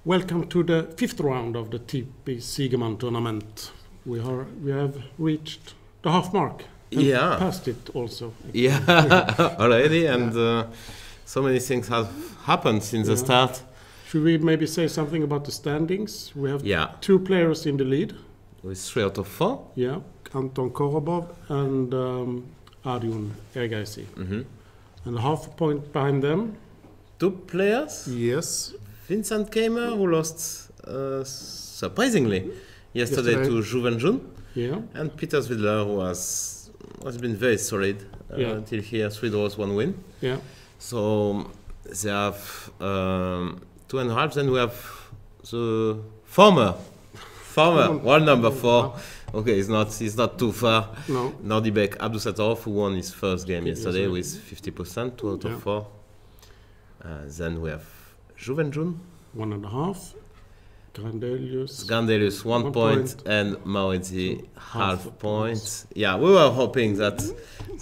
Welcome to the fifth round of the TepeSigeman tournament. We have reached the half mark. Yeah. Passed it also. Yeah, already, and so many things have happened since the start. Should we maybe say something about the standings? We have two players in the lead. With 3 out of 4. Yeah, Anton Korobov and Erigaisi. And half a point behind them. 2 players? Yes. Vincent Keymer, who lost surprisingly yesterday to Juvenjun. Yeah. And Peter Svidler, who has been very solid until here, 3 draws, 1 win. Yeah. So they have 2.5. Then we have the former world number 4. Okay, he's not too far. No. Nordibek Abdusattorov, who won his first game yesterday with 50%, 2 out of 4. Then we have Juvenjun. 1.5. Grandelius 1 point and Maurizzi half point. Yeah, we were hoping that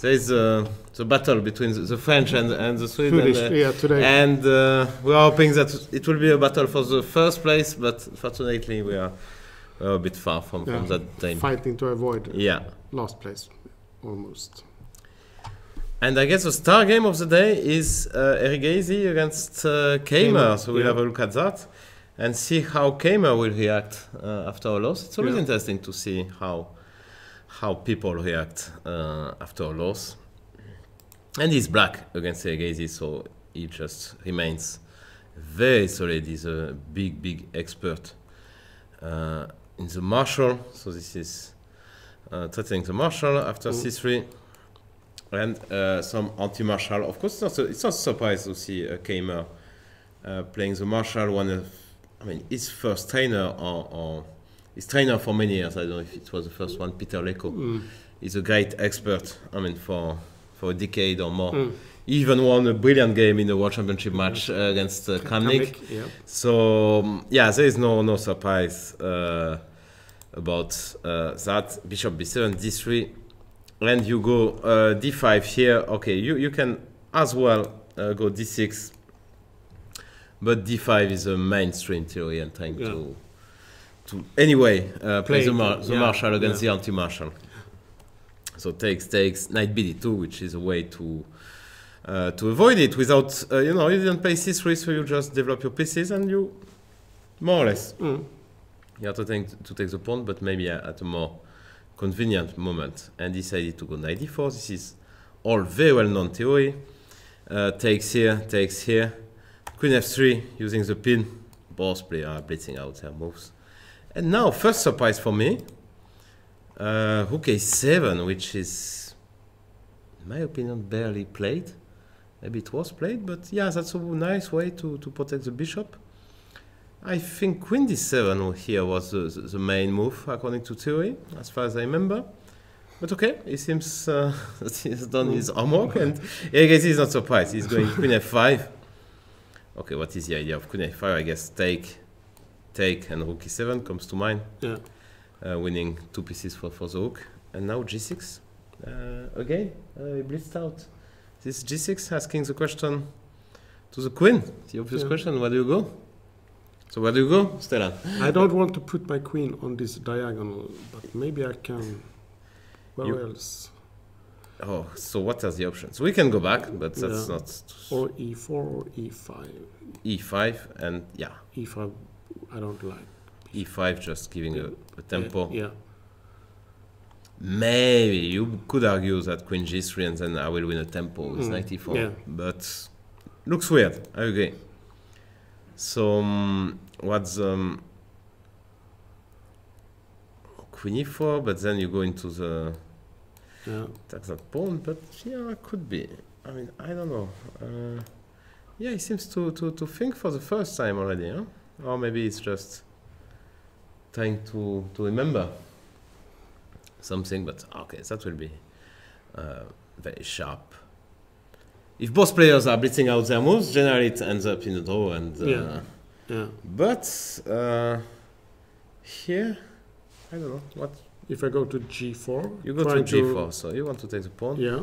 there is the battle between the French and the Swedes. Today. And we are hoping that it will be a battle for the first place, but fortunately we are a bit far from that time. Fighting to avoid last place, almost. And I guess the star game of the day is Erigaisi against Keymer. So we'll have a look at that and see how Keymer will react after a loss. It's always interesting to see how people react after a loss. And he's black against Erigaisi, so he just remains very solid. He's a big expert in the marshal. So this is threatening the marshal after c3. And some anti-marshal. Of course, it's not a surprise to see Keymer playing the marshal. His first trainer, or his trainer for many years. I don't know if it was the first one. Peter Leko is a great expert. For a decade or more. He even won a brilliant game in the World Championship match against Kramnik. So there is no surprise about that. Bishop b7, d3. And you go d5 here. Okay, you can as well go d6, but d5 is a mainstream theory and trying to anyway play the marshal against the anti-marshal. So takes knight bd2, which is a way to avoid it without you didn't play c3, so you just develop your pieces and you more or less you have to take the pawn, but maybe at a more convenient moment, and decided to go knight d4. This is all very well known theory. Takes here, queen f3 using the pin. Both players are blitzing out their moves. And now, first surprise for me, rook a7, which is, in my opinion, barely played. Maybe it was played, but that's a nice way to protect the bishop. I think queen d7 here was the main move, according to theory, as far as I remember. But okay, it seems that he has done his homework, and Erigaisi is not surprised. He's going queen f5. Okay, what is the idea of queen f5? I guess take, and rook e7 comes to mind. Winning 2 pieces for the rook. And now g6. Again, he blitzed out. This g6 asking the question to the queen. The obvious question, where do you go? So where do you go, Stellan? I don't want to put my queen on this diagonal, but maybe I can. Where else? Oh, so what are the options? We can go back, but that's not... Or e4 or e5. e5 and e5 I don't like. e5 just giving a tempo. Maybe you could argue that queen g3 and then I will win a tempo with knight e4. But looks weird, I agree. So what's queen e4, but then you go into the attack that pawn, but it could be. I don't know. He seems to think for the first time already, huh? Or maybe it's just trying to remember something, but okay, that will be very sharp. If both players are blitzing out their moves, generally it ends up in a draw. And but here, I don't know what. If I go to g4, you go to g4, so you want to take the pawn. Yeah.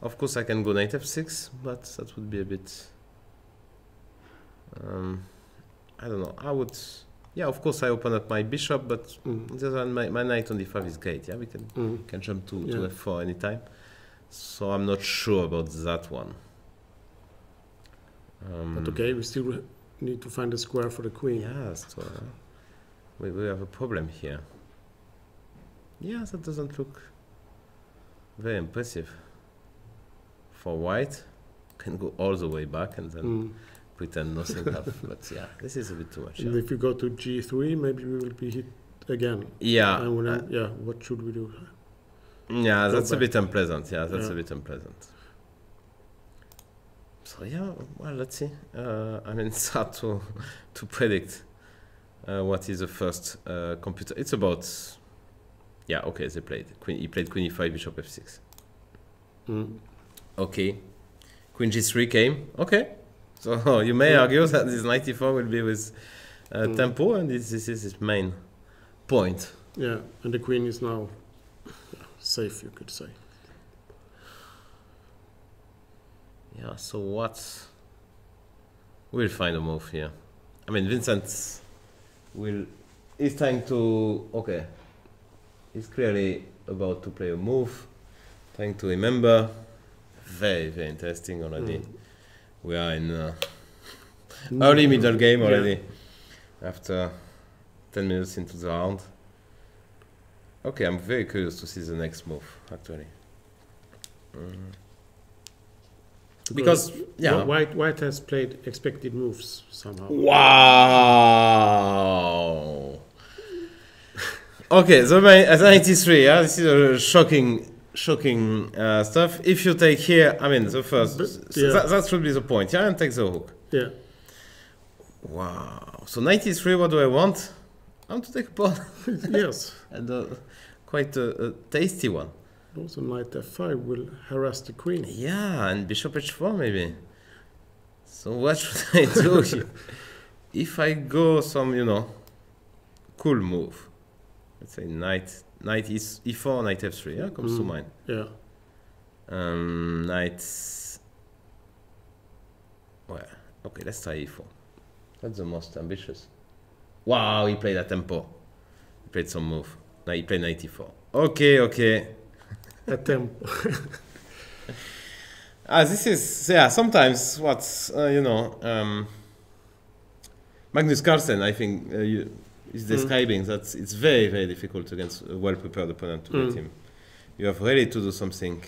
Of course, I can go knight f6, but that would be a bit I don't know. I would. Yeah, of course I open up my bishop, but my knight on d5 is great. Yeah, we can jump to f4 anytime. So I'm not sure about that one. But okay, we still need to find a square for the queen. Yeah, so we have a problem here. Yeah, that doesn't look very impressive. For white, can go all the way back and then pretend nothing happened. But yeah, this is a bit too much. And if you go to g3, maybe we will be hit again. Yeah. And what should we do? Yeah, that's a bit unpleasant. Yeah, that's a bit unpleasant. So yeah, well, let's see. I mean, it's hard to predict what is the first computer. It's about. Yeah, okay, they played. He played queen e5, bishop f6. Okay. Queen g3 came. Okay. So you may argue that this 94 will be with tempo, and this is his main point. Yeah, and the queen is now safe, you could say. Yeah, so what? We'll find a move here. I mean, Vincent is trying to. Okay. He's clearly about to play a move, trying to remember. Very, very interesting already. We are in early middle game already, after 10 minutes into the round. Okay, I'm very curious to see the next move, actually. Because, yeah. White has played expected moves somehow. Wow! Okay, so my 93, yeah, this is a shocking stuff. If you take here, I mean, the first, that should be the point, yeah, and take the hook. Yeah. Wow. So 93, what do I want? I want to take a pawn. Yes. And quite a tasty one. Also, knight f5 will harass the queen. Yeah, and bishop h4 maybe. So what should I do here? If I go some, cool move. Let's say knight e4, knight f3, yeah, comes to mind. Yeah. Knight. Well, okay, let's try e4. That's the most ambitious. Wow, he played a tempo. He played some move. Now he played knight e4. Okay. A tempo. This is, sometimes what's, Magnus Carlsen, I think, is describing that it's very, very difficult against a well-prepared opponent to beat him. You have really to do something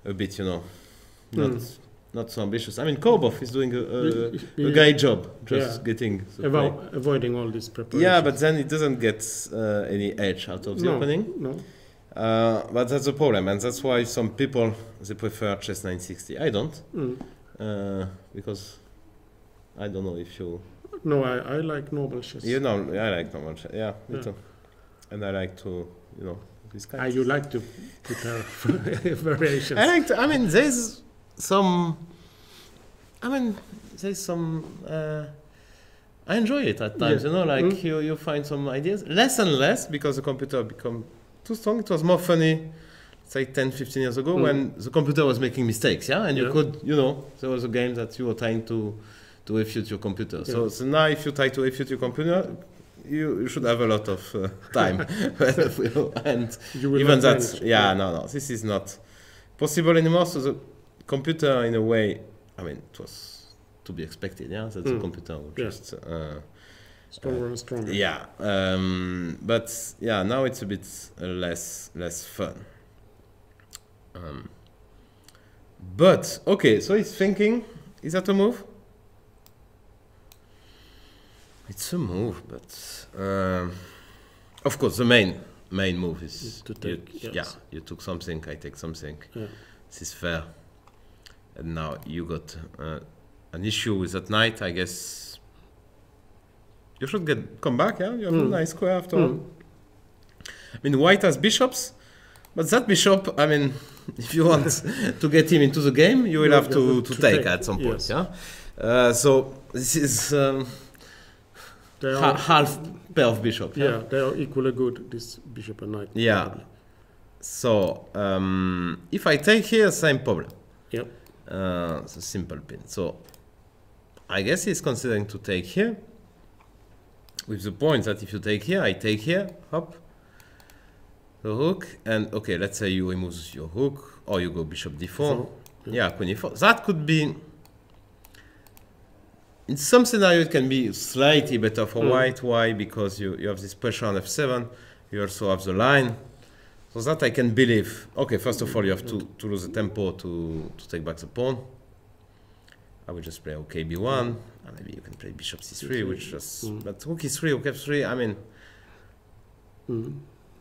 a bit, not so ambitious. I mean, Korobov is doing a great job, just getting avoiding all this preparation. Yeah, but then it doesn't get any edge out of the opening. No. But that's the problem, and that's why some people they prefer chess 960. I don't, because I don't know if you. No, I like normal chess. I like normal chess. Yeah, me too. And I like to, this kind. You like to prepare variations. I mean, there's some. I enjoy it at times. You find some ideas, less and less, because the computer become too strong. It was more funny, say 10, 15 years ago, when the computer was making mistakes, and you could, there was a game that you were trying to refute your computer. Yeah. So now if you try to refute your computer, you should have a lot of time. And even that, no, this is not possible anymore. So the computer, in a way, I mean, it was to be expected, that the computer would just... stronger and stronger. Yeah, but now it's a bit less fun. But okay, so he's thinking, is that a move? It's a move, but of course the main move is to take. You took something, I take something. Yeah. This is fair. And now you got an issue with that knight, I guess. You should come back, yeah? You have a nice square after all. I mean, white has bishops, but that bishop, I mean, if you want to get him into the game, you will have to take at some point, so this is half pair of bishop. Yeah, they are equally good, this bishop and knight. Yeah. Probably. So, if I take here, same problem. Yep. It's a simple pin. So, I guess he's considering to take here. with the point that if you take here, I take here, hop, the rook, and okay, let's say you remove your rook, or you go bishop d4. Yeah, queen e4. That could be, in some scenario, it can be slightly better for white. Why? Because you have this pressure on f7. You also have the line. So that I can believe. Okay, first of all, you have to lose the tempo to take back the pawn. I will just play okay b1, and maybe you can play bishop c3, which just... But rook e3, rook f3, I mean...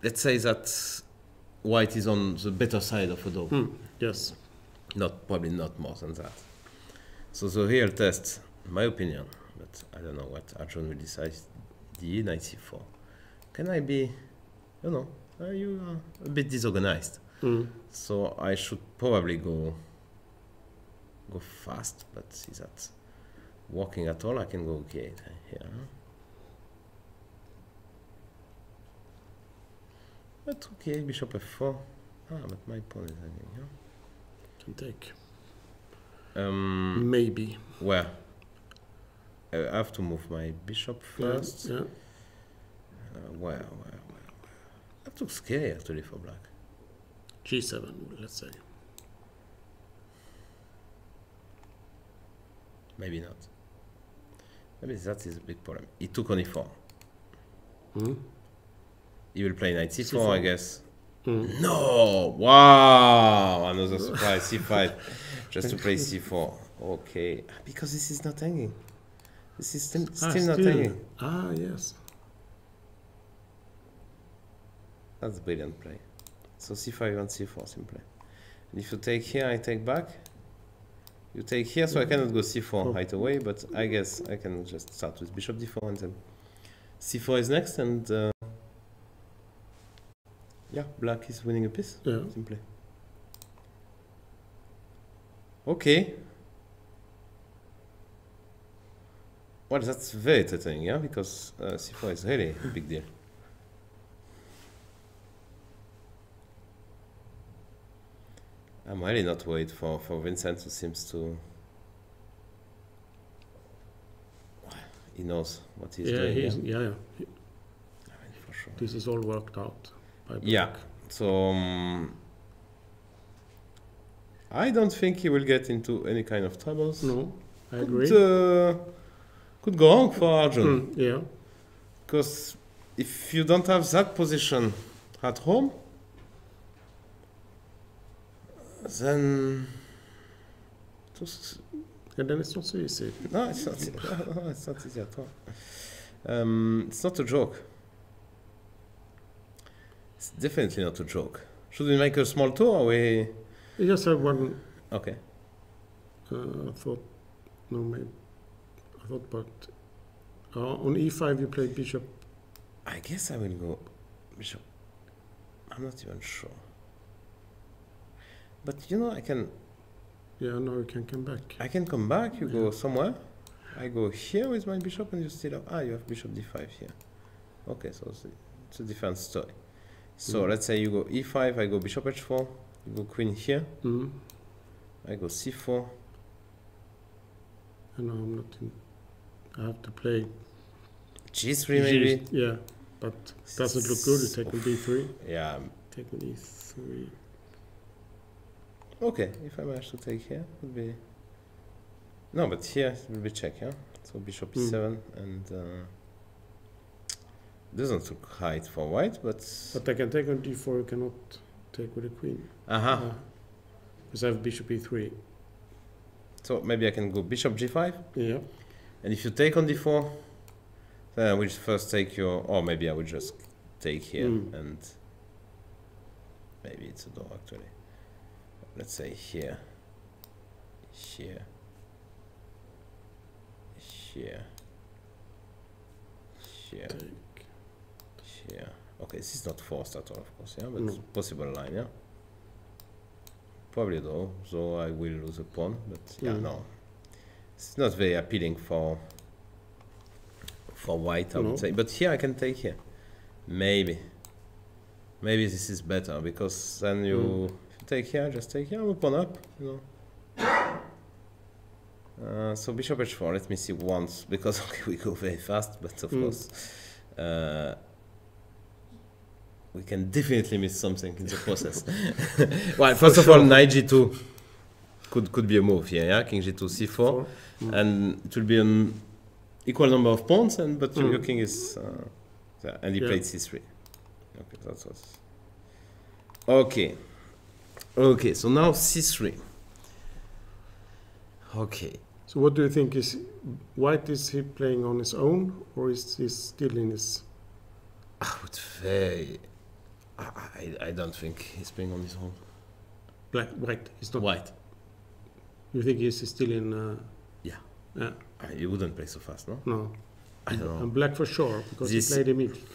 Let's say that white is on the better side of a draw. Yes. Probably not more than that. So the real test, in my opinion, but I don't know what Arjun will decide, d knight c4. Can I be... I don't know. You are a bit disorganized, so I should probably go fast. But is that working at all? I can go okay here. But okay, bishop f4. But my pawn is hanging. Can take. Maybe. Where? I have to move my bishop first. Yeah. Where? That looks scary actually for black. G7, let's say. Maybe not. Maybe that is a big problem. He took on e4. He will play knight c4, I guess. No! Wow! Another surprise, c5. Just to play c4. Okay. Because this is not hanging. This is still not hanging. Yes. That's a brilliant play. So c5 and c4 simply. And if you take here, I take back. You take here, so I cannot go c4 right away, but I guess I can just start with bishop d4 and then c4 is next, and yeah, black is winning a piece, simply. Okay. Well, that's very threatening, yeah, because c4 is really a big deal. I'm really not worried for Vincent, who seems to... He knows what he's doing. Yeah. I mean, for sure. This is all worked out by black. Yeah, so I don't think he will get into any kind of troubles. No, I agree. Could go wrong for Arjun. Yeah. Because if you don't have that position at home, then and then it's not so easy. No, it's not. No, it's not easy at all. It's not a joke. It's definitely not a joke. Should we make a small tour? Or we just have one. Okay. I thought, but on e5 you play bishop. I guess I will go bishop. I'm not even sure. But you know, I can... Yeah, no, you can come back. I can come back, you go somewhere. I go here with my bishop and you still have... you have bishop d5 here. Okay, so it's a different story. So let's say you go e5, I go bishop h4, you go queen here. I go c4. No, I'm not in... I have to play... g3 maybe? Yeah, but it doesn't look good, you take on d3. Yeah. Take on e3. Okay, if I manage to take here, it would be... No, but here it will be check, yeah? So bishop e7 and... doesn't look right for white, but... But I can take on d4, you cannot take with the queen. Because I have bishop e3. So maybe I can go bishop g5? Yeah. And if you take on d4, then I will first take your... Or maybe I will just take here and... Maybe it's a door actually. Let's say here, here, here, here, here. Okay, this is not forced at all, of course, yeah, but it's a possible line, yeah. Probably though, so I will lose a pawn, but yeah, no. It's not very appealing for white, I would say. But here I can take here. Maybe this is better, because then you... Take here, just take here, I'm a pawn up, you know. So bishop h4, let me see once, because okay, we go very fast, but of course we can definitely miss something in the process. Well, first of all, knight g2 could be a move here, yeah? King g2, c4, and it will be an equal number of pawns, but your king is there, and he played c3. Okay, that's what. Okay. Okay, so now c3. Okay. So what do you think is White? Is he playing on his own, or is he still in his? I would say I don't think he's playing on his own. White. He's not. White. You think he's still in? Yeah. Yeah. He wouldn't play so fast, no? No. I don't know. And Black for sure, because he played immediately.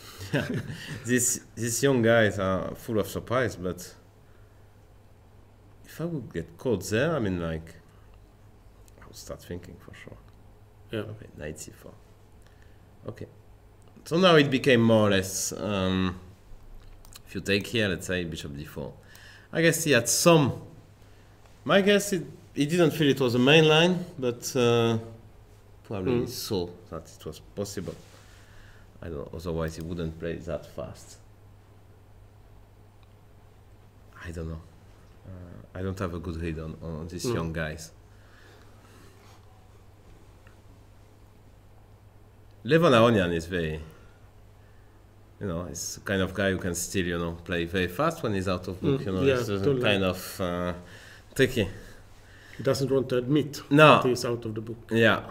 These young guys are full of surprise, but if I would get caught there, I mean, like, I would start thinking for sure. Yeah. Okay, knight c4. Okay. So now it became more or less, if you take here, let's say bishop d4. I guess he had some, my guess, he didn't feel it was a main line, but probably he saw that it was possible. I don't know, otherwise he wouldn't play that fast. I don't know. I don't have a good read on these young guys. Levon Aronian is very, you know, he's the kind of guy who can still, you know, play very fast when he's out of book. You know, yeah, it's kind of tricky. He doesn't want to admit No. that he's out of the book. Yeah.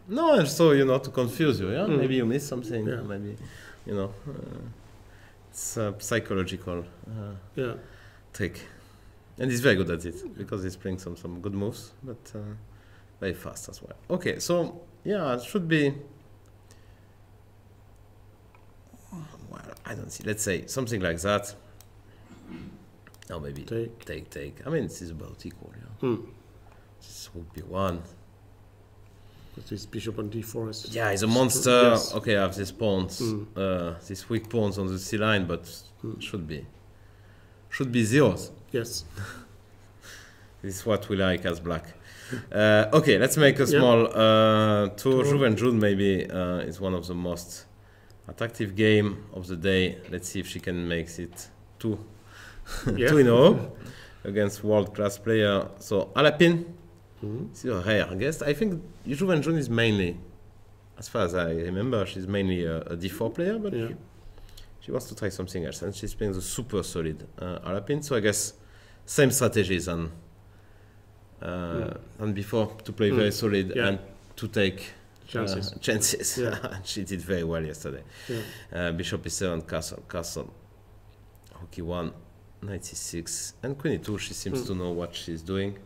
No, and so, you know, to confuse you, yeah? Maybe you miss something, Yeah. maybe, you know, it's a psychological trick. And he's very good at it, because he's playing some good moves, but very fast as well. Okay, so, yeah, it should be, well, I don't see, let's say, something like that. No, maybe take. I mean, this is about equal, yeah. This would be one. But this bishop on d4 is... Yeah, he's a monster. Yes. Okay, I have these pawns, these weak pawns on the c line, but should be zeros. Yes. This is what we like as black. Okay, let's make a small tour. Jouve and Jude maybe is one of the most attractive game of the day. Let's see if she can make it two in a row against world-class player. So Alapin. This is a rare guest. I think Jouve and Jude is mainly, as far as I remember, she's mainly a d4 player, but she wants to try something else, and she's playing the super solid Alapin. So I guess same strategies than before, to play very solid and to take chances. And she did very well yesterday. Bishop e7, castle, rook e1, knight c6, and queen e2. She seems to know what she's doing.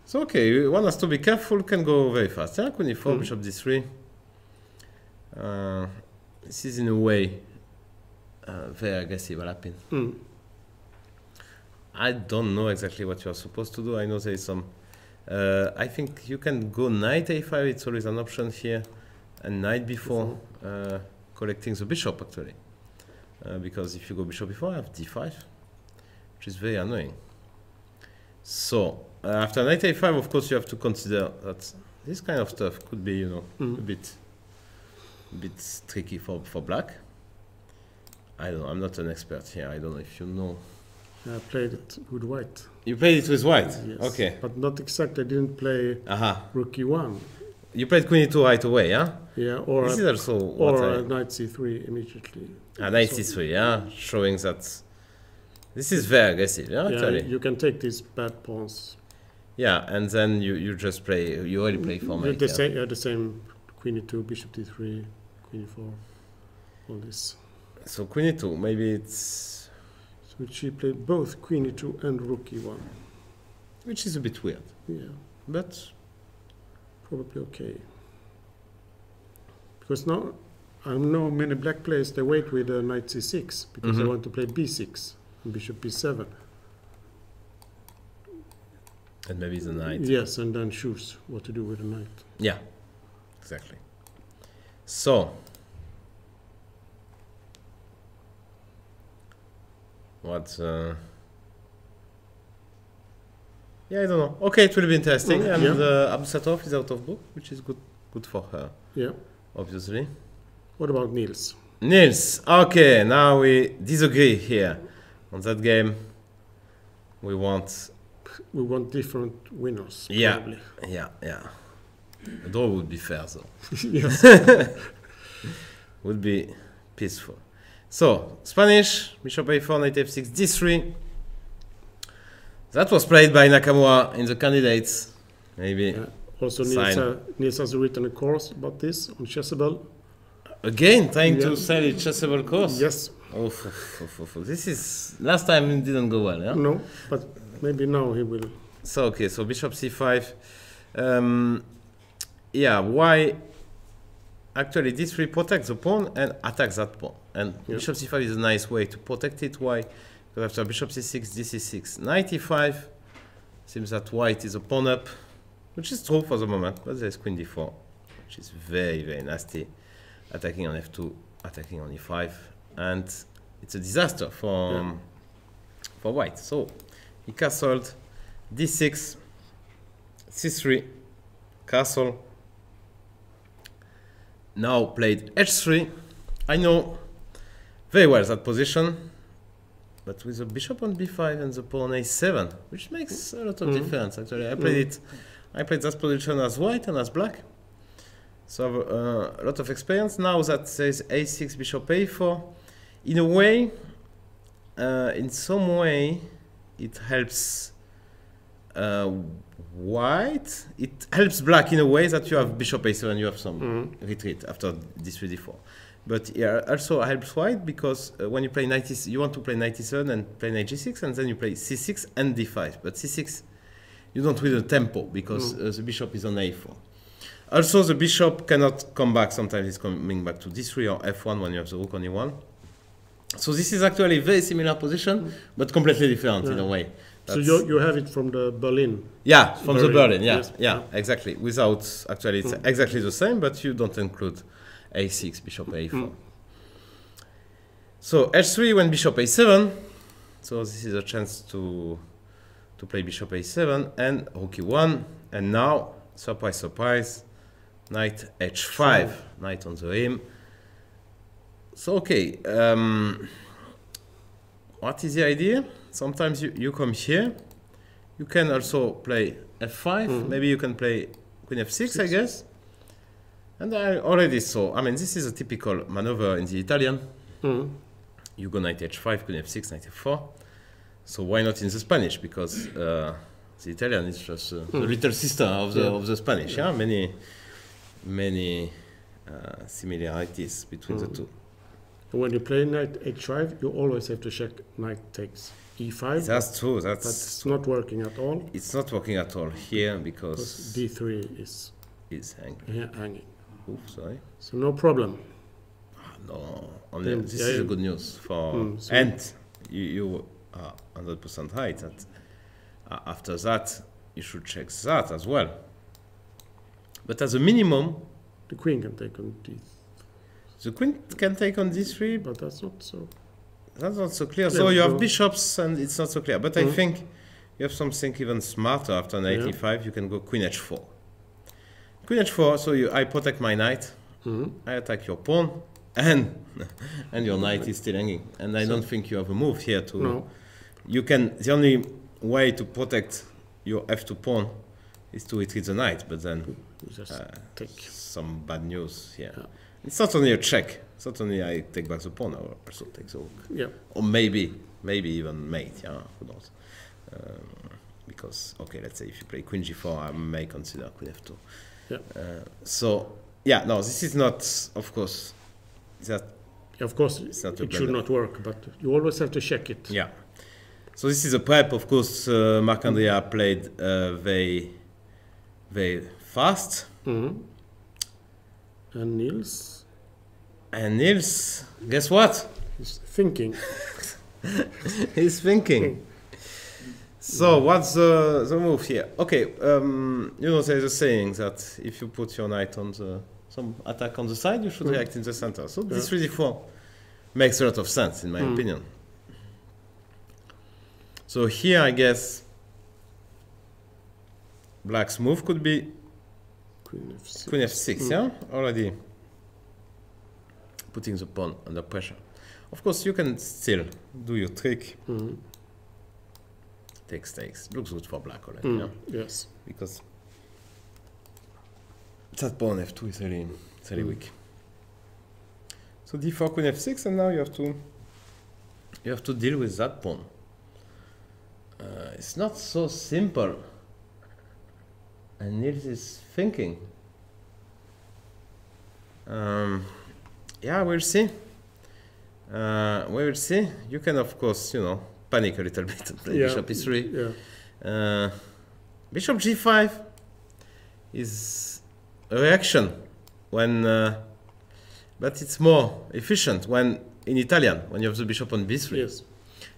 So okay, one has to be careful, can go very fast. Yeah, queen e4, bishop d3. This is in a way very aggressive Alapin. I don't know exactly what you are supposed to do. I know there is some... I think you can go knight a5, it's always an option here, and knight b4, collecting the bishop actually. Because if you go bishop b4, I have d5, which is very annoying. So, after knight a5, of course, you have to consider that this kind of stuff could be, you know, a bit tricky for black. I don't know, I'm not an expert here. I don't know if you know. I played it with white. You played it with white? Yes. Okay. But not exactly. I didn't play rook e1. You played queen e2 right away, yeah? Yeah, or this is also knight c3 immediately. Knight c3, yeah? Showing that this is very aggressive, yeah? Actually. You can take these bad pawns. Yeah, and then you just play, you already play for mate. The same queen e2, bishop d3, queen e4, all this. So queen e2, maybe it's... So she played both queen e2 and rook e1. Which is a bit weird. Yeah. But... probably okay. Because now, I know many black players, they wait with knight c6, because they want to play b6, and bishop b7. And maybe the knight. Yes, and then choose what to do with the knight. Yeah, exactly. So... what Yeah, I don't know. Okay, it will be interesting. Mm, And yeah. Abdusattorov is out of book, which is good for her. Yeah. Obviously. What about Niels? Niels. Okay, now we disagree here on that game. We want different winners. Yeah. Probably. Yeah. A draw would be fair, though. Yes. Would be peaceful. So, Spanish, bishop a4, knight f6, d3. That was played by Nakamura in the candidates. Maybe. Yeah. Also, Sign. Niels has written a course about this on Chessable. Again, trying Yeah. to sell a chessable course. Yes. Oh, this is last time it didn't go well. Yeah? No, but maybe now he will. So okay, so bishop c5. Yeah, why? Actually, d3 protects the pawn and attacks that pawn. And Yeah. bishop c5 is a nice way to protect it. Why? Because after bishop c6, dc6, knight e5. Seems that white is a pawn up, which is true for the moment. But there's queen d4, which is very nasty. Attacking on f2, attacking on e5, and it's a disaster for white. So he castled d6, c3, castle. Now played h3. I know very well that position, but with the bishop on b5 and the pawn a7, which makes a lot of difference. Actually, I played that position as white and as black. So a lot of experience. Now that says a6, bishop a4, in a way, in some way, it helps white. It helps black in a way that you have bishop a7, you have some retreat after d3, d4. But it also helps white because when you play knight, you want to play knight e7 and play knight g6, and then you play c6 and d5. But c6, you don't win the tempo because the bishop is on a4. Also, the bishop cannot come back. Sometimes it's coming back to d3 or f1 when you have the rook on e1. So this is actually a very similar position, but completely different in a way. That's so you have it from the Berlin? Yeah, from the Berlin, yes. yeah, exactly. Without, actually, it's exactly the same, but you don't include a6, bishop a4. So h3 when bishop a7. So this is a chance to play bishop a7 and rook e1. And now, surprise, surprise, knight h5, knight on the rim. So okay, what is the idea? Sometimes you come here. You can also play f5. Maybe you can play queen f6, I guess. And I already saw, I mean, this is a typical maneuver in the Italian. You go knight h5, queen f6, knight f4. So why not in the Spanish? Because the Italian is just the little sister of the Spanish. Yeah, many similarities between the two. When you play knight h5, you always have to check knight takes e5. That's true. That's not working at all. It's not working at all here because d3 is hanging. Oops, sorry. So no problem. No, this is a good news for and you are 100% right that after that you should check that as well. But as a minimum, the queen can take on d3. The queen can take on d3, but that's not so. That's not so clear. So you have bishops, and it's not so clear. But I think you have something even smarter after knight e5. You can go queen h4. Queen h4. So I protect my knight. I attack your pawn, and your knight is still hanging. And I don't think you have a move here to. No. You can. The only way to protect your f2 pawn is to retreat the knight. But then take some bad news here. Yeah. It's not only a check. It's not only I take back the pawn, I will also take the rook. Yeah. Or maybe even mate, yeah, who knows. Because, okay, let's say if you play queen g4, I may consider queen f2. Yeah. So, yeah, no, this is not, of course, of course, it should not work, but you always have to check it. Yeah. So this is a prep, of course, Marc-Andrea played very, very fast. And Niels, guess what? He's thinking. He's thinking. So what's the move here? Okay, you know there's a saying that if you put your knight on some attack on the side, you should react in the center. So this d4 makes a lot of sense in my opinion. So here I guess Black's move could be Queen F6. Queen F6, yeah? Already putting the pawn under pressure. Of course, you can still do your trick. Takes. Looks good for black already, yeah? Yes. Because that pawn F2 is really weak. So D4, Queen F6, and now you have to deal with that pawn. It's not so simple. And Niels is thinking. Yeah, we'll see. We will see. You can, of course, panic a little bit and play bishop e3. Yeah. Bishop g5 is a reaction when, but it's more efficient when in Italian when you have the bishop on b3. Yes.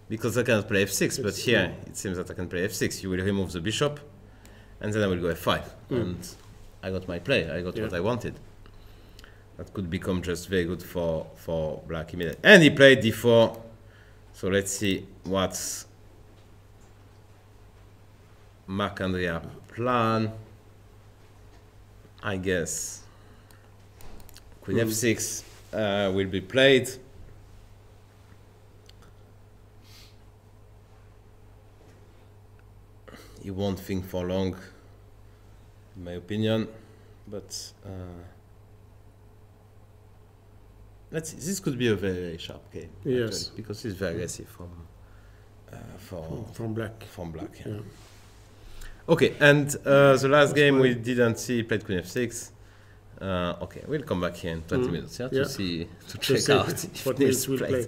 Because I cannot play f6, but here it seems that I can play f6. You will remove the bishop, and then I will go f5, and I got my play. I got what I wanted. That could become just very good for black immediately. And he played d4. So let's see what's Marc-Andrea plan. I guess Queen f6 will be played. He won't think for long, in my opinion, but let's see. This could be a very, very sharp game. Yes, actually, because he's very aggressive from black. Yeah. Okay, and the last game we didn't see, played Queen f6. Okay, we'll come back here in 20 minutes, to check out what Niels will play.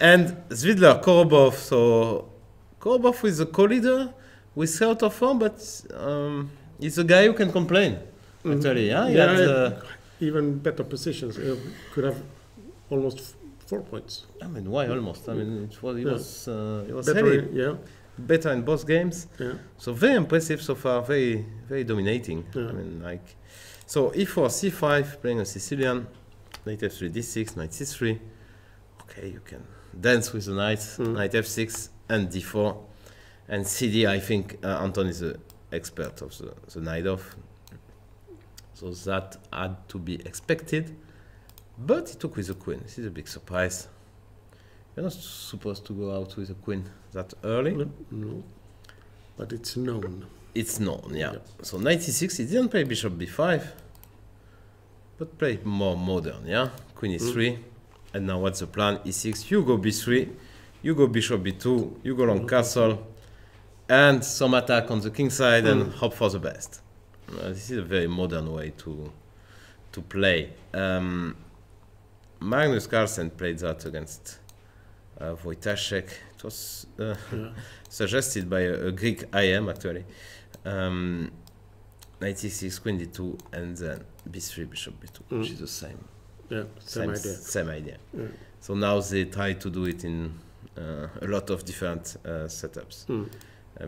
And Svidler, Korobov. So Korobov is a co-leader with out of form, but he's a guy who can complain. Actually, he had even better positions. Could have almost 4 points. I mean, why almost? I mean, he was better, heavy. Better in both games. Yeah. So very impressive so far. Very, very dominating. I mean, like, so e4, c5, playing a Sicilian. Knight f3, d6, knight c3. Okay, you can dance with the knight. Knight f6 and d4. And cd, I think Anton is an expert of the knight off. So that had to be expected. But he took with the queen. This is a big surprise. You're not supposed to go out with a queen that early. No. But it's known. It's known, yeah. So knight c6, he didn't play bishop b5, but played more modern, yeah? Queen e3. And now what's the plan? e6, you go b3, you go bishop b2, you go long castle, and some attack on the king side and hope for the best. This is a very modern way to play. Magnus Carlsen played that against Wojtaszek. It was suggested by a Greek IM, actually. Knight c6, queen d2, and then b3, bishop b2, which is the same. Yeah, same idea. Yeah. So now they try to do it in a lot of different setups.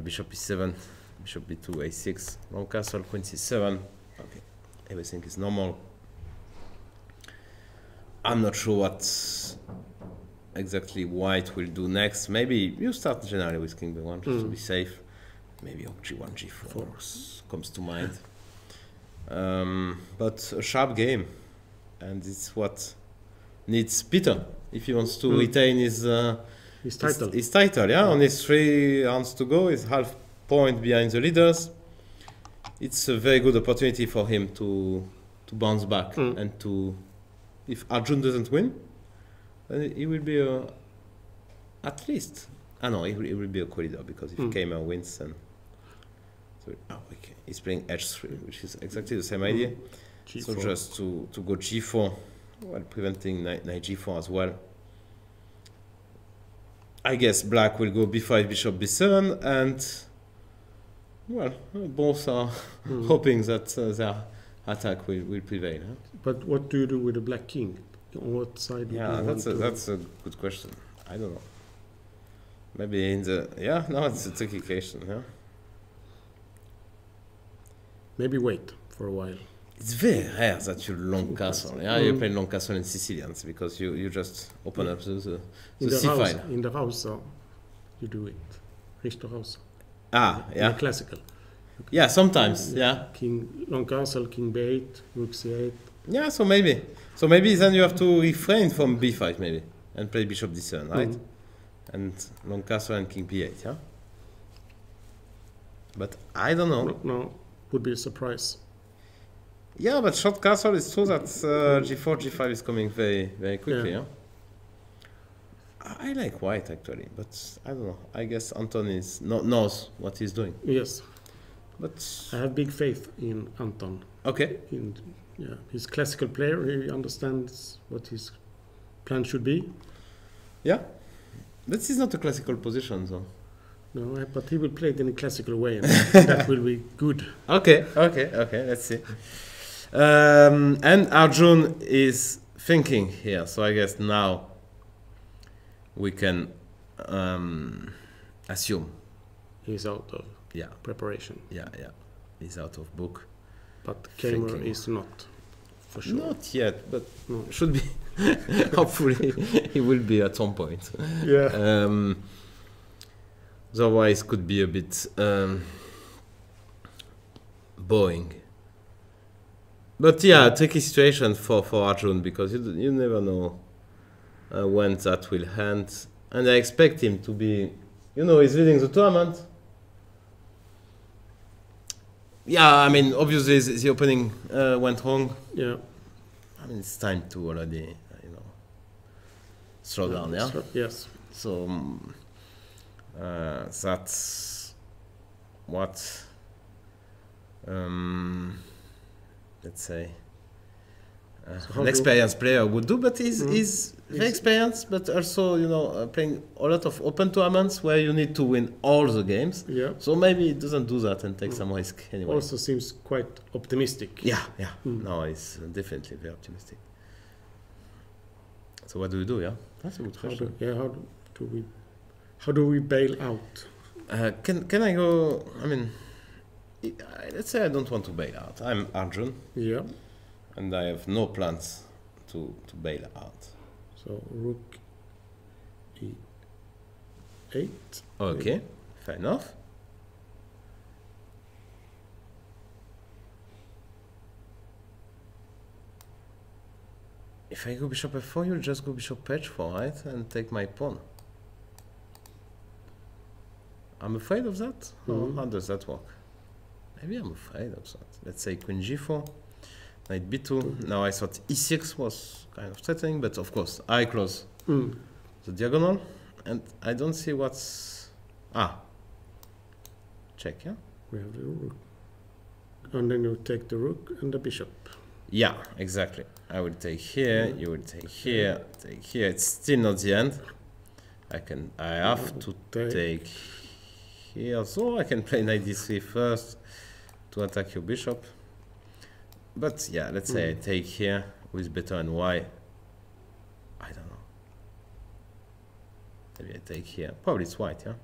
Bishop e7, bishop b2, a6, long castle, queen c7. Okay, everything is normal. I'm not sure what exactly white will do next. Maybe you start generally with king b1 just to be safe. Maybe g1, g4 comes to mind. But a sharp game, and it's what needs Peter if he wants to retain his title. His title, yeah. On his 3 rounds to go, he's half point behind the leaders. It's a very good opportunity for him to bounce back and to. If Arjun doesn't win, then he will be at least. No, he will be a co-leader because if Keymer wins, then. So, okay. He's playing h3, which is exactly the same idea. G4. So just to go g4, while preventing knight g4 as well. I guess black will go b5, bishop b7, and well, both are hoping that their attack will prevail. Huh? But what do you do with the black king? On what side? Yeah, that's a good question. I don't know. Maybe in the no, it's a tricky question. Yeah. Maybe wait for a while. It's very rare that you long castle. Yeah, you play long castle in Sicilians because you just open up the c-file. In the house, you do it. Richter house. Yeah. Classical. Yeah, sometimes. Yeah. King long castle, king b8, rook c8. Yeah, so maybe then you have to refrain from b5 maybe and play bishop d7, right? And long castle and king b8, yeah. But I don't know. No, would be a surprise. Yeah, but short castle is true that g4, g5 is coming very, very quickly, yeah. I like white actually, but I don't know. I guess Anton knows what he's doing. Yes, but I have big faith in Anton. Okay. He's a classical player. He understands what his plan should be. Yeah, this is not a classical position, though. No, but he will play it in a classical way, and that will be good. Okay. Let's see. And Arjun is thinking here, so I guess now we can assume he's out of preparation. Yeah, he's out of book. But Keymer is not, for sure. Not yet, but should be. Hopefully, he will be at some point. Yeah. Otherwise, could be a bit boring. But yeah, tricky situation for Arjun because you never know when that will end. And I expect him to be, he's leading the tournament. Yeah, I mean, obviously the opening went wrong. Yeah. I mean, it's time to already, slow down, yeah? Yes. So that's what, let's say, an experienced player would do, but he's very experienced, but also, playing a lot of open tournaments where you need to win all the games. Yeah. So maybe he doesn't do that and take some risk anyway. Also seems quite optimistic. Yeah. No, he's definitely very optimistic. So what do we do? Yeah, that's a good question. How do we bail out? Can I go? I mean, let's say I don't want to bail out. I'm Arjun. Yeah. And I have no plans to bail out. So rook e8. Okay, fair enough. If I go bishop f4, you'll just go bishop h4, right? And take my pawn. I'm afraid of that? Or how does that work? Maybe I'm afraid of that. Let's say queen g4. Knight b2. Now I thought e6 was kind of threatening, but of course I close the diagonal, and I don't see what's check. Yeah, we have the rook, and then you take the rook and the bishop. Yeah, exactly. I will take here. You will take here. Take here. It's still not the end. I have to take here, so I can play knight d3 first to attack your bishop. But yeah, let's say I take here with better and y. I don't know. Maybe I take here. Probably it's white, yeah?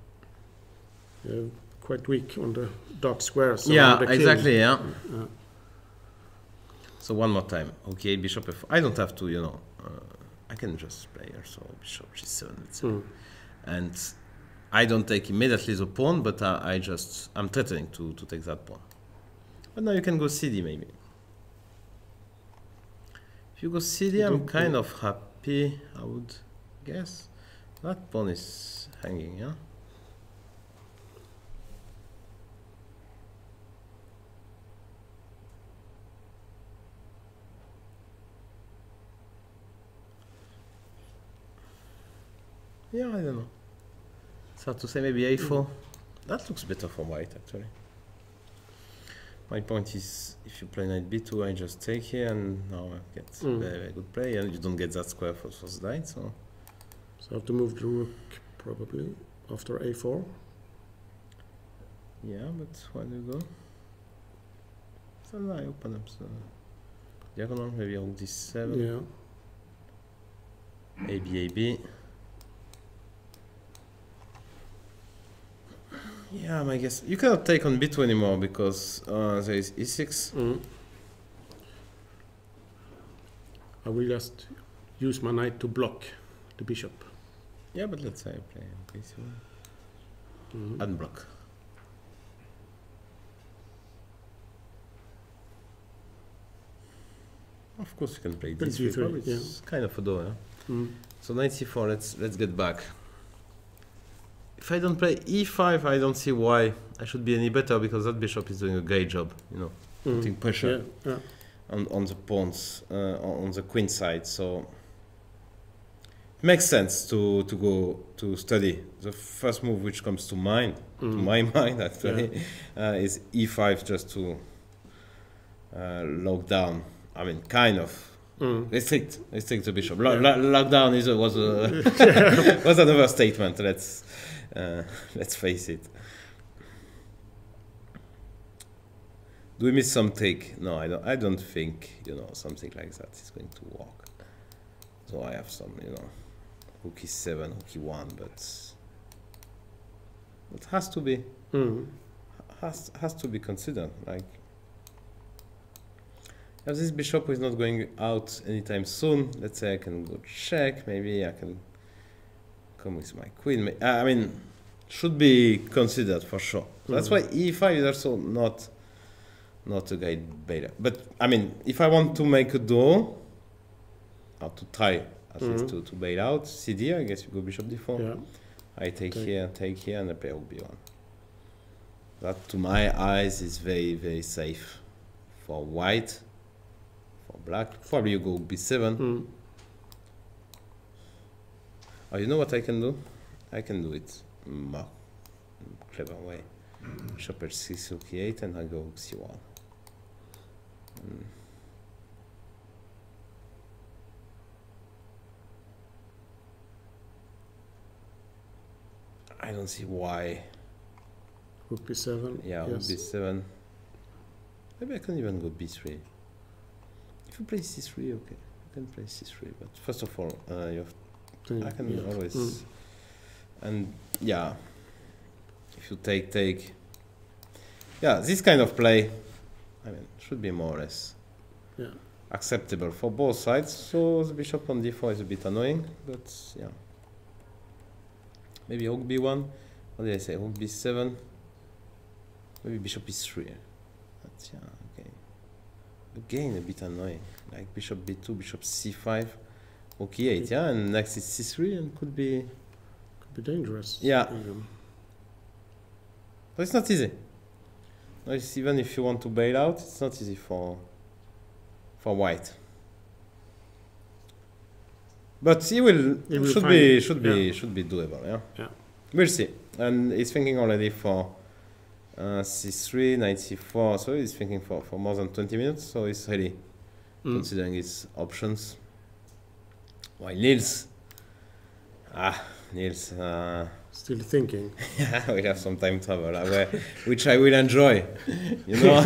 Quite weak on the dark squares. Yeah, exactly, yeah. So one more time. Okay, bishop f. I don't have to, I can just play here. So bishop g7, let's say. And I don't take immediately the pawn, but I'm threatening to take that pawn. But now you can go cd maybe. If you go cd, I'm kind of happy, I would guess. That pawn is hanging, yeah? Yeah, I don't know. It's hard to say, maybe a4. That looks better for white, actually. My point is, if you play knight b2, I just take here, and now I get very, very good play, and you don't get that square for the knight, so I have to move the rook, probably, after a4. Yeah, but where do you go? So now I open up the diagonal, maybe rook d7. Yeah. AB. Yeah, I guess you cannot take on b2 anymore because there is e6. I will just use my knight to block the bishop. Yeah, but let's say I play b2. Unblock. Of course, you can play Play d3. d3, It's kind of a door. Yeah? Mm. So knight c4. Let's get back. If I don't play e5, I don't see why I should be any better, because that bishop is doing a great job. You know, putting pressure on the pawns on the queen side. So it makes sense to go to study. The first move which comes to mind, to my mind actually, is e5, just to lock down. I mean, kind of restrict the bishop. Lockdown was another statement. Let's face it. Do we miss some take? No, I don't think, you know, something like that is going to work. So I have some, you know, rook e7, rook e1, but it has to be has to be considered. Like, if this bishop is not going out anytime soon, let's say I can go check. Maybe I can come with my queen. I mean, should be considered for sure. So that's why e5 is also not a great bailer. But I mean, if I want to make a draw, or to try at least to bail out, cd, I guess you go bishop d4. Yeah. I take here, and I play rook b1. That, to my eyes, is very, very safe for white. For black, probably you go b7. Oh, you know what I can do? I can do it more clever way. Bishop h6, rook e8, and I go rook c1. I don't see why. Rook b7. Yeah, rook b7. Maybe I can even go b3. If you play c3, okay, you can play c3. But first of all, you have. I can always. And yeah, if you take. Yeah, this kind of play, I mean, should be more or less acceptable for both sides. So the bishop on d4 is a bit annoying, but yeah. Maybe rook b1. What did I say? Rook b7. Maybe bishop e3. But yeah, okay. Again, a bit annoying. Like bishop b2, bishop c5, rook e8. Yeah, and next is c3, and could be dangerous. Yeah. But it's not easy. Even if you want to bail out, it's not easy for white. But he should be doable. Yeah. We'll see. And he's thinking already for c3, knight c4. So he's thinking for more than 20 minutes. So he's really considering his options. While Niels, still thinking. Yeah, we have some time travel, which I will enjoy, you know.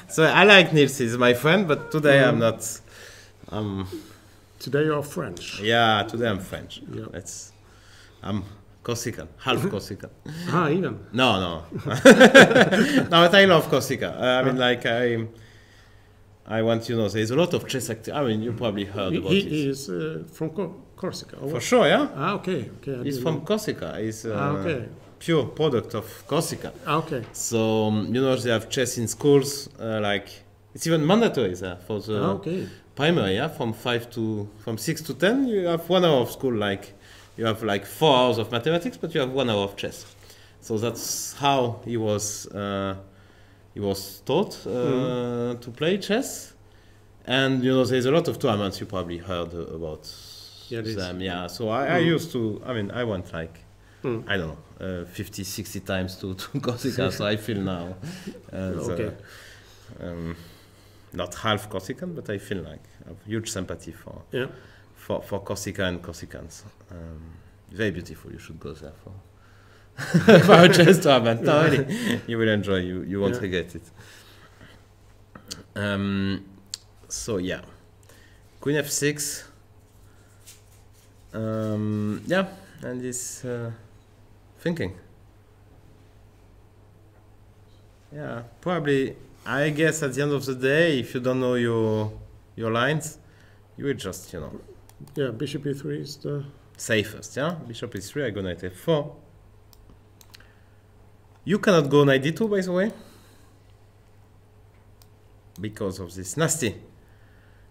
So I like Niels, he's my friend, but today I'm not. Today you're French. Yeah, today I'm French. Yeah. I'm Corsican, half Corsican. Even? No. No, but I love Corsica. I mean, like I want, you know, there's a lot of chess activity. I mean, you probably heard about it. He is from Corsica. For sure, yeah. Okay. He's from Corsica. He's pure product of Corsica. Okay. So, you know, they have chess in schools, like, it's even mandatory there for the primary, yeah, from 6 to 10, you have 1 hour of school, like, you have like 4 hours of mathematics, but you have 1 hour of chess. So that's how he was taught to play chess. And, you know, there's a lot of tournaments you probably heard about them. Yeah, so I used to, I mean, I went like, I don't know, 50, 60 times to Corsica, so I feel now. Not half Corsican, but I feel like I have huge sympathy for Corsica and Corsicans. Very beautiful, you should go there for a chess tournament. No, really, you will enjoy, you won't regret it. So yeah, Queen f6. Yeah, and he's thinking. Yeah, probably. I guess at the end of the day, if you don't know your lines, you will just, you know. Yeah, bishop e3 is the safest. Yeah, bishop e3. I go knight f4. You cannot go knight d2, by the way. because of this nasty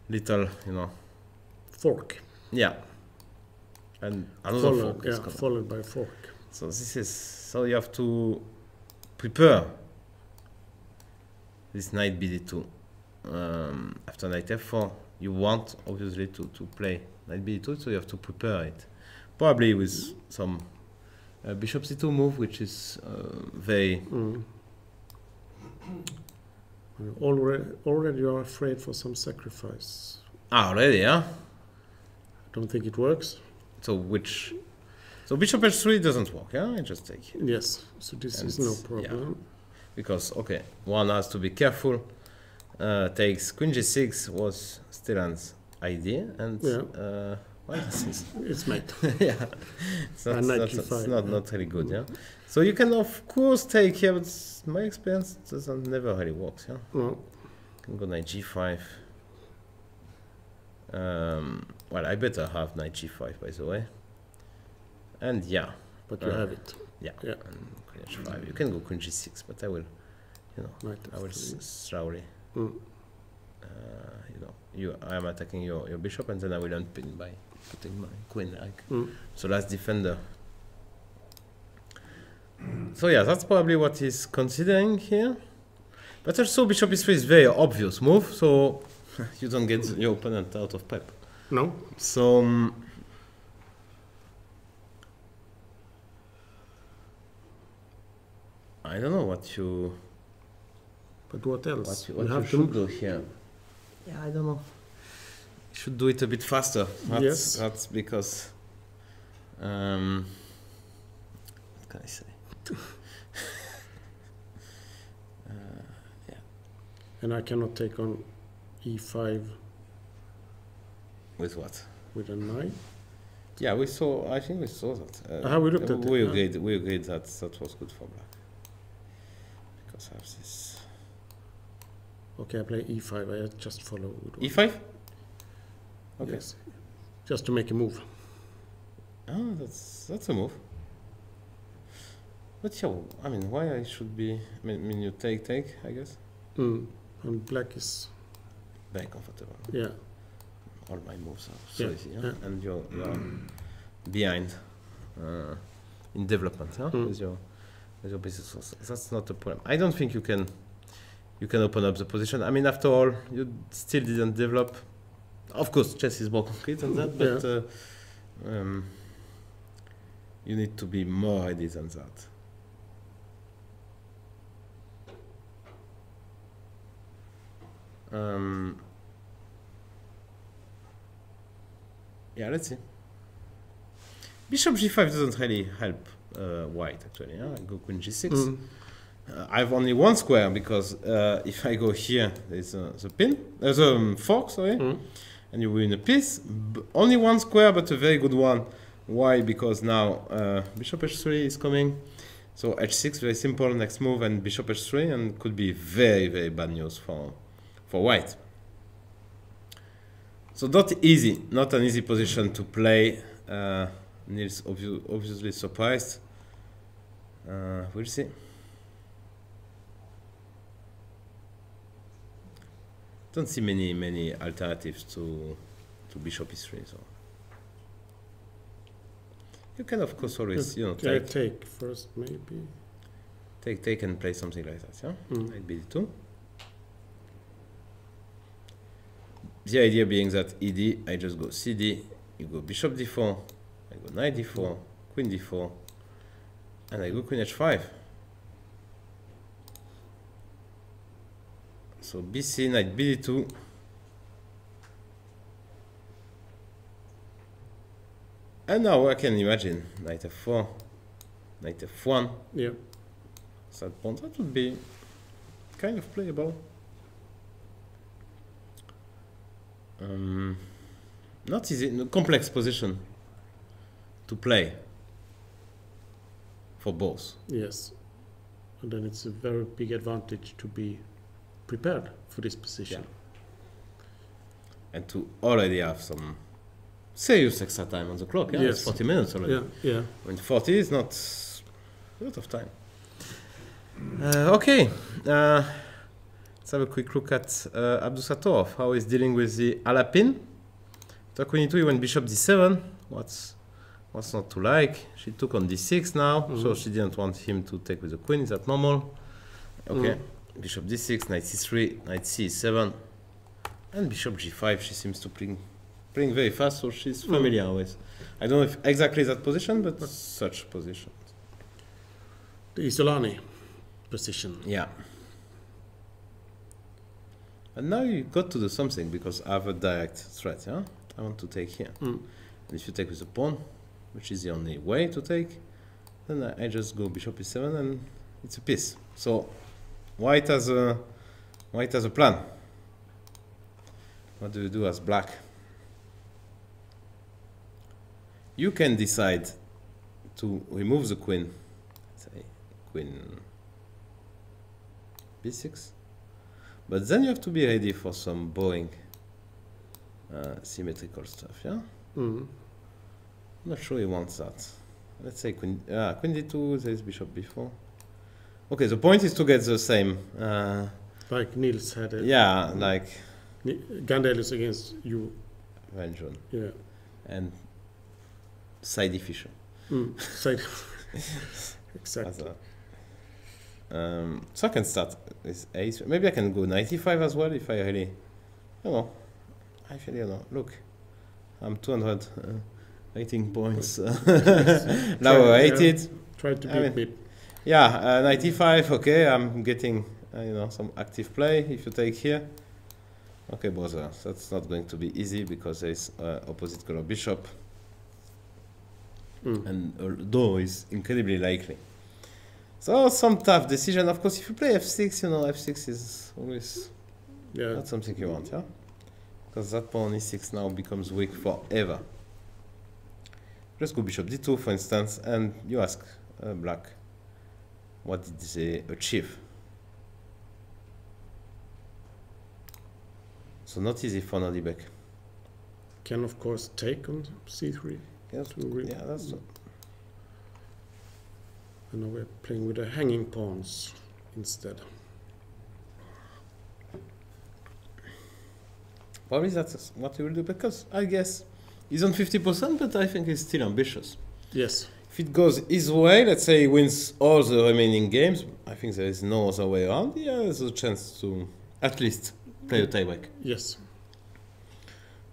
little, you know, fork. Yeah. And another fork. Yeah, followed by fork. So this is, so you have to prepare this knight bd2. After knight f4, you want obviously to play knight bd2, so you have to prepare it. Probably with some bishop c2 move, which is very... Already you are afraid for some sacrifice. Ah, already, yeah? I don't think it works. So which... So bishop h3 doesn't work, yeah? I just take. Yes, so this is no problem. Yeah. Because, okay, one has to be careful. Takes queen g6 was Stellan's idea, and well, this is it's mate. Yeah, it's not really good. Yeah, so you can of course take here, but my experience doesn't never really works. Yeah, no. Can go knight g5. Well, I better have knight g5 by the way. And yeah, but you have it. Yeah, yeah. And queen h5. You can go queen g6, but I will, you know, I will slowly. You know, I am attacking your bishop, and then I will unpin by putting my queen like so last defender. So yeah, that's probably what he's considering here. But also bishop e3 is very obvious move, so you don't get your opponent out of prep. No. So I don't know what you. But what else? What you should do here? Yeah, I don't know. You should do it a bit faster. Yes. That's because. What can I say? Yeah. And I cannot take on e5. With what? With a knight. Yeah, we saw. I think we saw that. We looked at it. We agreed. We agreed that that was good for black. Because I have this. Okay, I play e5. I just follow. E5? Okay. Yes. Just to make a move. Oh, that's a move. But yeah, I mean, why I should be? I mean, you take, I guess. And black is very comfortable. Yeah. All my moves are so easy, yeah? And you're behind in development, huh? With your business. That's not a problem. I don't think you can open up the position. I mean, after all, you still didn't develop. Of course, chess is more concrete than that, but you need to be more ready than that. Yeah, let's see. Bishop g5 doesn't really help white, actually. Yeah? I go queen g6. I have only one square because if I go here, there's the pin, there's a fork, sorry, and you win a piece. Only one square, but a very good one. Why? Because now bishop h3 is coming, so h6 very simple next move, and bishop h3, and could be very, very bad news for white. So not an easy position to play. Niels obviously surprised. We'll see. Don't see many alternatives to bishop e3. So you can of course always take first maybe. Take and play something like that. Yeah, like bd2. The idea being that ed, I just go cd, you go bishop d4, I go knight d4, queen d4, and I go queen h5. So bc, knight bd2. And now I can imagine knight f4, knight f1. Yeah. So that would be kind of playable. Not easy, complex position to play for both. Yes, and then it's a very big advantage to be prepared for this position. Yeah. And to already have some serious extra time on the clock. Yeah, yes. It's 40 minutes already. Yeah. When 40 is not a lot of time. Okay. Let's have a quick look at Abdusattorov, how he's dealing with the Alapin. After queen e2, he went bishop d7. What's not to like? She took on d6 now, so she didn't want him to take with the queen. Is that normal? Okay. Bishop d6, knight c3, knight c7, and bishop g5. She seems to playing very fast, so she's familiar with. I don't know if exactly that position, but such position. The Isolani position. Yeah. And now you got to do something because I have a direct threat. Yeah, I want to take here. And if you take with a pawn, which is the only way to take, then I just go bishop e7 and it's a piece. So white has a plan. What do you do as black? You can decide to remove the queen. Say queen b6. But then you have to be ready for some boring symmetrical stuff, yeah? I'm not sure he wants that. Let's say queen d2, there is bishop b4. Okay, the point is to get the same. Like Niels had it. Yeah, like Grandelius against you. Vengeance. Yeah. And side efficient. Side. Exactly. So I can start with a3. Maybe I can go 95 as well if I really, I feel, look, I'm 200 rating points lower rated. Try to beat me. Yeah, 95, okay, I'm getting, some active play. If you take here, okay, brother, that's not going to be easy because there is opposite color bishop. And although is incredibly likely. So some tough decision. Of course, if you play f6, f6 is always not something you want, yeah? Because that pawn e6 now becomes weak forever. Just go bishop d2, for instance, and you ask black, what did they achieve? So not easy for Nordibek. Can of course take on c3. Yes, yeah, that's so. And now we're playing with the hanging pawns instead. Probably that's what he will do, because I guess he's on 50%, but I think he's still ambitious. Yes. If it goes his way, let's say he wins all the remaining games, I think there is no other way around. Yeah, there's a chance to at least play a tiebreak. Yes.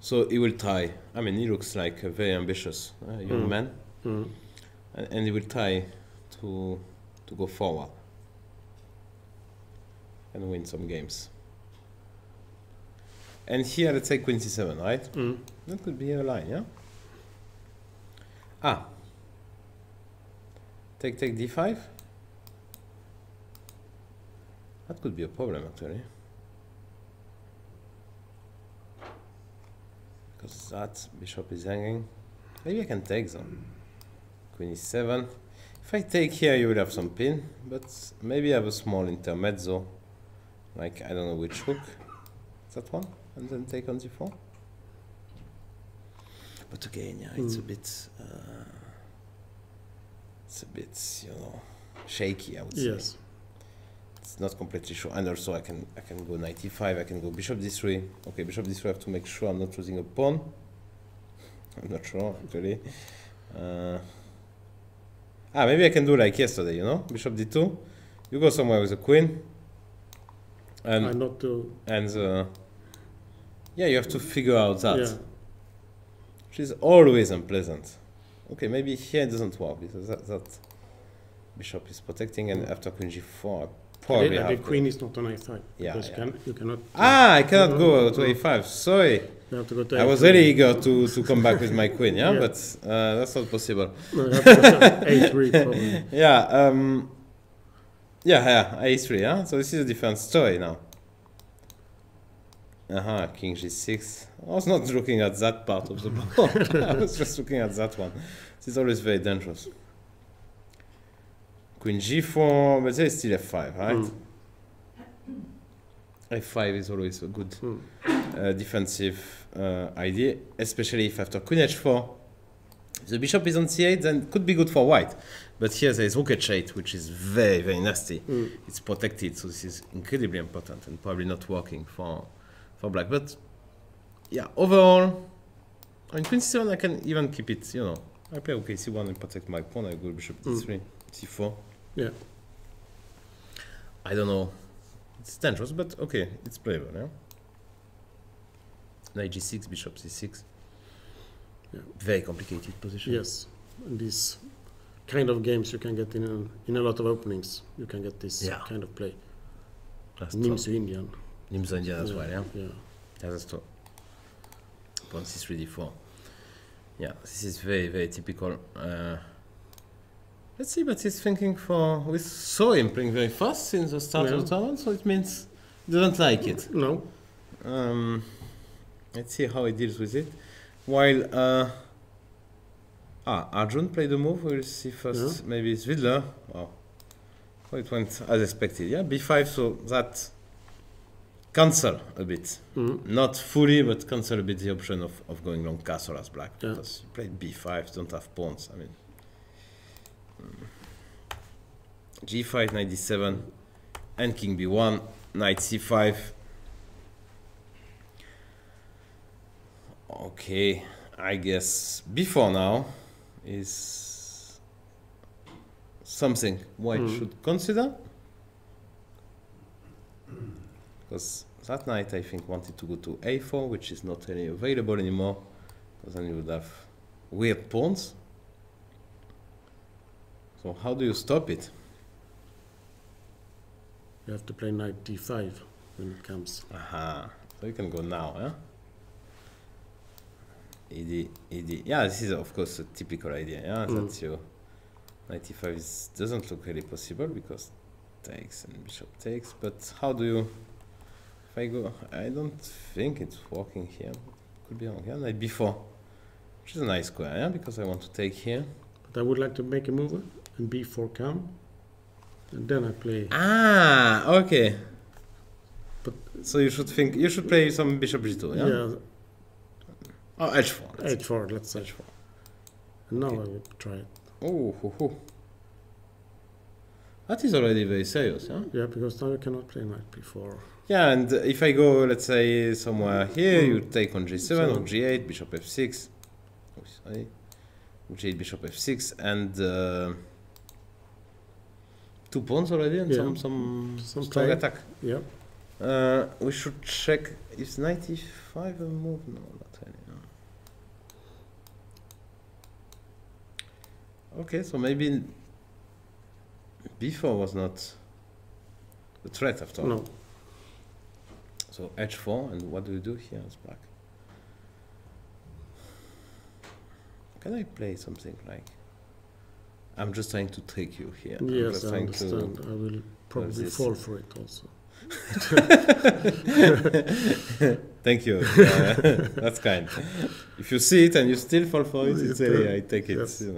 So he will try. I mean, he looks like a very ambitious young man. And he will try to go forward and win some games. And here, let's say queen c7, right? That could be a line, yeah? Take d5? That could be a problem, actually. Because that bishop is hanging. Maybe I can take them. Queen e7. If I take here, you will have some pin, but maybe I have a small intermezzo, like I don't know which hook. That one, and then take on d4. But again, yeah, it's a bit, shaky. I would say. Yes. It's not completely sure, and also I can go knight e5. I can go bishop d3. Okay, bishop d3. I have to make sure I'm not losing a pawn. I'm not sure actually. Maybe I can do like yesterday, bishop d2. You go somewhere with a queen, and you have to figure out that. Yeah. Which is always unpleasant. Okay, maybe here it doesn't work because that bishop is protecting, and after queen g4, probably the queen is not on a5. Yeah, you cannot. I cannot go to a5. Sorry. You have to go to I was really eager to come back with my queen, but that's not possible. No, you have to go to a3 probably. a3, yeah? So this is a different story now. King g6. I was not looking at that part of the board. I was just looking at that one. This is always very dangerous. Queen g4, but there is still f5, right? f5 is always a good defensive idea, especially if after queen h4 the bishop is on c8, then it could be good for white. But here there is rook h8, which is very, very nasty. It's protected, so this is incredibly important and probably not working for black. But yeah, overall, on queen c7, I can even keep it, you know. I play okay c1 and protect my pawn. I go bishop d3, c4. Yeah. I don't know. It's dangerous, but okay, it's playable, yeah? Knight g6, bishop c6. Yeah. Very complicated position. Yes, and these kind of games you can get in a lot of openings. You can get this kind of play. That's Nimzo Indian. Nimzo Indian as well, yeah? Yeah. Yeah, that's true. Pawn c3, d4. Yeah, this is very, very typical. Let's see, but he's thinking for... We saw him playing very fast since the start of the tournament, so it means he doesn't like it. No. Let's see how he deals with it. While Arjun played the move, we'll see first maybe Svidler. Wow. Oh, it went as expected, yeah? b5, so that cancel a bit. Not fully, but cancel a bit the option of going long castle as black. Because you played b5, don't have pawns, I mean. g5, knight d7, and king b1, knight c5. Okay, I guess b4 now is something white should consider. Because that knight, I think, wanted to go to a4, which is not really available anymore. Because then you would have weird pawns. So how do you stop it? You have to play knight d5 when it comes. Aha. So you can go now, yeah? ED. Yeah, this is of course a typical idea, yeah? That's your knight e5 doesn't look really possible because takes and bishop takes, but how do you... If I go... I don't think it's working here. Could be wrong, yeah? Knight b4. Which is a nice square, yeah? Because I want to take here. But I would like to make a move and b4 come. And then I play... Ah, okay. But so you should think... You should play some bishop g2, yeah? Yeah. Oh, h4. H4, let's say. h4. And now I will try it. Oh. That is already very serious, yeah? Yeah, because now you cannot play knight b4. Yeah, and if I go, let's say, somewhere here, you take on g7 or g8, bishop f6. Oh, sorry. G8, bishop f6, and 2 pawns already, and some strong attack. Yeah. We should check, is knight e5 a move? No, not really. No. Okay, so maybe b4 was not the threat after all. No. So h4, and what do you do here as black? Can I play something like... I'm just trying to trick you here. Yes, I understand. I will probably fall for it also. Thank you. That's kind. If you see it and you still fall for it, it's really, I take it, yes. You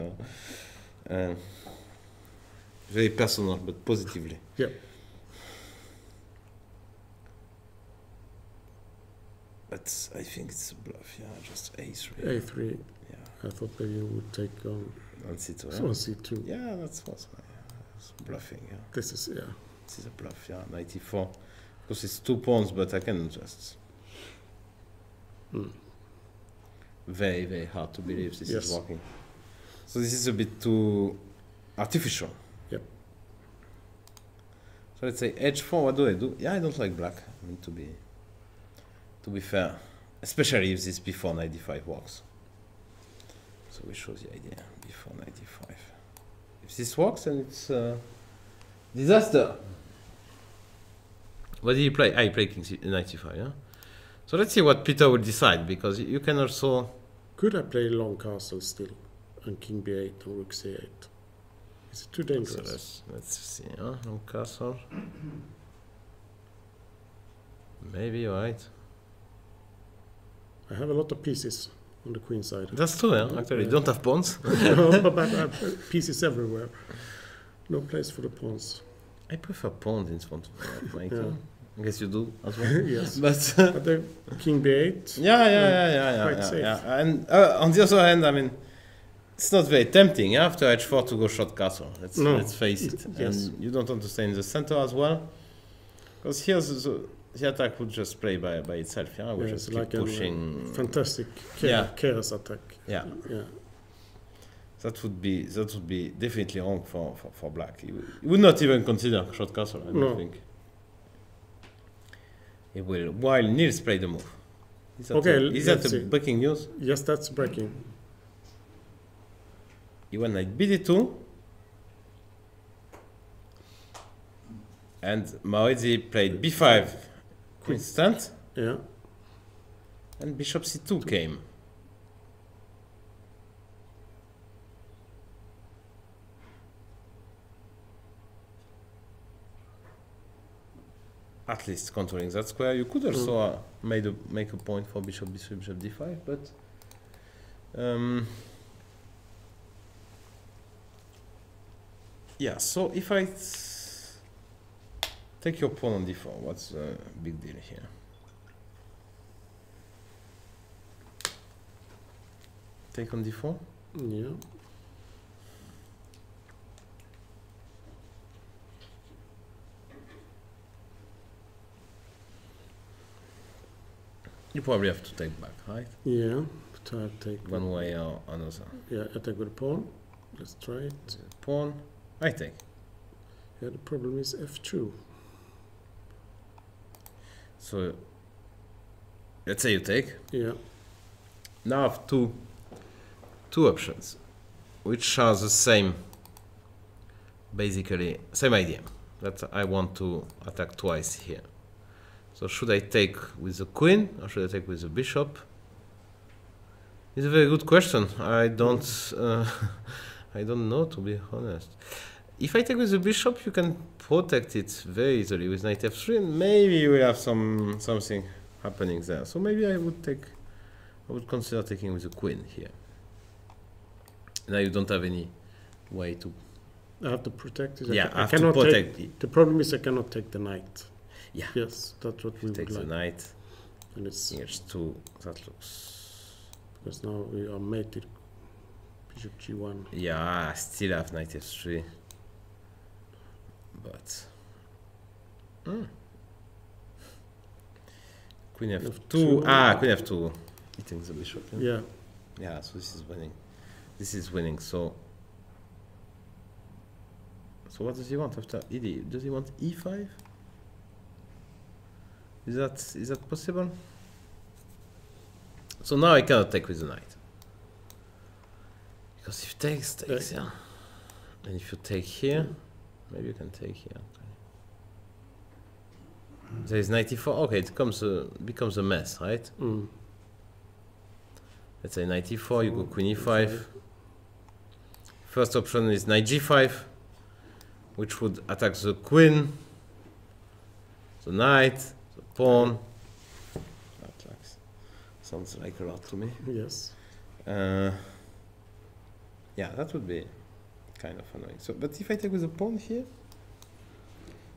know. Very personal, but positively. Yeah. But I think it's a bluff, yeah, just a3. a3. Yeah. I thought maybe you would take on c2. Yeah? On c2. Yeah, that's what's bluffing, yeah. This is, yeah. This is a bluff, yeah, knight e4. Because it's 2 pawns, but I can just... Very, very hard to believe this is working. So this is a bit too artificial. Yep. So let's say h4, what do I do? Yeah, I don't like black, I mean, to be fair. Especially if this before knight d5 works. So we show the idea, before knight d5. If this works, then it's disaster. What did you play? I play king knight c5, yeah? So let's see what Peter will decide, because you can also... Could I play long castle still, and king b8 and rook c8? Is it too dangerous? So let's see, huh? Long castle. Maybe you're right. I have a lot of pieces on the queen side. That's true, yeah? Actually, you don't have pawns. No, but I have pieces everywhere. No place for the pawns. I prefer pawns in front of my king. I guess you do as well. Yes. But the king b8. Yeah. And on the other hand, I mean, it's not very tempting after h4 to go short castle. Let's face it. Yes. And you don't want to stay in the center as well, because here the attack would just play by itself. Yeah, we just keep like pushing. A fantastic chaos attack. Yeah. Yeah. That would be definitely wrong for black. He would not even consider short castle. I don't think. He will. While Niels play the move. Is that breaking news? Yes, that's breaking. He went knight bd2, and Maurizzi played b5 instant. Yeah. And bishop c2 came. At least controlling that square. You could also make a point for bishop b3, bishop d5, but yeah. So if I take your pawn on d4, what's the big deal here? Take on d4. Yeah. You probably have to take back, right? Yeah, to take one way or another. Yeah, I take with a pawn. Let's try it. Pawn, I take. Yeah, the problem is f2. So let's say you take. Yeah. Now I have two options, which are the same, basically same idea. That I want to attack twice here. So should I take with the queen or should I take with the bishop? It's a very good question. I don't know, to be honest. If I take with the bishop, you can protect it very easily with knight f3, and maybe you will have something happening there. So maybe I would consider taking with the queen here. Now you don't have any way to. I have to protect it. Yeah, I have to protect it. The problem is I cannot take the knight. Yeah. Yes, that's what we would like. Take the knight. And it's here's two. That looks. Because now we are mated. Bishop g1. Yeah, I still have knight f3. But. Queen f2. Ah, queen f2. Eating the bishop. Yeah. Yeah, so this is winning. This is winning. So what does he want after ed? Does he want e5? Is that possible? So now I cannot take with the knight. Because if takes, yeah. And if you take here, maybe you can take here. There is 94. Okay, it becomes a mess, right? Let's say 94, you go queen e5. First option is knight g5, which would attack the queen, the knight, the pawn. That sounds like a lot to me. Yes. Yeah, that would be kind of annoying. So, but if I take with the pawn here,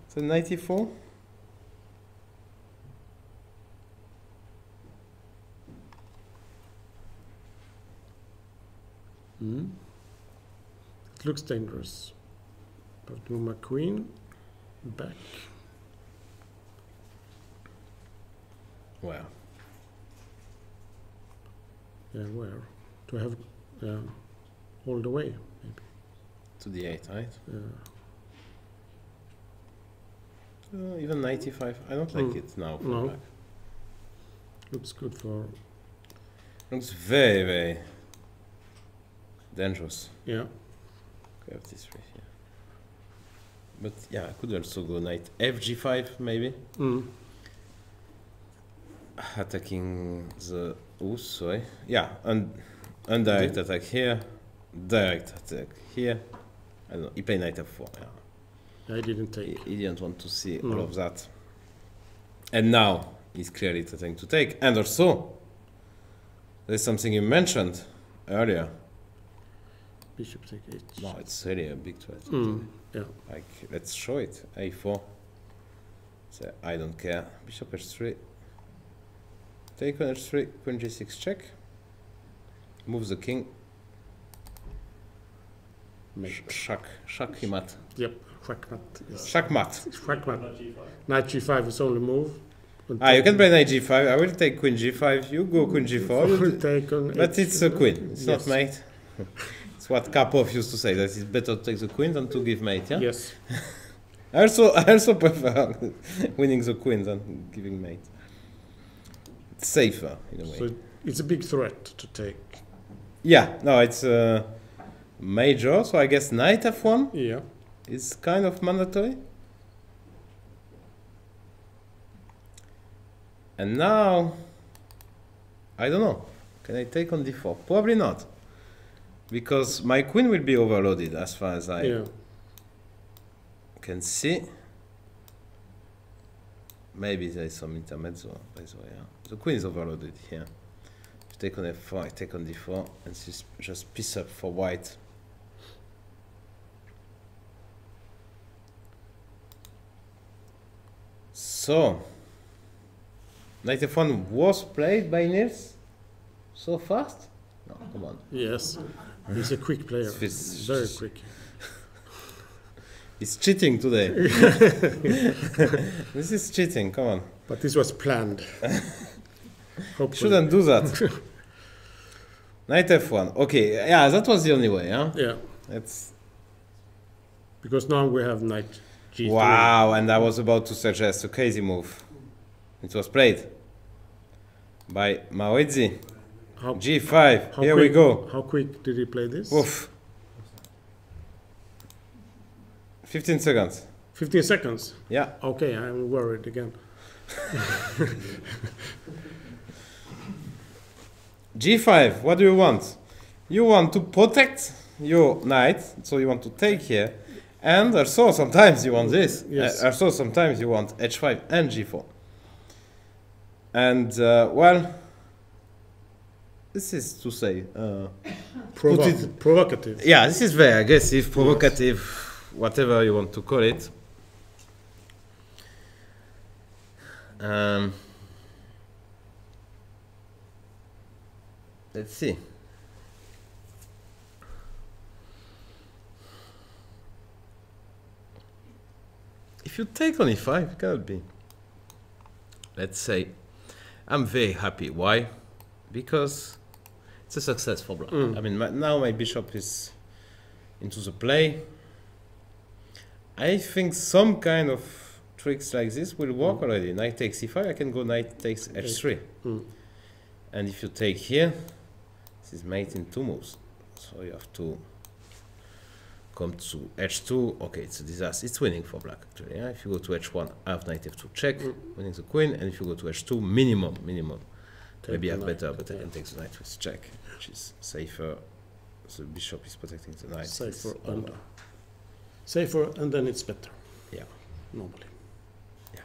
so 94. It looks dangerous. But move my queen back. Where? Yeah, where? To have all the way, maybe. To the 8, right? Yeah. Even 95. I don't like it now. No. Black. Looks good for. Looks very, very dangerous. Yeah. We have this right here. But yeah, I could also go knight fg5 maybe. Attacking the sorry. Yeah, and direct attack here, direct attack here. I don't know. He played knight f4. Yeah. I didn't take. He didn't want to see all of that. And now he's clearly attempting to take. And also, there's something you mentioned earlier. Bishop take h. No, it's really a big threat. Yeah. Like, let's show it. a4. So I don't care. Bishop h3. Take on h3. Queen g6 check. Move the king. mate. Shakimat. Yep, Shachmat. Yes. Shakmat. Shachmat. Knight G5 is only move. You can play knight G5. I will take queen G5. You go queen G4. Take on But it's a queen. It's yes. not mate. It's what Karpov used to say. That it's better to take the queen than to give mate. Yeah. Yes. I also prefer winning the queen than giving mate. It's safer in a way. So it's a big threat to take. Yeah, no, it's major, so I guess knight f1 Yeah. is kind of mandatory. And now, I don't know, can I take on d4? Probably not, because my queen will be overloaded as far as I can see. Maybe there is some intermezzo, by the way. Yeah? The queen is overloaded here. If I take on f4, I take on d4, and this is just piece up for white. So, knight f1 was played by Niels so fast? No, come on. Yes. He's a quick player. Very quick. He's cheating today. This is cheating, come on. But this was planned. Shouldn't do that. Knight f1. Okay, yeah, that was the only way, huh? Yeah. That's because now we have knight G3. Wow, and I was about to suggest a crazy move. It was played by Maurizzi. G5. Here we go. How quick did he play this? Oof. 15 seconds. 15 seconds? Yeah. Okay, I'm worried again. G5, what do you want? You want to protect your knight, so you want to take here. And also sometimes you want this. Yes. Also sometimes you want H5 and G4. And, well, this is to say... provocative. Yeah, this is very aggressive, provocative, whatever you want to call it. Let's see. If you take on e5, it cannot be. Let's say, I'm very happy. Why? Because it's a success for black. I mean, now my bishop is into the play. I think some kind of tricks like this will work already. Knight takes e5, I can go knight takes h3. And if you take here, this is mate in two moves. So you have to come to h2. Okay, it's a disaster. It's winning for black, actually. Yeah? If you go to h1, I have knight f2 check, winning the queen. And if you go to h2, minimum. Maybe I have better, but I can take the knight with check, which is safer. The bishop is protecting the knight. Safer, and then it's better. Yeah. Normally. Yeah.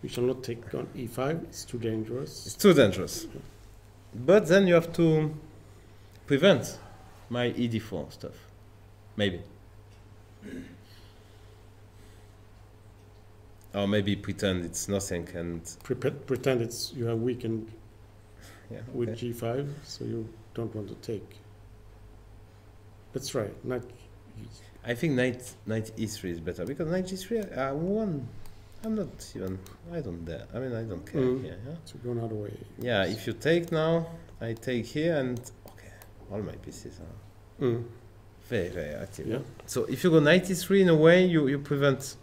We shall not take on e5. It's too dangerous. It's too dangerous. But then you have to prevent my ed4 stuff. Maybe. Or maybe pretend it's nothing and... Pretend it's you have weakened with okay. g5, so you don't want to take. Let's try it. I think knight e3 is better, because knight g3, I'm not even, I don't dare. I mean, I don't care here. Yeah? So go another way. Yeah, if you take now, I take here and, okay, all my pieces are very, very active. Yeah. So if you go knight e3, in a way, you prevent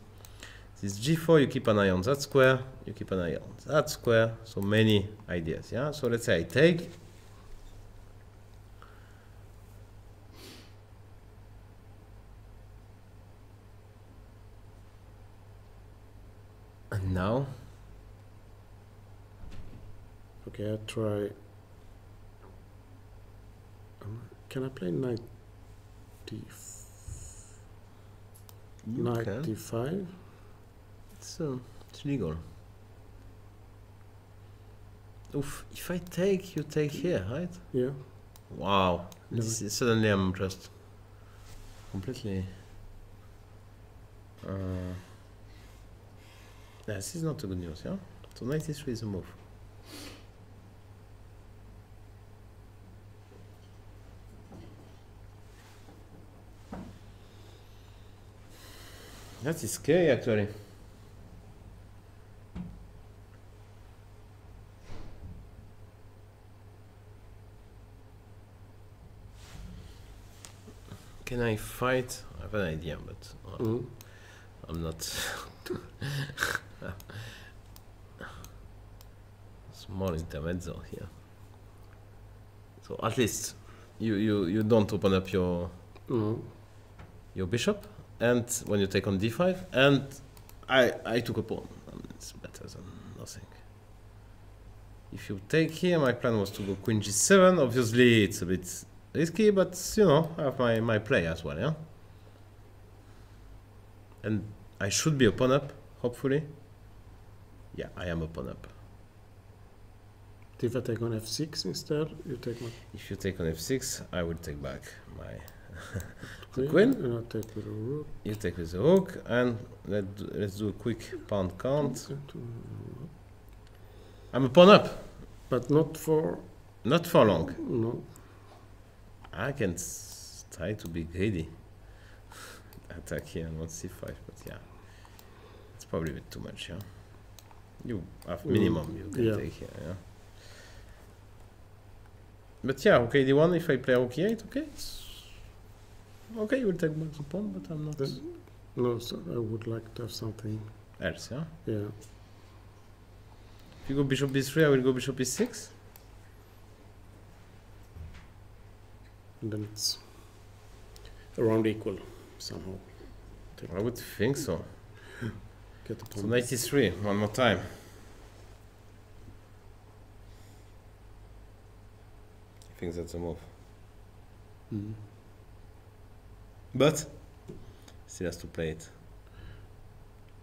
this g4, you keep an eye on that square, you keep an eye on that square, so many ideas, yeah? So let's say I take, and now, okay, I try. Can I play knight knight d5? It's legal. Oof, if I take, you take here, right? Yeah. Wow. Suddenly I'm just completely... this is not a good news, yeah? So knight e3 is a move. That is scary actually. Can I fight? I have an idea, but I'm not. Small intermezzo here. So at least you don't open up your bishop, and when you take on d5, and I took a pawn. It's better than nothing. If you take here, my plan was to go queen g7. Obviously, it's a bit risky, but you know, I have my play as well, yeah. And I should be a pawn up, hopefully. Yeah, I am a pawn up. If I take on f6 instead, you take my... If you take on f6, I will take back my queen. Queen. And I'll take with a rook. You take with the rook, and let's do a quick pawn count. I'm a pawn up. But not for... Not for long. No. I can try to be greedy. Attack here on 1c5, but yeah. It's probably a bit too much, yeah. You have minimum you can take here, yeah. But yeah, okay, d1, if I play rook e8, okay. Okay, you will take back the pawn, but I'm not... No, so I would like to have something else, yeah? Yeah. If you go bishop b3, I will go bishop e6. And then it's around equal somehow. I would think so. Get the pawn. So 93, one more time. I think that's a move. But still has to play it.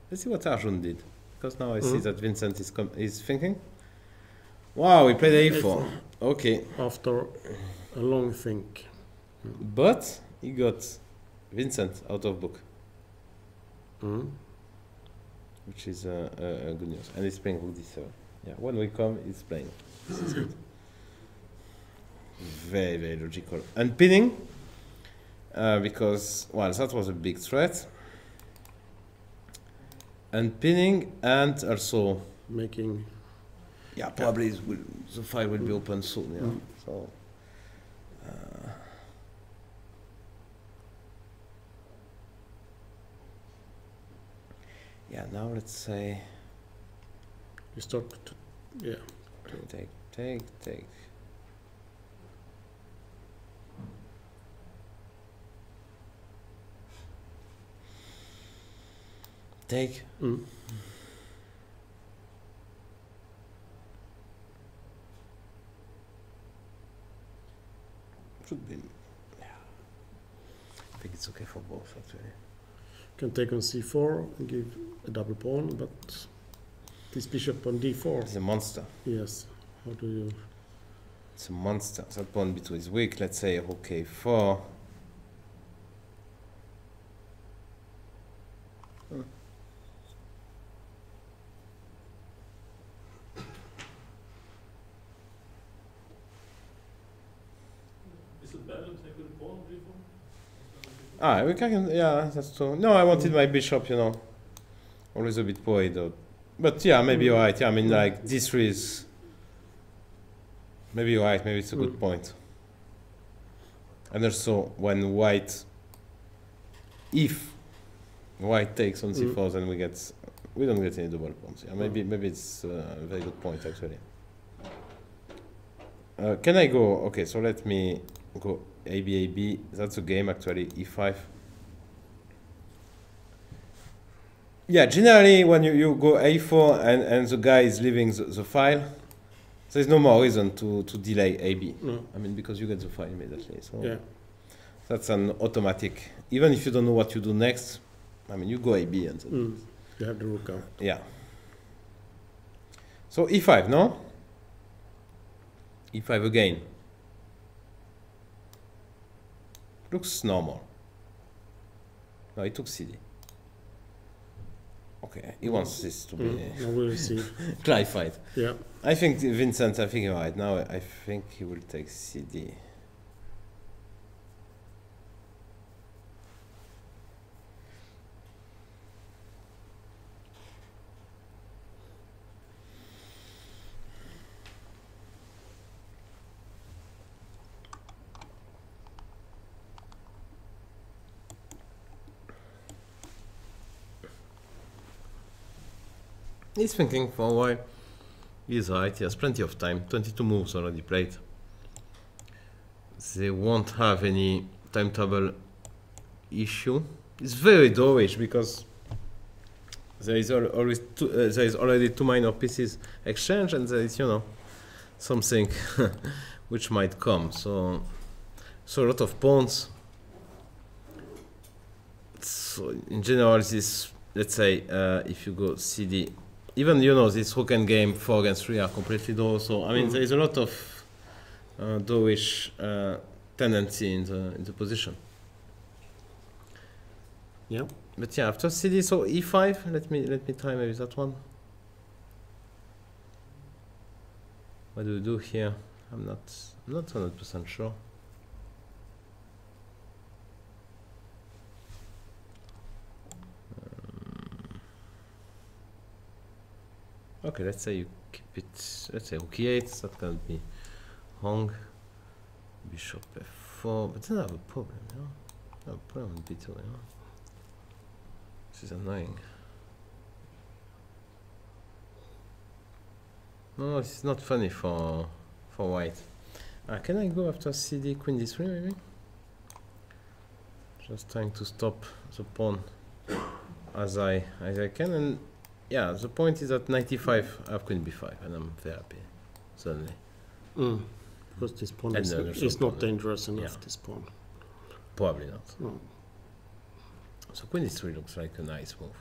Let's see what Arjun did, because now I see that Vincent is thinking. Wow, he played a4. Okay. After a long think. But he got Vincent out of book, which is good news. And he's playing rook d7. Yeah, when we come, he's playing. This is good. Very, very logical. And pinning, because, well, that was a big threat. And pinning, and also making... Yeah, probably the file will be open soon, yeah. So, yeah, now let's say... You start to... Yeah. Take. Take. Should be. Yeah. I think it's okay for both actually. Can take on c4 and give a double pawn, but this bishop on d4. It's a monster. Yes. How do you? It's a monster. That pawn b2 is weak. Let's say rook a4. Ah, we can, yeah, that's true. No, I wanted my bishop, you know. Always a bit poor, though. But yeah, maybe you're right. Yeah, I mean, like, d3 is... Maybe you're right, maybe it's a good point. And also, when white... If white takes on c4, then we don't get any double pawns. Yeah, maybe it's a very good point, actually. Can I go... Okay, so let me go... AB, that's a game actually, e5. Yeah, generally when you go a4 and the guy is leaving the file, there's no more reason to delay AB. No. I mean, because you get the file immediately. So yeah. That's an automatic. Even if you don't know what you do next, I mean, you go AB and you have the rook out. Yeah. So e5, no? e5 again. Looks normal. No, he took CD. Okay, he wants this to be we'll see. clarified. Yeah. I think Vincent, I think you're right. Now I think he will take CD. He's thinking for a while. He's right, he has plenty of time. 22 moves already played. They won't have any time trouble issue. It's very drawish because there is always there is already 2 minor pieces exchange, and there is, you know, something which might come. So a lot of pawns. So in general, this, let's say, if you go CD, even, you know, this rook and game 4 against 3 are completely draw. So I mean, there is a lot of drawish tendency in the position. Yeah. But yeah, after CD, so E5. Let me try maybe that one. What do we do here? I'm not 100% sure. Okay, let's say you keep it. Let's say rook e8. That can be hung. Bishop f4. But then I have a problem, you know. I have a problem with b2, you know. This is annoying. No, it's not funny for white. Can I go after CD queen d3 maybe? Just trying to stop the pawn as I can, and yeah, the point is at 95 I have queen b5 and I'm very happy suddenly. Because this pawn is not dangerous enough, yeah. This pawn. Probably not. No. So queen d3 looks like a nice move.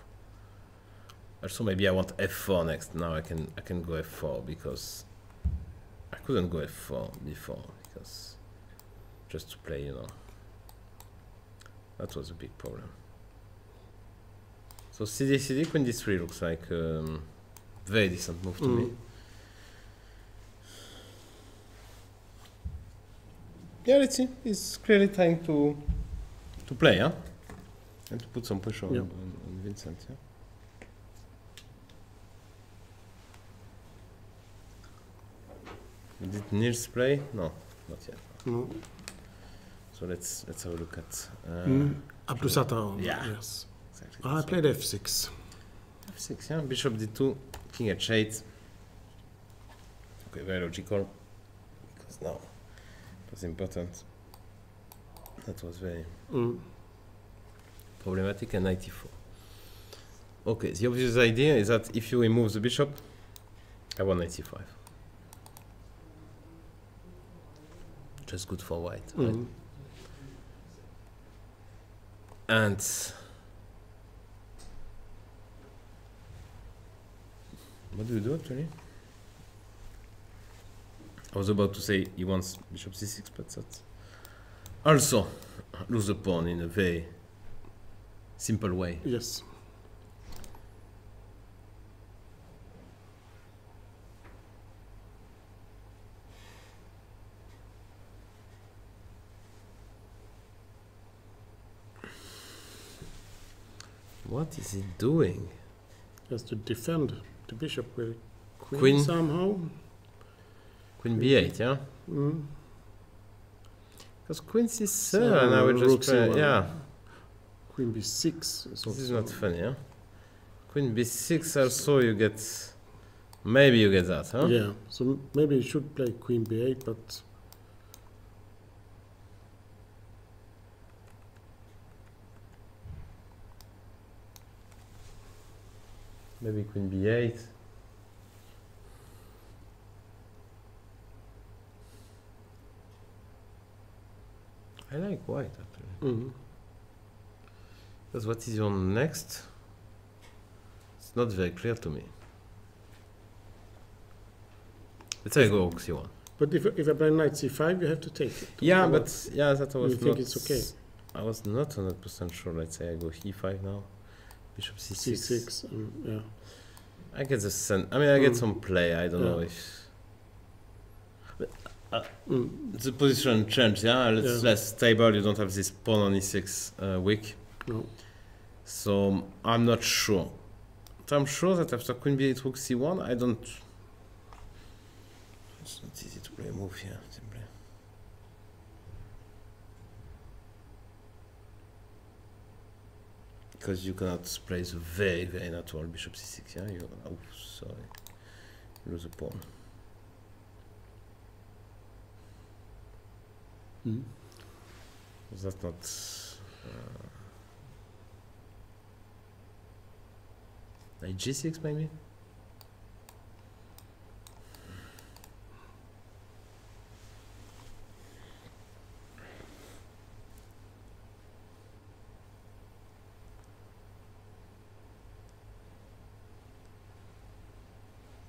Also maybe I want f4 next. Now I can go f4 because I couldn't go f4 before because just to play, you know. That was a big problem. So CD queen d3 looks like very decent move to me. Yeah, let's see. He's clearly trying to play, huh? And to put some pressure on Vincent, yeah. Did Nils play? No, not yet. No. So let's have a look at Abdusattorov. Yeah. Yes. Exactly. I played f6. F6, yeah. Bishop d2, king h8. Okay, very logical. Because now it was important. That was very problematic, and 94. Okay, the obvious idea is that if you remove the bishop, I want 95. Just good for white, right? And what do you do actually? I was about to say he wants bishop c6, but that's also lose the pawn in a very simple way. Yes. What is he doing? He has to defend the bishop with queen somehow. Queen b8, yeah? Because queen c7, and I would just play, yeah. Queen b6. This is not funny, yeah? Queen b6 also you get, maybe you get that, huh? Yeah, so maybe you should play queen b8, but maybe queen b8. I like white actually. Because what is your next? It's not very clear to me. Let's say I go c1. But if I play knight c5, you have to take it. Yeah, but yeah, that was. You think it's okay? I was not 100% sure. Let's say I go e5 now. Bishop c6. c6, yeah. I get the sense. I mean, I get some play. I don't know if the position changed. Yeah, it's less stable. You don't have this pawn on e6 weak. No. So I'm not sure. So I'm sure that after queen b8 rook c1, I don't. It's not easy to play a move here. Simply. Because you cannot play the very, very natural bishop c6, yeah? Oh, sorry. You lose a pawn. Was that not... Knight g6, maybe?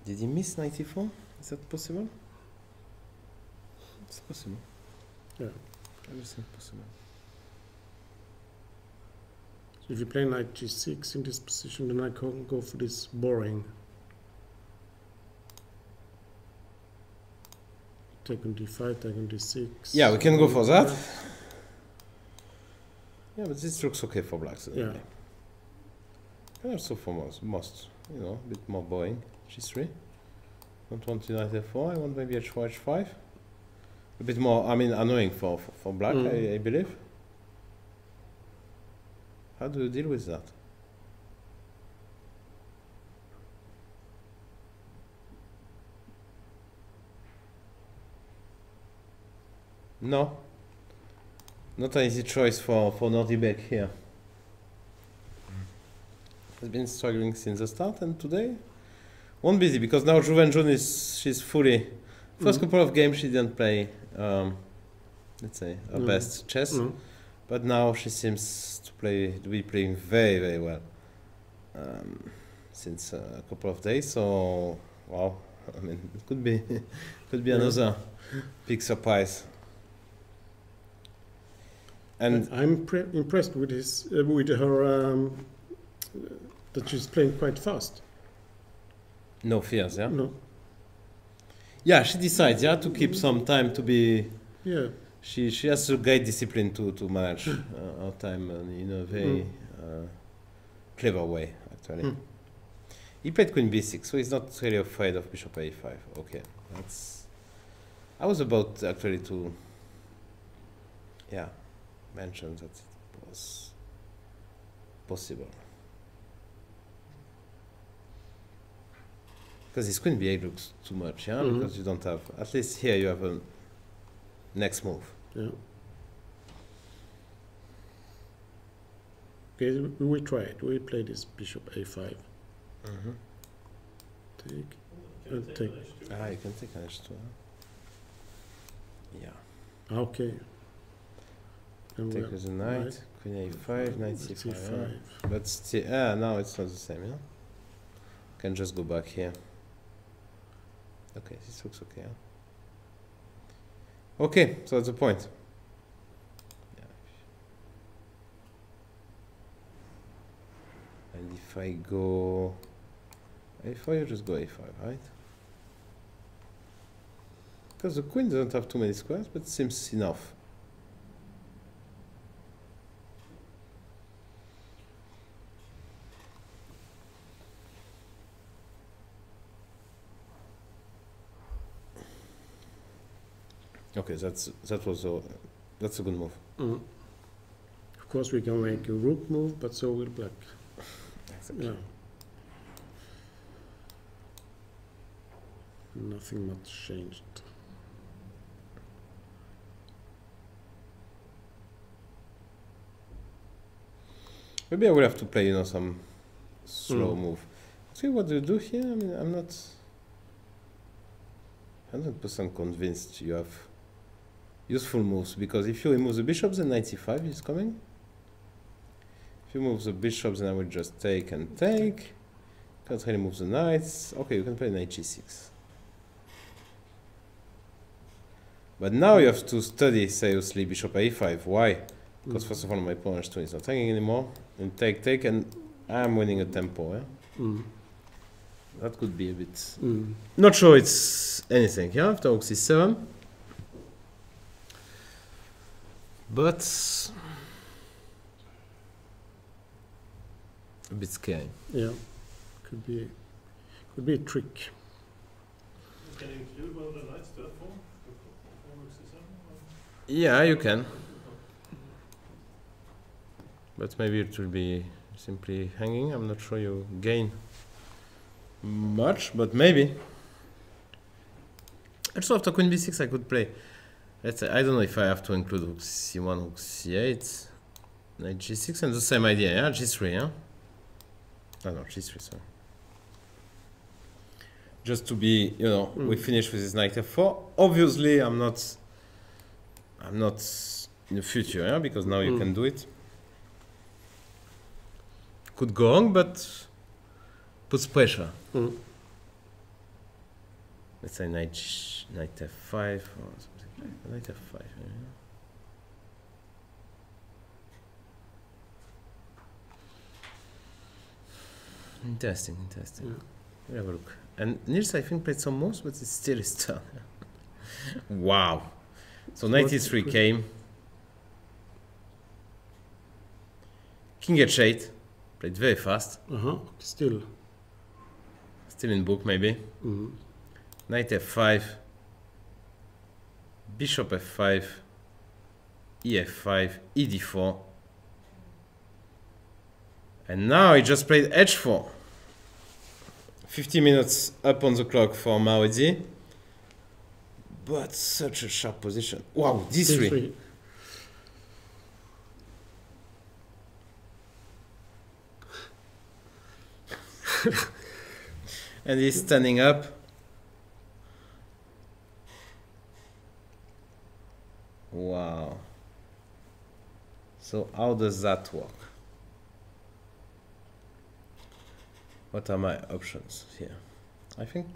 Did he miss 94? Is that possible? It's possible. Yeah. Everything possible. So if you play knight g6 in this position, then I can go for this boring. Take on d5, take on d6. Yeah, we can go for that. Yeah, but this looks okay for blacks. Yeah. And also for most, you know, a bit more boring. g3. Don't want to knight f4. I want maybe h4, h5. A bit more, I mean, annoying for black, I believe. How do you deal with that? No. Not an easy choice for Nordibek here. Has been struggling since the start, and today won't be easy because now she's fully. First couple of games she didn't play, let's say, her best chess, but now she seems to be playing very, very well since a couple of days. So wow, I mean, it could be another big surprise. And I'm impressed with her that she's playing quite fast. No fears, yeah? No. Yeah, she decides, yeah, to keep some time to be... Yeah. She has a great discipline to manage her time in a very clever way, actually. He played queen b6, so he's not really afraid of bishop a5. Okay, that's... I was about actually to... Yeah, mention that it was possible. Because this queen b8 looks too much, yeah? Because you don't have... At least here you have a next move. Yeah. Okay, we try it. We play this bishop a5. Take and take. Ah, you can take an h2. Huh? Yeah. Okay. And Take with a knight, queen a5, knight c5. Yeah. But still, now it's not the same, yeah? Can just go back here. Okay, this looks okay. Huh? Okay, so that's the point. Yeah. And if I go a4, you just go a5, right? Because the queen doesn't have too many squares, but it seems enough. Okay, that's a good move. Of course, we can make a rook move, but so will black. Exactly. Yeah. Nothing much changed. Maybe I will have to play, you know, some slow move. See what do you do here? I mean, I'm not 100% convinced you have useful moves, because if you remove the bishops, then knight c5 is coming. If you move the bishops, then I will just take and take. Can't really move the knights. Okay, you can play knight g6. But now you have to study seriously bishop a5. Why? Because first of all, my pawn h2 is not hanging anymore. And take, and I'm winning a tempo. Yeah? That could be a bit... Not sure it's anything, yeah, after rook c7. But... a bit scary. Yeah, could be a trick. Can you include one of the knights to f4? Yeah, you can. But maybe it will be simply hanging. I'm not sure you gain much, but maybe. Also after queen b6 I could play. Let's say, I don't know if I have to include rook c1, rook c8, knight g6, and the same idea, yeah? g3, yeah? Oh no, g3, sorry. Just to be, you know, we finish with this knight f4. Obviously, I'm not in the future, yeah? Because now you can do it. Could go wrong, but puts pressure. Let's say knight f5 or something like knight f5. Yeah. Interesting. We have a look. And Niels, I think, played some moves, but it's still his turn. Wow. So 93 came. King h8. Played very fast. Still in book, maybe. Knight f5. Bishop f5. ef5. ed4. And now he just played h4. 50 minutes up on the clock for Maurizzi. But such a sharp position. Wow, d3. And he's standing up. Wow. So how does that work? What are my options here? I think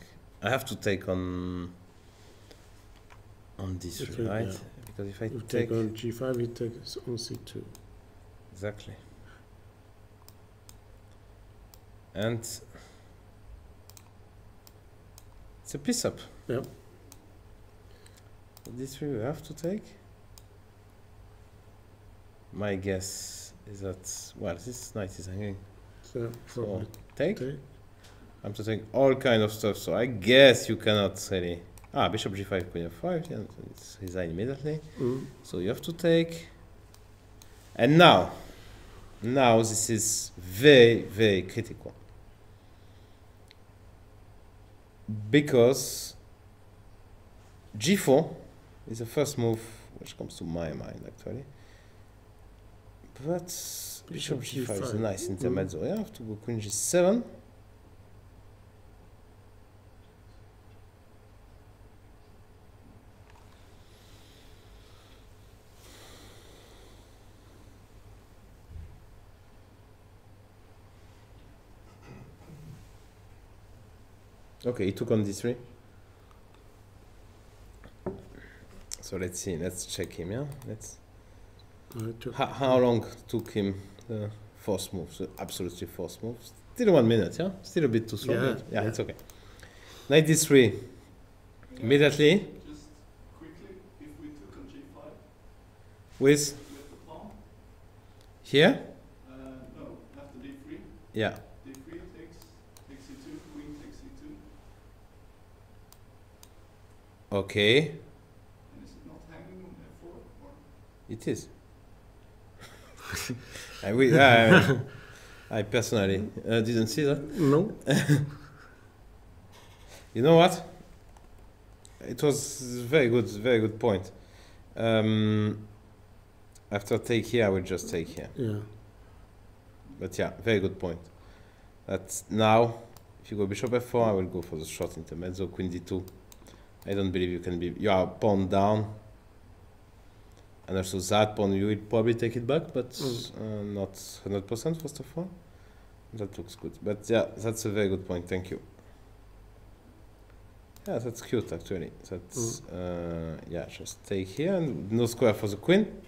I have to take on d3, right? Yeah. Because if I take on g5, he takes on c2. Exactly. And it's a piece up. Yep. D3 we have to take. My guess is that, well, this knight is hanging. So take. I'm to take all kind of stuff, so I guess you cannot really. Bishop g5, queen f5, yeah, it's resign immediately. So you have to take. And now this is very, very critical. Because g4 is the first move which comes to my mind, actually. But bishop g5 is a nice intermezzo. I have to go queen g7. Okay, he took on d3. So let's see, let's check him, yeah? How long took him the force move? The absolutely force move. Still 1 minute, yeah? Still a bit too slow. Yeah, it's okay. Knight d3. Immediately. Just quickly, if we took on g5. With the pawn. Here? No, after d3. Yeah. d3 takes e2, queen takes e2. Okay. And is it not hanging on f4? Or? It is. I personally didn't see that. No. You know what? It was very good point. After take here, I will just take here. Yeah. But yeah, very good point. That's now, if you go bishop f4, I will go for the short intermezzo, queen d2. I don't believe you can be, you are pawn down. And also that pawn, you will probably take it back, but not 100% first of all. That looks good. But yeah, that's a very good point, thank you. Yeah, that's cute actually. That's, yeah, just take here and no square for the queen.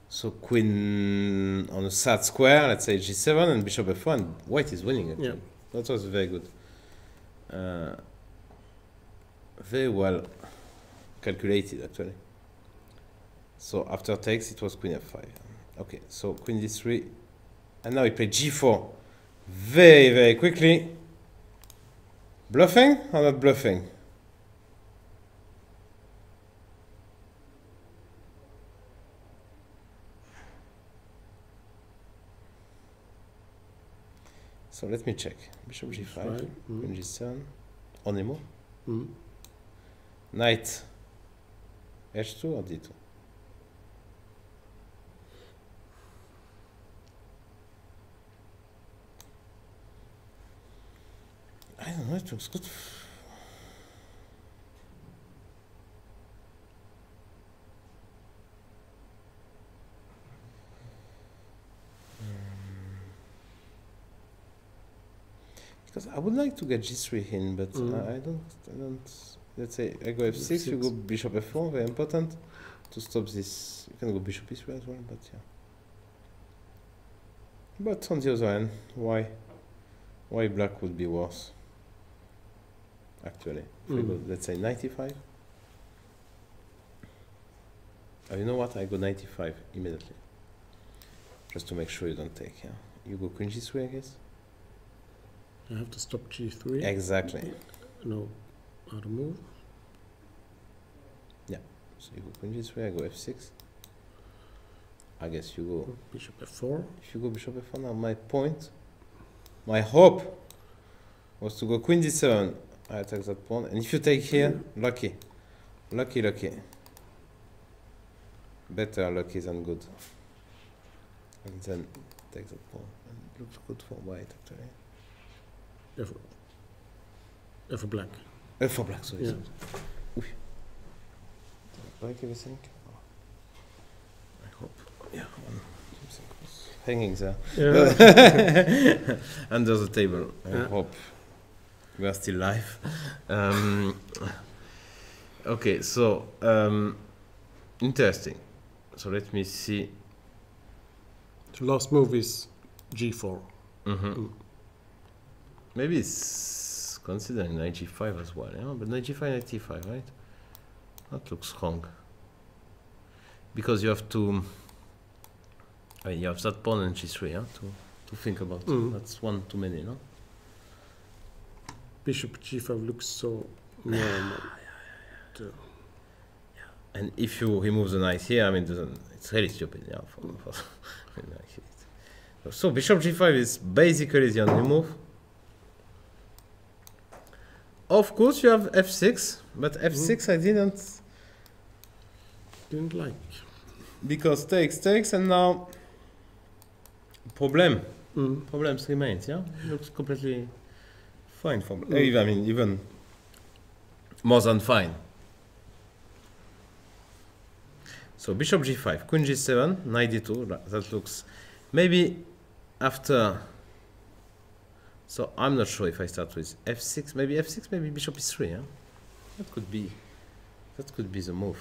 So queen on a sad square, let's say g7 and bishop f4, and white is winning actually. Yeah. That was very good. Very well calculated actually. So after takes, it was queen f5. Okay, so queen d3, and now he played g4 very quickly. Bluffing or not bluffing? So let me check. Bishop G5, Queen G7, on a move. Knight H2 or D2? I don't know, it looks good. Because I would like to get G3 in, but I don't. Let's say I go F6, you go Bishop F4, very important to stop this. You can go Bishop E3 as well, but yeah. But on the other hand, why black would be worse? Actually, if we go, let's say 95. Oh, you know what? I go 95 immediately, just to make sure you don't take. Yeah, you go Queen G3, I guess. I have to stop G3. Exactly. No, how to move. Yeah. So you go Queen G3, I go F6. I guess you go Bishop F4. If you go Bishop F4, now my hope was to go Queen D7. I attack that pawn, and if you take here, lucky. Better lucky than good. And then take that pawn. And it looks good for white actually. F for black. F for black, sorry. Yeah. Break everything. I hope. Yeah. Something was hanging there. Yeah. Under the table. I hope. We are still live. Okay, so interesting. So let me see. The last move is G4. Maybe it's considering knight G5 as well, yeah? But knight G5, knight T5, right? That looks wrong. Because you have to. I mean, you have that pawn and G3, yeah, to think about. That's one too many, no? Bishop G5 looks so normal. Yeah. And if you remove the knight here, I mean, it's really stupid, yeah. So Bishop G5 is basically the only move. Of course, you have F6, but F6 I didn't like. Because takes, and now problems remains, yeah? It looks completely fine for I mean, even more than fine. So Bishop G5, Queen G7, Knight D2, that looks maybe after. So I'm not sure if I start with F6, maybe Bishop E3, yeah? That could be the move.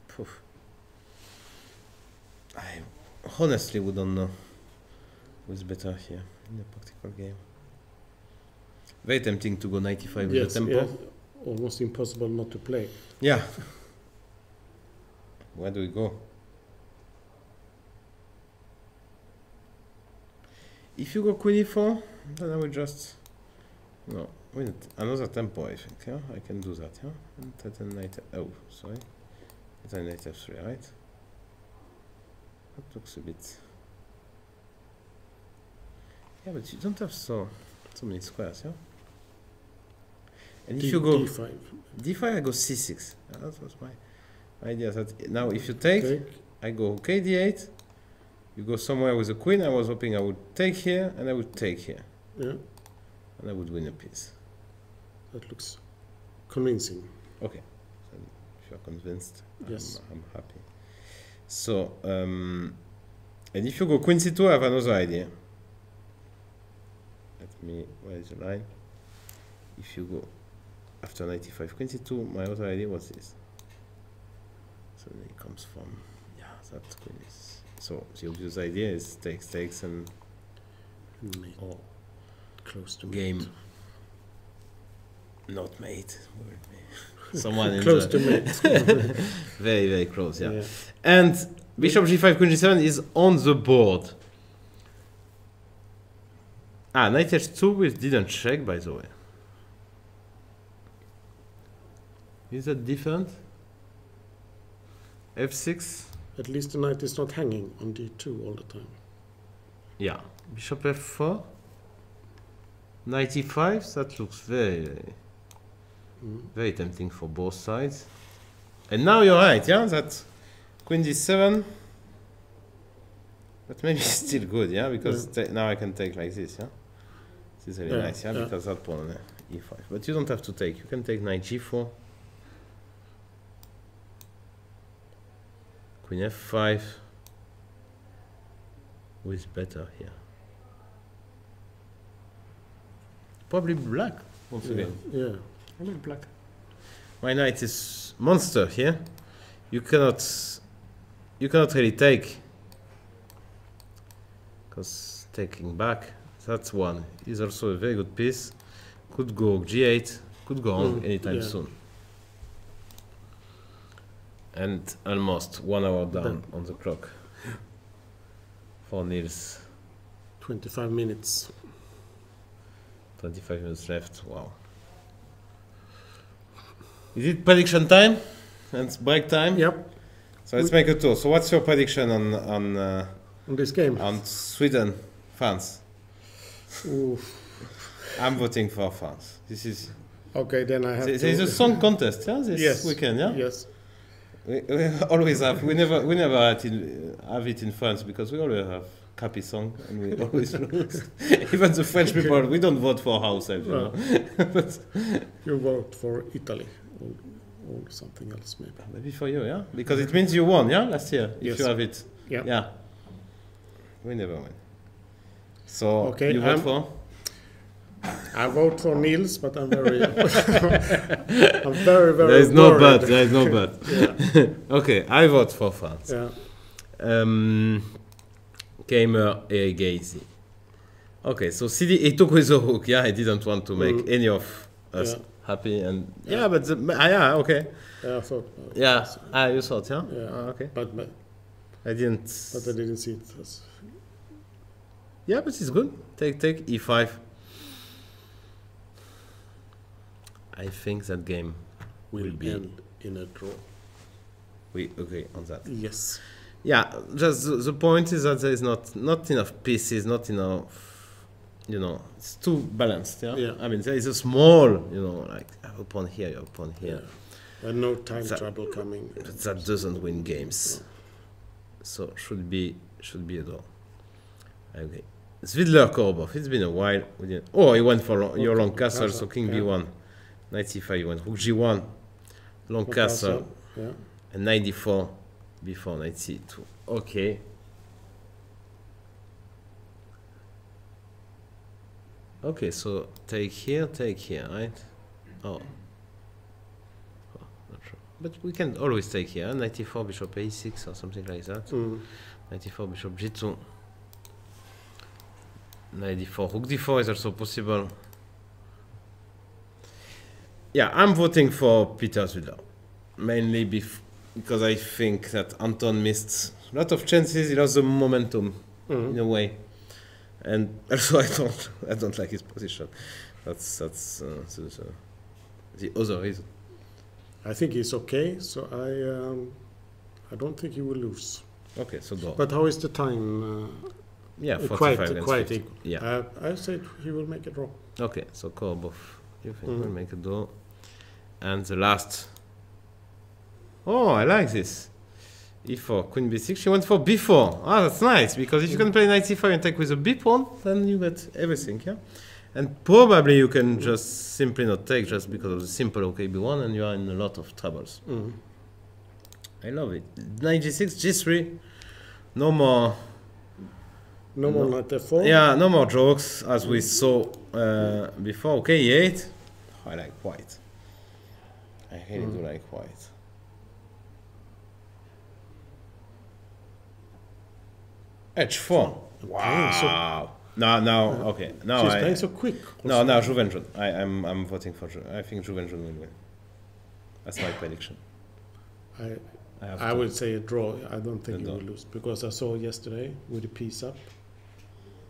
Poof. I honestly wouldn't know who's better here in the practical game. Very tempting to go 95 with the tempo. Yeah. Almost impossible not to play. Yeah. Where do we go? If you go Queen E4, then I will just win another tempo. I think. Yeah, I can do that. Yeah, and then knight. Oh, sorry. Then knight F3, right? That looks a bit. Yeah, but you don't have so many squares, yeah. And if you go D5, I go C6. That was my idea. That now, if you take, I go okay D8. You go somewhere with a queen. I was hoping I would take here, and I would take here. Yeah. And I would win a piece. That looks convincing. Okay. So if you're convinced, yes. I'm happy. So, and if you go Queen C2, I have another idea. Where is the line? If you go after 95 Queen C2, my other idea was this. So then it comes from, that queen is. So the obvious idea is takes and or close to game mate. Not mate. Someone close to mate. Very, very close, yeah. And Bishop G5, Queen G7 is on the board. Knight H2 we didn't check, by the way. Is that different? F6? At least the knight is not hanging on d2 all the time. Yeah, bishop f4. 95, that looks very tempting for both sides. And now you're right, yeah, that queen d7, but maybe still good, yeah, because now I can take like this, yeah. This is really nice, yeah, because that pawn on e5. But you don't have to take, you can take knight g4. Queen f5. Who is better here? Probably black, once again. Yeah. I like black. My knight is monster here. You cannot really take, because taking back, that's one. Is also a very good piece. Could go g8, could go on anytime soon. And almost 1 hour down on the clock for Niels. 25 minutes. 25 minutes left. Wow. Is it prediction time and break time? Yep. So let's make a tour. So what's your prediction on this game? on Sweden, France? Oof. I'm voting for France. This is Okay, then I have there is a song contest, yeah, this weekend, yeah. Yes. We always have. We never have it in France because we always have crappy song and we always lose. Even the French people, we don't vote for ourselves, you know. But you vote for Italy or something else, maybe. maybe for you, yeah, because it means you won, yeah, last year. If you have it, Yeah. We never win. So Okay, you vote for? I vote for Niels, but I'm very, I'm very, very. There is no worried. but. There is no but. Okay, I vote for France. Yeah. Keymer, Erigaisi. Okay, so CD, he took with the hook. Yeah, he didn't want to make any of us happy, and but okay. Yeah, I thought. You thought, yeah. Okay. But I didn't. But I didn't see it. Yeah, but it's good. Take e5. I think that game will be end in a draw. We agree on that. Yes. Yeah, just the point is that there is not enough pieces, not enough, you know, it's too balanced, yeah? I mean, there is a small, you know, like, I have a pawn here, you have a pawn here. Yeah. And no time trouble coming. But that doesn't win games. Yeah. So, should be a draw. Okay. Svidler, Korobov, it's been a while. He went for your long castle, so king b1. Knight c5, you went rook g1, long castle, and knight d4 before knight c2. Okay. Okay, so take here, right? Oh, not sure. But we can always take here. Knight e4, bishop a6 or something like that. Knight e4, bishop g2. Knight d4, rook d4 is also possible. Yeah, I'm voting for Peter Svidler, mainly because I think that Anton missed a lot of chances. He lost the momentum in a way, and also I don't like his position. That's the other reason. I think he's okay, so I don't think he will lose. Okay, so draw. But how is the time? Yeah, 45 quite equal. Yeah, I said he will make a draw. Okay, so Korobov, you think will make a draw. And the last. Oh, I like this. e4, queen b6. She went for b4. Ah, that's nice, because if you can play knight c5 and take with a b pawn, then you get everything, yeah? And probably you can just simply not take just because of the simple OK b1, and you are in a lot of troubles. I love it. Knight g6, g3. No more knight f4. Yeah, no more jokes, as we saw before. Okay, e8. I like white. I really do like white. H4. Wow. Okay. Now she's playing so quick. Now Juvenjun. I'm voting for I think Juvenjun will win. That's my prediction. I would say a draw. I don't think he will lose, because I saw yesterday with the piece up.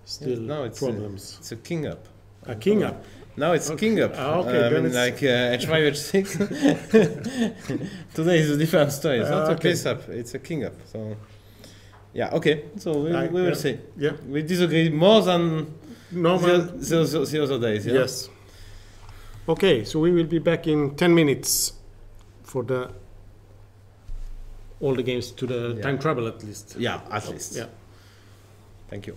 Still no, problems. It's a king up. A king up. Now it's king up. Okay, then it's like h5, h6. Today is a different story. It's not a okay. piece up, it's a king up. So, yeah, okay. So we will see. Yeah. We disagree more than Normal. the other days. Yeah? Yes. Okay, so we will be back in 10 minutes for all the games to the time travel at least. Yeah, at least. Yeah. Thank you.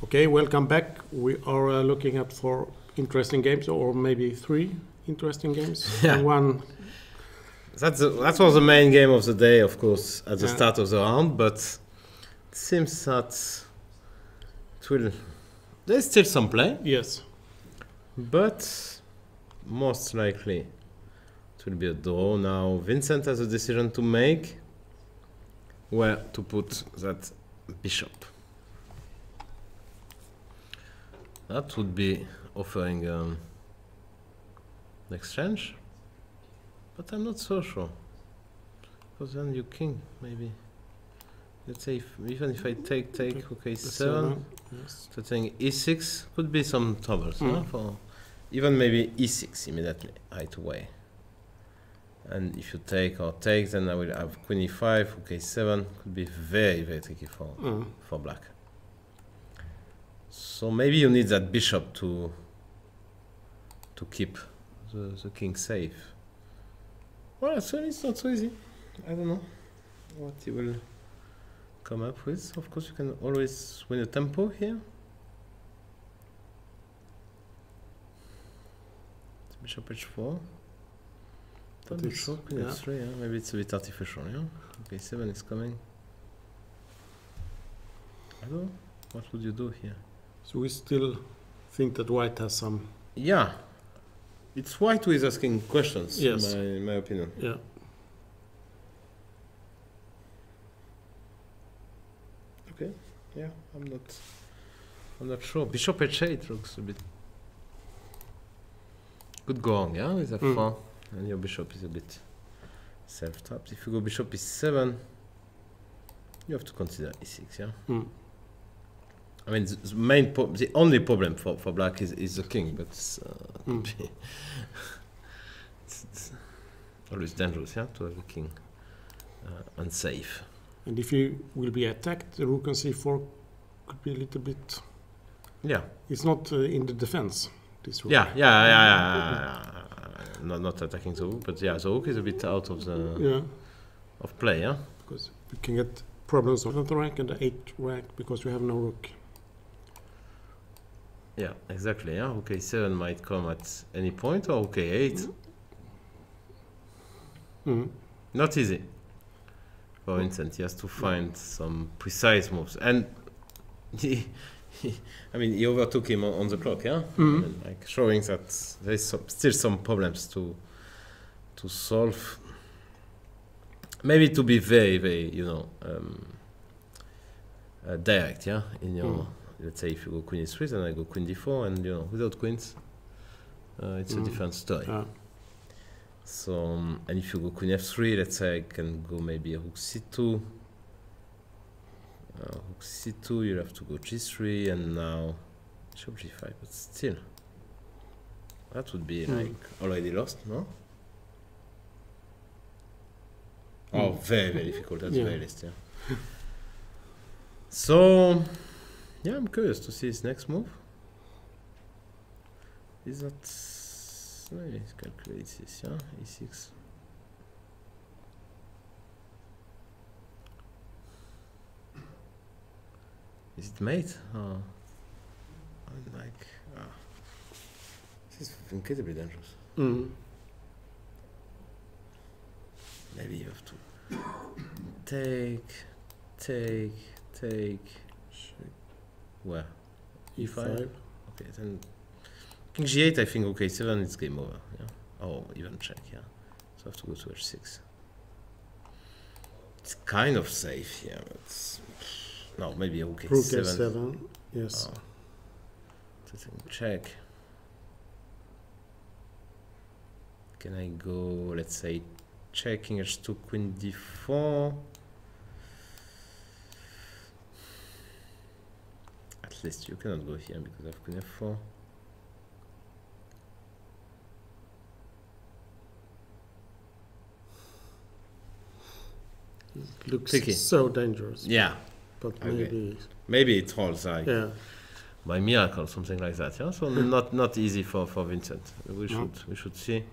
Okay, welcome back. We are looking at 4 interesting games, or maybe 3 interesting games. Yeah. And one, That was the main game of the day, of course, at the Yeah. start of the round, but it seems that there's still some play, yes. but most likely it will be a draw. Now Vincent has a decision to make where to put that bishop. That would be offering an exchange, but I'm not so sure. Because then you king, maybe. Let's say even if I take, okay, 7, Yes. so saying e6 could be some troubles, no? For even maybe e6 immediately, right away. And if you take or take, then I will have queen e5, okay, 7 could be very, very tricky for black. So maybe you need that bishop to keep the king safe. Well, actually it's not so easy. I don't know what he will come up with. Of course you can always win a tempo here. Bishop h4. That is- Sure, queen yeah. f3, yeah? Maybe it's a bit artificial, yeah? Okay, 7 is coming. I don't know. What would you do here? So we still think that white has some. Yeah. It's white who is asking questions, Yes. in my opinion. Yeah. Okay. Yeah, I'm not sure. Bishop h8 looks a bit good going, yeah, with f4. And your bishop is a bit self-tapped. If you go bishop e7, you have to consider e6, yeah? I mean, the only problem for black is the king, but could be it's always dangerous, yeah, to have the king unsafe. And if you will be attacked, the rook on c4 could be a little bit. Yeah. It's not in the defense. This rook. Yeah. Not attacking the rook, but yeah, the rook is a bit out of the of play, yeah. Because we can get problems on the rank and the 8th rank because we have no rook. Yeah, exactly. Yeah, rook a7 might come at any point, or rook a8. Not easy. For instance, he has to find some precise moves, and I mean, he overtook him on the clock, yeah. I mean, like showing that there's still some problems to solve. Maybe to be very, very, direct, yeah. In your, let's say, if you go queen e3, then I go queen d4, and without queens, it's a different story. So, and if you go queen f3, let's say I can go maybe a rook c2. Rook c2, you'll have to go g3, and now bishop g5, but still, that would be like already lost, no? Oh, very, very difficult. That's very least, yeah. So, yeah, I'm curious to see his next move. Is that... Let's calculate this, yeah? e6. Is it mate? Oh. I'm like... This is incredibly dangerous. Maybe you have to take. Where? E5? Okay, then king g8, I think, okay, 7 it's game over, yeah? Oh, even check, yeah. So I have to go to h6. It's kind of safe, yeah, but... No, maybe okay, Rook 7. f7, yes. Oh. Check. Can I go, let's say, checking h2, queen d4? At least you cannot go here because of queen f4. It looks Tricky. so dangerous. Yeah. But Okay. Maybe it holds like by miracle, something like that. Yeah. So not easy for Vincent. We should see.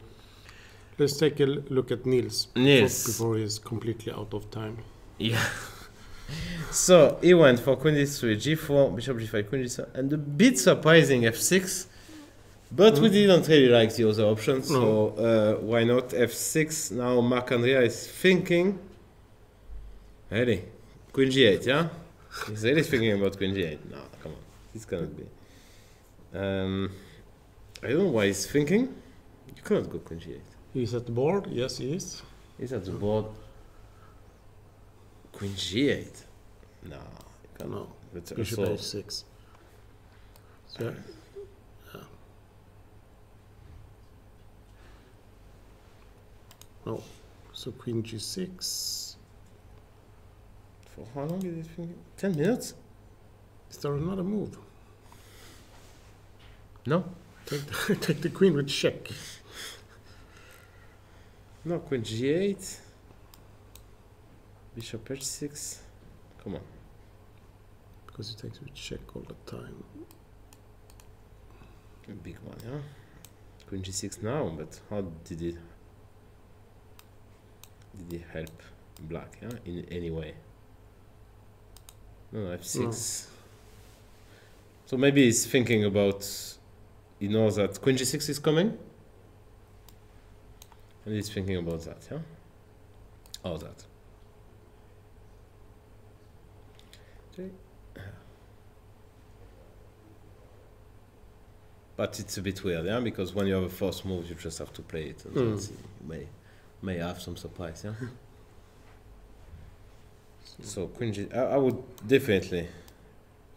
Let's take a look at Niels. Niels. Before he's completely out of time. Yeah. So he went for queen d3, g4, bishop g5, queen g7, and a bit surprising f6. But we didn't really like the other options, so why not f6? Now Marc-Andrea is thinking. Really? Queen g8, yeah? He's really thinking about queen g8. No, come on. This cannot be. I don't know why he's thinking. You cannot go queen g8. He's at the board. Yes, he is. He's at the board. Queen g8. No, you cannot. No. But Bishop also, h6. So, yeah. No. So queen g6. for how long is it thinking? 10 minutes? Is there another move? No. Take the queen with check. No, queen g8. Bishop h6. Come on. Because he takes with check all the time. A big one, yeah? Queen g6 now, but how did it... Did he help black, yeah? In any way? No, f6. No. So maybe he's thinking about... He knows that queen g6 is coming. And he's thinking about that, yeah? Or that. Okay. But it's a bit weird, yeah? Because when you have a first move, you just have to play it. And you may have some surprise, yeah? So queen g... I would definitely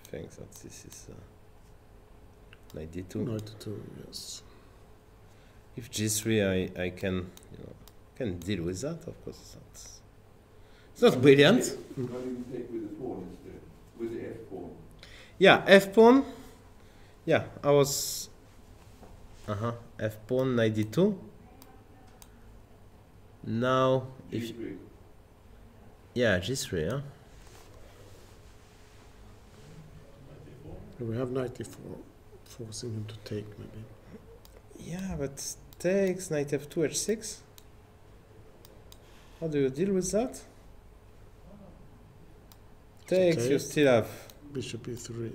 think that this is... knight d2. Knight d2, yes. If g3, I can, can deal with that. Of course, it's not brilliant. Why do you take with the pawn instead? With the f pawn? Yeah, f pawn. Yeah, I was. F pawn, knight d2. Now, if G3. Yeah, g3, yeah. We have knight d4, forcing him to take maybe. Yeah, but takes knight f2, h6. How do you deal with that? Takes, you still have bishop e3.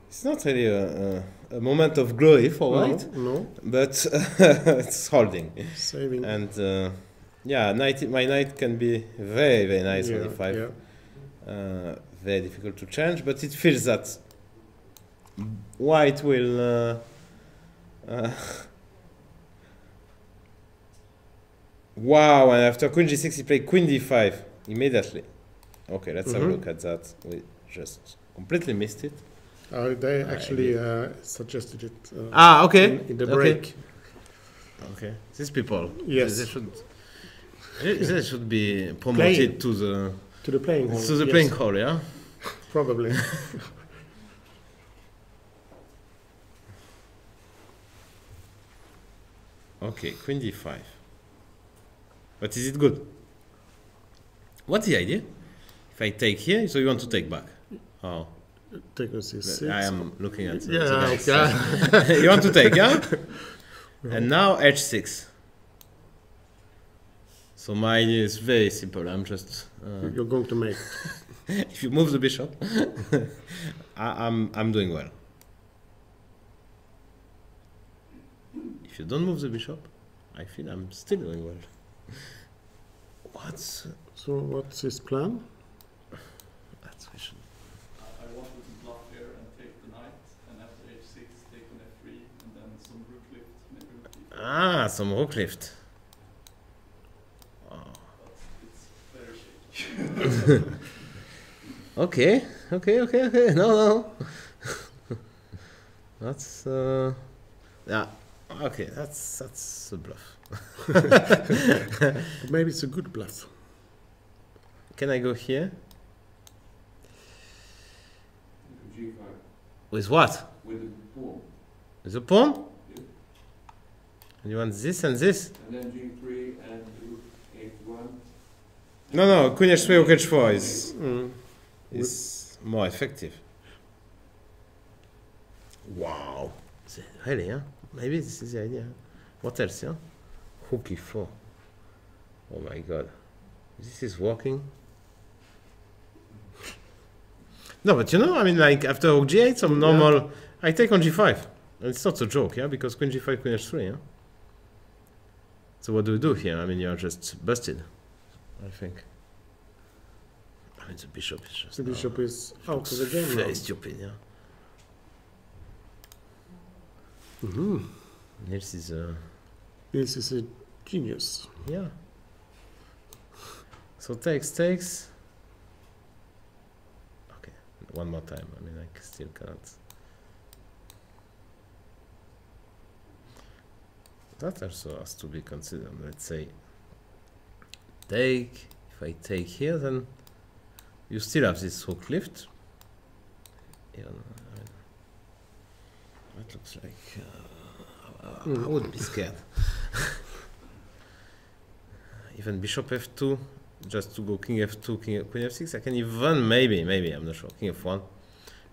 It's not really a moment of glory for white, no, but it's holding. Saving. And yeah, my knight can be very, very nice on e5. Yeah. Very difficult to change, but it feels that white will wow, and after queen g6 he played queen d5 immediately. Okay, let's have a look at that. We just completely missed it. They actually suggested it okay. in the break. Okay, these people, yes, they should be promoted to the playing hall. To the playing hall, yeah. Probably. Okay, queen d5. But is it good? What's the idea? If I take here, so you want to take back? Oh. Take us c6. I am looking at the dice. You want to take, yeah? And now h6. So my idea is very simple. I'm just... You're going to make... If you move the bishop, I'm doing well. If you don't move the bishop, I feel I'm still doing well. So what's his plan? That's question. I wanted to bluff here and take the knight, and after h6 take on f3, and then some rook lift, maybe rook d4. Some rook lift. Oh. But it's very shaky. Okay. No. That's yeah. Okay, that's a bluff. Maybe it's a good bluff. Can I go here? G5. With what? With the pawn. With the pawn? Yeah. And you want this and this? And then G3 and rook h1. No. Queen h3, rook h4 is more effective. Wow. Really, yeah? Maybe this is the idea. What else, yeah? Rook e4. Oh my god. This is working. No, but you know, I mean, like after rook g8, some normal. I take on g5. It's not a joke, yeah, because queen g5, queen h3, yeah. So what do we do here? I mean, you're just busted, I think. I mean, the bishop is just. The bishop is out of the game very now. stupid, yeah. This is a genius. Yeah. So takes. Okay, one more time. I mean, I still cannot. That also has to be considered. Let's say take. If I take here, then you still have this hook lift. Even, that looks like I would be scared. Even bishop f2, just to go king f2, queen f6. I can even maybe I'm not sure. King f1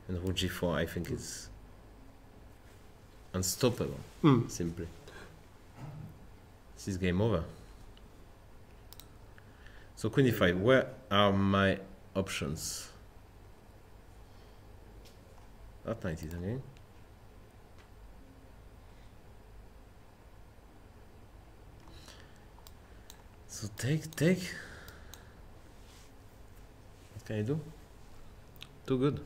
and rook g4. I think is unstoppable. Simply, this is game over. So queen e5. Where are my options? That knight is again. So take. What can I do? Too good.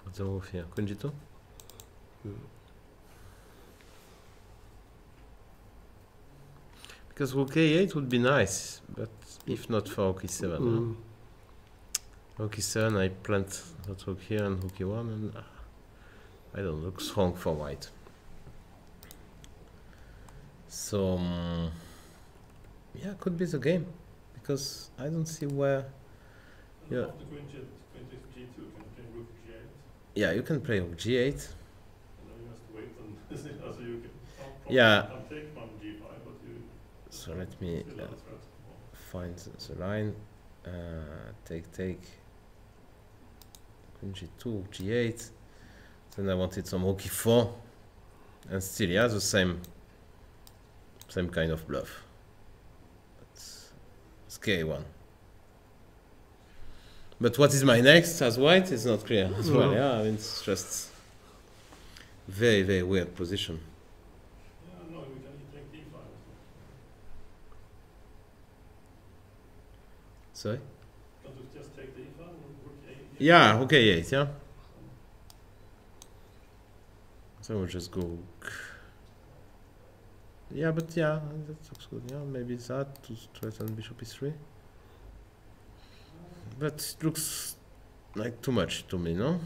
What's the move here? Queen g2? Because rook a8 would be nice, but if not for rook e7. Rook e7, I plant that rook here and rook e1, and I don't look strong for white. So, yeah, could be the game, because I don't see where. Yeah. After queen takes g2, can you play rook g8? Yeah, you can play rook g8. And then you must wait and so you can. Yeah. I'll take one g5, but you. So let me still have a threat. find the line. Take. Queen g2, g8. Then I wanted some rook e4, and still, yeah, the same kind of bluff. But scary one. But what is my next as white is not clear as well. Yeah, I mean, it's just very, very weird position. Yeah, no, we can take d5 as well. Sorry? Can't you just take d5 or rook a8? Yeah, okay, 8, yeah. So we'll just go. Yeah, but yeah, that looks good. Yeah, maybe that to threaten bishop e3. But it looks like too much to me, no?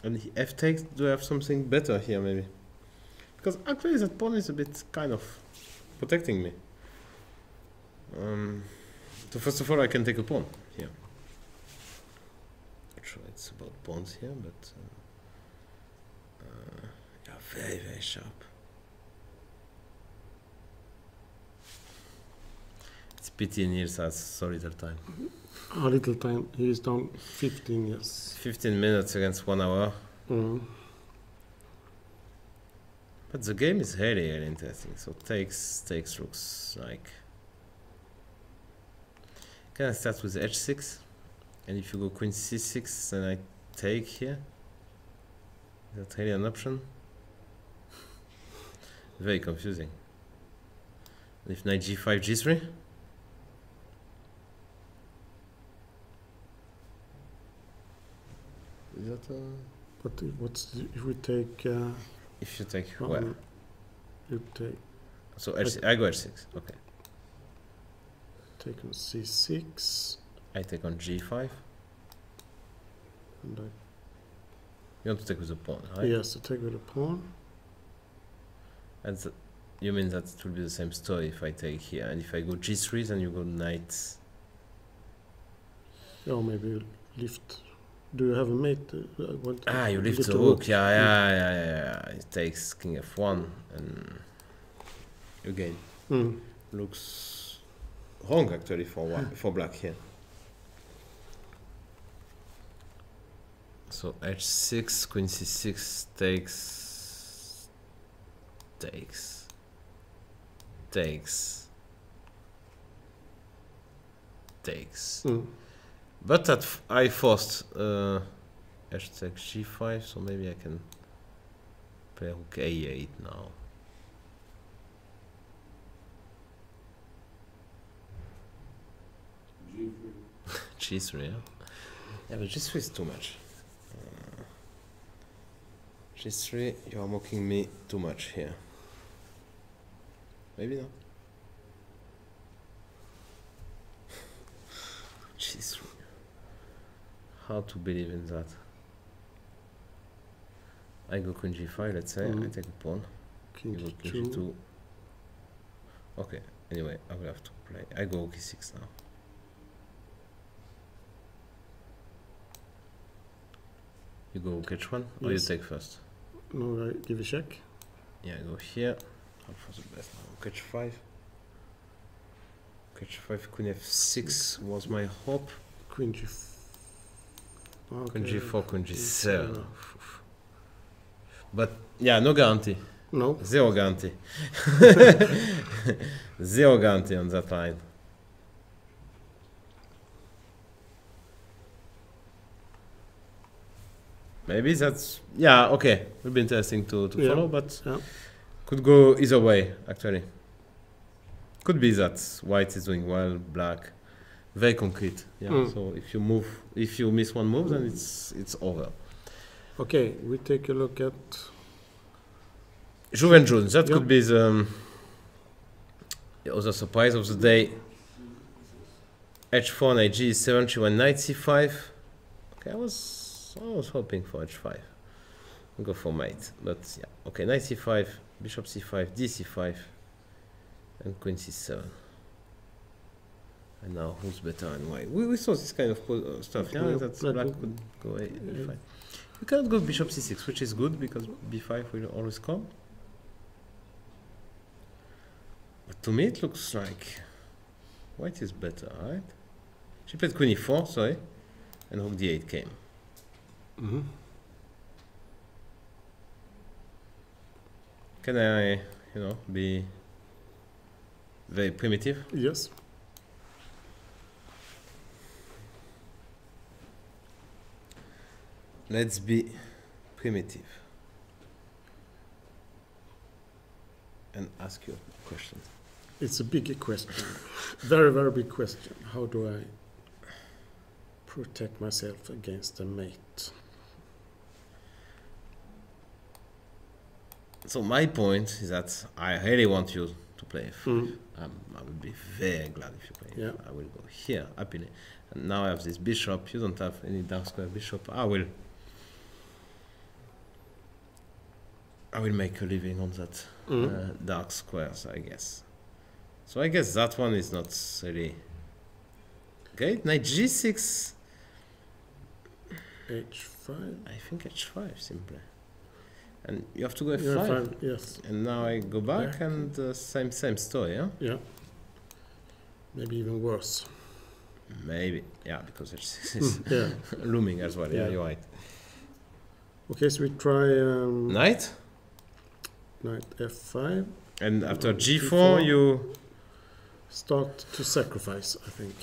And f takes, do I have something better here, maybe? Because actually that pawn is a bit kind of protecting me. So first of all, I can take a pawn here. Not sure it's about pawns here, but yeah, very, very sharp. It's pity Niels has so little time. A little time. He is down 15 years. 15 minutes against 1 hour. But the game is really, really interesting. So takes looks like. Can I start with h6? And if you go queen c6, then I take here. Is that really an option? Very confusing. And if knight g5, g3? Is that But if we take? if you take where? You take. So h6, I go h6. Okay. Take on c6. I take on g5. And You want to take with a pawn, right? yes, to take with a pawn. And you mean that it will be the same story if I take here, and if I go g3, then you go knight. Or maybe lift Do you have a mate? You lift the rook. Yeah. It takes king f1 and you gain. Looks wrong actually for black here. So h6, queen c6 takes. But that I forced h6 g5, so maybe I can play rook a8 now. G3, yeah. Yeah, but G3 is too much. G3, you are mocking me too much here. Maybe not. G3. How to believe in that? I go queen g5, let's say. I take a pawn. King You go g2. g2. Okay, anyway, I will have to play. I go e6 now. You go h1 or Yes. you take first? No, I give a check. Yeah, I go here. Hope for the best now. h5. h5, queen f6 was my hope. Queen g4. Okay. Queen g4, queen g7. But yeah, no guarantee. No. Zero guarantee. Zero guarantee on that line. Maybe that's, yeah, okay. Will be interesting to follow, but could go either way, actually. Could be that white is doing well, black, very concrete. Yeah. So if you miss one move, then it's over. Okay, we take a look at Juve and June. That could be the other surprise of the day. H4, knight g7, she went knight c5. Okay, I was hoping for h5. I'll go for mate, but yeah. Okay, knight c5, bishop c5, dc5, and queen c7. And now who's better and why? We saw this kind of stuff. Yeah, that black could go a5. You cannot go bishop c6, which is good because b5 will always come. But to me it looks like white is better, right? She played queen e4, sorry, and rook d8 came. Can I, be very primitive? yes. Let's be primitive and ask you a question. It's a big question. Very, very big question. How do I protect myself against a mate? So my point is that I really want you to play f5. I would be very glad if you play. Yeah. I will go here happily. And now I have this bishop. You don't have any dark square bishop. I will make a living on that dark squares, I guess. So I guess that one is not really great. Knight g6. h5. I think h5 simply. And you have to go f5. f5, yes. And now I go back and same story, yeah? Yeah. Maybe even worse. Maybe, yeah, because h6 is looming as well. Yeah, you're right. Okay, so we try Knight. knight f5. And after g4, you start to sacrifice, I think.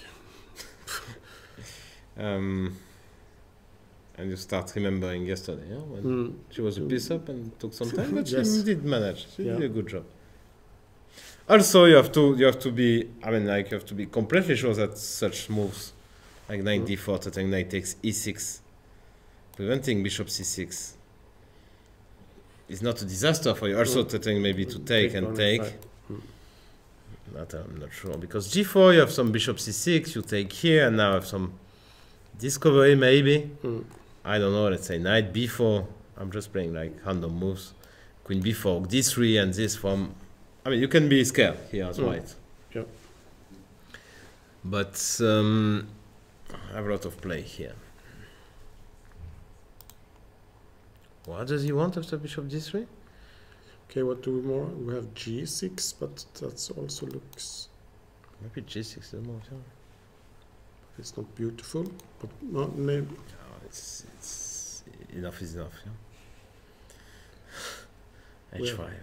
and you start remembering yesterday, yeah? When she was a piece up and took some time, but Yes. she did manage. She did a good job. Also, you have to be, you have to be completely sure that such moves, like knight d4, threatening knight takes e6, preventing bishop c6, is not a disaster for you. Also, threatening maybe to take and take. That I'm not sure, because g4 you have some bishop c6, you take here, and now I have some discovery maybe. I don't know, let's say knight b4. I'm just playing like random moves. Queen b4, d3, and this from. You can be scared here as white. Yep. But I have a lot of play here. What does he want after bishop d3? Okay, what do we more? We have g6, but that's also looks. Maybe g6 is more. Yeah. It's not beautiful, but not maybe. No, it's enough is enough. Yeah. We h5 have- and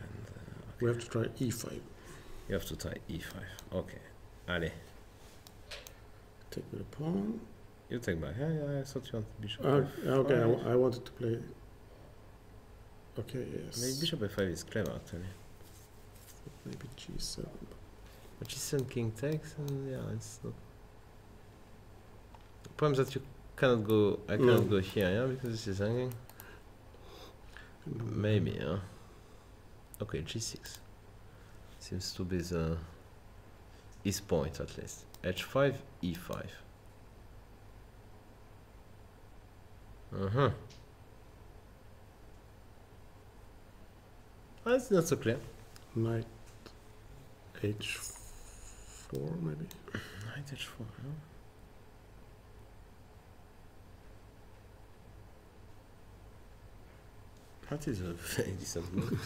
We have to try e5. you have to try e5. Okay. Allez. Take with a pawn. You take back. Yeah, I thought you wanted bishop. Okay, F5. I wanted to play. Okay, yes. Maybe bishop f5 is clever actually. Maybe g7. But g7 king takes, and yeah, it's not. The problem is that you cannot go. I cannot No. go here, yeah, because this is hanging. Maybe, yeah. Okay, g6 seems to be the his point at least. h5, e5. That's not so clear. Knight h4 maybe. Knight h4. Yeah. That is a very decent move.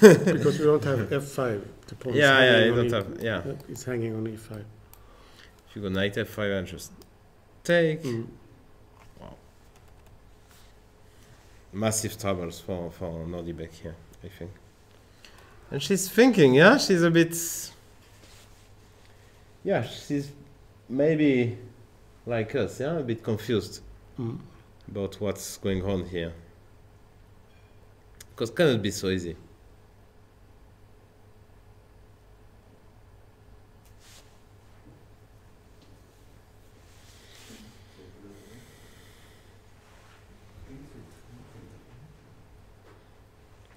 Because we don't have f5. The pawn is Yeah, hanging you on don't have. Yeah, It's hanging on e5. if you go knight f5 and just take. Wow. Massive troubles for Nordibek here, I think. And she's thinking, yeah, she's a bit. Yeah, she's maybe like us, yeah, a bit confused about what's going on here. Because it cannot be so easy.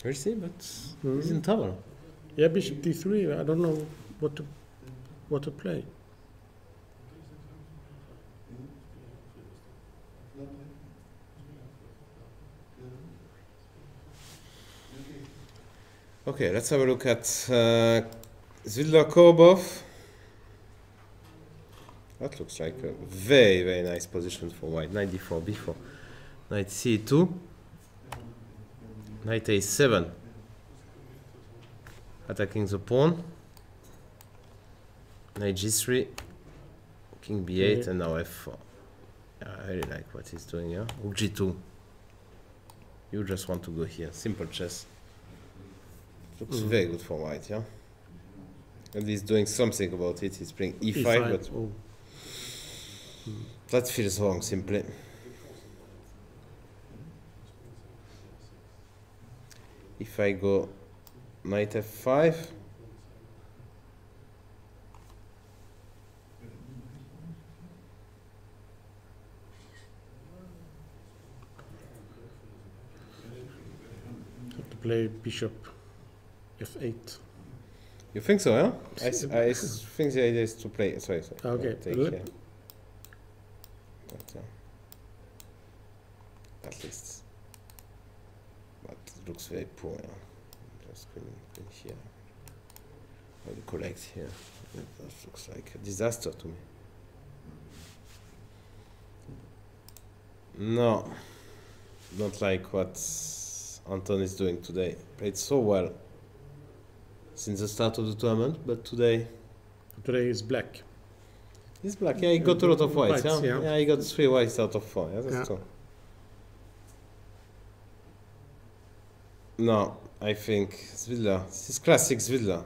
We'll see, but he's in trouble. Yeah, bishop d3. I don't know what to play. Okay, let's have a look at Svidler Korobov. That looks like a very, very nice position for white. Knight d4, b4. Knight c2. Knight a7. Attacking the pawn. Knight g3. King b8 and now f4. Yeah, I really like what he's doing here. Rook g2. You just want to go here. Simple chess. Looks very good for white, yeah? And he's doing something about it. He's playing e5, but that feels wrong, simply. If I go knight f5, Have to play bishop f8. you think so, yeah? I think the idea is to play. Sorry. Okay. Take here. But, at least. But it looks very poor, yeah? Just going here. Or the collect here. That looks like a disaster to me. No. Not like what Anton is doing today. Played so well since the start of the tournament, but today is black. he's black. Yeah, he got a lot of whites. Whites, Yeah? yeah. He got 3 whites out of 4. Yeah, that's Yeah. true. No, I think Svidler. This is classic Svidler.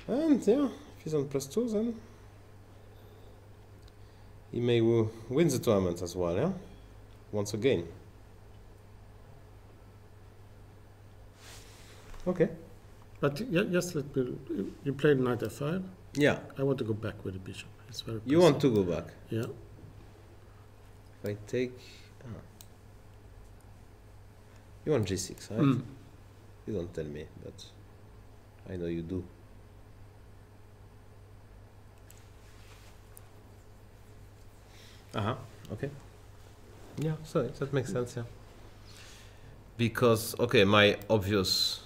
And yeah, if he's on +2, then he may win the tournament as well. Yeah, once again. Okay. But just let me. You played knight f5. Yeah, I want to go back with the bishop. It's very. you want to go back. Yeah. If I take... You want g6, right? You don't tell me, but I know you do. Okay. Yeah, sorry, that makes sense, yeah. Because, okay, my obvious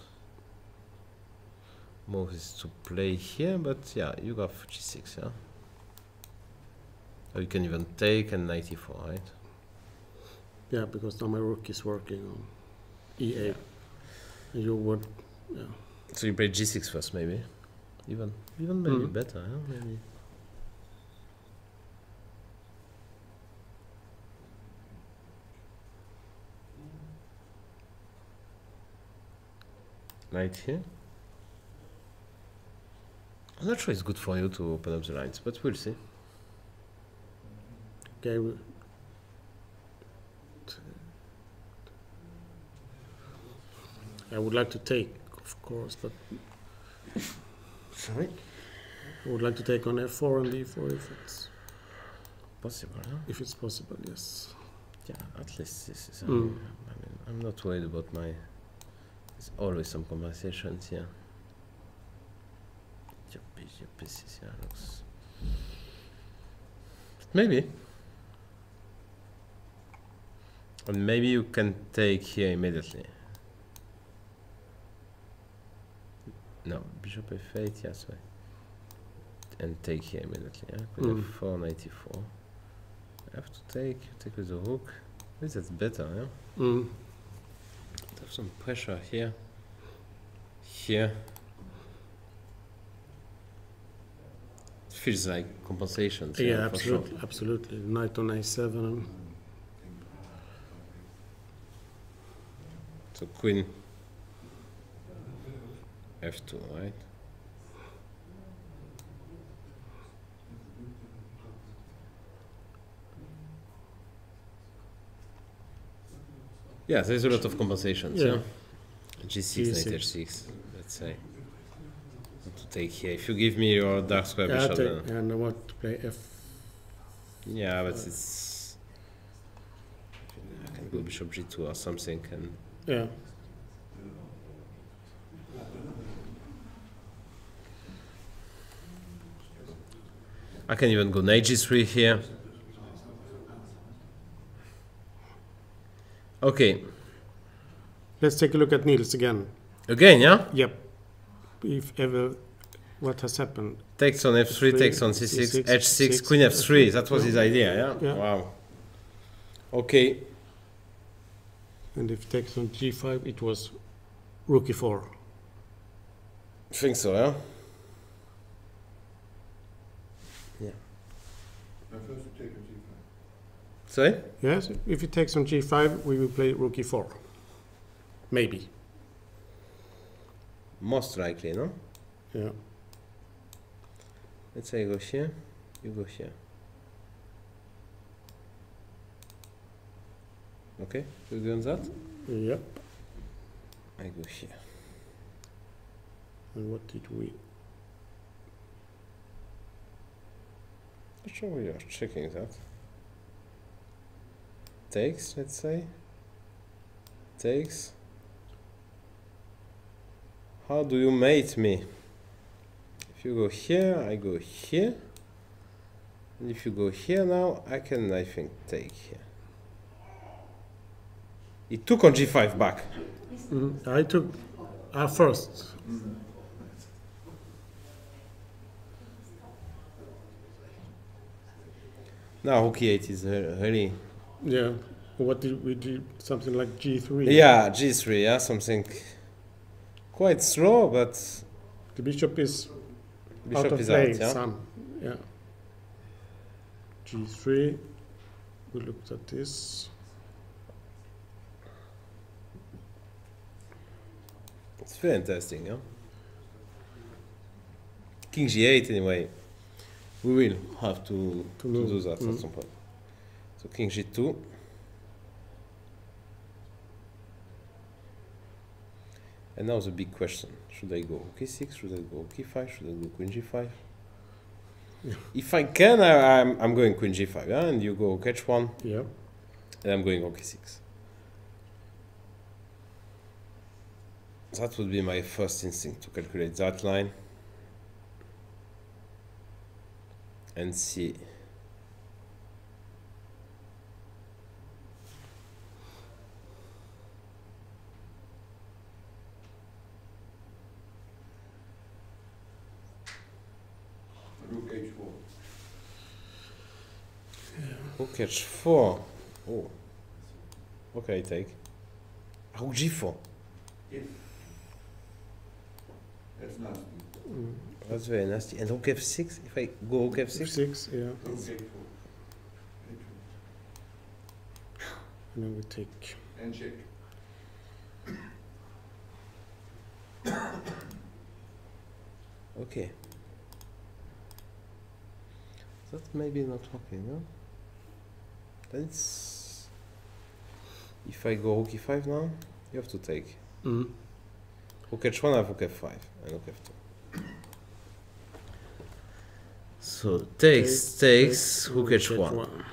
move is to play here, but yeah, you got g6, yeah? Or you can even take and knight e4, right? Yeah, because now my rook is working on. E8. You would, yeah. So you play G6 first, maybe. Even maybe better, huh? Maybe. Knight here. I'm not sure it's good for you to open up the lines, but we'll see. Okay. I would like to take, of course, but Sorry? I would like to take on f4 and d4 if it's Possible, huh? if it's possible. Yes. Yeah, at least this is. I mean, I'm not worried about my. There's always some conversations here. Your pieces here looks. Maybe. And maybe you can take here immediately. No, bishop f8, yes, right. And take here immediately, yeah? Queen f4, knight e4. I have to take with the rook. I think that's better, yeah? Have some pressure here. Here. It feels like compensations. Yeah, for sure. absolutely, absolutely. Knight on a7. So queen f2, right? Yeah, there's a lot of compensations. Yeah. G6, knight h6, let's say. What to take here? If you give me your dark square bishop, then And I want to play f. yeah, but it's. I can go bishop g2 or something, and Yeah. I can even go knight g3 here. Okay. Let's take a look at Niels again. Again, yeah? Yep. If ever, what has happened? Takes on f3, takes on c6, h6, queen f3. That was his idea, yeah? Yeah. Wow. Okay. And if takes on g5, it was rook e4. Think so, yeah? No, first you take a G5. Sorry? Yes. If it takes on g5, we will play rook e4. Maybe. Most likely, no? Yeah. Let's say I go here, you go here. Okay, you agree on that? Yep. I go here. And what did we? Not sure we are checking that. Takes, let's say. Takes. How do you mate me? If you go here, I go here. And if you go here now, I can, I think, take here. He took on g5 back. I took first. Now rook e8 is really... Yeah. What did we do? Something like g3. Yeah, g3, yeah, something quite slow, but The bishop is bishop out of is play. out, yeah? Some. Yeah. g3. We looked at this. It's very interesting, yeah? King g8 anyway. We will have to do that at some point. So king g2. And now the big question. Should I go rook e6? Should I go rook e5? Should I go queen g5? Yeah. If I can, I'm going queen g5, yeah? And you go rook h1. Yeah. And I'm going rook e6. That would be my first instinct, to calculate that line and see. Rook h4. Rook h4. Oh. Okay, take. Rook G4. Yes. That's nasty. That's very nasty. And Rook F6. If I go Rook F6. F6, yeah. Rook A4. And then we take. And check. Okay. That maybe not working, no? That's. If I go Rook E5 now, you have to take. Mm. Rook H1, I have Rook F5 and Rook F2. So takes Rook H1.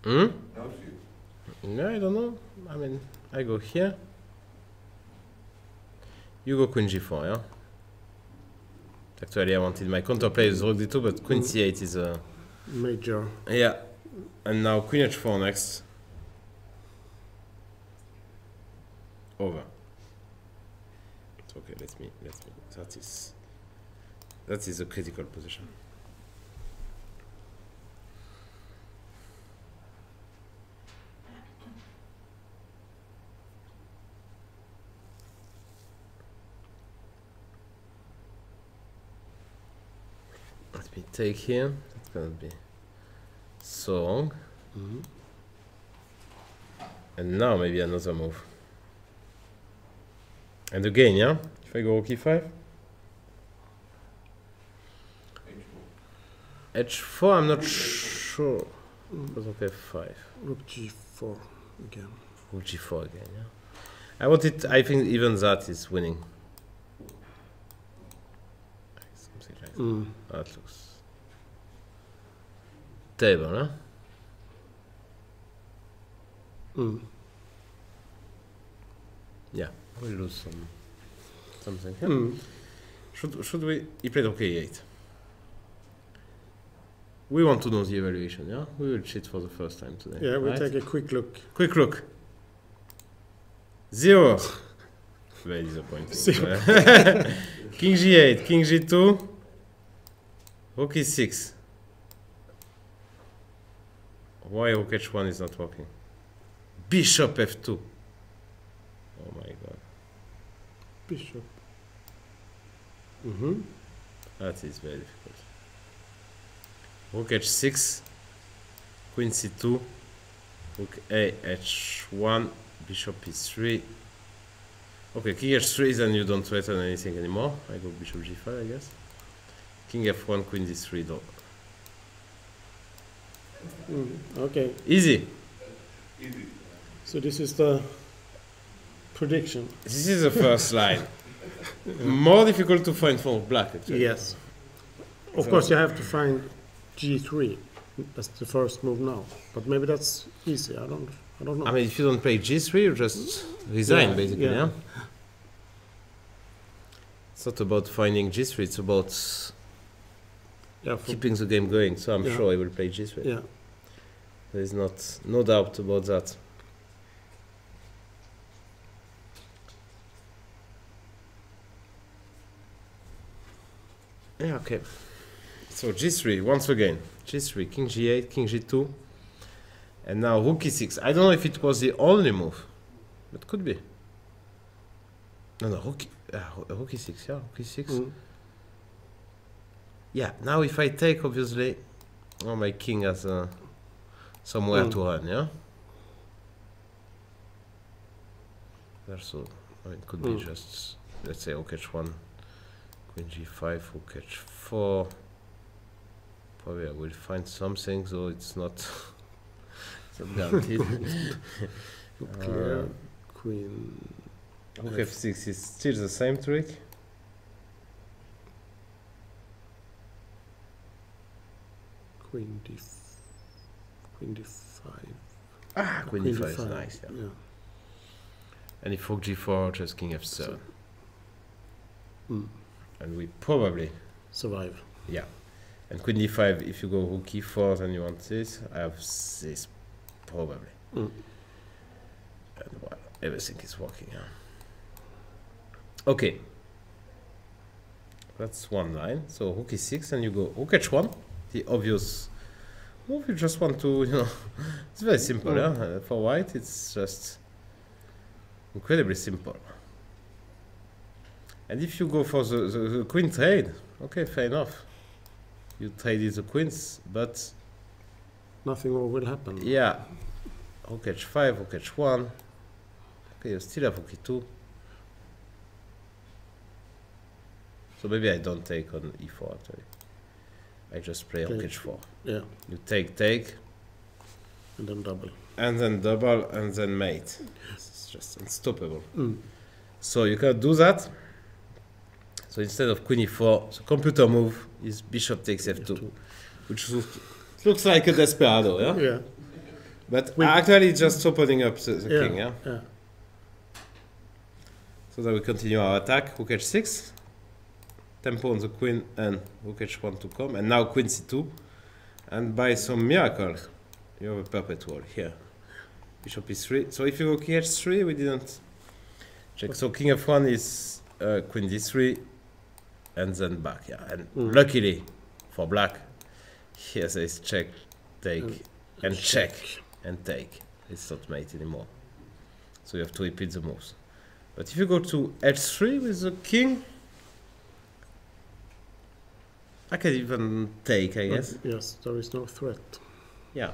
Hmm? No, I don't know. I mean, I go here. You go Queen G4, yeah? Actually, I wanted my counterplay is Rook D2, but Queen C8 is a... Major. Yeah. And now Queen H4 next. Over. It's okay, let me. That is a critical position. Let me take here. It's gonna be so long. And now maybe another move. And again, yeah? If I go Rook E5. H4, I'm not sure. But Rook F5. Rook G4 again. Rook G4 again, yeah? I think even that is winning. Something like that. That looks stable, huh? Yeah, we'll lose something. Yeah. Should we? He played OK8. We want to know the evaluation, yeah? We will cheat for the first time today. Yeah, we'll right? take a quick look. Quick look. 0. Very disappointing. 0. King G8, King G2, Rook E6. Why Rook H1 is not working? Bishop F2. Oh my god. Bishop. That is very difficult. Rook H6, Queen C2, Rook A H1, Bishop E3. Okay, King H3, then you don't threaten anything anymore. I go Bishop G5, I guess. King F1, Queen D3, though. Okay. Easy. So this is the prediction. This is the first line. More difficult to find for black, actually. Yes. Of course, you have to find G3. That's the first move now. But maybe that's easy. I don't know. I mean, if you don't play G3, you just resign, basically, yeah? It's not about finding G3, it's about keeping the game going. So I'm sure I will play G3. Yeah. There is no doubt about that. Yeah, okay. So G3, once again. G3, King G8, King G2. And now Rook E6. I don't know if it was the only move. But could be. No, Rook E6, yeah, Rook E6. Yeah, now if I take, obviously, my king has somewhere to run, yeah? So, I mean, it could be just, let's say, Rook H1, Queen G5, Rook H4. Probably I will find something, so it's not, guaranteed. Clear. Queen. Rook F6 is still the same trick. Queen D5. Ah, Queen D5 is nice, yeah. And if Rook G4, just King F7. And we probably survive. Yeah. And Queen D5, if you go Rook E4, then you want this. I have this, probably. And well, everything is working, yeah. Okay. That's one line. So Rook E6, and you go Rook H1. the obvious move. You just want to, you know, it's very simple, yeah. For white, it's just incredibly simple. And if you go for the queen trade, okay, fair enough. You traded the queens, but Nothing more will happen. yeah, rook h5, rook h1. Okay, you still have rook e2. So maybe I don't take on e4 actually. I just play rook h4. Yeah, You take, and then double. and then double, and then mate. It's just unstoppable. Mm. So you can do that. So instead of queen e4, the computer move is bishop takes f2, which looks like a desperado, yeah? Yeah. But Wait. actually it's just opening up the king, yeah? Yeah. So then we continue our attack, rook h6, tempo on the queen and rook h1 to come, and now queen c2, and by some miracle, you have a perpetual here. Bishop e3. So if you go king h3, we didn't check. So king f1 is queen d3, and then back, yeah. And luckily for black, here says check, take, and check, and take. It's not mate anymore. So you have to repeat the moves. But if you go to h3 with the king, I can even take, I guess. Yes, there is no threat. Yeah.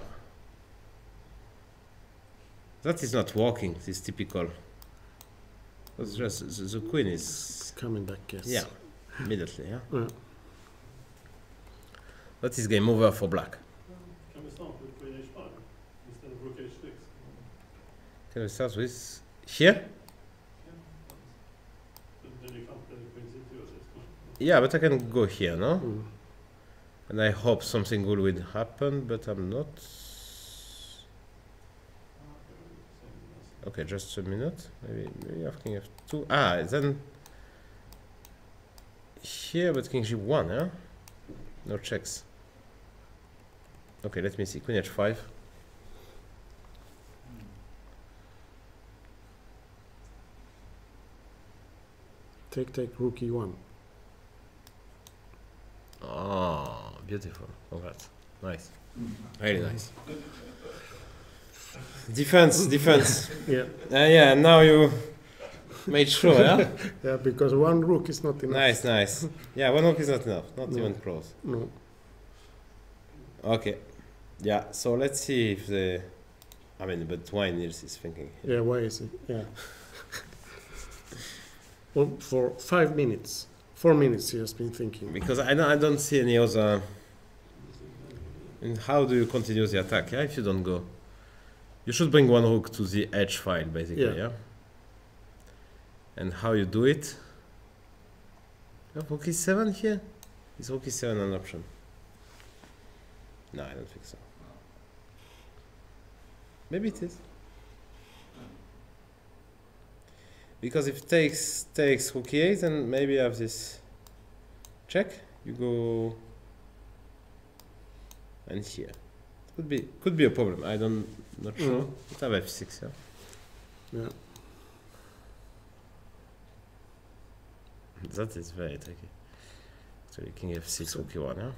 That is not working, this typical. It's just the queen is Coming back, yes. yeah, immediately, yeah. Yeah. That is game over for black. Can we start with queen h5 instead of rook h6? Can we start with here? Then you can't play queen c2 as it's fine. Yeah, but I can go here, no? Mm. And I hope something good will happen, but I'm not. Okay, just a minute. Maybe you have king f2. Ah, then here, but king g1, yeah? No checks. Okay, let me see. Queen h5. Take rook e1. Oh, beautiful. Congrats. Nice. Really nice. Defense. Yeah. Yeah, now you made sure, yeah? Yeah, because one rook is not enough. Nice. Yeah, one rook is not enough. Not No. even close. No. Okay. Yeah, so let's see if the... I mean, but why Niels is thinking here? Yeah, why is it? Yeah. Well, for 5 minutes, 4 minutes he has been thinking. Because I don't see any other... And how do you continue the attack, yeah, if you don't go? You should bring one rook to the edge file, basically, yeah? And how you do it? You have rook e7 here? Is rook e7 an option? No, I don't think so. Maybe it is. Because if takes rook e8, then maybe you have this check. You go and here. Could be a problem. Not sure. Let's have f6, yeah. Yeah. That is very tricky. Actually, king f6, rook e1, yeah.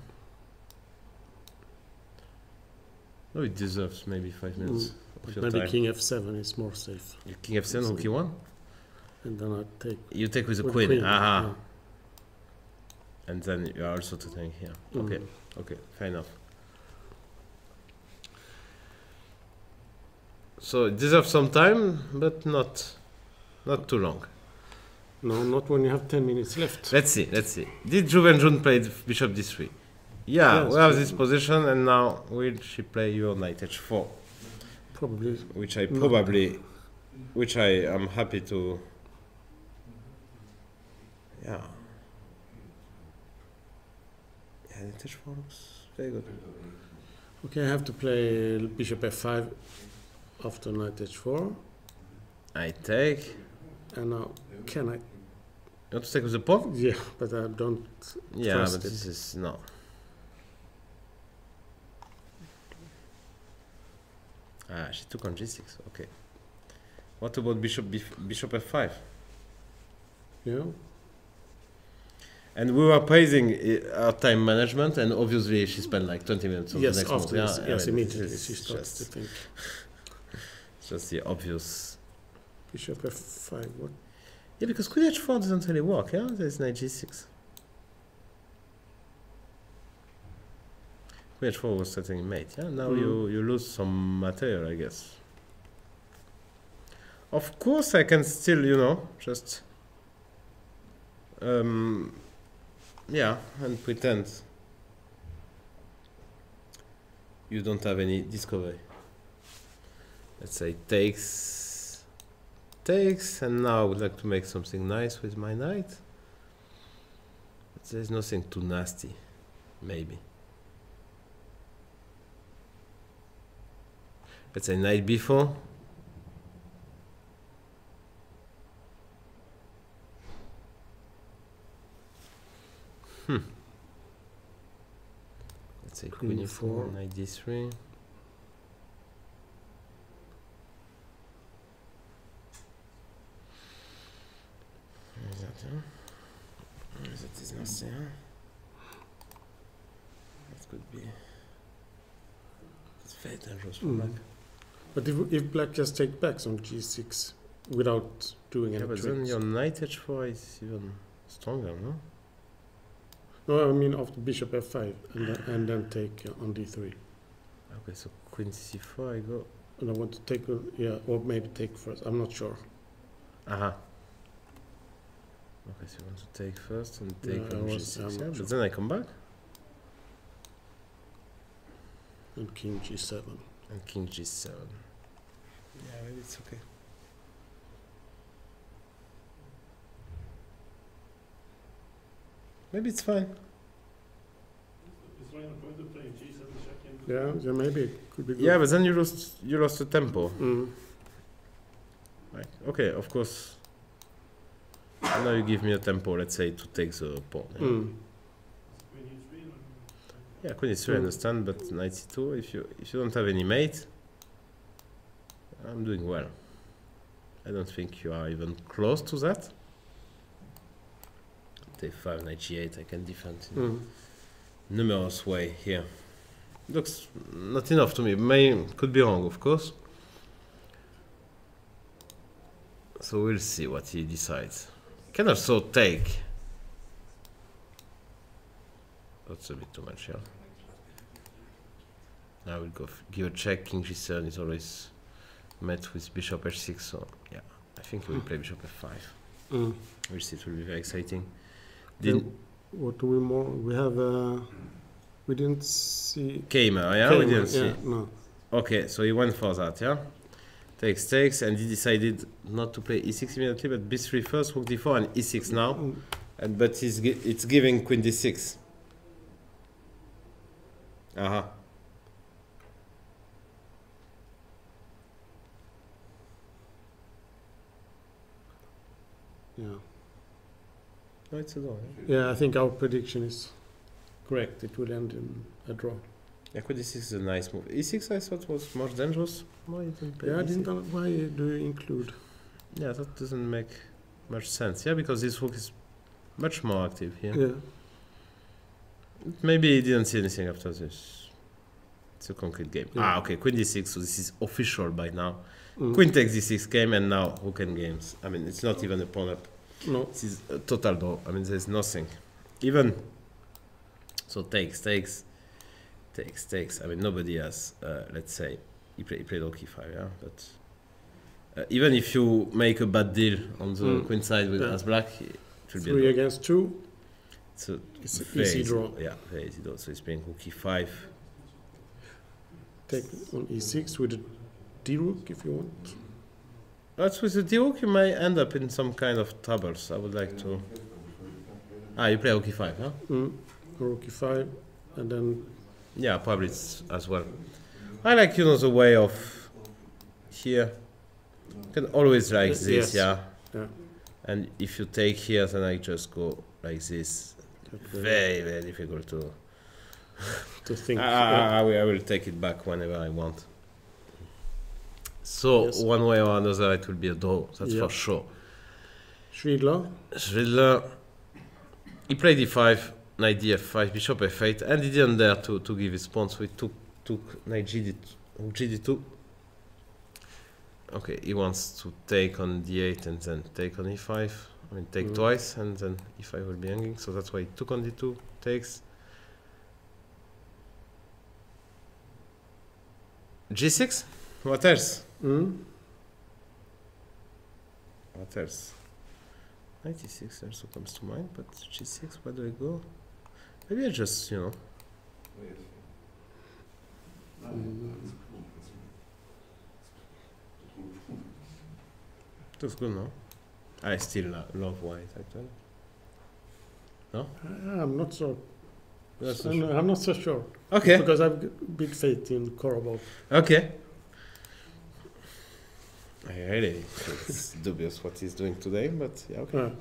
No, it deserves maybe 5 minutes of your Maybe time. king f7 is more safe. King f7, rook e1. And then I take. You take with the with queen. Aha. Yeah. And then you are also taking here. Okay. Okay. Fair enough. So it deserves some time, but not too long. No, not when you have 10 minutes left. Let's see. Did Juvenjun play bishop d3? Yeah, Yes, we have this position, and now will she play your knight h4? Probably. Which I am happy to. Yeah. Yeah, knight h4 looks very good. Okay, I have to play bishop f5 after knight h4. I take. And now, can I? You want to take with the pawn? Yeah, but I don't. Yeah, Trust but it. this is no. Ah, she took on g6. Okay. What about bishop f5? Yeah. And we were praising our time management, and obviously she spent like 20 minutes on Yes, the next after move. this, Yeah, yes, I mean, immediately it's she starts to just, think. just the obvious. Bishop f5, what? Yeah, because queen h4 doesn't really work, yeah? There's knight g6. Queen h4 was setting mate, yeah? Now you lose some material, I guess. Of course I can still, you know, just... yeah, and pretend you don't have any discovery. Let's say takes, and now I would like to make something nice with my knight. But there's nothing too nasty, maybe. Let's say knight b4. Let's say queen e4, knight d3. Where is that, huh? Where is it? Is nasty, huh? That could be... It's very dangerous for black. But if black just takes back on g6 without doing any Yeah, but tricks. then your knight h4 is even stronger, no? No, I mean after bishop f5 and then take on d3. Okay, so queen c4 I go... And I want to take, yeah, or maybe take first. I'm not sure. Aha. Okay, so you want to take first and take Yeah, on I'm g6, not yeah? sure. But then I come back. And king g7. And king g7. Yeah, maybe it's okay. Maybe it's fine. Is Laurent going to play g7 check in? Yeah, maybe it could be good. Yeah, but then you lost the tempo. Mm. Right. Okay, of course. Now you give me a tempo, let's say, to take the pawn. Yeah, Mm. Queen e3 or? yeah, queen e3 I understand, but knight c2, if you don't have any mate, I'm doing well. I don't think you are even close to that. Take 5, knight g8, I can defend in numerous way here. Looks not enough to me. Could be wrong, of course. So we'll see what he decides. Can also take. That's a bit too much, yeah. I will go give a check. King g7 is always met with bishop h6, so yeah, I think he will play bishop f5. We'll see, it will be very exciting. What do we more? We have, we didn't see... Keymer, yeah? We Keymer, didn't see. yeah, no. Okay, so he went for that, yeah? Takes, and he decided not to play e6 immediately, but b3 first, rook d4, and e6 now. And but it's giving queen d6. Aha. Yeah. No, it's a draw. Yeah, I think our prediction is correct. It will end in a draw. Yeah, queen d6 is a nice move. e6 I thought was more dangerous. Why you didn't play Yeah, I e6? didn't know. Why do you include? Yeah, that doesn't make much sense. Yeah, because this rook is much more active here. Yeah. Maybe he didn't see anything after this. It's a concrete game. Yeah. Ah, okay, queen d6, so this is official by now. Mm. Queen takes d6 game, and now rook and games. I mean, it's not even a pawn up. No. This is a total draw. I mean, there's nothing. Even, so takes. I mean, nobody has, let's say, he played rook e5, yeah? But even if you make a bad deal on the queen side with as black, it will be a 3 draw. against 2. So It's an very easy draw. Yeah, very easy draw. So he's playing rook e5. Take on e6 with a d-rook if you want. That's with the d-rook, you may end up in some kind of troubles. I would like to... Ah, you play rook e5, huh? Rook e5, and then... Yeah, probably it's as well. I like, you know, the way of here. You can always like this, Yes. yeah? Yeah. And if you take here, then I just go like this. Very, very difficult to think. I will take it back whenever I want. So, Yes. one way or another, it will be a draw, that's Yeah. for sure. Svidler. Svidler, he played e5, knight df5, bishop f8, and he didn't dare to give his pawn, so he took knight gd2. Okay, he wants to take on d8 and then take on e5. I mean, take twice, and then e5 will be hanging, so that's why he took on d2, takes. g6? What else? What else? 96 also comes to mind, but g6, where do I go? Maybe I just, you know. That's good, no? I still love white, actually. No? I'm not so. That's I'm not so sure. Okay. Because I've big faith in Korobov. Okay. I really, it's dubious what he's doing today, but yeah, okay.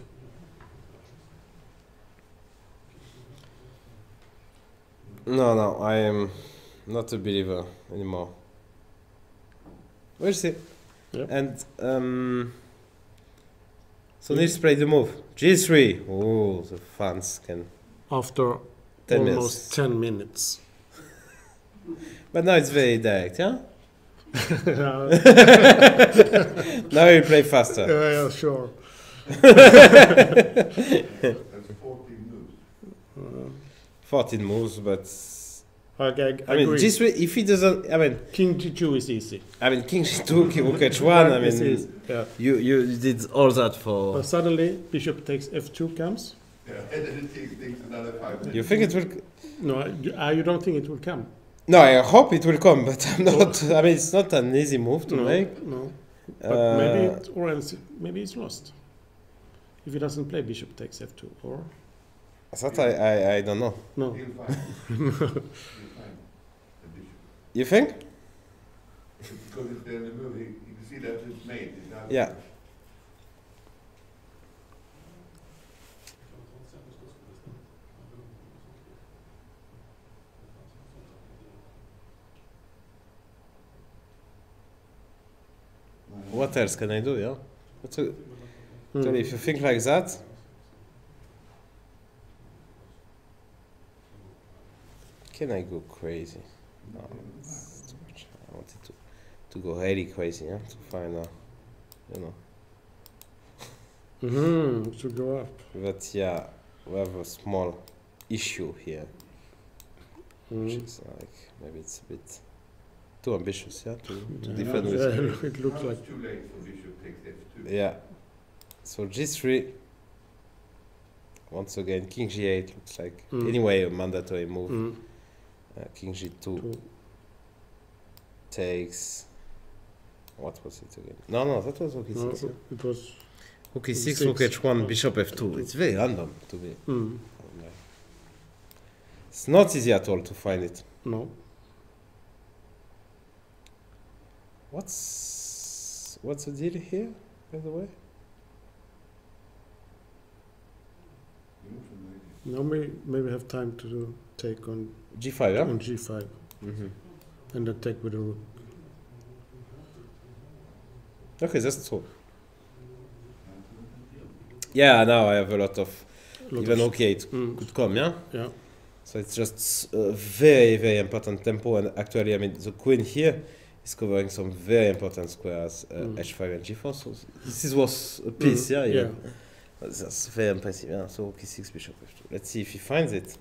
No, I am not a believer anymore. We'll see. Yep. And so let's play the move. G3. Oh, the fans can. After 10 almost minutes. 10 minutes. But now it's very direct, yeah? Yeah, Now you play faster. yeah, sure. That's 14 moves. 14 moves, but Okay, I mean, agree. G3, if he doesn't, I mean, King G2 is easy. King G2, King Rook H1, I This mean, is, yeah. you did all that for. But suddenly, bishop takes F2 comes. Yeah, and then it takes another 5 minutes. You think it will? No, you don't think it will come? No, I hope it will come, but I'm not. I mean, it's not an easy move to make. No. But maybe it, or else maybe it's lost. If he doesn't play bishop takes F2, or That I don't know. no. He'll find. He'll find the bishop. You think? Because it's there in the movie, you can see that it's made. It's not Yeah. What else can I do? Yeah. So if you think like that. Can I go crazy? No, it's too much. I wanted to go really crazy, yeah, to find a, you know. To go up. But yeah, we have a small issue here, which is like maybe it's a bit too ambitious, yeah, to defend with. Yeah, it looks Now like. it's too late for bishop takes F2. Yeah. So G3. Once again, King G8 looks like anyway a mandatory move. King G2 takes. What was it again? No, that was Rook E6. No, it was. Rook E6, Rook H1, Bishop F2. It's very random to me. It's not easy at all to find it. No. What's the deal here, by the way? Now we maybe have time to do take on G5, yeah? on G5 and attack with the rook. Okay, that's true. Yeah, now I have a lot of. Even Rook E8 could come, yeah? Yeah. So it's just a very, very important tempo, and actually, I mean, the queen here is covering some very important squares, H5 and G4, so this was a piece, yeah? Yeah. That's very impressive, yeah? So Rook E6, Bishop F2. Let's see if he finds it.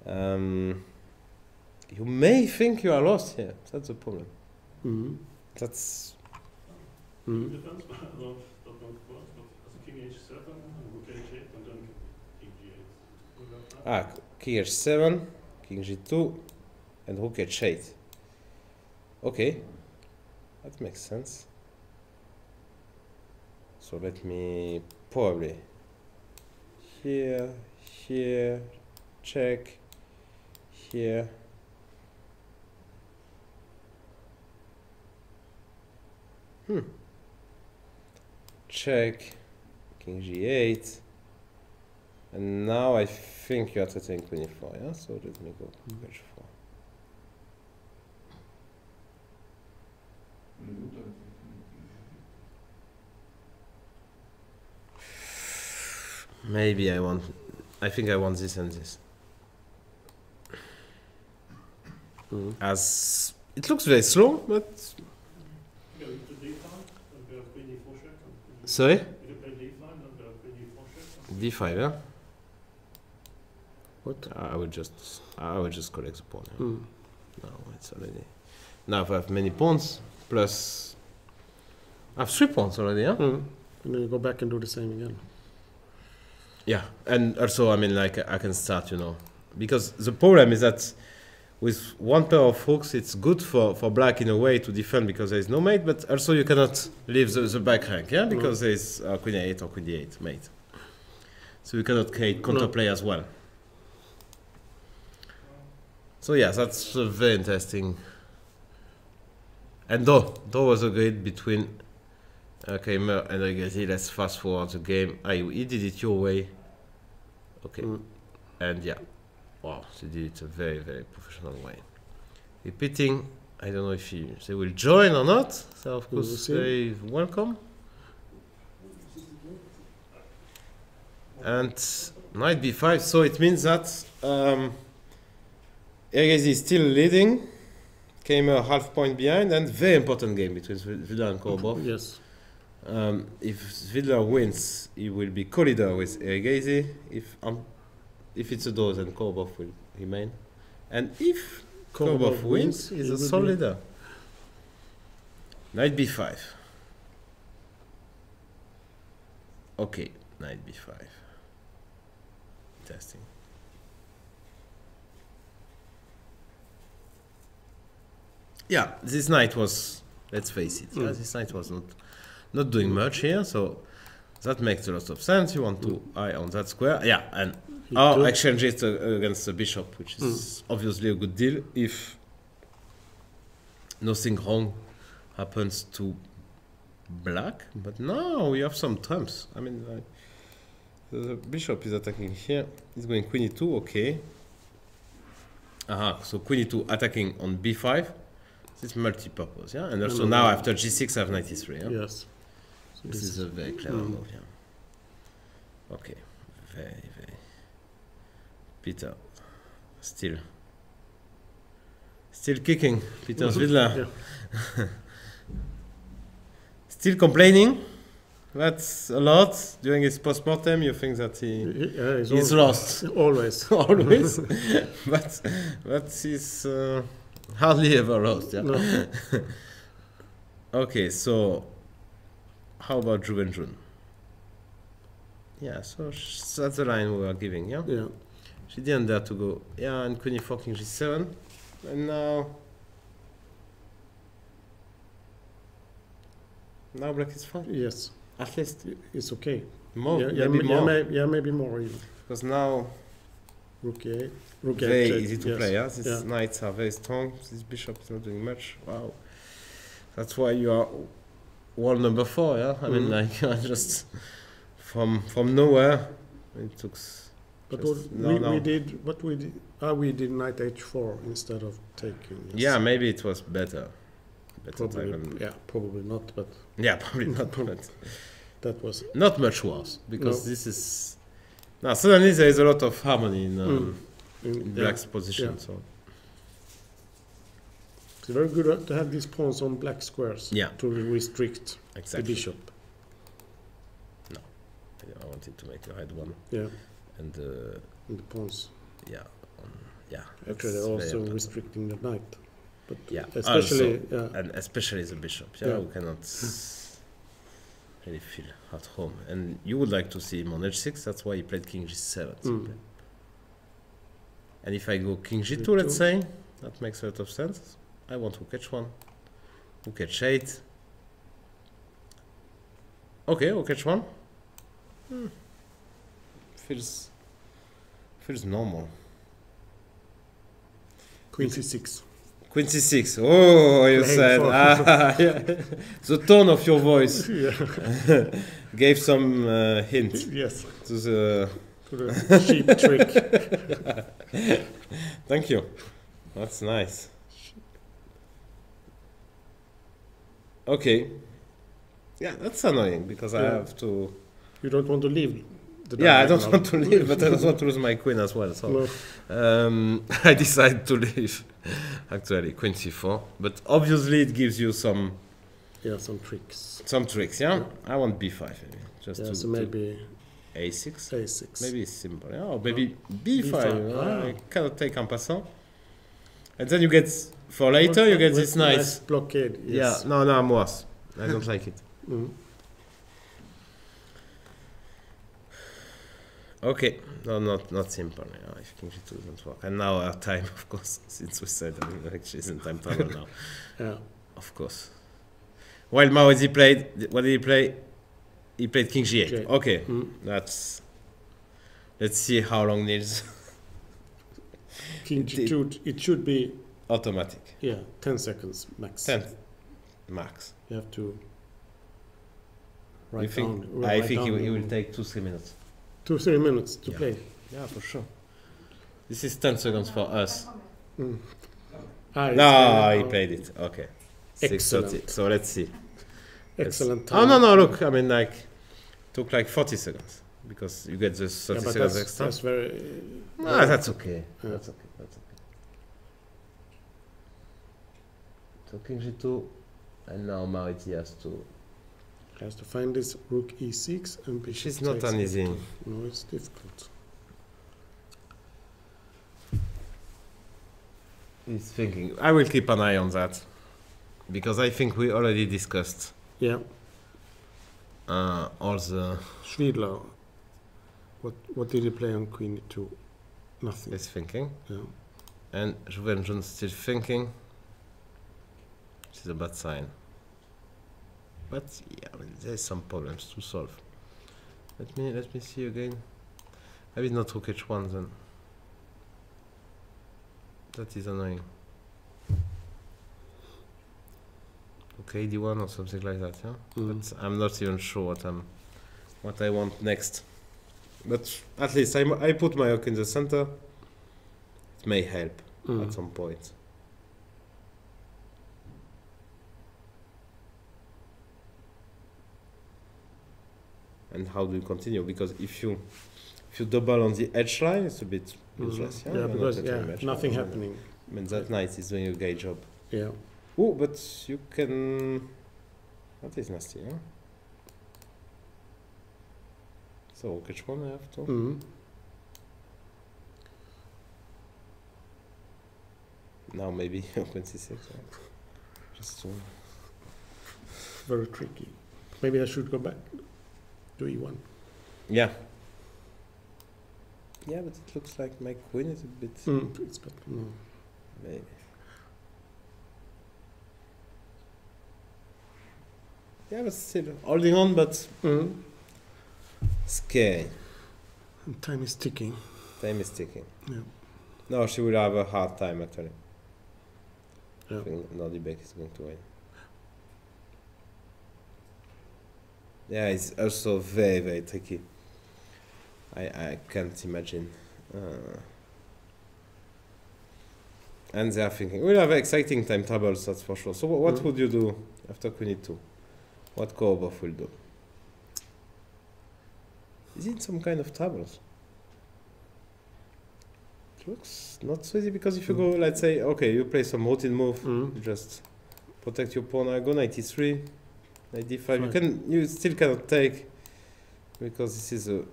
You may think you are lost here, that's the problem. That's... Depends well, that one works, but King H7 and Rook H8 and then King G8. King H7, King G2, and Rook H8. Okay, that makes sense. So let me probably here, check, here. Check, King G8. And now I think you are threatening Queen E4, yeah? So let me go H4. Maybe I want I think I want this and this. As it looks very slow, but You go into D5, and we have queen E4 check. And sorry, you can play D5, and we have queen E4 check. d5. Yeah, What? I would just collect the pawn. Yeah. Mm. No, it's already. Now if I have many pawns plus, I have 3 pawns already. Yeah. Mm. And then you go back and do the same again. Yeah, and also I mean like I can start, you know, because the problem is that with one pair of hooks it's good for black in a way to defend because there is no mate, but also you cannot leave the back rank, yeah, because there is queen a8 or queen d8 mate, so you cannot create counterplay as well. So yeah, that's very interesting. And though was agreed between Keymer and Erigaisi. Let's fast forward the game. He did it your way. Okay. And yeah. Wow, they did it a very, very professional way. Repeating, I don't know if they will join or not. So of course, very welcome. And knight b5, so it means that Erigaisi is still leading. Keymer half point behind, and very important game between Svidler and Korobov. Yes. If Svidler wins, he will be co-leader with Erigaisi. If it's a draw, then Korobov will remain. And if Korobov wins, he's a sole leader. Knight b5. Okay, knight b5. Interesting. Yeah, this knight was, let's face it, this knight was not doing much here, so that makes a lot of sense. You want to eye on that square. Yeah, and our exchange it against the bishop, which is obviously a good deal if nothing wrong happens to black. But now we have some trumps. I mean, like, the bishop is attacking here. He's going queen e2, okay. So queen e2 attacking on b5. It's multi-purpose, yeah? And also now after g6 I have knight e3, yeah? Yes. So this is a very clever move, yeah. Okay, very. Peter, still kicking, Peter Svidler. Yeah. Still complaining. That's a lot. During his post-mortem, you think that he's lost. Always. Always. but he's hardly ever lost, yeah? No. Okay, so how about Jun? Yeah, so that's the line we were giving, yeah? Yeah. She didn't dare to go, yeah, and queen e4 king g7, and now black is fine. Yes. At least It's okay. more, Yeah, maybe more. Maybe more even. Because now Rook A8. Rook very A8, easy to yes. play, yeah? These Yeah. knights are very strong, this bishop is not doing much, wow. That's why you are wall number 4, yeah? I mean, like, you are just from nowhere. It took. But just we did knight h4 instead of taking. Yes. Yeah, maybe it was better. Probably not, but Yeah, probably not. But that was not much worse because this is now suddenly there is a lot of harmony in black's position. Yeah. So it's very good to have these pawns on black squares. Yeah. To restrict exactly. the bishop. No, I wanted to make a red one. Yeah. And the pawns. Yeah. Yeah. Actually, they're also restricting the knight. But yeah. especially also, and especially the bishop. Yeah. We cannot really feel at home. And you would like to see him on h6. That's why he played king g7. And if I go king g2, let's say, that makes a lot of sense. I want rook h1, rook h8. Okay, rook h1. Feels normal. Queen c6. Queen c6. Oh, you said. Yeah. The tone of your voice gave some hint. Yes. To the sheep trick. Thank you. That's nice. Okay. Yeah, that's annoying because I have to. You don't want to leave Yeah, I don't want to leave, but I don't want to lose my queen as well. So I decided to leave. Actually, queen c4. But obviously, it gives you some. Yeah, some tricks. Some tricks, yeah. I want b5, maybe. Just Yeah, to so maybe a6. a6. Maybe it's simple, yeah. Or maybe b5. B5, I cannot take en passant. And then you get for later. You get this nice blockade. Yes. Yeah. No, I'm worse. I don't like it. Mm. Okay, no, not simple. Yeah, if king g2 doesn't work, and now our time, of course, since we said she's in time trouble now. Yeah. Of course. While Maurizzi played, what did he play? He played king g8. G8. Okay, that's. Let's see how long Niels. King g2. It should be automatic. Yeah, 10 seconds max. 10 max. You have to. I think he will take 2-3 minutes. 2-3 minutes to play. Yeah, for sure. This is 10 seconds for us. No, he played it. Okay. 6:30. So let's see. Excellent time. time. Oh, no, look. I mean, like, took like 40 seconds. Because you get this 30 seconds extra. That's very... That's okay. Yeah. That's okay. That's okay. So king g2. And now Maurizzi has to find this rook e6 and bishop. She's not an easy. No, it's difficult. He's thinking. I will keep an eye on that, because I think we already discussed. Yeah. All the. Svidler. What did he play on queen e2? Nothing. He's thinking. Yeah. And Juventus still thinking. Which is a bad sign. But yeah, I mean, there's some problems to solve. Let me see again. Maybe not rook h1 then. That is annoying. Okay, d1 or something like that, yeah. But I'm not even sure what I want next. But at least I put my rook in the center. It may help at some point. And how do you continue? Because if you double on the edge line, it's a bit useless. Yeah, because nothing happening. I mean, that knight is doing a great job. Yeah. Oh, but you can. That is nasty, yeah. So which one I have to? Now maybe open c6. Just very tricky. Maybe I should go back to e1. Yeah. Yeah, but it looks like my queen is a bit. It's better. No. Maybe. Yeah, but still holding on, but scary. And time is ticking. Time is ticking. Yeah. No, she will have a hard time actually. Yeah. I think Nordibek is going to win. Yeah, it's also very, very tricky. I can't imagine. And they are thinking, we'll have exciting time troubles, that's for sure. So what would you do after queen e2? What Korobov will do? Is it some kind of troubles? It looks not so easy, because if you go, let's say, okay, you play some routine move, you just protect your pawn, I go knight e3, knight d5, you still cannot take, because this is a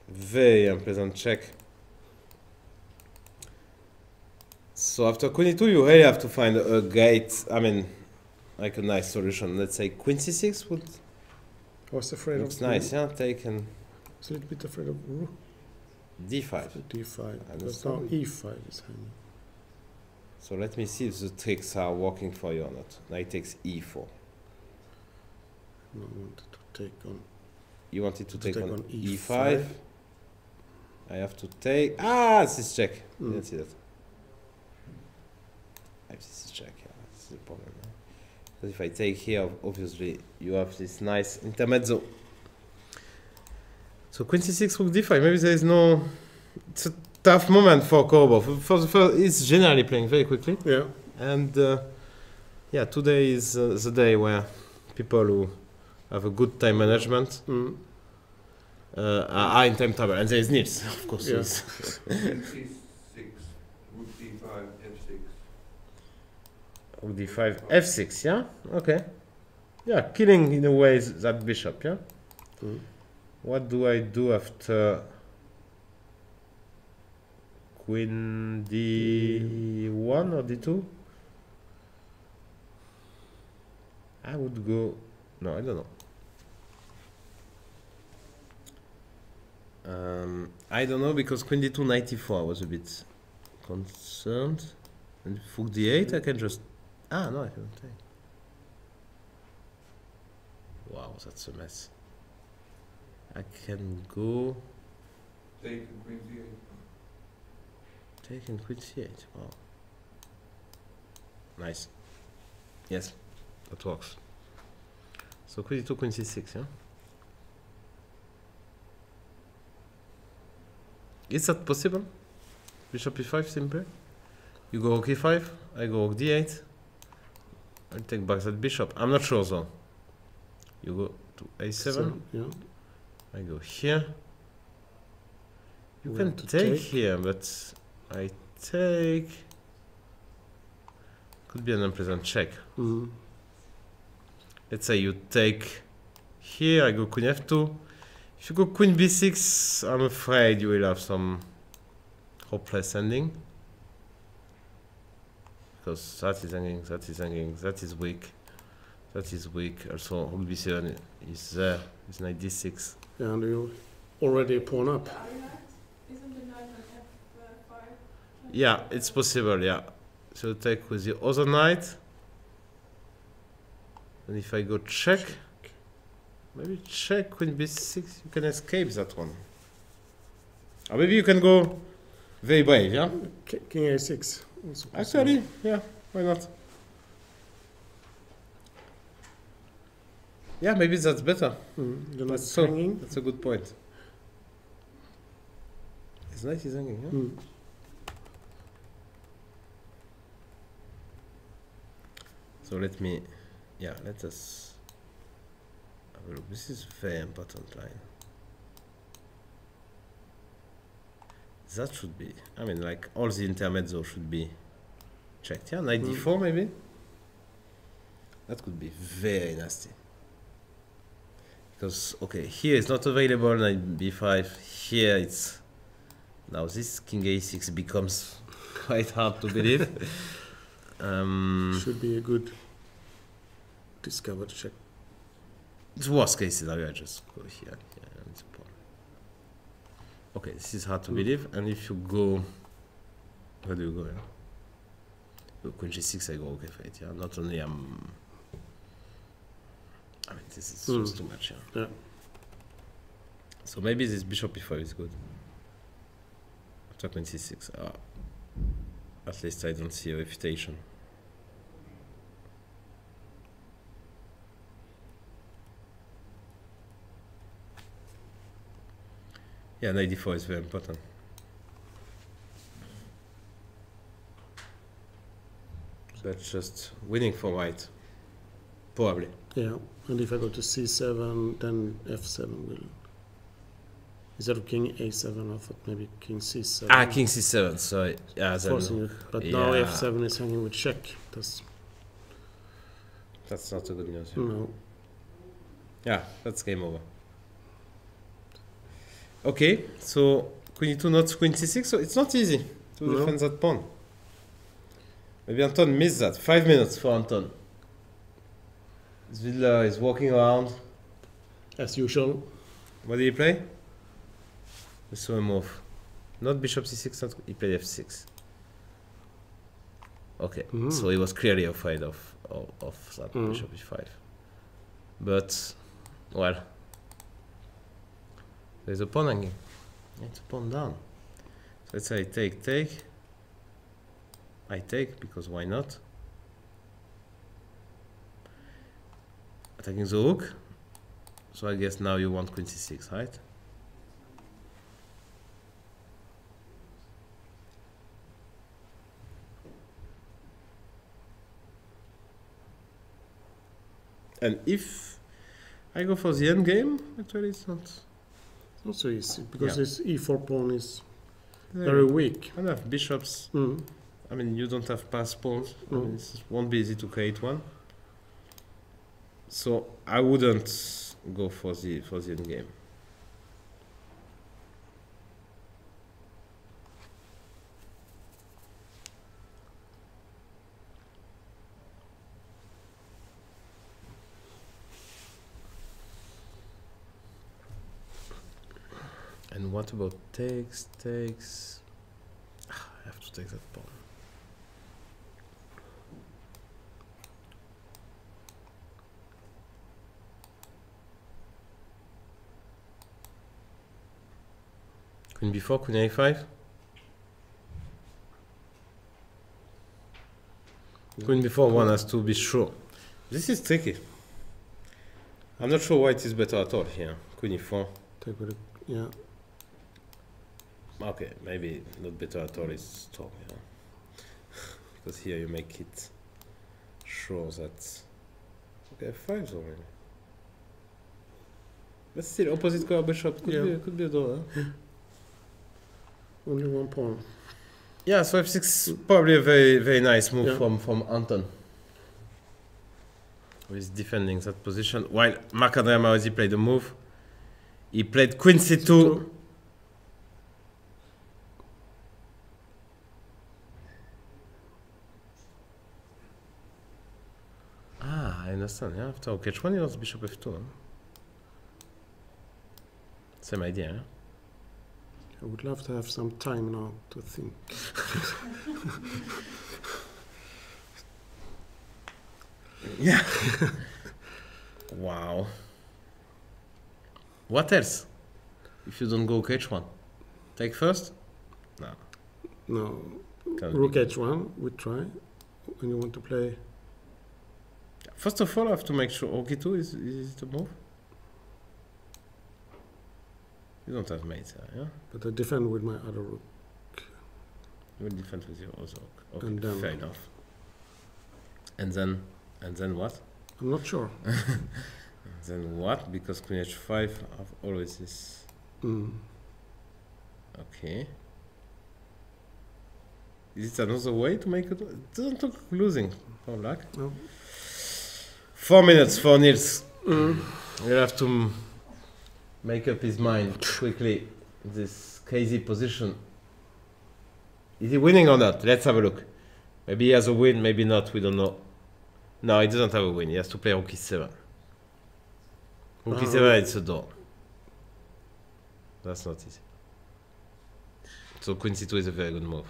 very unpleasant check. So after queen e2, you really have to find a great, I mean, like a nice solution. Let's say queen c6 would. I was afraid of. Looks nice, yeah. Take and. I was a little bit afraid of d5. d5. Because now e5 is hanging. So let me see if the tricks are working for you or not. Knight takes e4. No, I wanted to take on. You wanted to take on e5. I have to take. This is check. Didn't see that. This is check. Yeah, that's the problem. Yeah. Because if I take here, obviously you have this nice intermezzo. So queen c6, rook d5. Maybe there is no. It's a tough moment for Korobov. For the first, he's generally playing very quickly. Yeah. And yeah, today is the day where people who have a good time management in time table, and there is Niels, of course. Yeah. Yes. C6, rook d5, f6. Rook d5, f6, yeah? Okay. Yeah, killing in a way that bishop, yeah? Mm. What do I do after queen d1 or d2? I would go... No, I don't know. I don't know because queen d2 94 I was a bit concerned. And rook d8 I can just... Ah, no, I can't take. Wow, that's a mess. I can go... Take queen c8. Taking queen c8, wow. Nice. Yes, that works. So queen d2, queen c6, yeah? Is that possible? Bishop e5 simple? You go rook e5, I go rook d8. I'll take back that bishop. I'm not sure though. You go to a7. So, yeah. I go here. You We can have to take take. here, but I take. Could be an unpleasant check. Mm. Let's say you take here. I go queen f2. If you go queen b6, I'm afraid you will have some hopeless ending. Because that is hanging, that is hanging, that is weak. That is weak. Also, rook b7 is there. It's knight d6. Yeah, and you already pawn up. Isn't the knight on f5? Yeah, it's possible, yeah. So take with the other knight. And if I go check, maybe check queen b6, you can escape that one. Or maybe you can go very brave, yeah? King a6. Also possible. Actually, yeah, why not? Yeah, maybe that's better. Mm. The That's knight's so. hanging. That's a good point. His knight is hanging, yeah? Mm. So let me, yeah, let us have a look. This is very important line. That should be, I mean, like all the intermezzo should be checked. Yeah, knight d4 maybe. That could be very nasty. Because, okay, here it's not available, knight b5. Here it's, now this king a6 becomes quite hard to believe. Should be a good discovered check. It's worst case scenario, I just go here, and it's pawn. Okay, this is hard to believe, and if you go, where do you go? Yeah? Go queen g6, I go okay for it. Yeah, not only I mean, this is just too much. Yeah. Yeah. So maybe this bishop e5 is good. After queen c6, at least I don't see a refutation. Yeah, knight d4 is very important. But just winning for white, probably. Yeah, and if I go to c7, then f7 will. Instead of king a7, I thought maybe king c7. Ah, king c7. Sorry. Yeah, Forcing it, but now f7 is hanging with check. That's not a good news. no. Yeah, that's game over. Okay, so queen e2, not queen c6. So it's not easy to defend that pawn. Maybe Anton missed that. 5 minutes for Anton. Svidler is walking around. As usual. What did he play? We saw him move. Not bishop c6, not he played f6. Okay, so he was clearly afraid of that bishop e5. But, well, there's a pawn hanging. It's a pawn down. So let's say take. I take, because why not? Attacking the rook. So I guess now you want queen c6, right? And if I go for the end game, actually it's not Not so easy because Yeah. this e4 pawn is very weak. And have bishops. Mm. I mean, you don't have pass pawns. I No. mean, it won't be easy to create one. So I wouldn't go for the end game. And what about takes? I have to take that pawn. Queen b4, queen a5. Queen b4, one has to be sure. This is tricky. I'm not sure white is better at all here. Queen e4. Take with it. Yeah. Okay, maybe not better at all is strong, yeah. Because here you make it sure that okay, f5 already. But still, opposite color bishop could be a draw, huh? Only one pawn. Yeah, so f6 probably a very nice move Yeah. from Anton. Who is defending that position. While Marc-André Maurizzi played a move. He played queen c2. Ah, I understand, yeah. After h1 he was bishop f2. Huh? Same idea, yeah? I would love to have some time now to think. Yeah. Wow. What else? If you don't go h1, take first? No. No. Can't Rook be. h1, we try. When you want to play. First of all, I have to make sure rook e2 is the move. You don't have mates here, yeah? But I defend with my other rook. You will defend with your other rook. Okay, And then- fair enough. And then what? I'm not sure. Then what? Because queen h5 have always this. Mm. Okay. Is it another way to make it? It doesn't look losing for black. No. 4 minutes for Niels. Mm. He'll have to make up his mind quickly. This crazy position. Is he winning or not? Let's have a look. Maybe he has a win, maybe not. We don't know. No, he doesn't have a win. He has to play rook e7. Rook e7, it's a door. That's not easy. So queen c2 is a very good move.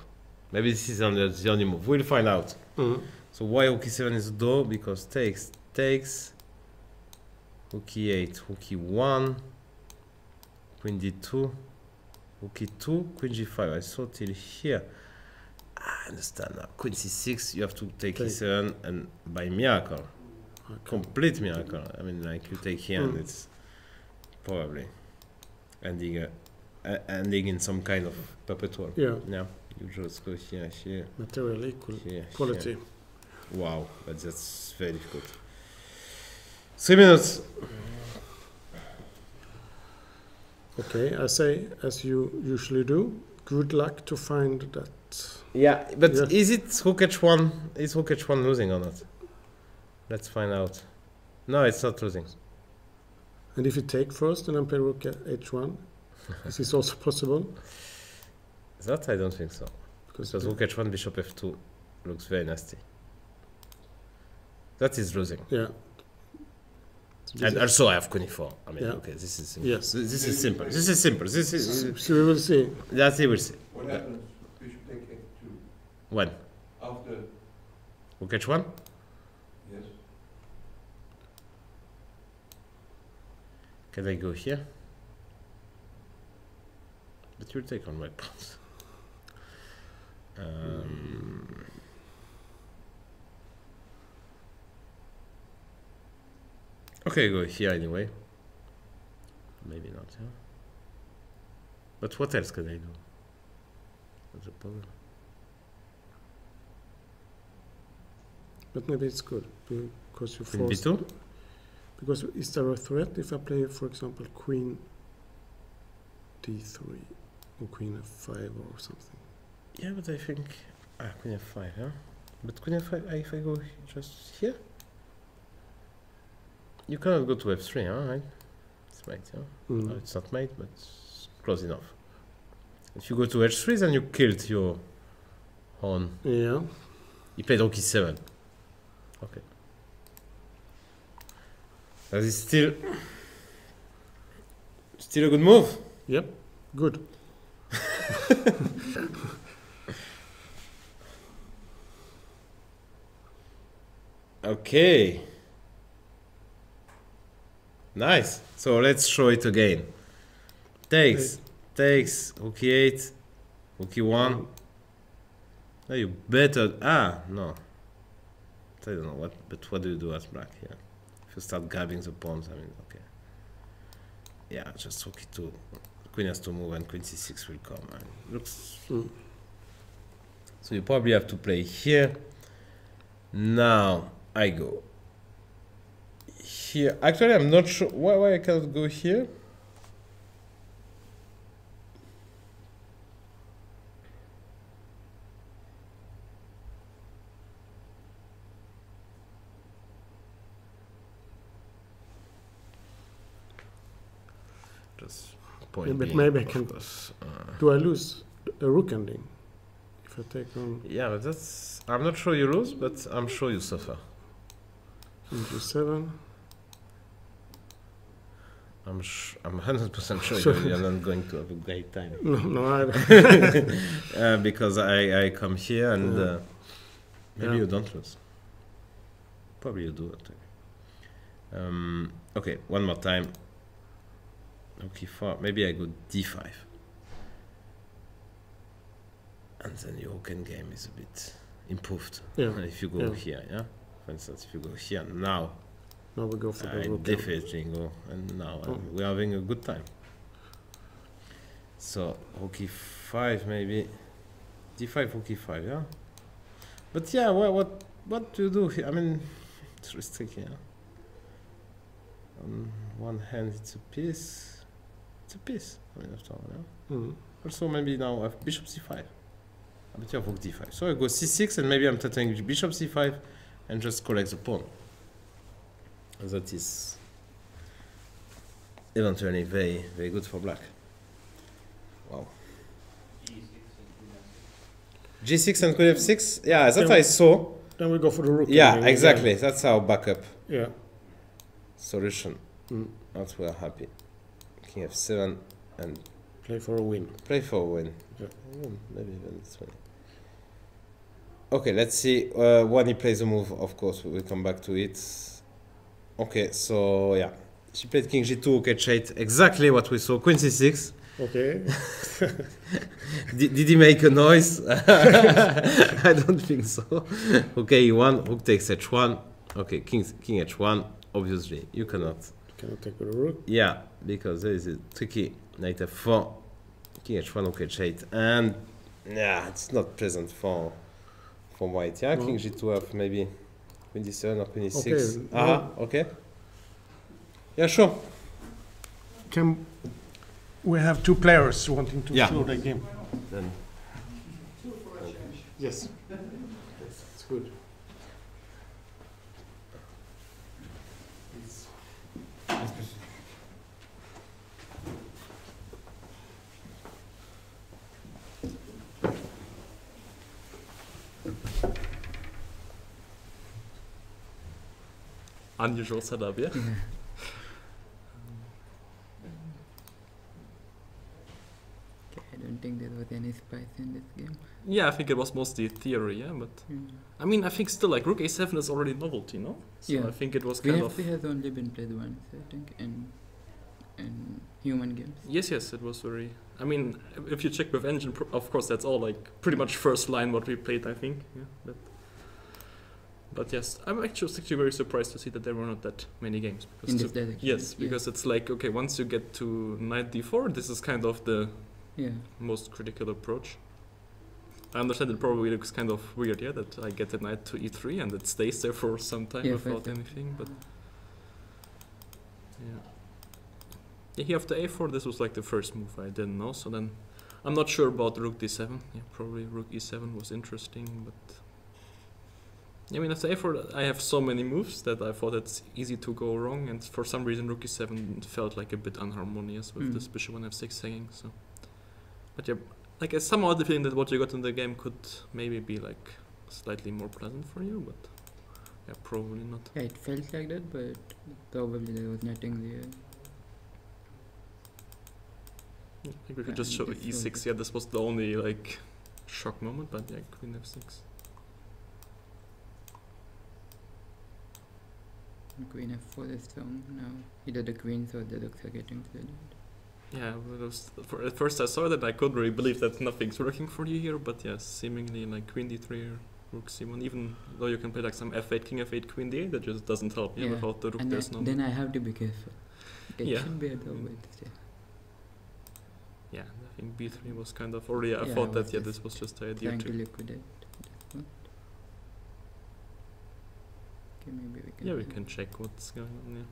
Maybe this is the only move. We'll find out. Mm. So why rook e7 is a door? Because takes, rook e8, rook e1, queen d2, rook e2, queen g5. I saw till here. I understand now. Queen c6, you have to take e7, and by miracle, complete miracle. I mean, like you take here, and it's probably ending in some kind of perpetual. Yeah. Yeah. You just go here. Material equal. Here, Quality. Wow, but that's very difficult. 3 minutes. Okay, I say, as you usually do, good luck to find that. Yeah, but Yeah. is it rook h1? Is rook h1 losing or not? Let's find out. No, it's not losing. And if you take first and then play rook h1, is this also possible? That I don't think so. Because Because rook h1, bishop f2 looks very nasty. That is losing. yeah. And also I have queen e4. I mean, Yeah. okay, this is simple. Yes. This is simple. This is simple. This is. So we will see. That's it, we'll see. What happens? Bishop take f2 When? after, Rook h1? yes, Can I go here? But you'll take on my pawns. Okay, go here anyway. Maybe not, yeah. But what else can I do? What's the problem? But maybe it's good because you Queen force. b2? Because is there a threat if I play, for example, queen D3 or Queen F5 or something. Yeah, but I think Queen F5, yeah. But Queen F5, if I go just here, you cannot go to F3, huh? Right? It's mate, yeah. No, it's not mate, but it's close enough. If you go to H3, then you killed your pawn. Yeah. He played Rook E7. Okay. That is still a good move. Yep. Good. Okay. Nice. So let's show it again. Takes, Rook E8, Rook E1. Now you better. No. I don't know what, but what do you do as black here? If you start grabbing the pawns, I mean, okay. Yeah, just Rook E2. Queen has to move and Queen C6 will come. And looks. So you probably have to play here. Now I go here. Actually, I'm not sure why I cannot go here. Just point. Yeah, but being, maybe I can. course, Do I lose a rook ending if I take on yeah, but that's. I'm not sure you lose, but I'm sure you suffer. G7? I'm 100% sure you're not going to have a great time. No, I don't. Because I come here and maybe Yeah. you don't lose. Probably you do. Okay, one more time. Okay, maybe I go D5. And then your Hoken game is a bit improved. Yeah. If you go here, yeah? For instance, if you go here now, Now we go for the I rook. definitely go, and now we're having a good time. So, Rook E5 maybe, D5, Rook E5, yeah? But yeah, what do you do here? I mean, it's restricted, yeah? On one hand, it's a piece. It's a piece, I mean, after all, yeah? Also, maybe now I have Bishop C5. But you have Rook D5. So I go C6, and maybe I'm threatening Bishop C5 and just collect the pawn. That is eventually very, very good for black. Wow. G6 and Queen F6? Yeah, that's what I saw. Then we go for the rook. Yeah, ending exactly. again. That's our backup Yeah. solution. That's we're happy. King F7 and Play for a win. play for a win. Yeah. Maybe even this one. Okay, let's see. When he plays a move, of course, we'll come back to it. Okay, so yeah. She played King G2, okay, H8. Exactly what we saw. Queen C6. Okay. Did he make a noise? I don't think so. Okay, E1, Rook takes H1. Okay, King H1. Obviously, you cannot. Cannot take with the rook. Yeah, because there is a tricky Knight F4, King H1, Rook H8, and yeah, it's not pleasant for white. Yeah, No. King G2 have maybe Queen D7 or Queen E6. Okay, Okay. Yeah, sure. Can we have two players wanting to Yeah. show their game? Then Yes. It's good. Unusual setup, yeah? I don't think there was any spice in this game. Yeah, I think it was mostly theory, yeah, but I mean, I think still like Rook A7 is already novelty, no? So Yeah. I think it was kind of. VFP has only been played once, I think, in human games. Yes, it was very. I mean, if you check with Engine, of course, that's all like pretty much first line what we played, I think. Yeah, but yes, I'm actually very surprised to see that there were not that many games. In this direction. Yes, because it's like, okay, once you get to Knight D4, this is kind of the most critical approach. I understand it probably looks kind of weird, yeah, that I get the knight to E3 and it stays there for some time without anything, but yeah. Yeah, here after a4, this was like the first move I didn't know. So then, I'm not sure about rook d7. Yeah, probably rook e7 was interesting, but I mean after a4, I have so many moves that I thought it's easy to go wrong, and for some reason rook e7 felt like a bit unharmonious with this bishop on f6 hanging. So, but yeah, like I somehow had the feeling that what you got in the game could maybe be like slightly more pleasant for you, but yeah, probably not. Yeah, it felt like that, but probably there was nothing there. I think we could Yeah, just show this was e6. Yeah, this was the only like shock moment, but yeah, queen f6. Queen f4 is strong now. Either the queens or the rooks are getting threaded. Yeah, at first I saw that I couldn't really believe that nothing's working for you here, but yes, seemingly like queen d3 or rook c1, even though you can play like some f8, king f8, queen d8, that just doesn't help. Yeah, without the rook and there's no. then I have to be careful. It Yeah. should be a draw, but yeah. Yeah, I think b3 was kind of already. I Yeah, thought I that was yeah, just this was just the idea Trying to too. liquidate this one. Okay, maybe we can. Yeah, we can check what's going on. Yeah,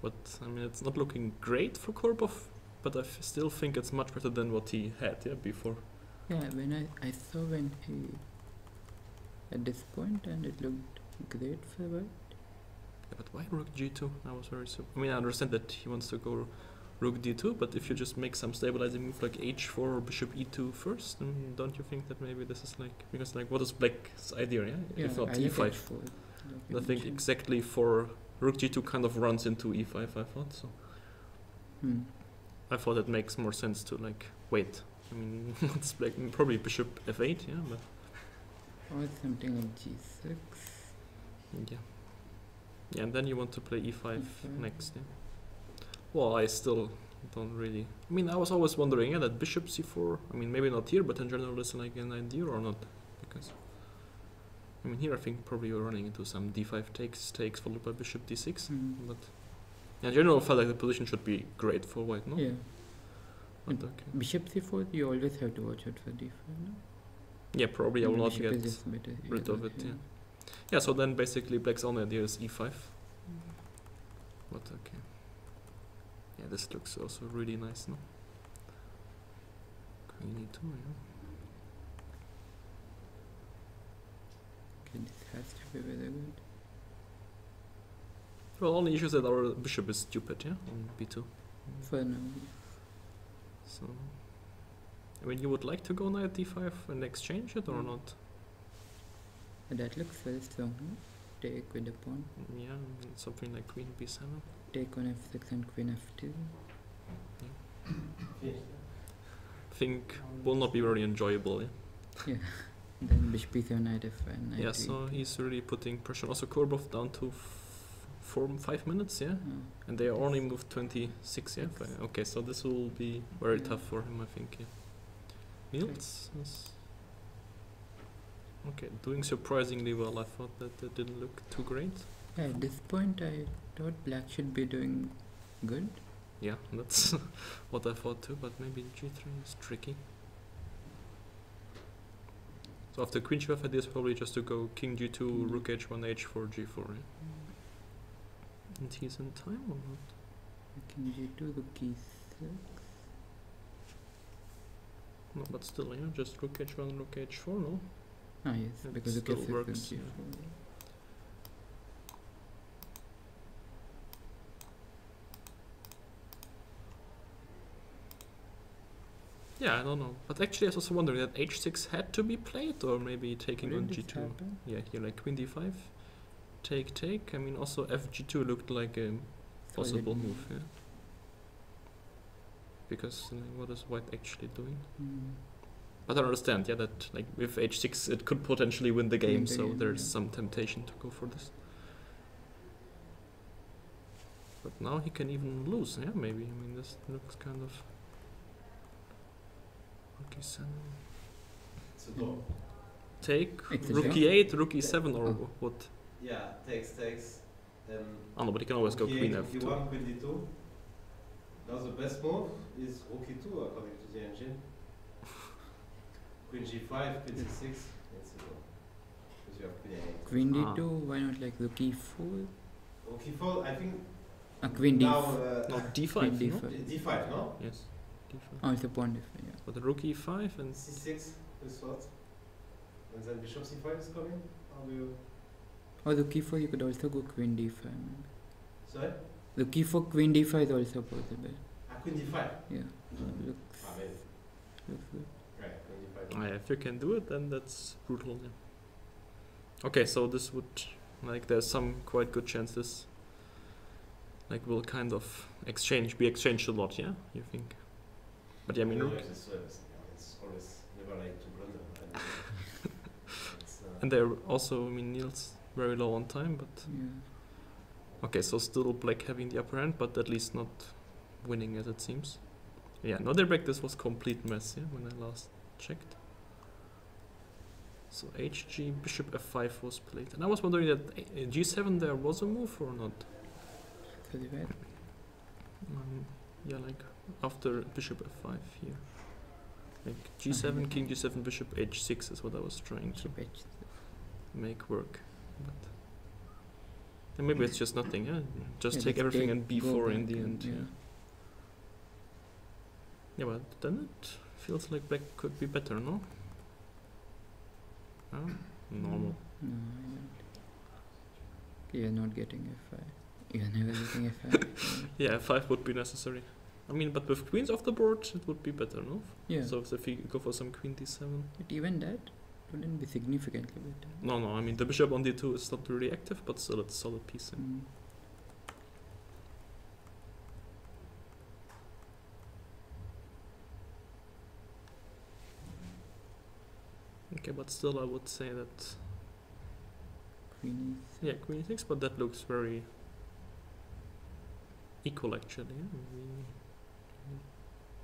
but I mean it's not looking great for Korobov, but I still think it's much better than what he had before. Yeah, when I saw when he at this point, and it looked great for a while. Yeah, but why rook g2? I was very I mean I understand that he wants to go rook d2, but if you just make some stabilizing move like h4 or bishop e2 first, then don't you think that maybe this is like, because like what is black's idea? Yeah, if not I like e5. h4, like you I think mentioned. exactly for rook g2 kind of runs into e5. I thought so. I thought it makes more sense to like wait. I mean, it's like probably bishop f8, yeah, but Or something like g6. yeah, yeah, and then you want to play e5 E5. next. Yeah. Well, I still don't really. I mean, I was always wondering, yeah, that bishop c4. I mean, maybe not here, but in general, is like an idea or not? Because I mean, here I think probably you're running into some d5 takes followed by bishop d6. But yeah, in general, I felt like the position should be great for white, no? Yeah. But And okay. Bishop c4, you always have to watch out for d5, no? Yeah, probably I will not Bishop get is just better rid either of way, it. Yeah. Yeah. So then basically black's only idea is e5. But okay. Yeah, this looks also really nice, no? Queen e2, yeah. Okay, this has to be very good. Well, only issue is that our bishop is stupid, yeah, on b2. For now. So, I mean, you would like to go knight d5 and exchange it or not? That looks very strong, no? Take with the pawn. Yeah, something like queen b7. Take on f6 and queen f2. Think will not be very enjoyable, yeah. Yeah. Then bishop b7, knight f1, knight Yeah, to so e2. he's really putting pressure. Also, Korobov down to 5 minutes, yeah? Oh. And they only moved 26, yeah? Okay, so this will be very tough for him, I think, yeah. Niels is okay, doing surprisingly well. I thought that it didn't look too great. Yeah, at this point I thought black should be doing good. Yeah, that's what I thought too, but maybe g3 is tricky. So after queen g5, idea is probably just to go king g2, rook h1, h4, g4, yeah? And he's in time or not? King g2, rook e6. No, but still, yeah, just rook h1, rook h4, no? Ah yes, It because rook still f6 rook works, g4. yeah. Yeah, I don't know. But actually, I was also wondering that h6 had to be played, or maybe taking on Didn't this g2. happen? Yeah, here like queen d5, take. I mean, also fg2 looked like a possible Solid move, yeah. Because what is white actually doing? But I understand, yeah, that like with h6 it could potentially win the game, so there's some temptation to go for this. But now he can even lose, yeah, maybe. I mean, this looks kind of. Okay, so It's a draw. take It's a rook draw? e8, rook e7, or Oh. what? Yeah, takes. Then Oh no, but he can always go rook queen e8, f2. Rook e1, queen d2. Now the best move is rook e2 according to the engine. Queen g5, queen c6. It's a draw. Because you have queen a8. Queen Ah. d2, why not like rook e4? Rook e4, I think Queen D. Now, Not D5, Queen no? D5. D5, no? Yes. D5. Also pawn D5, yeah. But the rook E5 and C6 is what? And then bishop C5 is coming? How do you... Or the key 4 you could also go Queen D5. Maybe. Sorry? The key for Queen D5 is also possible. Queen D5? Yeah. Looks Maybe. looks good. Right, Queen D5. if you can do it, then that's brutal. Yeah. Okay, so this would, like, there's some quite good chances, like, will kind of be exchanged a lot. Yeah, you think? But yeah, I mean, No, rook. it's always never like to blunder. And they're also, I mean, Niels very low on time, but Yeah. okay, so still black having the upper hand, but at least not winning as it seems. Yeah, no, their back this was complete mess. Yeah, when I last checked. So HG bishop f5 was played, and I was wondering that G7 there was a move or not. So the red. Yeah, like after bishop f5 here, like G7, King G7, bishop H6 is what I was trying to make work, but and maybe it's just nothing. Yeah, just Yeah, take let's everything take- and go B4 in back the and- end. Yeah. Yeah, but then it feels like black could be better, no? Normal. No, I don't. You're not getting F5. You're never getting F5. Yeah, f5 would be necessary. I mean, but with queens off the board, it would be better, no? Yeah. So if you go for some queen d7. But even that wouldn't be significantly better. No, I mean, the bishop on d2 is not really active, but still it's a solid piece. Yeah. Mm. Okay, but still I would say that, Queen yeah, queen e6, but that looks very equal actually. Yeah?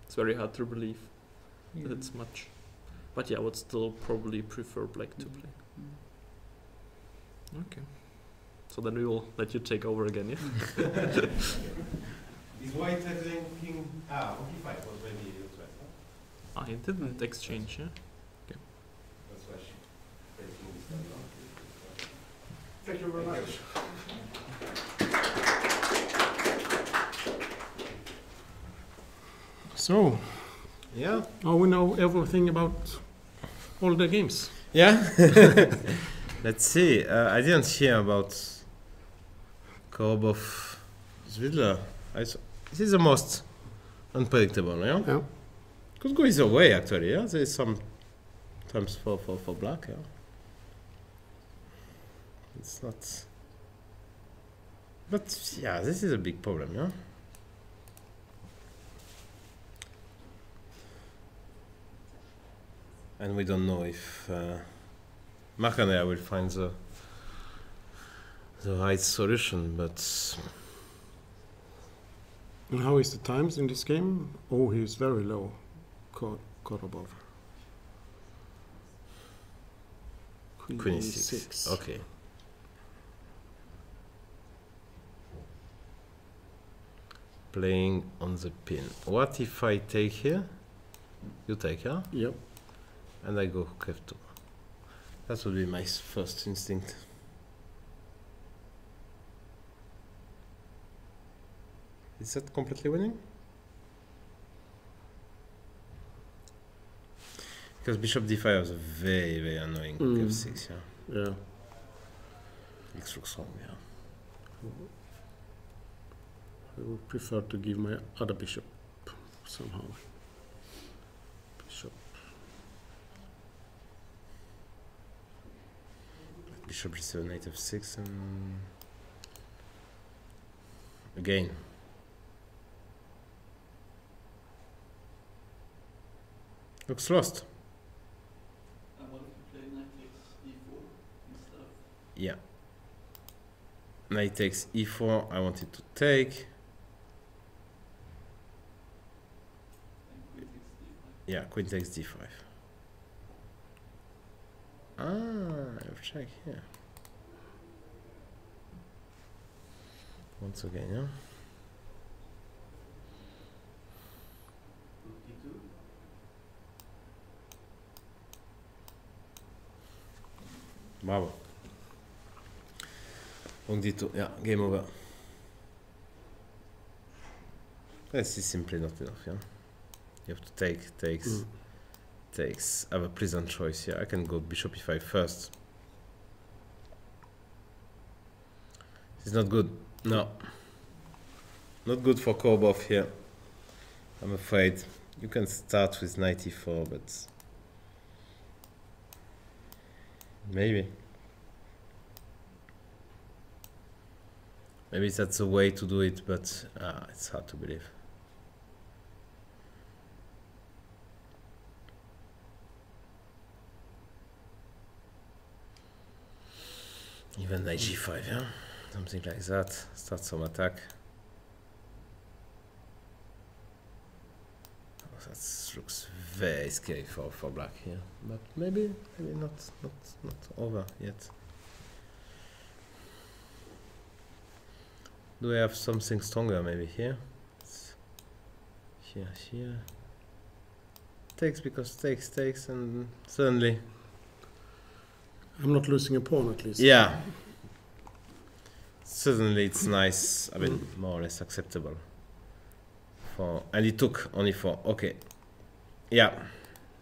It's very hard to believe is. that it's much. But yeah, I would still probably prefer black to Mm. play. Okay. So then we will let you take over again, yeah? Is white tackling king? On d5 was maybe the threat, no? I didn't exchange, yeah? That's why she played king d7, no? Thank you very Thank much. So, Yeah. now we know everything about all the games. Yeah. Let's see. I didn't hear about Korobov Svidler. This is the most unpredictable, yeah? Yeah. Could go either way, actually, yeah? There is some times for black, yeah? It's not... But, yeah, this is a big problem, yeah? And we don't know if Mark and I will find the right solution, but And how is the times in this game? Oh, he's very low, Korobov. Queen e6. Okay. Playing on the pin. What if I take here? You take, yeah? Yep. And I go rook f2. That would be my first instinct. Is that completely winning? Because bishop d5 is a very, very annoying rook Mm. f6, yeah? Yeah. It looks wrong, yeah. I would prefer to give my other bishop somehow. Bishop. Bishop g7, knight f6, and again. Looks lost. And what if you play knight takes e4 instead of Yeah. Knight takes e4. I wanted to take. and queen takes d5? Yeah, queen takes d5. Ah, I've checked here. Once again, yeah. Rook d2. Bravo. Rook d2. Yeah, game over. This is simply not enough, yeah. You have to takes. I have a pleasant choice here. I can go bishop e5 first. This is not good. No. Not good for Korobov here. I'm afraid. You can start with knight e4, but maybe. Maybe that's a way to do it, but it's hard to believe. Even knight g5, yeah? Something like that. Start some attack. Oh, that looks very scary for black here. But maybe not over yet. Do I have something stronger maybe here? Here. Takes because takes and suddenly. I'm not losing a pawn at least. Yeah. Suddenly it's nice. I mean, more or less acceptable. And he took only 4. Okay. Yeah.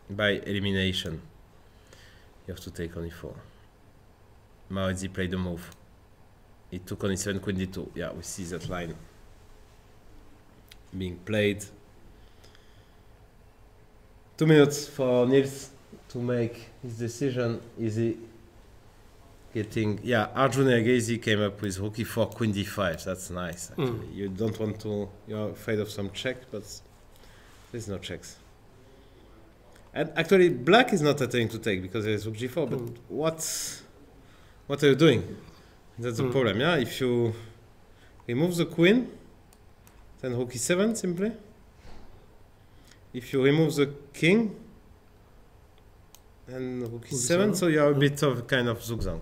By elimination. You have to take only 4. Maurizzi played the move. He took only 7 queen d2. Yeah, we see that line being played. 2 minutes for Niels to make his decision. Is he getting... Yeah, Arjun Erigaisi came up with rook e4, queen d5. That's nice, actually. You don't want to... You're afraid of some check, but there's no checks. And actually, black is not attempting to take because there is rook g4, but what are you doing? That's the problem, yeah? If you remove the queen, then rook e7 simply. If you remove the king, then rook e7, so you are a bit of kind of zugzwang.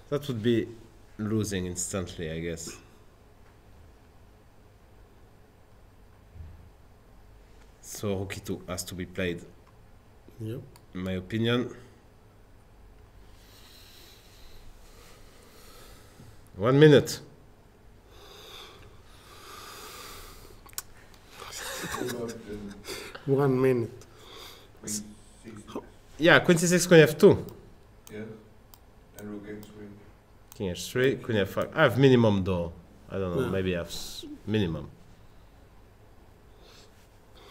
That would be losing instantly, I guess. So rook e2 has to be played. Yep. In my opinion. 1 minute. About 1 minute. queen c6. Yeah, queen c6, queen f2. Yeah. And rook h3. King h3, queen f5. I have minimum though. I don't know, Yeah. maybe I have minimum.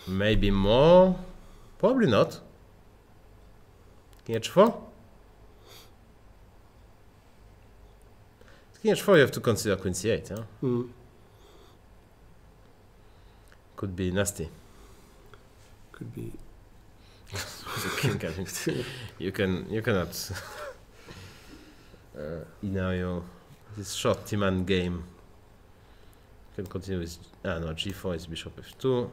Maybe more. Probably not. King h4. King h4 you have to consider queen c8, huh? Could be nasty. Could be. The king can, you cannot Inario this short Timan game. You can continue with no, g4 is bishop f2.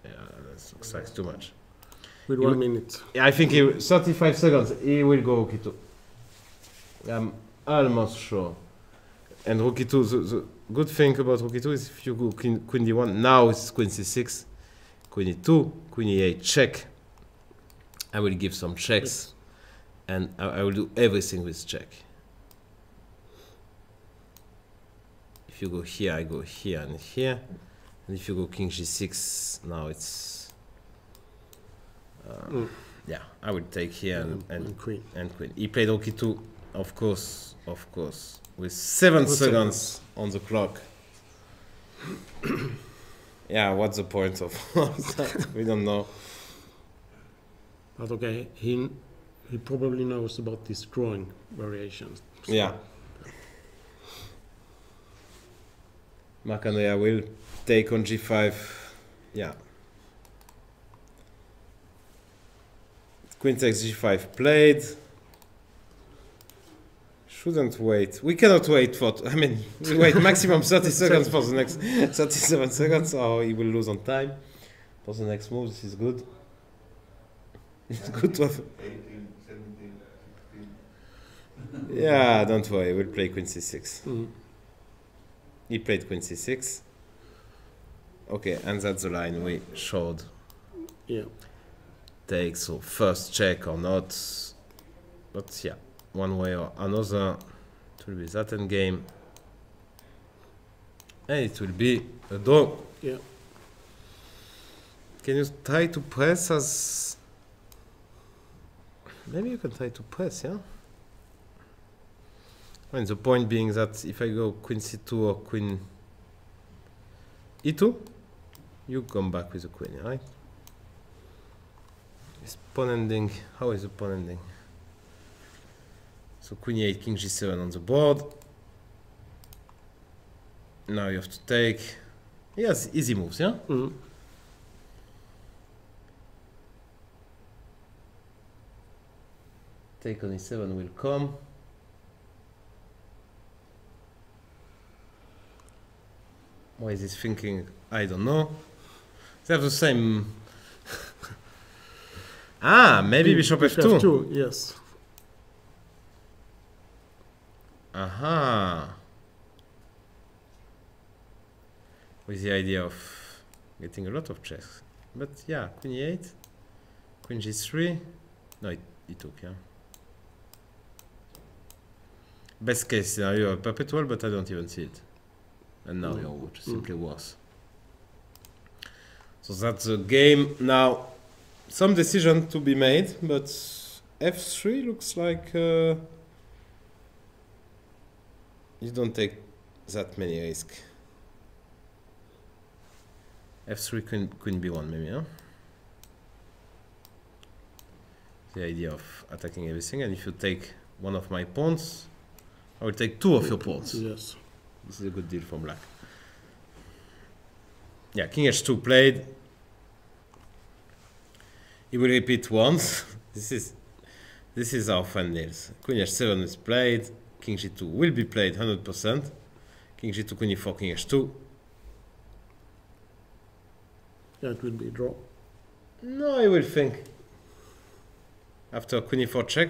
Yeah, that looks like too much. With 1 minute. Yeah, I think 35 seconds he will go rook e2. I'm almost sure. And rook e2, the good thing about rook e2 is if you go queen d1, now it's queen c6, queen e2, queen e8, check. I will give some checks, and I will do everything with check. If you go here, I go here and here. And if you go king g6, now it's... yeah, I will take here and queen. He played rook e2, of course, with 7 seconds on the clock. Yeah, what's the point of that? We don't know. But okay, he probably knows about these drawing variations. So Yeah. Marc-Andrea will take on g5. Yeah. Queen takes g5 played. Shouldn't wait. We cannot wait for... I mean, we wait maximum 30 seconds for the next 37 seconds, or he will lose on time. For the next move, this is good. It's good to have... 18, 17, 16. Yeah, don't worry, we'll play queen c6. He played queen c6. Okay, and that's the line we showed. Yeah. Take, so first check or not. But yeah, one way or another, it will be that endgame. And it will be a draw. Yeah. Can you try to press as... Maybe you can try to press, yeah? I mean, the point being that if I go queen c2 or queen e2, you come back with a queen, right? Is pawn ending? How is the pawn ending? So queen e8, king g7 on the board. Now you have to take. Yes, easy moves, yeah? Mm. Take on e7 will come. Why is this thinking? I don't know. They have the same. Ah, maybe bishop f2. f2, yes. Aha. With the idea of getting a lot of checks. But yeah, queen e8, queen g3. No, it took, yeah. Best case scenario, perpetual, but I don't even see it. And now you're simply worse. So that's the game. Now, some decision to be made, but f3 looks like you don't take that many risks. f3 queen b1 maybe, huh? The idea of attacking everything, and if you take one of my pawns, I will take two of your pawns. Yes. This is a good deal for black. Yeah, king h2 played. He will repeat once. This is our friend Niels. Queen h7 is played. King g2 will be played 100%. King g2, queen e4, king h2. Yeah, it will be a draw. No, I will think. After queen e4 check.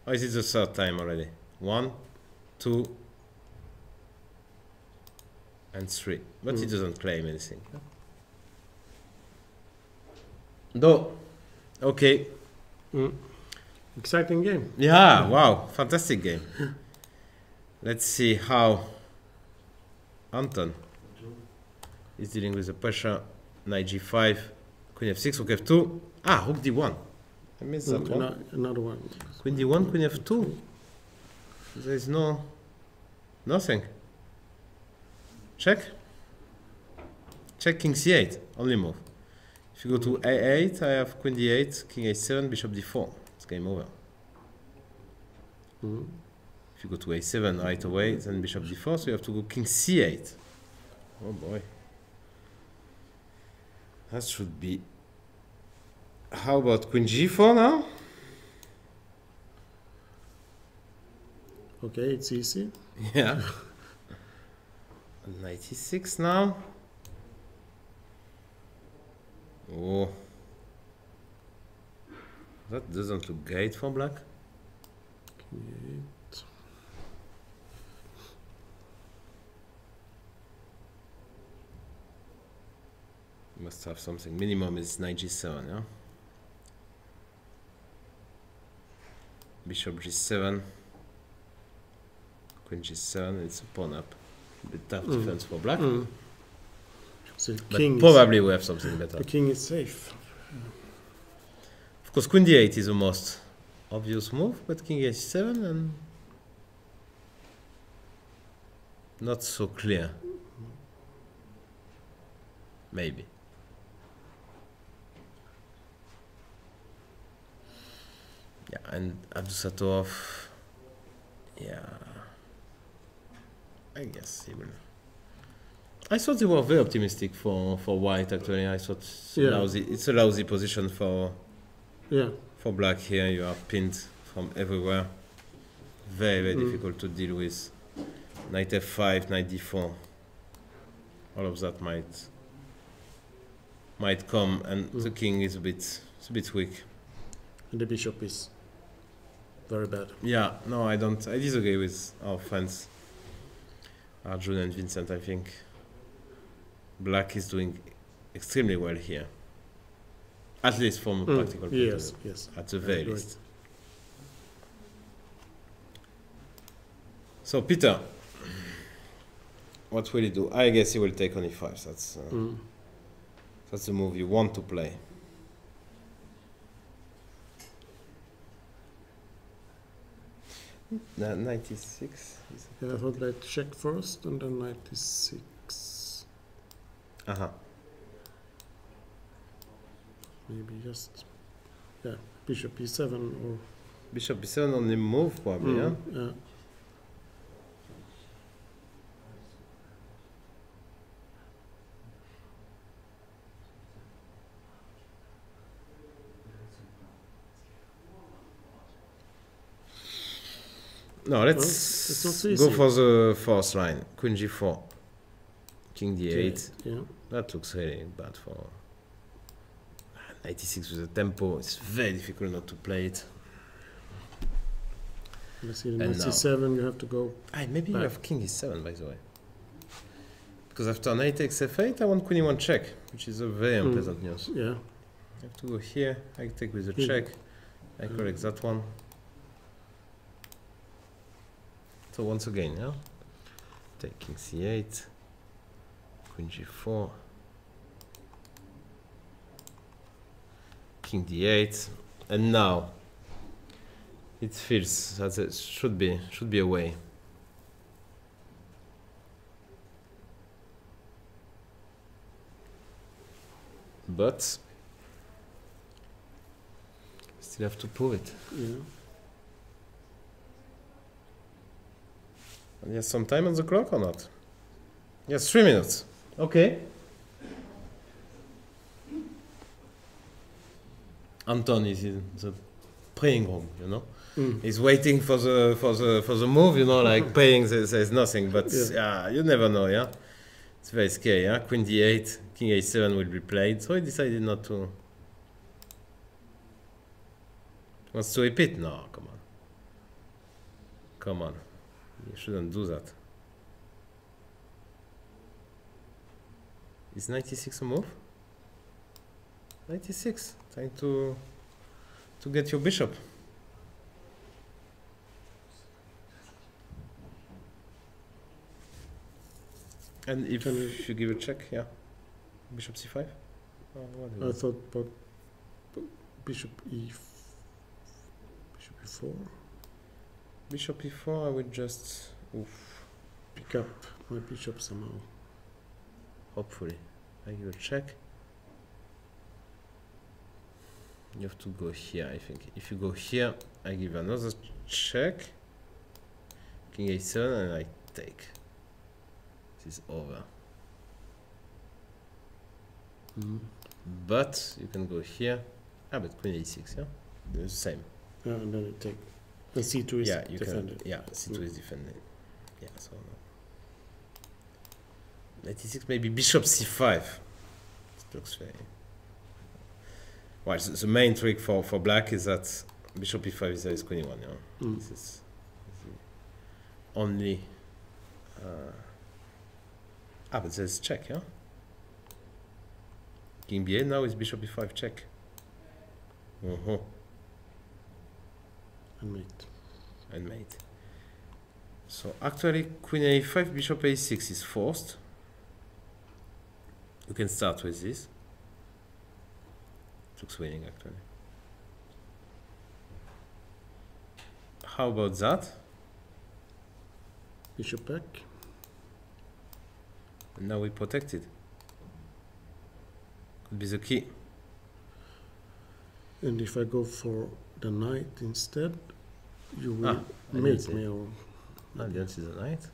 Or is it the third time already? 1, 2, and 3. But he doesn't claim anything. Though, okay. Exciting game. Yeah, wow, fantastic game. Let's see how Anton is dealing with the pressure. Knight g5, queen f6, rook f2. Ah, rook d1. I missed that one. Another one. Queen d1, queen f2. There is nothing. Check. Check king c8, only move. If you go to a8, I have queen d8, king a7, bishop d4. It's game over. If you go to a7 right away, then bishop d4, so you have to go king c8. Oh boy. That should be... How about queen g4 now? Okay, it's easy. Yeah. 96 now. Oh. That doesn't look great for black. King Must have something. Minimum is knight g7, yeah? Bishop g7. Queen g7, it's a pawn up. A bit tough defense for black. So But king probably we have something better. the king is safe. Of course, queen d8 is the most obvious move, but king h7 and not so clear. Maybe. Yeah, and Abdusattorov, yeah, I guess he will. I thought they were very optimistic for white, actually. I thought it's a lousy position for black here. You are pinned from everywhere. Very, very difficult to deal with. Knight f5, knight d4. All of that might come, and the king is a bit weak. And the bishop is very bad. Yeah, no, I disagree with our friends Arjun and Vincent. I think black is doing extremely well here, at least from a practical point of view. Yes, At the very least. So Peter, what will he do? I guess he will take on e5. That's the move you want to play. Na 96. Yeah, I thought I'd check first and then 96. Aha. Maybe just, yeah, bishop e7 or... Bishop b7 on the move, probably, yeah? Yeah. No, it's not so go easy. for the first line. Queen g4. King d8. Yeah. That looks really bad for 96 with the tempo. It's very difficult not to play it. Let's see, the And 97, you have to go... Maybe you back. have king e7, by the way. Because after knight takes f8, I want queen e1 check, which is a very unpleasant news. Yeah. I have to go here. I take with the Yeah. check. I correct that one. So once again, yeah? Take king c8. Queen g4. King d8. And now it feels that it should be a way. But still have to prove it. Yeah. And yes, some time on the clock or not? Yes, 3 minutes. Okay. Anton is in the praying room, you know. He's waiting for the move, you know, like praying. There's nothing, but yeah, you never know, yeah. It's very scary, yeah. Queen d8, king a7 will be played, so he decided not to. Wants to repeat? No, come on. Come on. You shouldn't do that. Is 96 a move? 96. Trying to get your bishop. And if you give a check, yeah. Bishop c5? I thought about bishop e4. Bishop e4, I would just Pick up my bishop somehow. hopefully. I give a check. You have to go here, I think. If you go here, I give another check. King a7 and I take. This is over. But you can go here. But queen a6, yeah? The same. Yeah, and then it take. And c2 is You defended. can, yeah, c2 is defended. Yeah, so no. 96, maybe bishop c5. It looks very. Well, the main trick for black is that bishop e5 is queen e1, yeah? This is the only. But there's check, yeah? King b8 now is bishop e5 check. And mate. And mate. So actually queen a5, bishop a6 is forced. You can start with this. It looks winning actually. How about that? Bishop back. And now we protected. Could be the key. And if I go for the knight instead, you will I mate didn't me or... I didn't see the knight.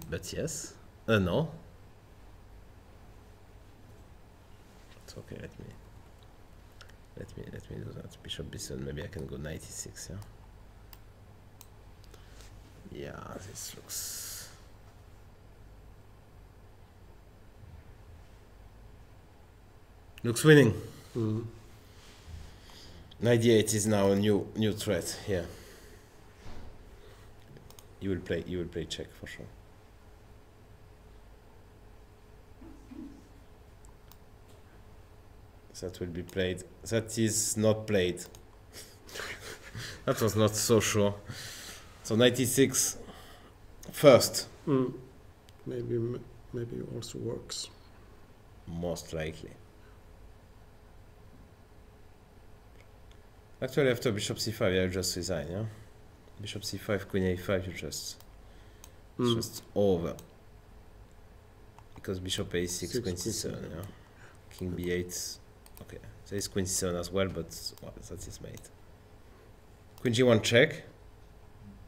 But yes. No. It's okay, let me do that. Bishop b7, maybe I can go knight e6, yeah? Yeah, this looks winning. Knight d8 is now a new threat here. You will play check for sure. That will be played. That is not played. That was not so sure. So 96 first. Maybe maybe also works. Most likely. Actually, after bishop c5, yeah, you just resign, yeah? Bishop c5, queen a5, you just... It's just over. Because bishop a6, queen c7, yeah? King b8, okay. There is queen c7 as well, but well, that is mate. Queen g1 check.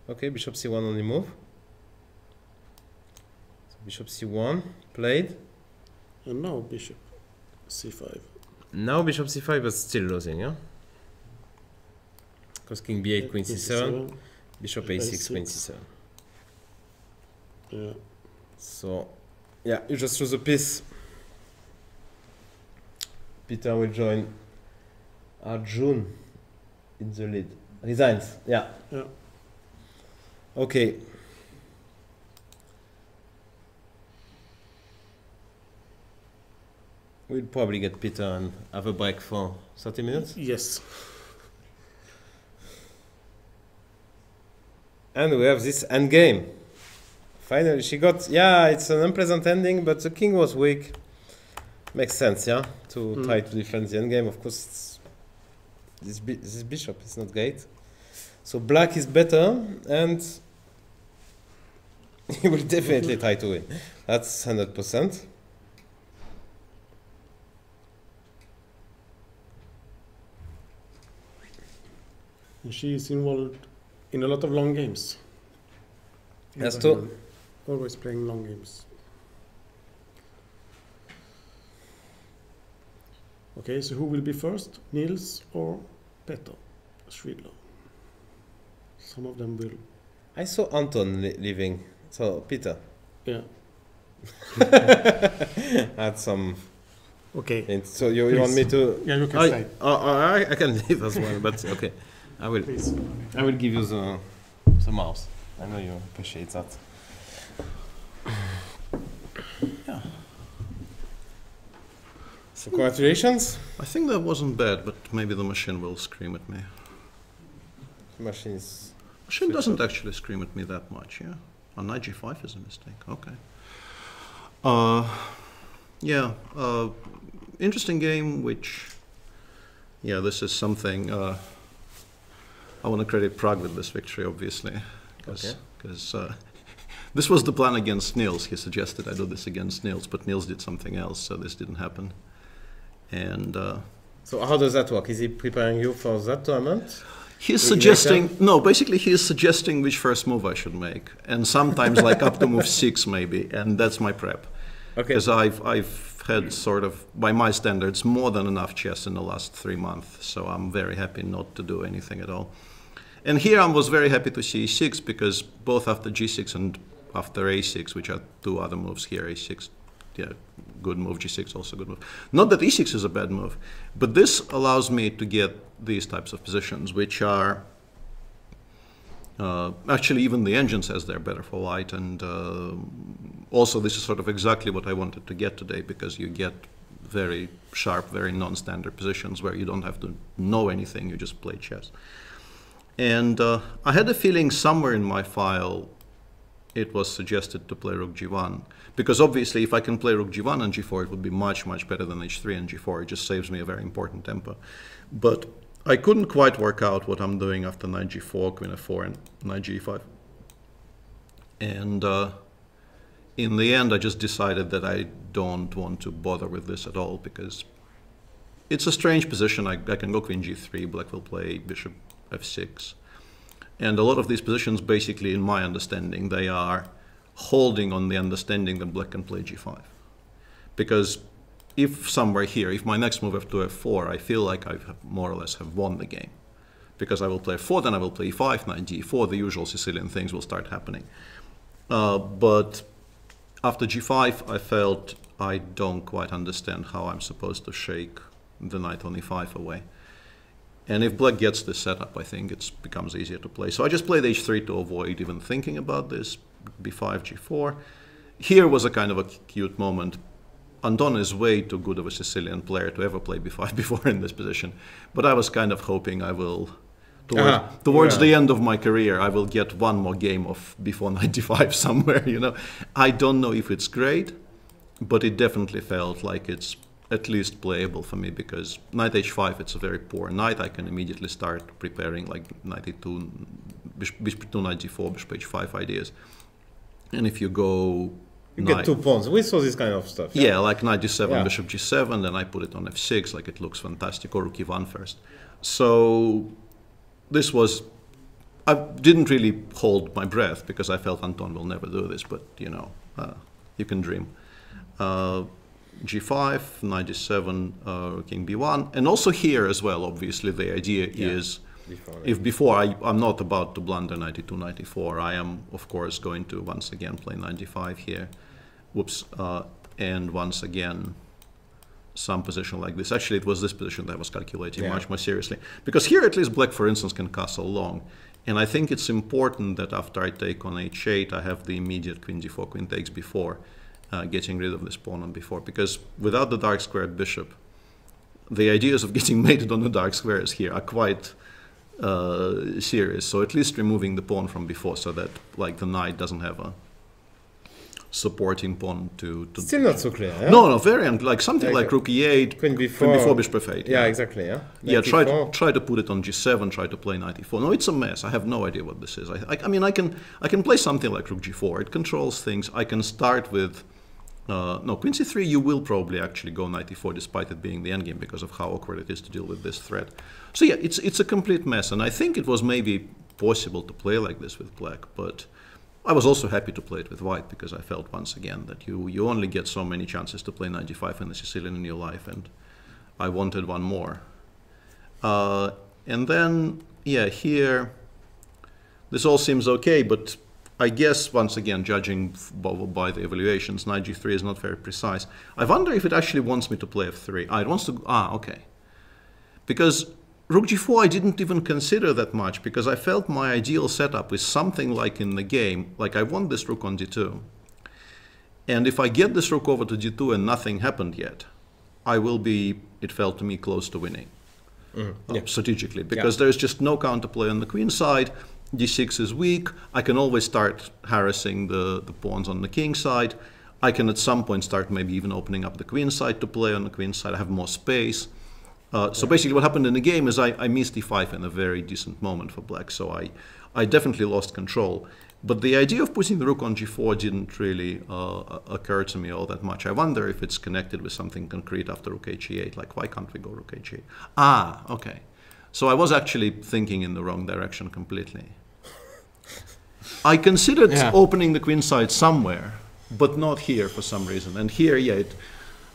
Okay, bishop c1 only move. So bishop c1 played. And now bishop c5. Now bishop c5, but still losing, yeah? Because king b8, queen c7, bishop a6, queen c7. Yeah. So, yeah, you just lose a piece. Peter will join Arjun in the lead. Resigns, yeah. Yeah. Okay. We'll probably get Peter and have a break for 30 minutes. Yes. And we have this endgame. Finally, she got, yeah, it's an unpleasant ending, but the king was weak. Makes sense, yeah, to try to defend the endgame. Of course, this bishop is not great. So black is better, and he will definitely try to win. That's 100%. And she is involved in a lot of long games. Has to. Always playing long games. Okay, so who will be first? Niels or Peter Svidler? Some of them will. I saw Anton leaving. So Peter. Yeah. Had some. Okay. So you want me to? Yeah, you can stay. I can leave as well, but okay. I will. Please. I will give you the mouse. I know you appreciate that. Yeah. So congratulations. I think that wasn't bad, but maybe the machine will scream at me. The machine doesn't actually scream at me that much, yeah. On knight g5 is a mistake, okay. Yeah, interesting game, which, yeah, this is something, I want to credit Prague with this victory, obviously. Because this was the plan against Niels. He suggested I do this against Niels, but Niels did something else, so this didn't happen. And so how does that work? Is he preparing you for that tournament? He's suggesting, no, basically he is suggesting which first move I should make. And sometimes like up to move 6 maybe, and that's my prep. Okay. Because I've had sort of, by my standards, more than enough chess in the last 3 months, so I'm very happy not to do anything at all. And here I was very happy to see e6, because both after g6 and after a6, which are 2 other moves here, a6, yeah, good move, g6 also good move. Not that e6 is a bad move, but this allows me to get these types of positions, which are, actually even the engine says they're better for white, and also this is sort of exactly what I wanted to get today, because you get very sharp, very non-standard positions where you don't have to know anything, you just play chess. And I had a feeling somewhere in my file it was suggested to play rook g1, because obviously if I can play rook g1 and g4, it would be much, much better than h3 and g4. It just saves me a very important tempo. But I couldn't quite work out what I'm doing after knight g4, queen f4, and knight g5. And in the end, I just decided that I don't want to bother with this at all, because it's a strange position. I can go queen g3, black will play bishop f6. And a lot of these positions, basically, in my understanding, they are holding on the understanding that black can play g5. Because if somewhere here, if my next move f2, f4, I feel like I more or less have won the game. Because I will play f4, then I will play e5, knight g4, the usual Sicilian things will start happening. But after g5, I felt I don't quite understand how I'm supposed to shake the knight on e5 away. And if black gets this setup, I think it becomes easier to play. So I just played h3 to avoid even thinking about this, b5, g4. Here was a kind of a cute moment. Anton is way too good of a Sicilian player to ever play b5 before in this position. But I was kind of hoping I will, towards the end of my career, I will get one more game of before knight d5 somewhere, you know. I don't know if it's great, but it definitely felt like it's at least playable for me, because knight h5, it's a very poor knight. I can immediately start preparing like knight e2, bishop 2, knight g4, bishop h5 ideas. And if you go You get 2 pawns. We saw this kind of stuff. yeah, like knight g7, Yeah. bishop g7, then I put it on f6, like it looks fantastic, or rook e1 first. So this was, I didn't really hold my breath because I felt Anton will never do this, but you know, you can dream. G5, knight g7, king b1, and also here as well, obviously the idea is, if before I'm not about to blunder knight e2, knight e4, I am of course going to once again play knight g5 here, whoops, and once again some position like this. Actually, it was this position that I was calculating much more seriously, because here at least black, for instance, can castle long, and I think it's important that after I take on h8, I have the immediate queen g4, queen takes b4, getting rid of this pawn on b4, because without the dark squared bishop, the ideas of getting mated on the dark squares here are quite serious. So at least removing the pawn from b4 so that like the knight doesn't have a supporting pawn to Still not so clear. Yeah? No, very like something like rook e8, queen b4, queen b4, bishop f8. Yeah, exactly. Yeah. Yeah, try to put it on g7. Try to play knight e4. No, it's a mess. I have no idea what this is. I mean, I can play something like rook g4. It controls things. I can start with no, queen c3. You will probably actually go knight e4 despite it being the endgame because of how awkward it is to deal with this threat. So yeah, it's a complete mess, and I think it was maybe possible to play like this with black, but I was also happy to play it with white because I felt once again that you only get so many chances to play knight g5 in the Sicilian in your life, and I wanted one more. And then yeah, here this all seems okay, but I guess once again, judging by the evaluations, knight g3 is not very precise. I wonder if it actually wants me to play f3. It wants to, okay. Because rook g4 I didn't even consider that much, because I felt my ideal setup is something like in the game, like I want this rook on d2. And if I get this rook over to d2 and nothing happened yet, I will be, it felt to me, close to winning. Strategically, because there's just no counterplay on the queen side. d6 is weak. I can always start harassing the pawns on the king side. I can at some point start maybe even opening up the queen side to play on the queen side. I have more space. So basically what happened in the game is I missed e5 in a very decent moment for black. So I definitely lost control. But the idea of putting the rook on g4 didn't really occur to me all that much. I wonder if it's connected with something concrete after rook h8. Like, why can't we go rook h8? Ah, okay. So I was actually thinking in the wrong direction completely. I considered opening the queen side somewhere, but not here for some reason. And here, yeah,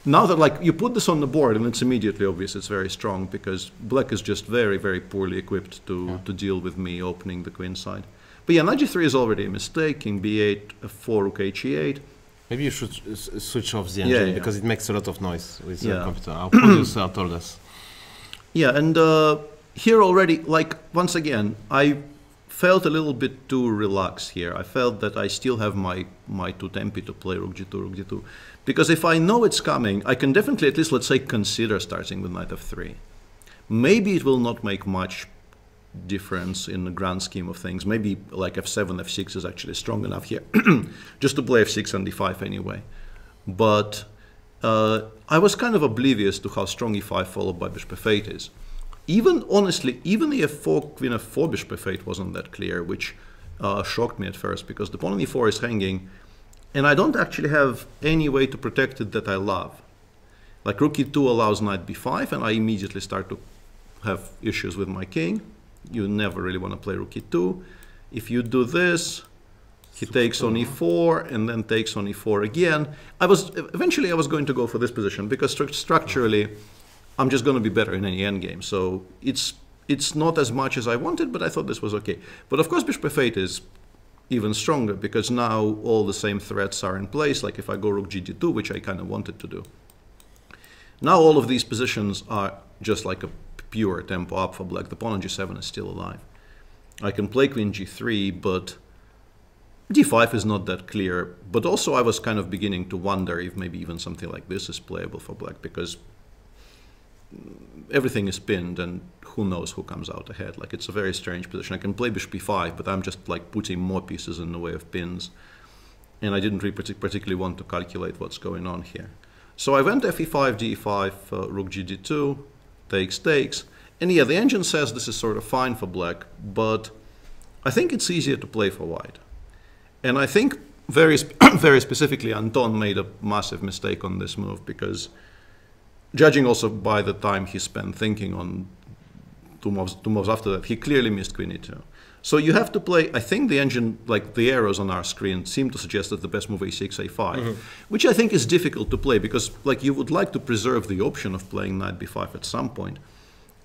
now that like you put this on the board and it's immediately obvious it's very strong, because black is just very, very poorly equipped to deal with me opening the queen side. But yeah, knight g3 is already a mistake. King b8, f4, rook h8. Maybe you should switch off the engine because it makes a lot of noise with your computer. Our producer told us. Yeah, and here already, like, once again, I felt a little bit too relaxed here. I felt that I still have my two tempi to play rook g2. Because if I know it's coming, I can definitely at least, let's say, consider starting with knight f3. Maybe it will not make much difference in the grand scheme of things. Maybe like f7, f6 is actually strong enough here just to play f6 and d5 anyway. But I was kind of oblivious to how strong e5 followed by bishop f8 is. Even, honestly, even the f4, queen f4, bishop f8 wasn't that clear, which shocked me at first, because the pawn on e4 is hanging, and I don't actually have any way to protect it that I love. Like rook e2 allows knight b5, and I immediately start to have issues with my king. You never really want to play rook e2. If you do this, he takes on e4, and then takes on e4 again. Eventually I was going to go for this position, because structurally, I'm just going to be better in any endgame. So it's not as much as I wanted, but I thought this was okay. But of course, bishop f8 is even stronger, because now all the same threats are in place. Like if I go rook g2, which I kind of wanted to do. Now all of these positions are just like a pure tempo up for black. The pawn on g7 is still alive. I can play queen g3, but d5 is not that clear. But also I was kind of beginning to wonder if maybe even something like this is playable for black, because everything is pinned and who knows who comes out ahead. Like, it's a very strange position. I can play bishop e5, but I'm just like putting more pieces in the way of pins. and I didn't really particularly want to calculate what's going on here. So I went fe5, de5, rook gd2, takes, and yeah, the engine says this is sort of fine for black, but I think it's easier to play for white. And I think very specifically Anton made a massive mistake on this move, because judging also by the time he spent thinking on two moves after that, he clearly missed queen e2. So you have to play, I think the engine, like the arrows on our screen, seem to suggest that the best move a6, a5, which I think is difficult to play, because like you would like to preserve the option of playing knight b5 at some point.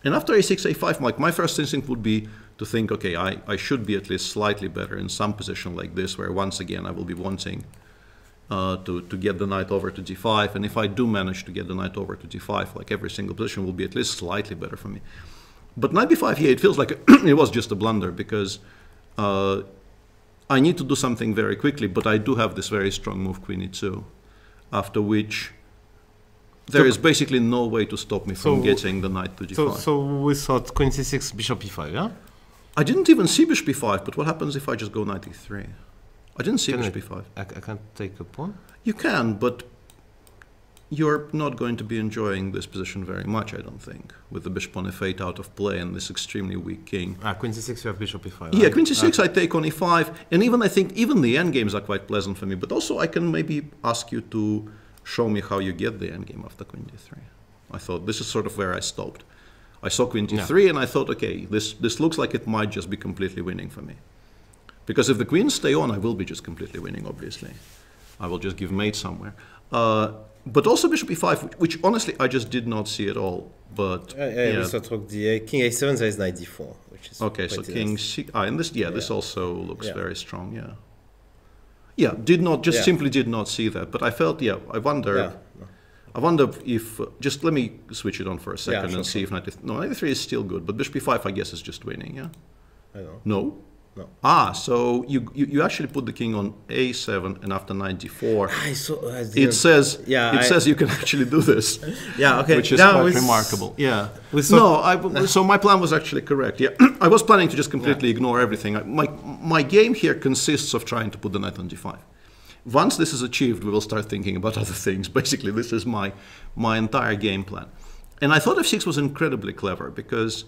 And after a6, a5, like my first instinct would be to think, okay, I should be at least slightly better in some position like this, where once again I will be wanting to get the knight over to d5, and if I do manage to get the knight over to d5, like every single position will be at least slightly better for me. But knight b5 here, it feels like it was just a blunder, because I need to do something very quickly, but I do have this very strong move queen e2, after which there is basically no way to stop me from getting the knight to d5. So we thought queen c6, bishop e5, yeah? I didn't even see bishop b5, but what happens if I just go knight e3? I didn't see bishop b5. I can't take a pawn? You can, but you're not going to be enjoying this position very much, I don't think, with the bishop on f8 out of play and this extremely weak king. Queen c6, you have bishop e5. Yeah, queen c6, I take on e5, and even I think even the endgames are quite pleasant for me, but also I can maybe ask you to show me how you get the endgame after queen d3. I thought this is sort of where I stopped. I saw queen d3 and I thought, okay, this looks like it might just be completely winning for me. Because if the queens stay on, I will be just completely winning, obviously. I will just give mate somewhere. But also bishop e5, which honestly I just did not see at all. But yeah, we thought rook d8, king a7, there is knight d4, which is okay. So king c. And this, this also looks very strong. Yeah. Yeah, simply did not see that. But I felt, I wonder. I wonder if just let me switch it on for a second and see if knight e3 is still good. But bishop e5, I guess, is just winning. Yeah. I don't know. No. No. So you actually put the king on a7, and after knight d4, it says you can actually do this. Yeah, okay. Which is quite remarkable. Yeah. So my plan was actually correct. Yeah, I was planning to just completely ignore everything. My game here consists of trying to put the knight on d5. Once this is achieved, we will start thinking about other things. Basically, this is my entire game plan. And I thought f6 was incredibly clever, because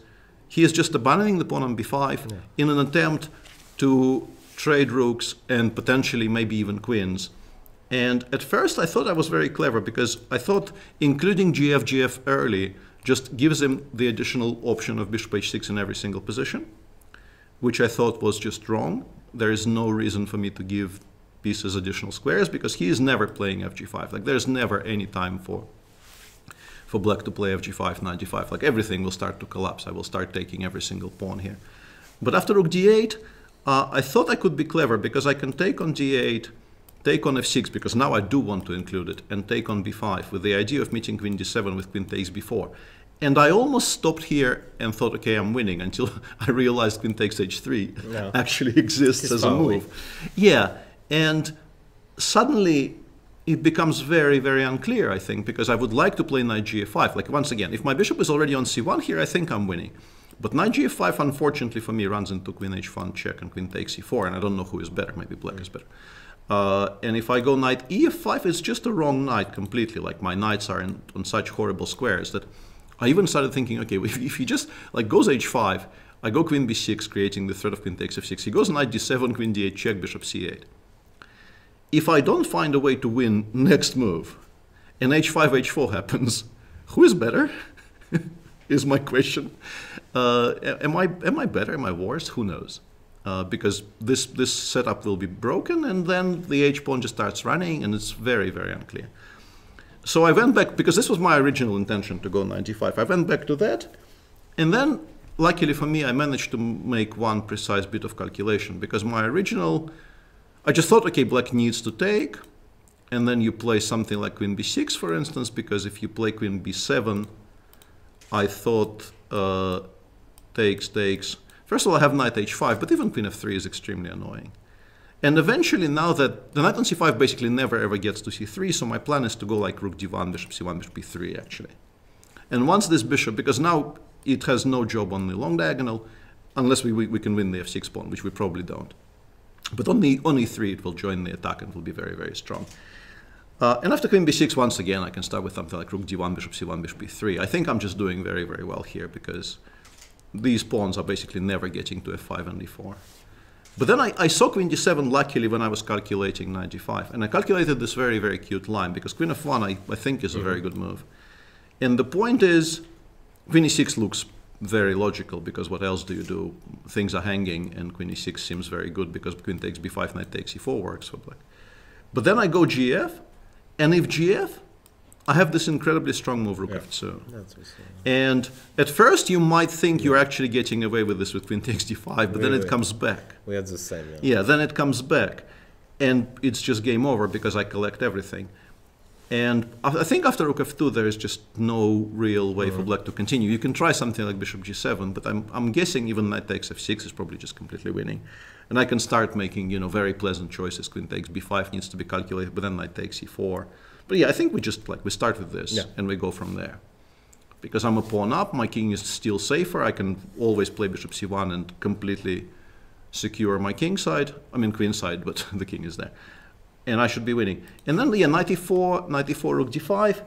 he is just abandoning the pawn on b5 in an attempt to trade rooks and potentially maybe even queens. And at first I thought I was very clever, because I thought including gf early just gives him the additional option of bishop h6 in every single position, which I thought was just wrong. There is no reason for me to give pieces additional squares, because he is never playing fg5. Like there's never any time for black to play fg5, knight d5. Like everything will start to collapse. I will start taking every single pawn here. But after rook d8, I thought I could be clever, because I can take on d8, take on f6, because now I do want to include it, and take on b5 with the idea of meeting queen d7 with queen takes b4. And I almost stopped here and thought, okay, I'm winning, until I realized queen takes h3 actually exists as a move. Yeah, and suddenly it becomes very, very unclear, I think, because I would like to play knight g5. Like, once again, if my bishop is already on c1 here, I think I'm winning. But knight g5, unfortunately for me, runs into queen h1 check and queen takes c4, and I don't know who is better. Maybe black is better. And if I go knight ef5, it's just a wrong knight completely. Like, my knights are on such horrible squares that I even started thinking, okay, if he just like goes h5, I go queen b6, creating the threat of queen takes f6. He goes knight d7, queen d8 check, bishop c8. If I don't find a way to win next move, and h5, h4 happens, who is better? Is my question. Am I better? Am I worse? Who knows? Because this setup will be broken, and then the h-pawn just starts running, and it's very, very unclear. So I went back, because this was my original intention to go knight d5. I went back to that, and then, luckily for me, I managed to make one precise bit of calculation, because my original... I just thought, okay, black needs to take, and then you play something like queen b6, for instance, because if you play queen b7, I thought takes. First of all, I have knight h5, but even queen f3 is extremely annoying. And eventually, now that the knight on c5 basically never ever gets to c3, so my plan is to go like rook d1, bishop c1, bishop b3, actually. And once this bishop, because now it has no job on the long diagonal, unless we can win the f6 pawn, which we probably don't. But on e3 it will join the attack and will be very, very strong. And after queen b6, once again, I can start with something like rook d1, bishop c1, bishop b3. I think I'm just doing very, very well here because these pawns are basically never getting to f5 and e4. But then I saw queen d7 luckily when I was calculating knight d5. And I calculated this very, very cute line because queen f1 I think is a very good move. And the point is, queen e6 looks very logical because what else do you do? Things are hanging and queen e6 seems very good because queen takes b5, knight takes e4 works for black. But then I go gf, and if gf, I have this incredibly strong move rook f2. And at first you might think you're actually getting away with this with queen takes d5, but then it comes back. We had the same, Yeah, then it comes back. And it's just game over because I collect everything. And I think after rook f2 there is just no real way for black to continue. You can try something like bishop g7, but I'm guessing even knight takes f6 is probably just completely winning. And I can start making, you know, very pleasant choices. Queen takes b5 needs to be calculated, but then knight takes e4. But yeah, I think we just we start with this and we go from there. Because I'm a pawn up, my king is still safer. I can always play bishop c1 and completely secure my king side. I mean queen side, but the king is there. And I should be winning. And then, yeah, knight e4, rook d5.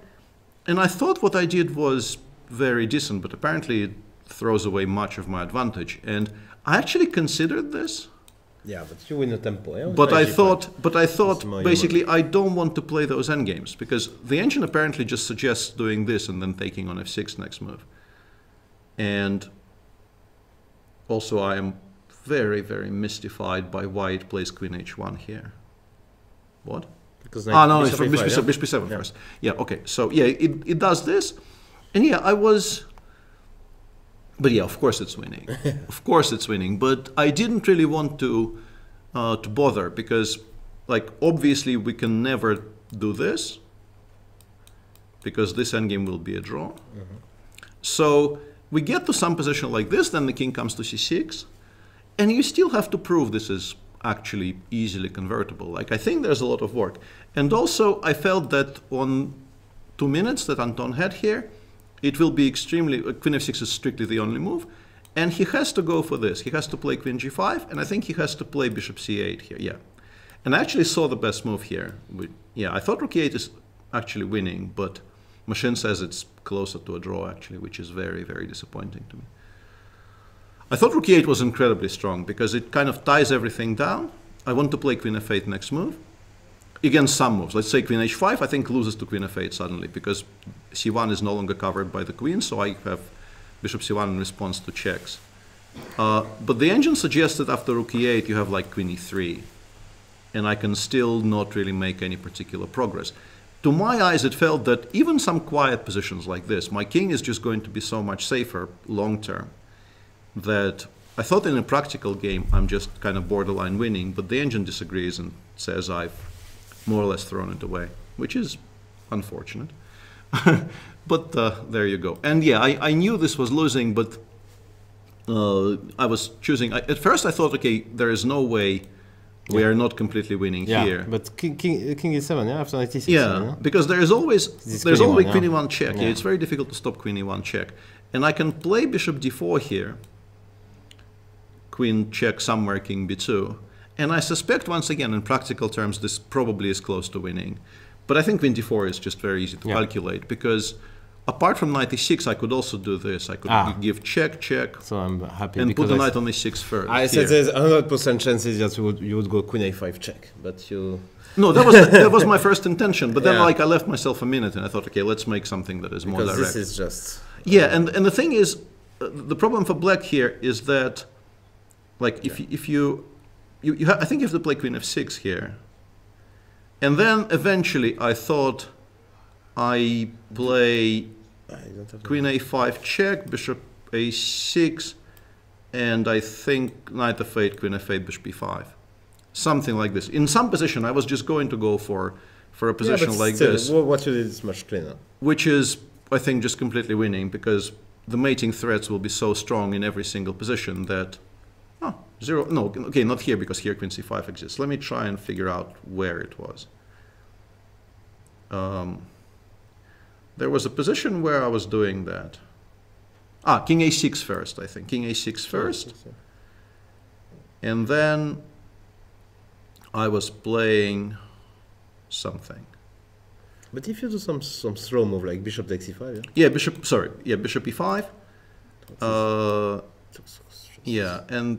And I thought what I did was very decent, but apparently it throws away much of my advantage. And I actually considered this. Yeah, but you win the tempo. Yeah? But I thought basically I don't want to play those endgames because the engine apparently just suggests doing this and then taking on f6 next move. And also I am very, very mystified by why it plays queen h1 here. What? Because no, it's from bishop b7 first. Yeah, okay. So yeah, it does this. And yeah, I was... But yeah, of course it's winning. Of course it's winning. But I didn't really want to bother because, like, obviously we can never do this because this endgame will be a draw. So we get to some position like this, then the king comes to c6, and you still have to prove this is actually easily convertible. Like, I think there's a lot of work. And also, I felt that on 2 minutes that Anton had here, it will be extremely... queen f6 is strictly the only move. And he has to go for this. He has to play queen g5, and I think he has to play bishop c8 here, yeah. And I actually saw the best move here. Yeah, I thought rook e8 is actually winning, but machine says it's closer to a draw, actually, which is very, very disappointing to me. I thought rook e8 was incredibly strong, because it kind of ties everything down. I want to play queen f8 next move. Against some moves. Let's say queen h5, I think loses to queen f8 suddenly, because c1 is no longer covered by the queen, so I have bishop c1 in response to checks. But the engine suggests that after rook e8 you have like queen e3, and I can still not really make any particular progress. To my eyes, it felt that even some quiet positions like this, my king is just going to be so much safer long term, that I thought in a practical game I'm just kind of borderline winning, but the engine disagrees and says I've more or less thrown it away, which is unfortunate. But there you go. And yeah, I knew this was losing, but I was choosing... at first I thought, okay, there is no way we are not completely winning here. But king e7, yeah, after knight e6. Yeah, because there is always queen e1 check. Yeah, it's very difficult to stop queen e1 check. And I can play bishop d4 here. Queen check somewhere, king b2. And I suspect, once again, in practical terms, this probably is close to winning. But I think queen d4 is just very easy to calculate, because apart from knight e6, I could also do this. I could give check, check, so I'm happy and put the knight on e6 first. I said there's 100% chances that you would go queen a5 check, but you... No, that was my first intention. But then, like, I left myself a minute, and I thought, okay, let's make something that is more direct. Because this is just... Yeah, and the thing is, the problem for black here is that, like, if you I think you have to play queen f6 here. And then eventually I thought I play queen a5 check, bishop a6, and I think knight f8, queen f8, bishop b5. Something like this. In some position I was just going to go for a position like this. What you did is much cleaner. Which is, I think, just completely winning, because the mating threats will be so strong in every single position that... Zero, no, okay, not here, because here queen c5 exists. Let me try and figure out where it was. There was a position where I was doing that. King a6 first, I think. King a6 first. And then I was playing something. But if you do some throw move like bishop takes e5, yeah? Yeah, bishop e5. Yeah, and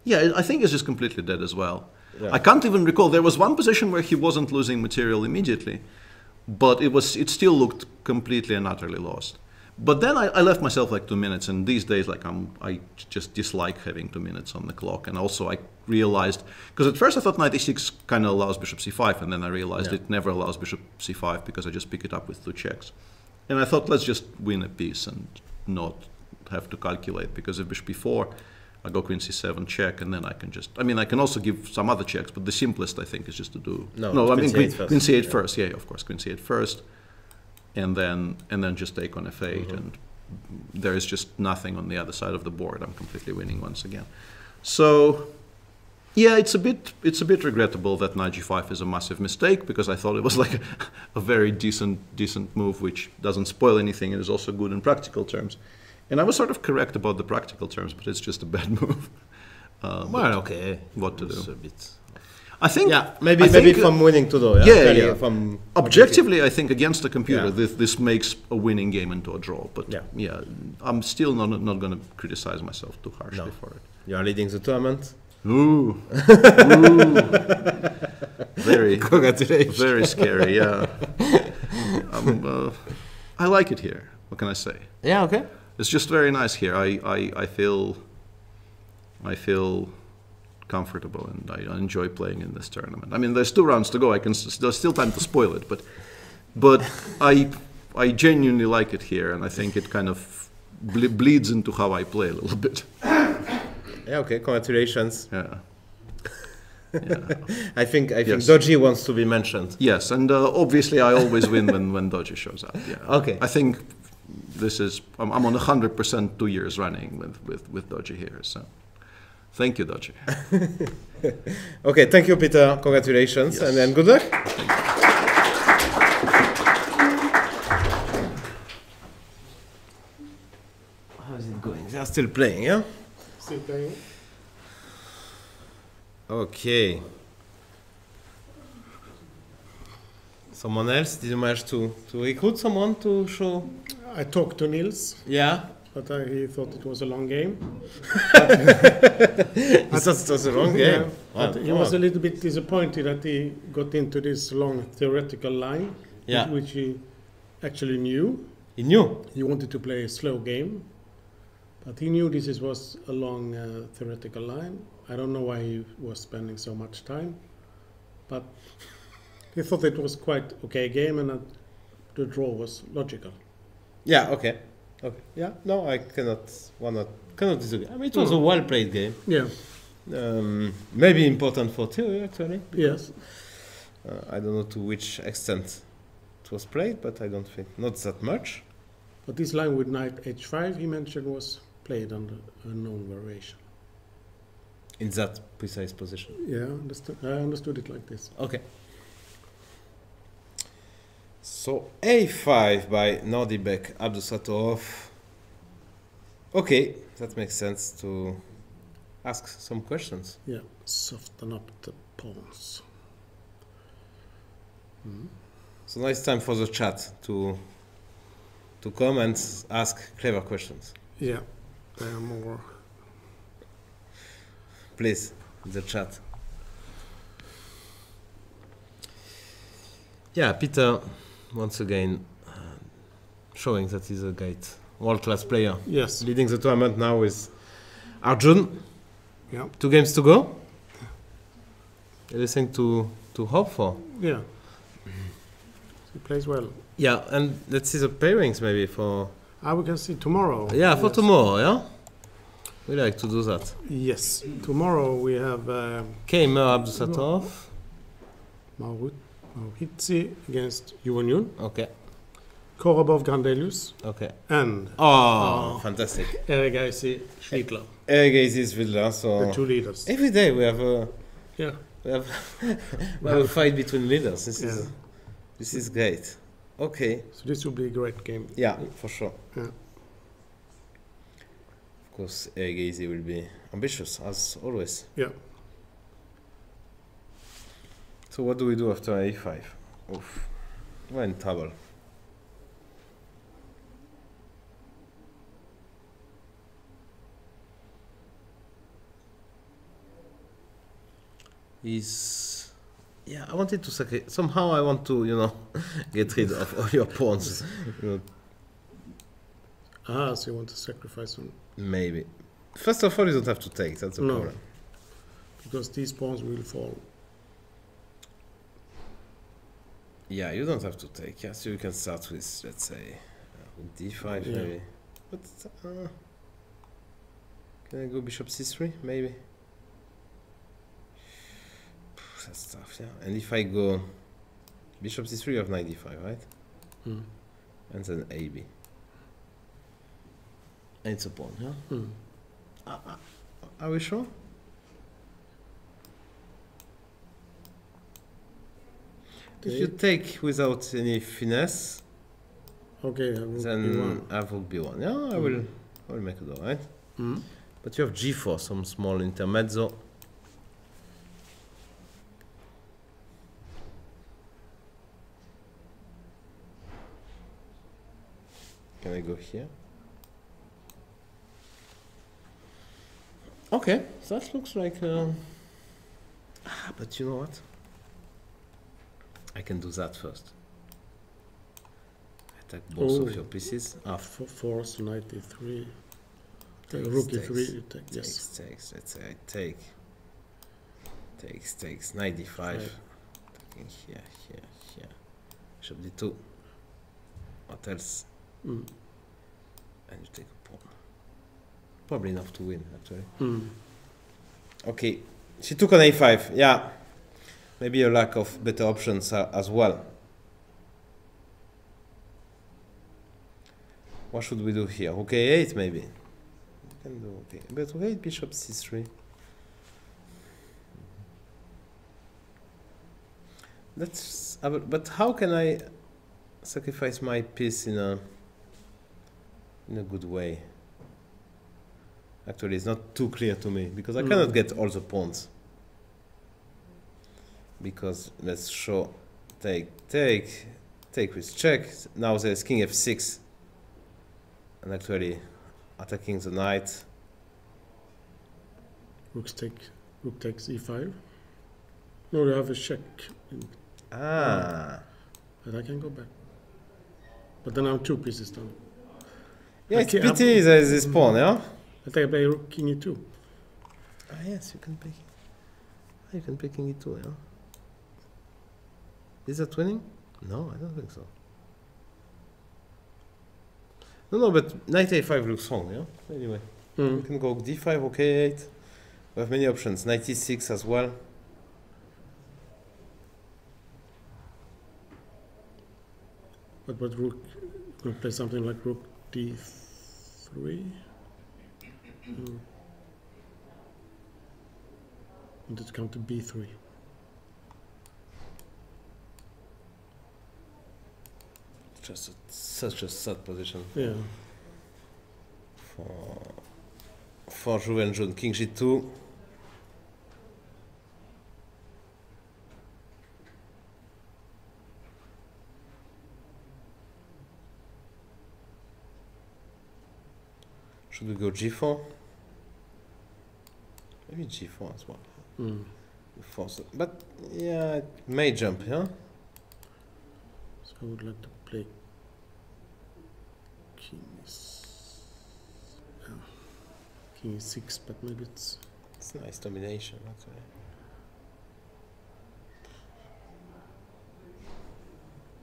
yeah, I think it's just completely dead as well. Yeah. I can't even recall. There was one position where he wasn't losing material immediately, but it still looked completely and utterly lost. But then I left myself like 2 minutes, and these days like I just dislike having 2 minutes on the clock. And also I realized, because at first I thought knight e6 kind of allows bishop c5, and then I realized it never allows bishop c5 because I just pick it up with 2 checks. And I thought, let's just win a piece and not have to calculate, because if bishop e4, I go queen c7 check, and then I can just, I mean, I can also give some other checks, but the simplest I think is just to do, I mean queen c8 first, yeah, of course, queen c8 first, and then just take on f8, and there is just nothing on the other side of the board. I'm completely winning once again. So yeah, it's a bit regrettable that knight g5 is a massive mistake, because I thought it was like a very decent move which doesn't spoil anything and is also good in practical terms. And I was sort of correct about the practical terms, but it's just a bad move. Well, okay. What to do? A bit. I think. Yeah, maybe from winning to though. Yeah. From objectively, I think against a computer, this makes a winning game into a draw. But yeah, I'm still not going to criticize myself too harshly for it. You are leading the tournament. Ooh. Very. Congratulations. Very scary. Yeah. I like it here. What can I say? Yeah. Okay. It's just very nice here. I feel comfortable, and I enjoy playing in this tournament. I mean, there's 2 rounds to go. There's still time to spoil it, but I genuinely like it here, and I think it kind of bleeds into how I play a little bit. Yeah. Okay. Congratulations. Yeah. I think Dodgy wants to be mentioned. Yes, and obviously I always win when Dodgy shows up. Yeah. Okay. I think I'm on 100% 2 years running with Dodgy here. So. Thank you, Dodgy. Okay, thank you, Peter. Congratulations, and then good luck. How is it going? They are still playing, yeah? Still playing. Okay. Someone else? Did you manage to recruit someone to show? I talked to Nils. Yeah. But he thought it was a long game. It was a long game. Yeah, Wow. he was a little bit disappointed that he got into this long theoretical line, which he actually knew. He knew? He wanted to play a slow game, but he knew this was a long theoretical line. I don't know why he was spending so much time, but he thought it was quite okay game, and that the draw was logical. Yeah, okay. Okay. Yeah, no, I cannot disagree. I mean, it was a well-played game. Yeah. Maybe important for theory, actually. Yes. I don't know to which extent it was played, but I don't think not that much. But this line with knight h5, he mentioned, was played under a known variation. In that precise position. Yeah, I understood it like this. Okay. So a5 by Nordibek Abdusattorov. Okay, that makes sense to ask some questions. Yeah, soften up the pawns. So now it's time for the chat to come and ask clever questions. Yeah, they are more. Please, the chat. Yeah, Peter, once again, showing that he's a great world-class player. Yes. Leading the tournament now is Arjun. Yeah. 2 games to go. Anything to hope for? Yeah. He plays well. Yeah, and let's see the pairings maybe for... We can see tomorrow. Yeah, for tomorrow, yeah? We like to do that. Yes. Tomorrow we have... Keymer Abdusattorov. Maurizzi against Yuan. Okay. Korobov Grandelius. Okay. And... fantastic. Erigaisi Svidler. Erigaisi Svidler, so... The 2 leaders. Every day we have a... Yeah. We have a fight between leaders. This is great. Okay. So this will be a great game. Yeah, for sure. Yeah. Of course, Erigaisi will be ambitious, as always. Yeah. So what do we do after a5? Oof. We're in trouble. Yeah, I wanted to sacrifice. Somehow I want to, you know, get rid of all your pawns. You know. Ah, so you want to sacrifice them? Maybe. First of all, you don't have to take. That's the No. problem. Because these pawns will fall. Yeah, you don't have to take. Yeah, so you can start with, let's say, d5 Yeah. maybe. But can I go bishop c3 maybe? That's tough, yeah. And if I go bishop c3, you have knight d5, right? Mm. And then ab. And it's a pawn, yeah? Mm. Are we sure? If you take without any finesse, Okay, I will then b1. I have rook b1. Yeah, I will make it all right. Mm. But you have g4, some small intermezzo. Can I go here? Okay, so that looks like. But you know what? I can do that first. Attack both of your pieces. Force knight e3. Takes, Rook takes, e3. You take, yes. takes. Let's say I take. Takes. Knight d5. Right. Taking here. Bishop d2. What else? Mm. And you take a pawn. Probably enough to win, actually. Mm. Okay, she took on a5. Yeah, maybe a lack of better options as well. What should we do here? Rook a8 maybe. We can do okay, but wait, bishop c3. That's. But how can I sacrifice my piece in a good way? Actually, it's not too clear to me because I cannot get all the pawns. Because let's show take with check. Now there's king f6, and actually attacking the knight. Rook takes e5. No, you have a check. But I can go back. But then I have two pieces down. Yeah, it's pity there is this pawn, yeah? I think I play rook king e2. Ah, yes, you can pick. You can pick king e2, yeah? Is that winning? No, I don't think so. No, but knight a5 looks wrong, yeah? Anyway, we can go d5, okay, 8. We have many options. Knight e6 as well. But rook, you can play something like rook d3. And it come to b3. Just such a sad position. Yeah. For Zhu and Jun. King g2. Should we go g4? Maybe g4 as well. Force it. But yeah, it may jump, yeah? So I would like to play king e6, but maybe it's nice domination, actually.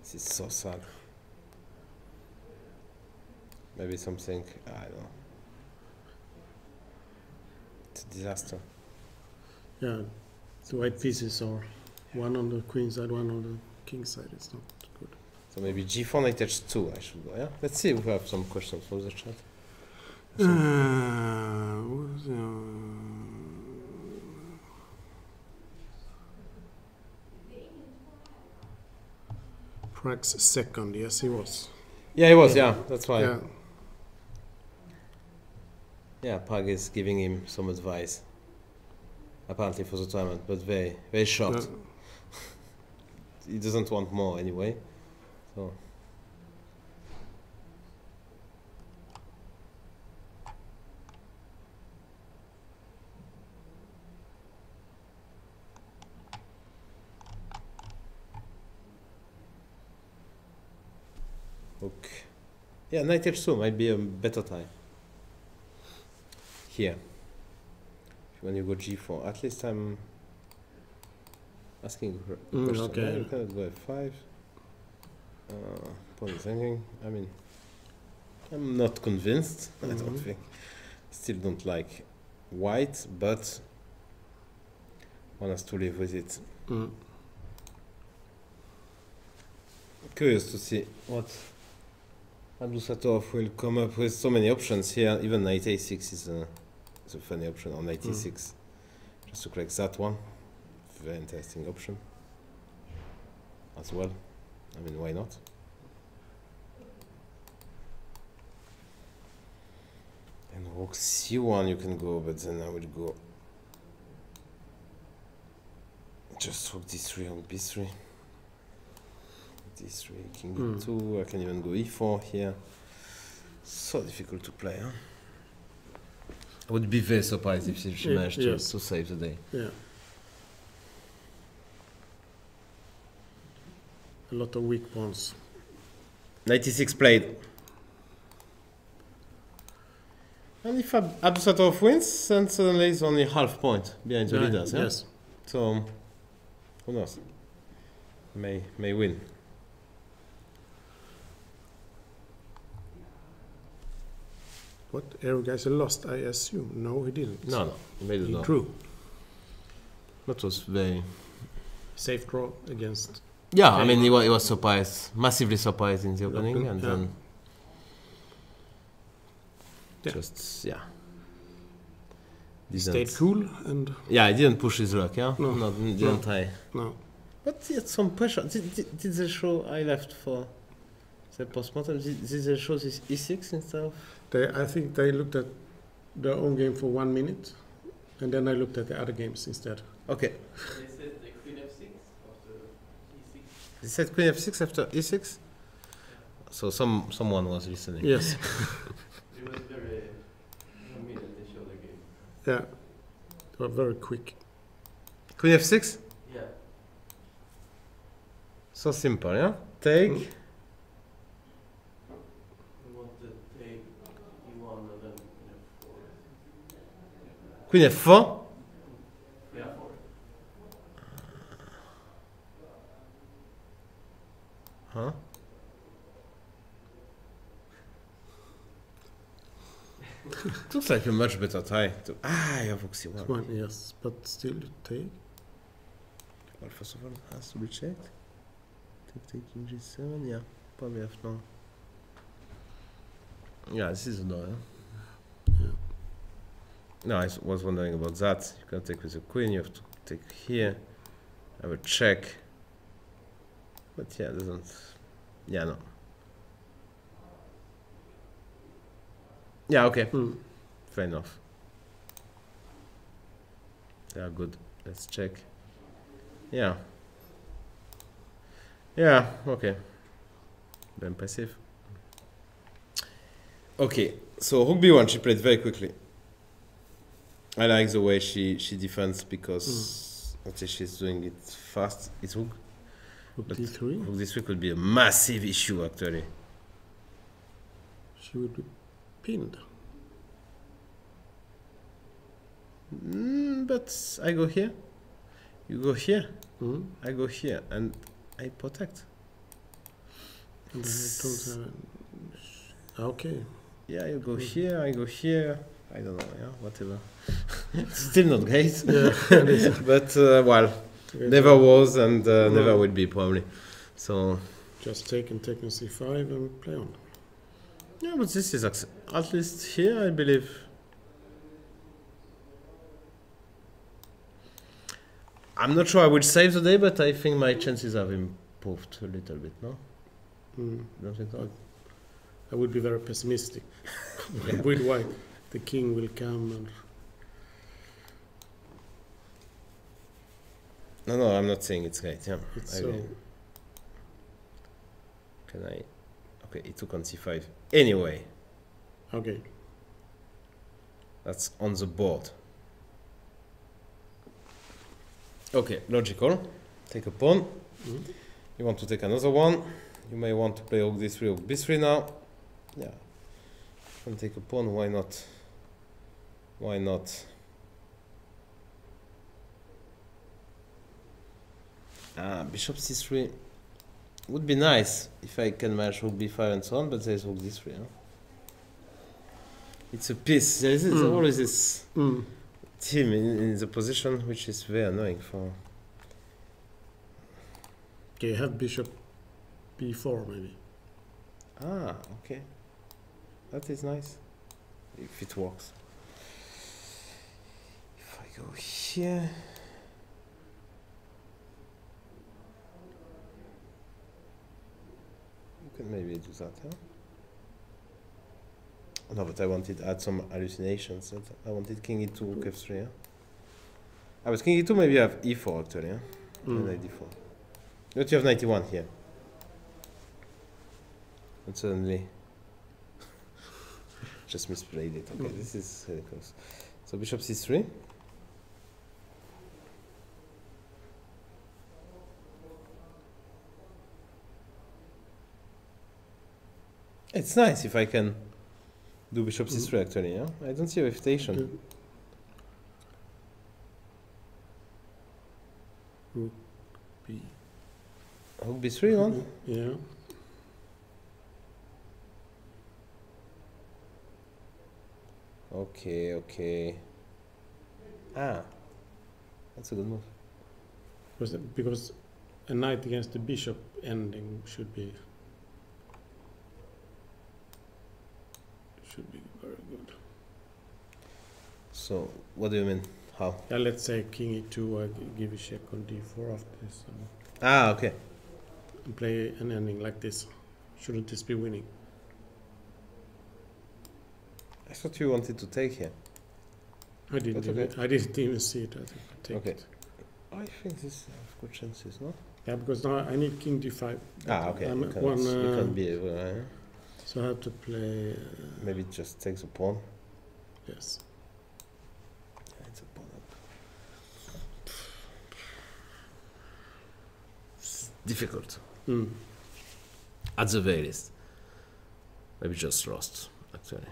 This is so sad. Maybe something, I don't know. It's a disaster. yeah. The white pieces are one on the queen side, one on the king side. It's not good. So maybe g4 knight h2 I should go, yeah? Let's see if we have some questions from the chat. Prague's second, yes, he was. Yeah, he was, yeah, that's why. Yeah. Yeah, Prague is giving him some advice. Apparently for the tournament, but very, very short. Yeah. he doesn't want more anyway. So. Okay. Yeah, knight h2 might be a better tie. Here. When you go g4, at least I'm asking a question. Okay. You cannot go f5. Pawn is hanging. I mean, I'm not convinced. I don't think. Still don't like white, but one has to live with it. Curious to see what Abdusattorov will come up with. So many options here. Even knight a6 is a funny option, or knight e6. Just to correct that one. Very interesting option as well. I mean, why not? And rook c1 you can go, but then I will go just rook d3, rook b3. D3, king e2, I can even go e4 here. So difficult to play, huh? I would be very surprised if she managed to save the day. Yeah. A lot of weak pawns. 96 played. And if Abdusattorov wins, then suddenly it's only half point behind the leaders, yeah? Yes. So, who knows? May win. What? Erigaisi lost, I assume. No, he didn't. No, he made it. He drew. That was very Safe draw against. Yeah, I mean, he was surprised, massively surprised in the opening, and then just He stayed cool and. Yeah, he didn't push his luck. Yeah, No, didn't try. No. But he had some pressure. Did they show I left for the postmortem? Did they show this e6 instead of? I think they looked at their own game for 1 minute, and then I looked at the other games instead. Okay. They said the queen f6 after e6. They said queen f6 after e6. So someone was listening. Yes. It was very 1 minute they showed the game. Yeah. They were very quick. Queen f6. Yeah. So simple, yeah. Take. We want to take e1 and then f4. Queen f4. Yeah. Huh? It looks like a much better tie. I have rook c1. One, yes, but still take. Well, first of all, it has to be checked. Taking g7, yeah, probably have no. Yeah, this is a no. Yeah. No, I was wondering about that. You can take with the queen. You have to take here. I will check. But yeah, it doesn't. Yeah, no. Yeah, okay. Fair enough. Yeah, good. Let's check. Yeah. Yeah, okay. Very impressive. Okay, so rook b1, she played very quickly. I like the way she defends because she's doing it fast. It's rook. Rook d3. Rook d3 could be a massive issue actually. She would be pinned. But I go here. You go here. Mm-hmm. I go here, and I protect. And I don't have. Okay. Yeah, you go here. I go here. I don't know. Yeah, whatever. Still not great. Yeah. But well, never was and never will be probably. So just take and take on c5 and play on. yeah, but this is at least here I believe. I'm not sure I will save the day, but I think my chances have improved a little bit. No, don't think so? I would be very pessimistic with white. The king will come and. No, I'm not saying it's right. Yeah, It's I so agree. Can I? Okay, he took on c5. Anyway, Okay. that's on the board. Okay, logical. Take a pawn. Mhm. You want to take another one. You may want to play rook d3, rook b3 now. Yeah. Can take a pawn. Why not? Why not? Ah, bishop c3 would be nice if I can manage rook b5 and so on, but there's rook d3. Huh? It's a piece. There is always this team in the position which is very annoying for. Okay, have bishop b4 maybe. Ah, okay. That is nice. If it works. If I go here. You can maybe do that, huh? No, but I wanted to add some hallucinations. I wanted king e2, rook f3, huh? I was king e2, maybe you have e4 actually, huh? And knight d4. But you have 91 here. And suddenly just misplayed it. Okay, this is really close. So bishop c3. It's nice if I can do bishop c3 actually, yeah? I don't see a refutation. Rook b. Rook b3 one? Yeah. Okay, okay. Ah, that's a good move. Because a knight against the bishop ending should be very good. So, what do you mean? How? Yeah, let's say king e2, I give a check on d4 after this. Ah, okay. And play an ending like this. Shouldn't this be winning? I thought you wanted to take here. I didn't. That's okay. I didn't even see it. I think I take Okay. it. I think this has good chances, no? Yeah, because now I need king d5. Ah, okay. I'm You at can't, one, you can't be able, so I have to play. maybe it just takes a pawn. Yes. It's a pawn up. It's difficult. At the very least. Maybe just lost, actually.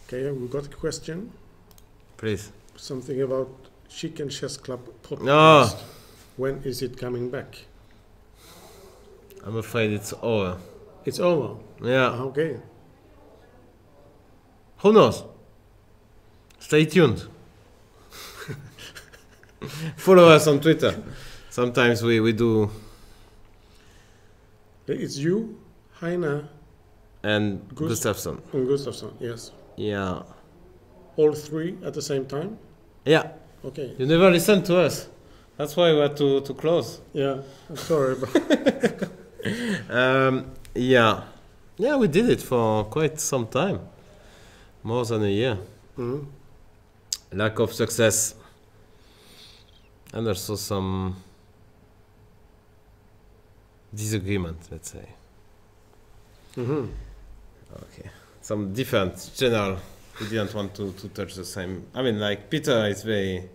Okay, we got a question. Please. Something about Chicken Chess Club podcast. No. When is it coming back? I'm afraid it's over. It's over. Yeah. Okay. Who knows? Stay tuned. Follow us on Twitter. Sometimes we do. It's you, Heine, And Gustafsson. and Gustafsson. Yes. Yeah. All three at the same time. Yeah. Okay. You never listened to us. That's why we had to close. Yeah. I'm sorry, but Yeah. Yeah, we did it for quite some time. More than a year. Lack of success. And also some disagreement, let's say. Okay. Some different general. We didn't want to touch the same. I mean, like, Peter is very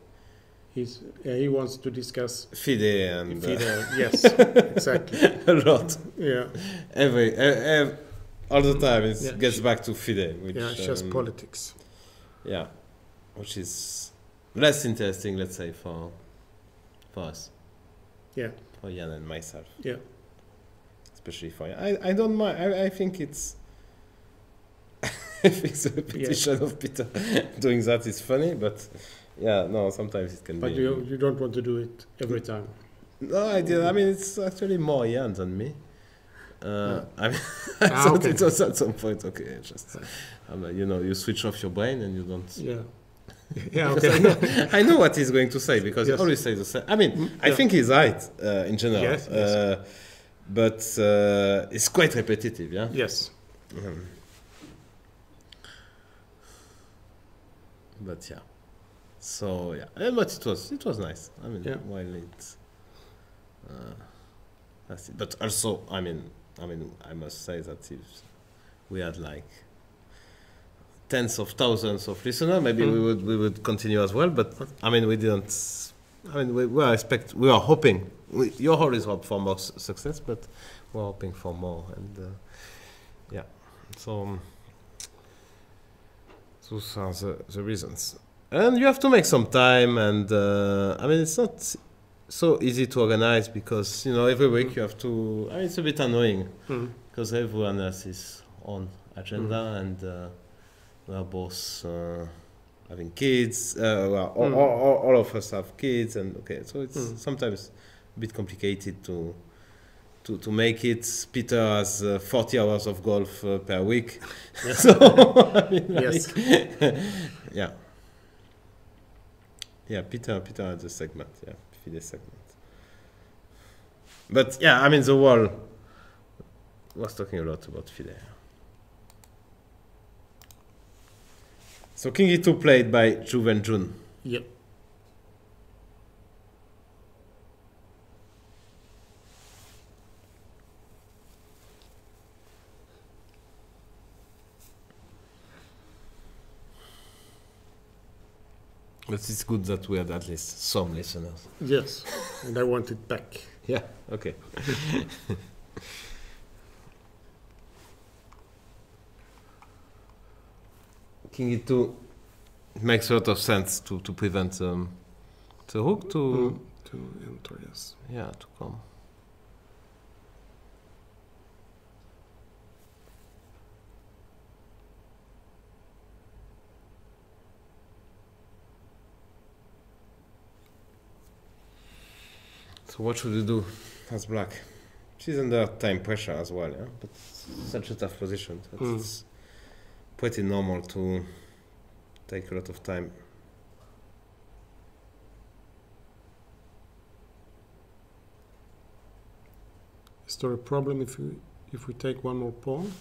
he wants to discuss FIDE and FIDE. Yes, exactly. a lot. Yeah. Every all the time it Yeah, gets back to FIDE. Which, Yeah, it's just politics. Yeah, which is less interesting, let's say, for us. Yeah. For Jan and myself. Yeah. Especially for Jan. I don't mind. I think it's. I think the repetition of Peter doing that is funny, but yeah, no, sometimes it can But be. you don't want to do it every time. No, I did. I mean, it's actually more Jan than me. I mean, I Ah, thought okay. it was at some point. Okay, just you know, you switch off your brain and you don't. Yeah. Yeah. Because Okay. I know what he's going to say because Yes. he always says the same. I mean, I Yeah. think he's right in general. Yes, yes. But it's quite repetitive. Yeah. Yes. But yeah. So yeah, but it was nice. I mean, Yeah. while it's, That's it. But also, I mean, I must say that if we had like tens of thousands of listeners, maybe we would continue as well. But I mean, we didn't. I mean, we are hoping. You always hope for more success, but we're hoping for more. And yeah, so those are the reasons. And you have to make some time. And I mean, it's not so easy to organize because every week you have to. I mean, it's a bit annoying because everyone else is on agenda and we are both having kids. Well, all of us have kids, and so it's sometimes a bit complicated to make it. Peter has 40 hours of golf per week. Yes. So I mean, yes. Yeah, Peter has a segment, FIDE segment. But yeah, I mean, the world was talking a lot about FIDE. So King E2 played by Juven Jun. Yep. But it's good that we had at least some listeners. Yes, and I want it back. Yeah, okay. King E2 makes a lot of sense to prevent the rook to enter, yes. Yeah, to come. So what should we do as black? She's under time pressure as well, yeah? But such a tough position. It's pretty normal to take a lot of time. Is there a problem if we take one more pawn?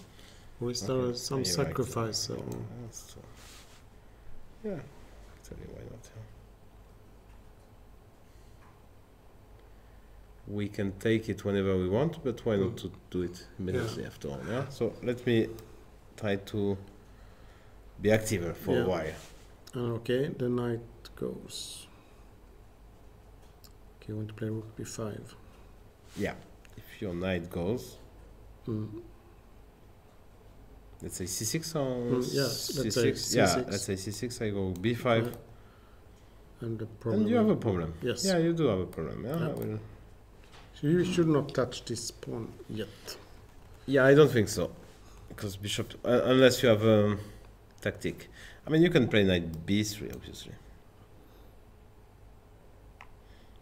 Or is there some sacrifice? Right. That's true. Yeah, actually, why not? Yeah. We can take it whenever we want, but why not to do it immediately after all? Yeah. So let me try to be active for a while. Okay, the knight goes. Okay, you want to play rook b5. Yeah, if your knight goes, let's say c6 or c6. Let's say c6. I go b5. Yeah. And the problem. And you have a problem. Yes. Yeah, you do have a problem. Yeah. So you should not touch this pawn yet. Yeah, I don't think so, because bishop, unless you have a tactic. I mean, you can play knight b3, obviously.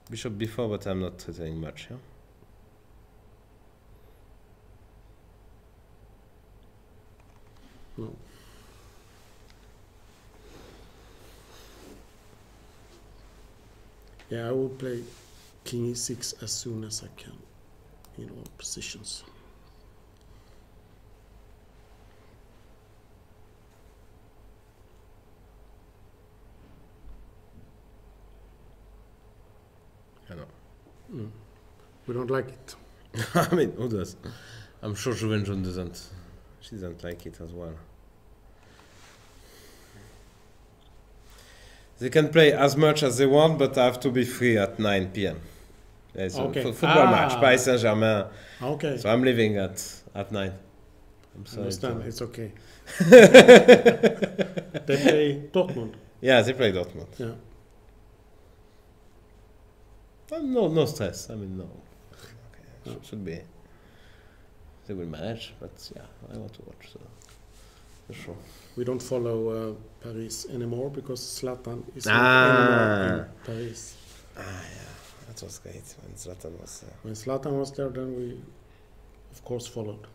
Bishop b4, but I'm not threatening much. Yeah. No. Yeah, I will play King e6 as soon as I can in all positions. I know. We don't like it. I mean, who does? I'm sure Juventus doesn't. She doesn't like it as well. They can play as much as they want, but I have to be free at 9 p.m. It's a football match, Paris Saint-Germain. Okay. So I'm leaving at 9. I'm sorry. Understand, it's okay. They play Dortmund. Yeah, they play Dortmund. Yeah. No stress. I mean, no. Okay, should be. They will manage, but yeah, I want to watch. So for sure. We don't follow Paris anymore because Zlatan is not anymore in Paris. Yeah, that was great when Zlatan was there. When Zlatan was there, then we, of course, followed.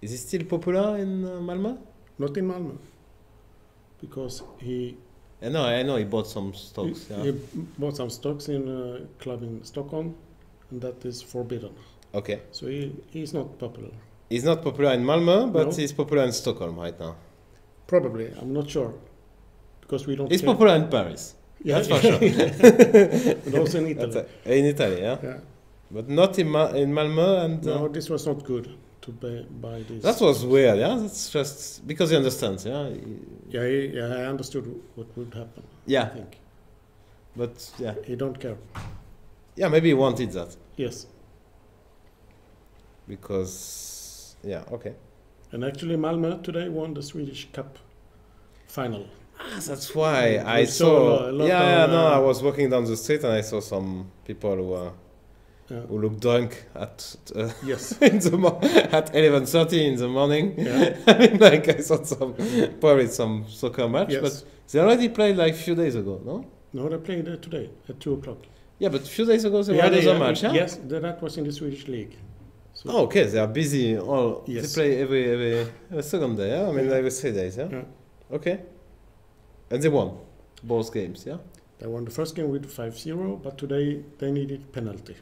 Is he still popular in Malmö? Not in Malmö, because he. I know he bought some stocks. He bought some stocks in a club in Stockholm, and that is forbidden. Okay. So he's not popular. He's not popular in Malmö, but he's popular in Stockholm right now. Probably, I'm not sure, because we don't. He's popular in Paris. Yeah, that's for sure. But also in Italy. In Italy, yeah. Yeah. But not in Malmö and. No, this was not good to buy this. That was weird, yeah. That's just because he understands, yeah. Yeah, I understood what would happen. Yeah. I think. But yeah, He don't care. yeah. Maybe he wanted that Yes. because yeah. Okay. And actually, Malmö today won the Swedish Cup final. That's why I We saw. a lot Yeah, on, no. I was walking down the street and I saw some people who looked drunk at Yes. in the at 11:30 in the morning. Yeah. I mean, like I saw probably some soccer match, Yes. but they already played like a few days ago, no? No, they played today at 2:00. Yeah, but a few days ago they won another match, yeah? Yes, that was in the Swedish league. So Oh, okay, they are busy. All Yes. they play every second day, yeah. I mean, every 3 days, yeah. Yeah. Okay, and they won both games, yeah. they won the first game with 5-0, but today they needed penalty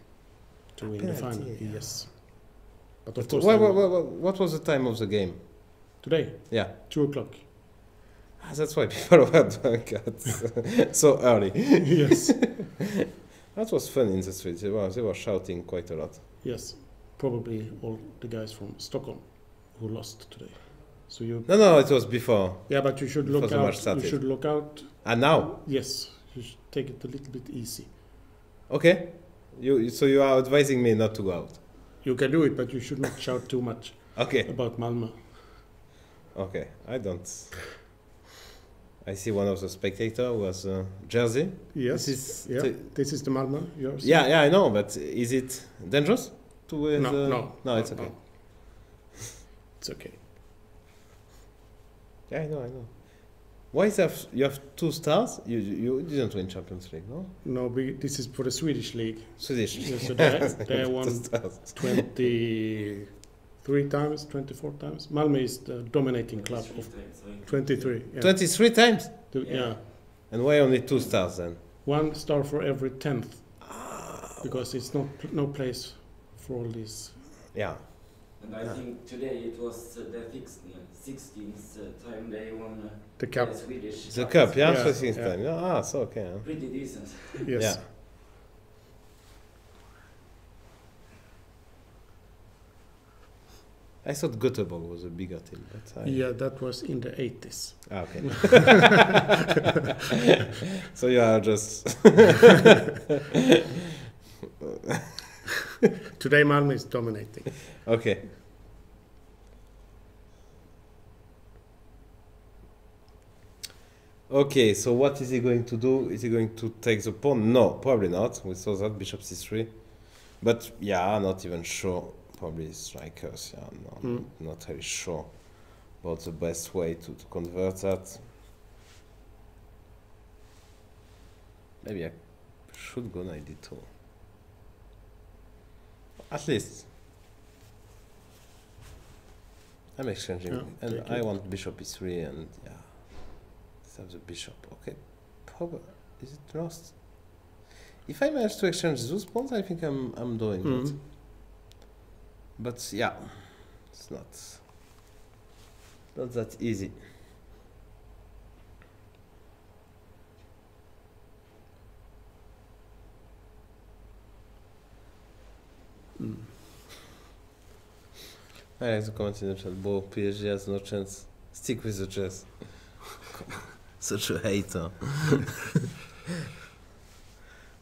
to win the Penalty, final. yeah. Yes. But of But course, what was the time of the game? today, Yeah, 2:00. that's why people were drunk at so early. Yes. That was fun in the streets. They were shouting quite a lot. Yes. Probably all the guys from Stockholm who lost today. So you. No, it was before. Yeah, but you should Before look the match out. You started. should look out. And now, Yes, you should take it a little bit easy. okay, so you are advising me not to go out. You can do it, but you should not shout too much Okay, about Malmö. okay, I don't. I see one of the spectators was jersey. Yes. This is Yeah. This is the Malmö. Yours. yeah, I know, but is it dangerous to wear No, the? no, it's okay. It's okay. Yeah, I know. Why is that? You have 2 stars. You didn't win Champions League, no? No, this is for the Swedish league. Swedish. Yeah, so they Two won stars. 23 times, 24 times. Malmö is the dominating club of 23. Yeah. 23 times. Yeah. And why only 2 stars then? 1 star for every 10th. Because it's no place for all these. Yeah. And I think today it was the 16th time they won The cup. the Swedish The cup, yeah, Yeah, 16th yeah. time. Yeah, so okay. Yeah. Pretty decent. Yes. Yeah. I thought Göteborg was a bigger team, but Yeah, that was in the 80s. Okay. So you are just Today Malmö is dominating. okay. Okay, so what is he going to do? Is he going to take the pawn? No, probably not. We saw that bishop c3, but yeah, not even sure. Probably strikers. Yeah, no, not really sure about the best way to convert that. Maybe I should go knight d2. At least I'm exchanging, Yeah, and take I it. want bishop e3, and yeah, let's have the bishop. Okay, probably is it lost? If I manage to exchange those pawns, I think I'm doing it. But yeah, it's not that easy. I like the comment in the chat. Bo, PSG has no chance. Stick with the chess. Such a hater.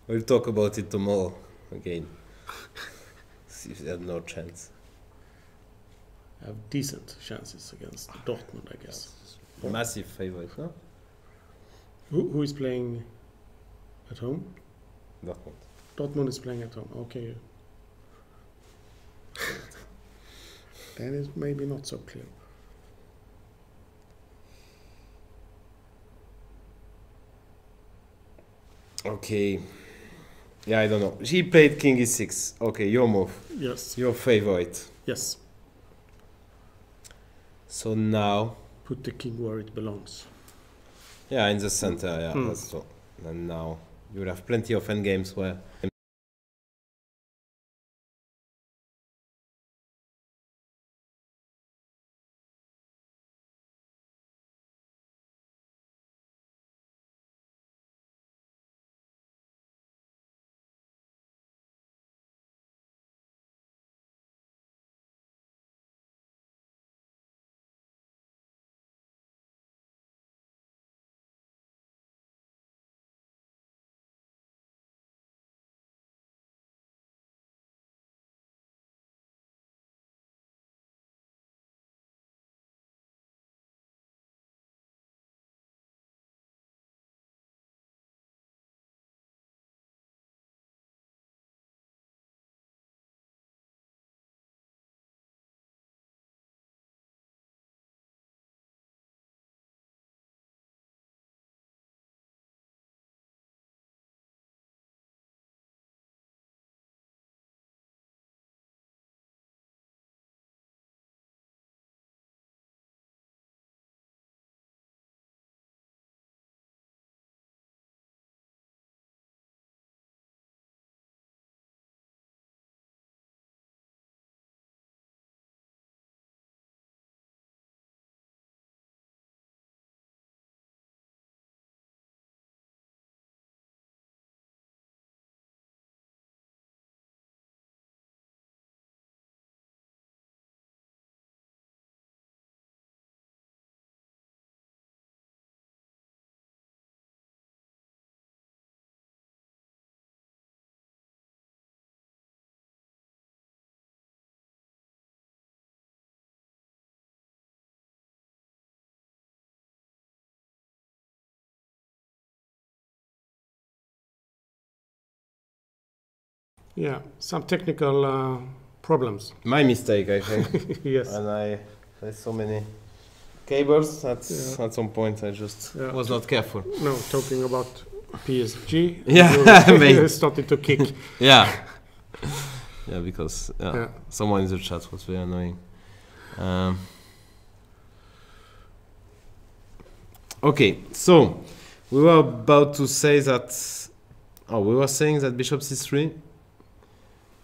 We'll talk about it tomorrow again. See if they had no chance. Have decent chances against Dortmund, I guess. Massive favorite, no? Who is playing at home? Dortmund. Dortmund is playing at home. Okay. Then it's maybe not so clear. Okay. Yeah, I don't know. He played king e6. Okay, your move. Yes. Your favorite. Yes. So now... Put the king where it belongs. Yeah, in the center, yeah, that's so. And now you will have plenty of endgames where Yeah, some technical problems. My mistake, I think. Yes. And there's so many cables that at some point I just was not careful. No, talking about PSG. Yeah, you started to kick. Yeah. Yeah, because someone in the chat was very annoying. Okay, so we were about to say that. Oh, we were saying that bishop c3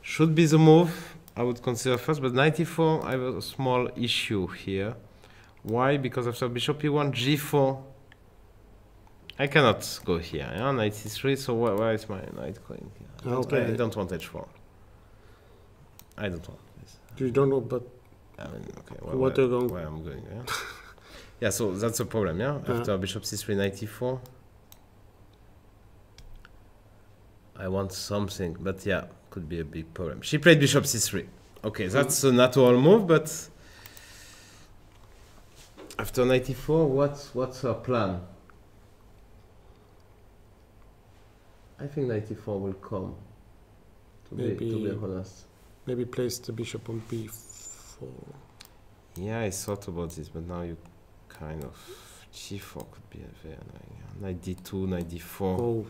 should be the move I would consider first, but 94 I have a small issue here. Why? Because after bishop e1, g4, I cannot go here. Yeah, knight c3. So where is my knight going here? Okay. I don't want h4. I don't want this. You don't know, but I mean, okay. what are you going? Where I'm going? Yeah. Yeah. So that's a problem. Yeah. After bishop c3, knight e4. I want something, but yeah, could be a big problem. She played bishop c3. Okay, that's a natural move, but after knight e4, what's her plan? I think knight e4 will come. To be honest. Maybe place the bishop on b4. Yeah, I thought about this, but now you kind of g4 could be very annoying. Knight d2, knight d4. Oh.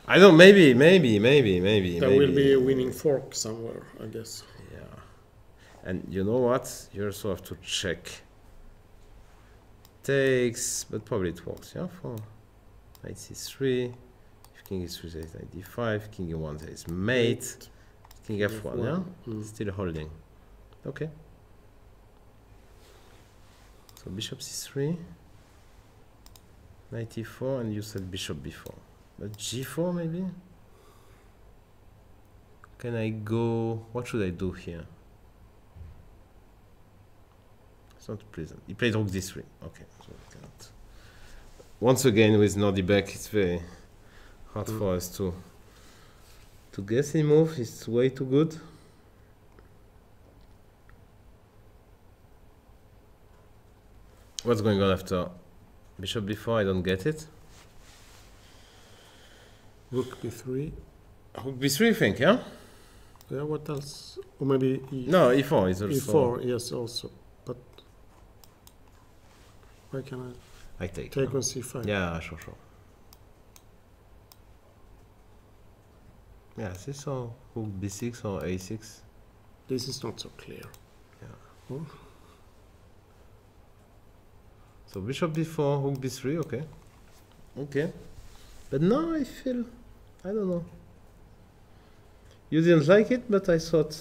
I don't. Maybe. There will be a winning fork somewhere, I guess. Yeah. And you know what? You also have to check. Takes, but probably it works. Yeah, for knight c3. If king e3, there is knight d5. King e1, there is mate. King f1. Yeah, still holding. Okay. So bishop c3, knight e4, and you said bishop b4. But g4 maybe? Can I go? What should I do here? It's not pleasant. He played rook d3. Okay, so I cannot. Once again with Nordi back, it's very hard for us to guess any move. It's way too good. What's going on after bishop b4? I don't get it. Rook b3. Rook b3, I think, yeah? Yeah, what else? Or maybe no, e4 is also... e4, yes, also. But why can I take on c5? Yeah, sure. Yeah, is this or rook b6 or a6? This is not so clear. Yeah. Oh. So bishop b4, rook b3, okay. Okay. But now I feel... I don't know. You didn't like it, but I thought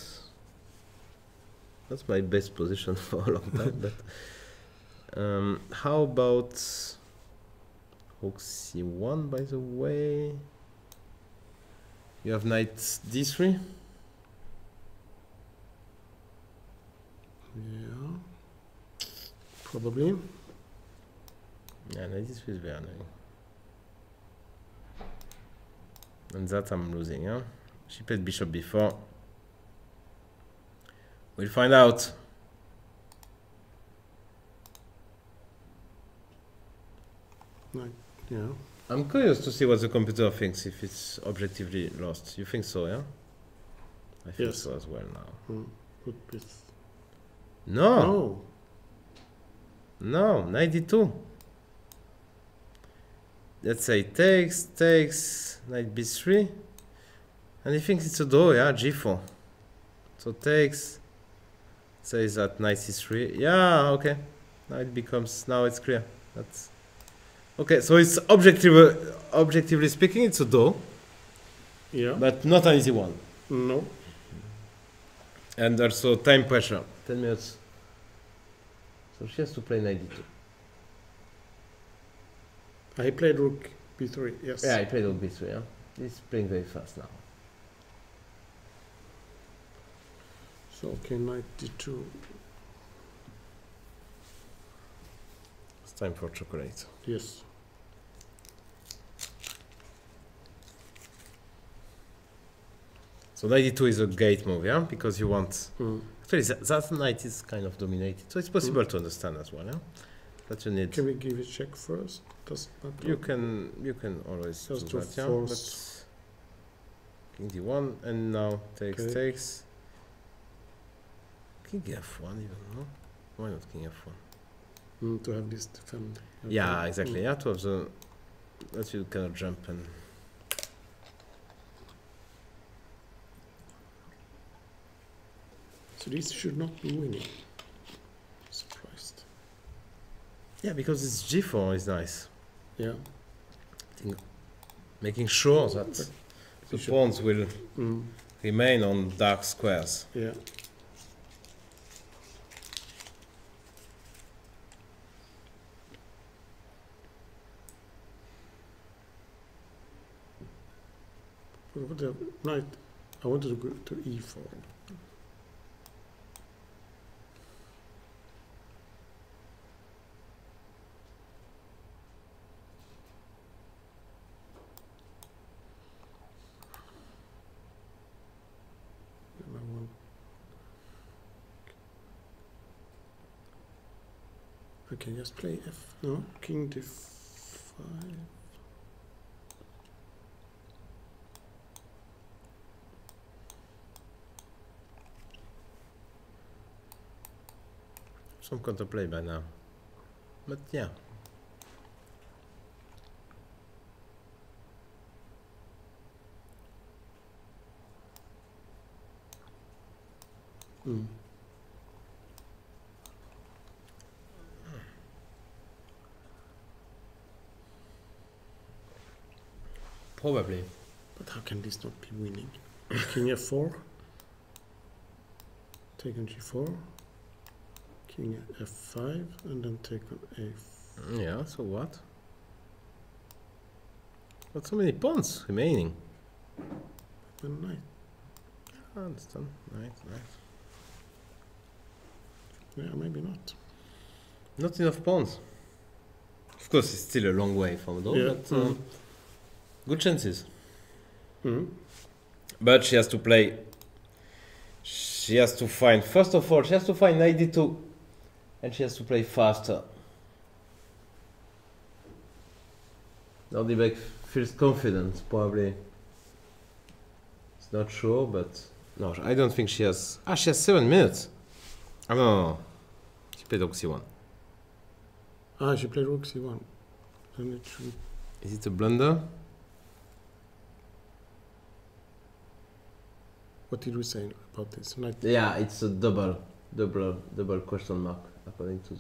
that's my best position for a long time. But how about rook c1, by the way? You have knight d3. Yeah, probably. Yeah, knight d3 is very annoying. And that I'm losing, yeah? She played bishop b4. We'll find out. Yeah. I'm curious to see what the computer thinks if it's objectively lost. You think so, yeah? I think so as well now. No. No, 92. Let's say takes, knight b3. And he thinks it's a draw, yeah, g4. So takes, says that knight c3. Yeah, okay. Now it becomes, now it's clear. That's okay, so it's objectively speaking, it's a draw. Yeah. But not an easy one. No. And also time pressure. 10 minutes. So she has to play knight d2. I played rook b3, yes. Yeah, I played rook b3, yeah. He's playing very fast now. So, okay, knight d2. It's time for chocolate. Yes. So knight d2 is a gate move, yeah? Because you want... Actually, that knight is kind of dominated. So it's possible to understand as well, yeah? That you need... Can we give a check first? Does not you can always just do to that, yeah? force. But King d1, and now takes, Okay. takes. King f1 even, no? Why not king f1? To have this defend. Yeah, Okay. exactly. Yeah, to have the... That you cannot jump and... So this should not be winning. Surprised. Yeah, because it's g4 is nice. Yeah. Making sure that the Bishop. pawns will Mm. remain on dark squares. Yeah. But with the knight, I wanted to go to e4. And I want. Okay, just play f. No, king d5. Some contemplate by now. But yeah. Mm. Probably. But how can this not be winning? King f4. Take on g4. King f5 and then take on a4. Yeah, so what? Got so many pawns remaining. And knight. I understand. Right, right. Yeah, maybe not. Not enough pawns. Of course, it's still a long way from though, Yeah. but good chances. Mm. But she has to play. She has to find, first of all, she has to find knight d2, and she has to play faster. Nordibek feels confident, probably. It's not sure, but no, I don't think she has. Ah, she has 7 minutes. Oh no. She played rook c1. Ah, she played rook c1. Then it should. Is it a blunder? What did we say about this? Knight. Yeah, it's a double question mark according to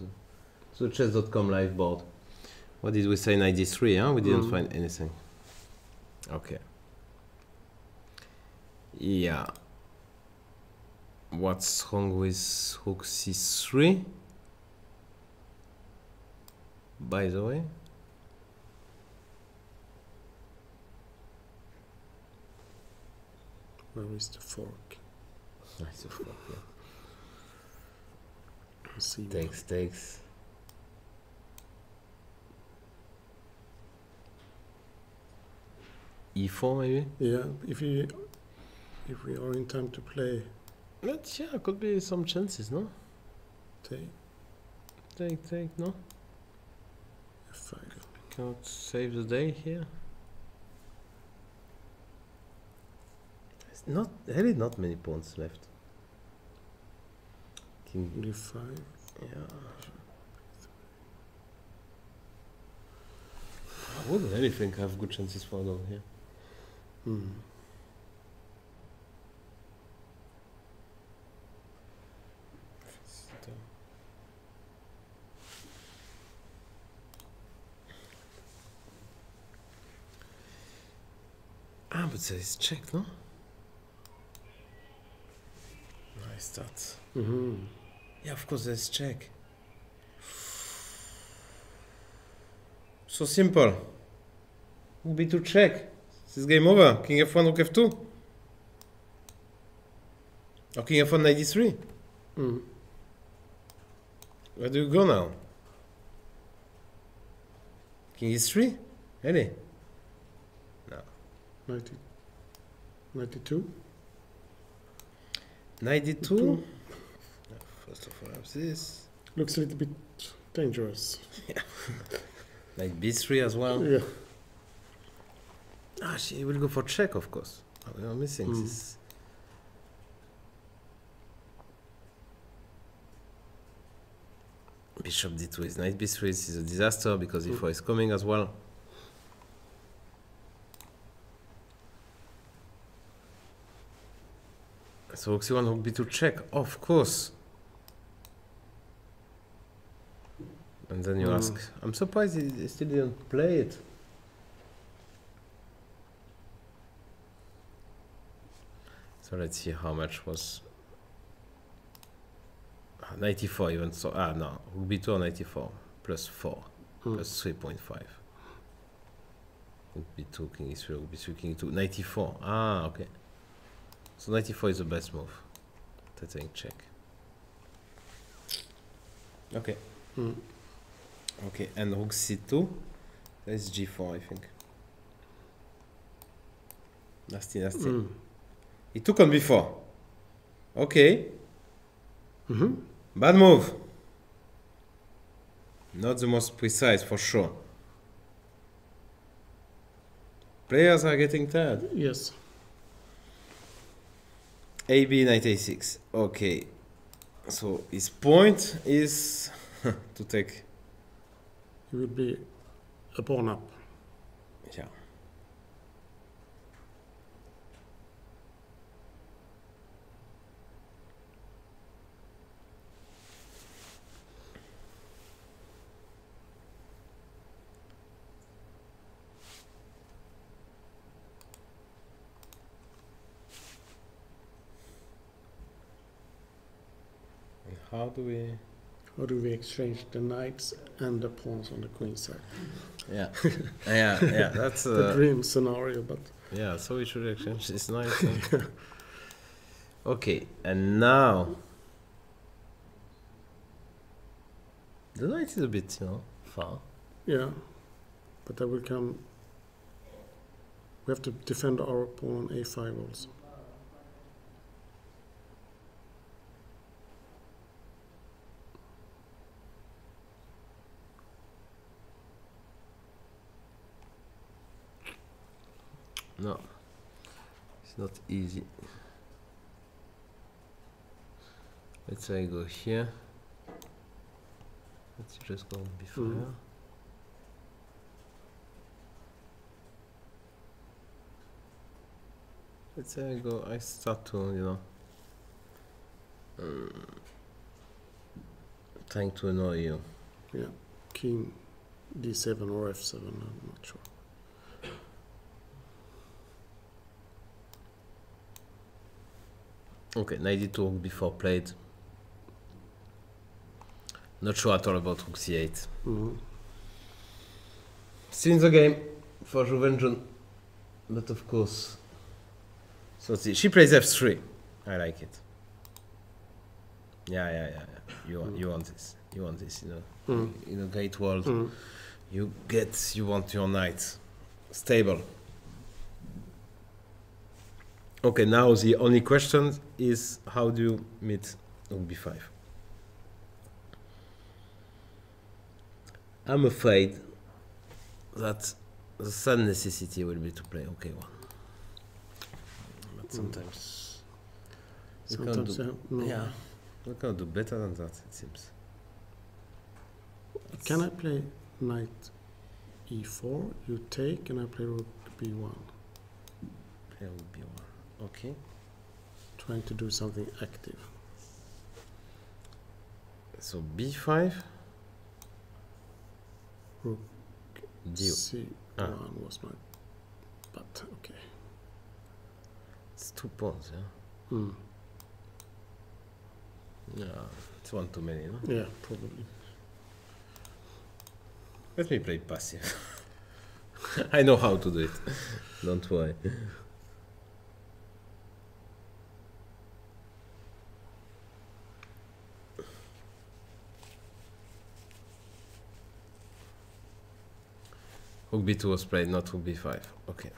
the chess.com live board. What did we say? Knight d3, huh? We didn't find anything. Okay. Yeah. What's wrong with rook c3? By the way. Where is the fork? Nice of course, yeah. Let's see. Takes. e4 maybe? Yeah, if we are in time to play, But yeah, could be some chances, no? take Take, no? f5. Cannot save the day here. There's not many pawns left. King, d5. yeah. I would really think I have good chances for though here. Hmm. Ah, but there is check, no? Nice start. Mm-hmm. Yeah, of course there's check. So simple. Would be to check. This is game over. King f1, rook f2. Or king f1, knight d3. Mm. Where do you go now? King e3? Really? 92. Knight d2. First of all, I have this. Looks a little bit dangerous. Knight b3 as well. Yeah. Ah, she will go for check, of course. We are missing this. Bishop d2 is knight b3. This is a disaster because e4 is coming as well. So rook c1, rook b2 check, of course. And then you ask, I'm surprised he still didn't play it. So let's see how much was 94 even, so no, rook b2 or 94 plus 4 plus 3.5. Rook b2, king e3, rook b3, king e2, 94, okay. So 94 is the best move. Taking check. Okay. Okay, and rook c2. That's g4, I think. Nasty, nasty. He took on b4. Okay. Bad move. Not the most precise, for sure. Players are getting tired. Yes. AB knight a6. Okay. So his point is to take. It would be a pawn up. Yeah. How do we exchange the knights and the pawns on the queen side? Yeah, yeah. That's the dream scenario, but yeah. So we should exchange this knight. Okay, and now the knight is a bit, far. Yeah, but that will come. We have to defend our pawn on a5 also. No, it's not easy. Let's say I go here. Let's just go before. Let's say I start to, trying to annoy you. Yeah, king d7 or f7, I'm not sure. Okay, knight d2 before played. Not sure at all about rook c8. Still in the game for Juventus, but of course. So she plays f3. I like it. Yeah. You want this. You want this. In a great world, you want your knight stable. Okay, now the only question is how do you meet rook b5? I'm afraid that the sad necessity will be to play ok1. But sometimes we can't do better than that, it seems. Can I play knight e4? You take, and I play rook b1. Play rook b1. Okay. Trying to do something active. So b5. Rook d1 was my. But okay. It's 2 pawns, yeah. Yeah, it's one too many, no? Yeah, probably. Let me play passive. I know how to do it. Don't worry. Rook b2 was played, not rook b5. Okay.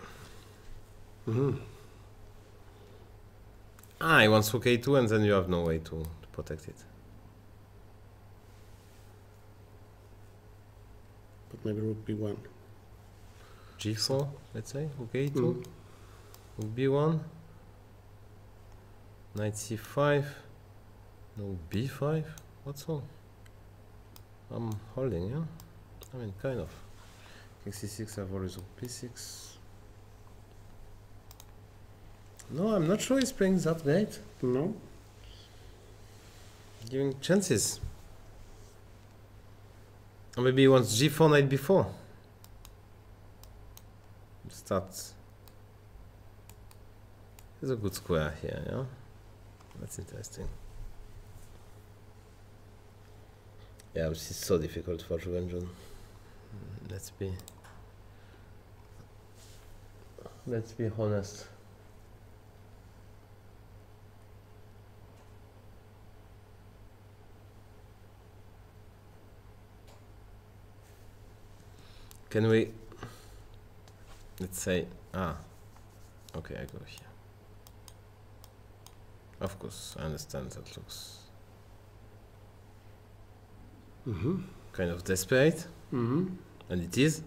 He wants rook a2 and then you have no way to protect it. But maybe rook b1. g4, let's say, rook a2. B1. Knight C5. No B5. What's wrong? I'm holding, yeah? I mean, kind of. King C6, I've always on P6. No, I'm not sure he's playing that great. No. Giving chances. Or maybe he wants G4, Knight B4. Starts. There's a good square here, yeah? That's interesting. Yeah, this is so difficult for Juvenjon. Let's be honest. Can we, let's say, okay, I go here. Of course, I understand that looks kind of desperate, and it is.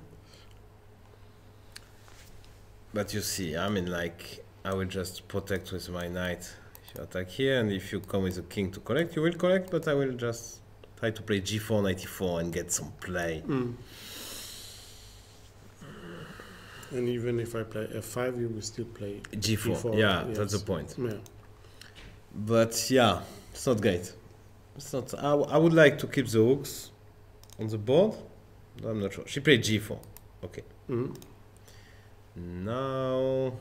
But you see, I mean, like, I will just protect with my knight if you attack here, and if you come with a king to collect, you will collect, but I will just try to play G4, Knight E4 and get some play. And even if I play F5, you will still play G4. Yeah, yes. that's the point. Yeah. But yeah, it's not great. It's not. I would like to keep the hooks on the board, but I'm not sure. She played G4. Okay. Now,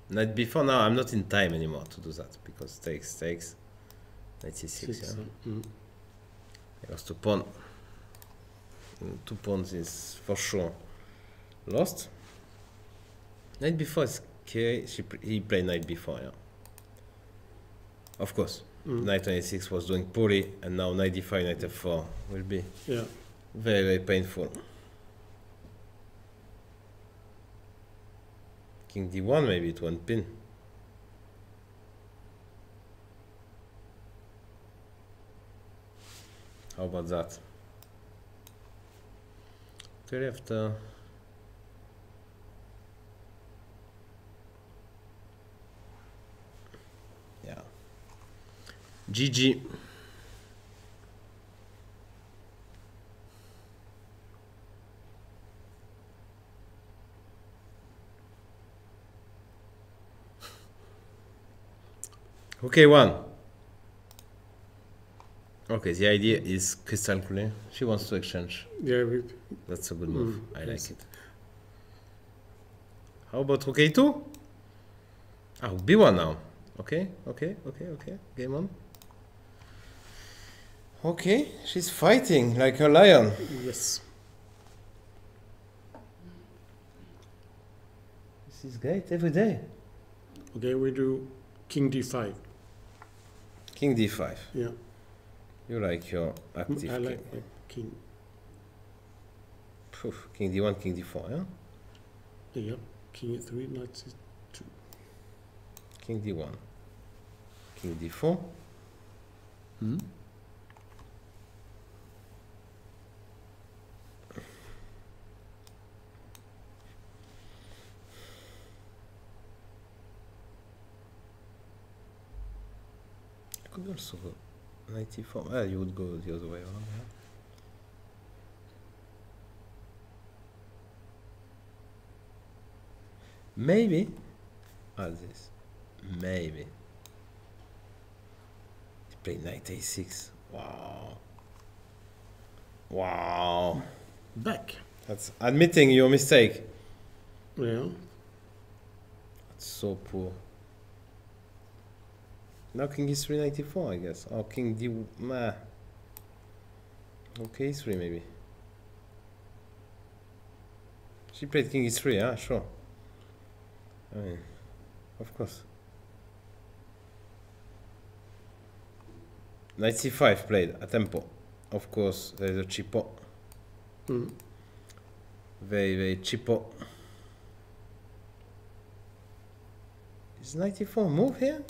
Knight B4. Now I'm not in time anymore to do that because takes. Knight C6. Yeah. I lost a pawn. 2 pawns is for sure lost. Knight B4 is okay. He played Knight B4. Yeah. Of course. Knight on A6 was doing poorly, and now Knight D5, Knight F4 will be very, very painful. King D1 maybe it won't pin. How about that? Okay, after GG. Okay, one. Okay, the idea is crystal clear. She wants to exchange. Yeah, that's a good move. I like it. How about rook A2? Oh, B1 now. Okay. Game on. Okay, she's fighting like a lion. Yes. This is great every day. Okay, we do King D5. King D5. Yeah. You like your active I like king. King. Poof. King D1, King D4, yeah? Yeah. King E3, Knight C2. King D1. King D4. I could also go Knight E4. You would go the other way around, yeah? Maybe. This. Maybe. Play Knight A6. Wow. Wow. Back. That's admitting your mistake. Yeah. That's so poor. Now King E3, Knight E4, I guess. Or King D. Nah. Okay, E3 maybe. She played King E3, yeah, sure. I mean, of course. Knight C5 played a tempo. Of course, there is a cheapo. Very, very cheapo. Is Knight E4 move here?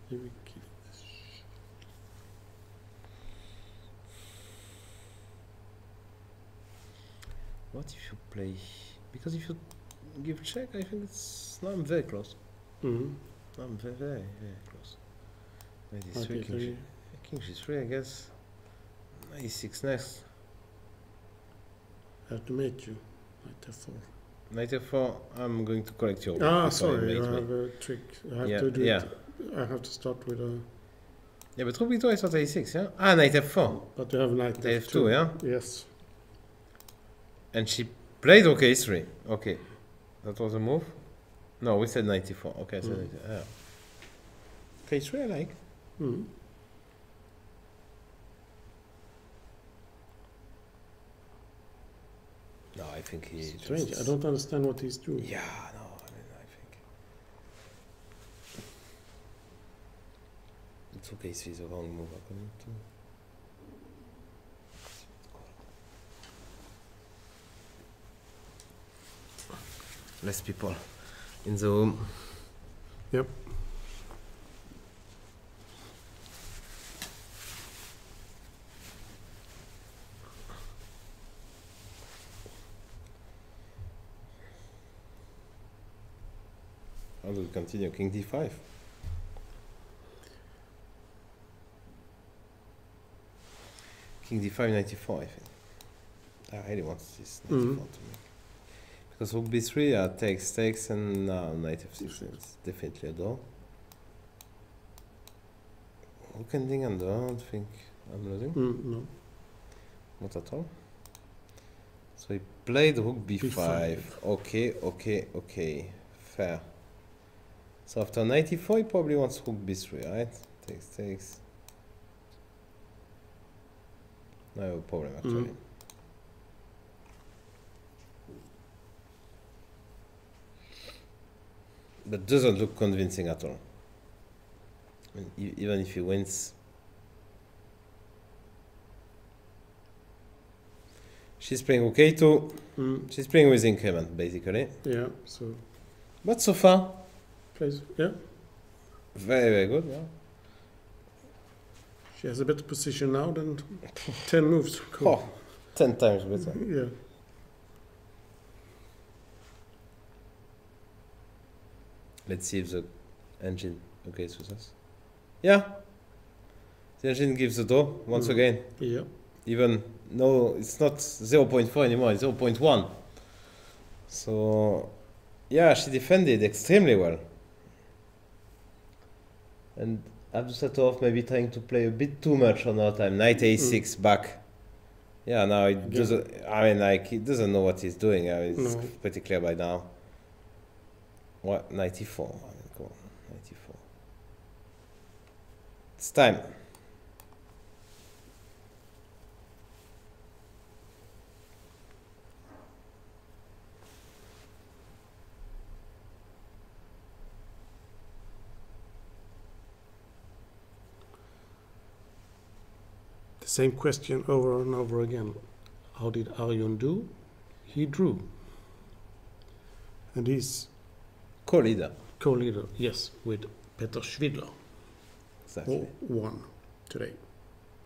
Here we kill this. What if you play? Because if you give check, I think it's. Now I'm very close. Mm-hmm. I'm very, very, very close. Knight e3, Okay, king g3, I guess. Knight e6 next. I have to mate you. Knight f4. Knight f4, I'm going to collect your. Ah, before you sorry, mate I me. have a trick. I have Yeah, to do yeah. it. I have to start with a. Yeah, but rook b2 is not a6, yeah? Ah, knight f4. But you have knight Knight f2. f2, yeah? Yes. And she played rook a3. Okay. That was a move? No, we said knight e4. Okay, I said Mm. yeah. k3 I like. Mm. No, I think he. Strange. I don't understand what he's doing. Yeah, no, I mean, I think. It's okay, it's a wrong move, according to. Less people in the room. Yep. How do we continue? King d5. King d5, 94, I think. I really want this 94 to make. Because rook b3 takes, and now knight f6 is definitely a door. Rook ending and door, I don't think I'm losing. No. Not at all. So he played rook b5. B5. Okay. Fair. So after 94, he probably wants rook b3, right? Takes. No problem actually. But doesn't look convincing at all. I mean, even if he wins. She's playing rook a2. She's playing with increment, basically. Yeah, so. But so far, Plays, yeah. very, very good. Yeah. She has a better position now than 10 moves ago. Oh, 10 times better. Yeah. Let's see if the engine agrees with us. Yeah. The engine gives the door once again. Yeah. Even no, it's not 0.4 anymore, it's 0.1. So, yeah, she defended extremely well. And Abdusattorov maybe trying to play a bit too much on our time. Knight a6 back. Yeah, now it doesn't. I mean, like he doesn't know what he's doing. I mean, it's pretty clear by now. What 94? I mean, go on, 94. It's time. Same question over and over again. How did Arjun do? He drew. And he's co-leader. Co-leader, yes, with Peter Svidler. Exactly. Who won today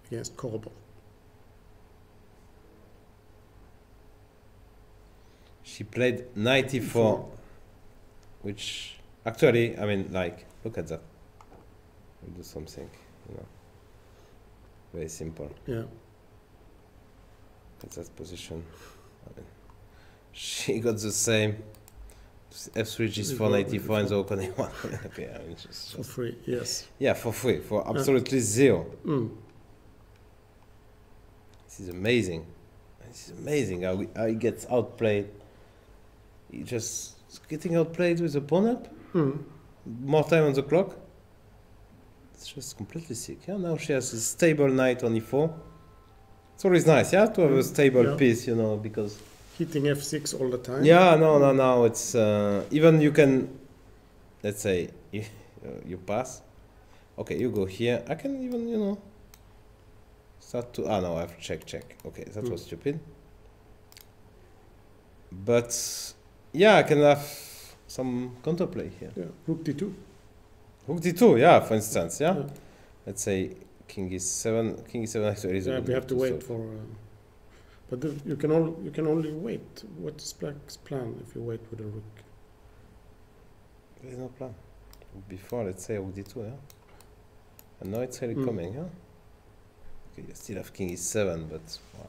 against Korobov. She played 94, which actually, I mean, like, look at that. We'll do something, you know. Very simple. Yeah. At that position. I mean, she got the same. F3 G4 94 and the opening one. Okay, I mean, just for free, yes. Yeah, for free, for absolutely zero. This is amazing. This is amazing how he gets outplayed. He just getting outplayed with a pawn up. More time on the clock. It's just completely sick. Yeah, now she has a stable knight on e4. It's always nice, yeah, to have a stable piece, you know, because hitting f6 all the time. Yeah, no. It's even you can, let's say, you pass. Okay, you go here. I can even, you know, start to. Ah, no, I have to check. Okay, that was stupid. But yeah, I can have some counterplay here. Yeah, rook d2. Rook d2, yeah, for instance, yeah. Let's say king e7 actually is a good we have to move wait for. But you can only wait. What is black's plan if you wait with a rook? There's no plan. Before, let's say rook d2, yeah? And now it's really coming, yeah? Okay, you still have king e7, but... Wow.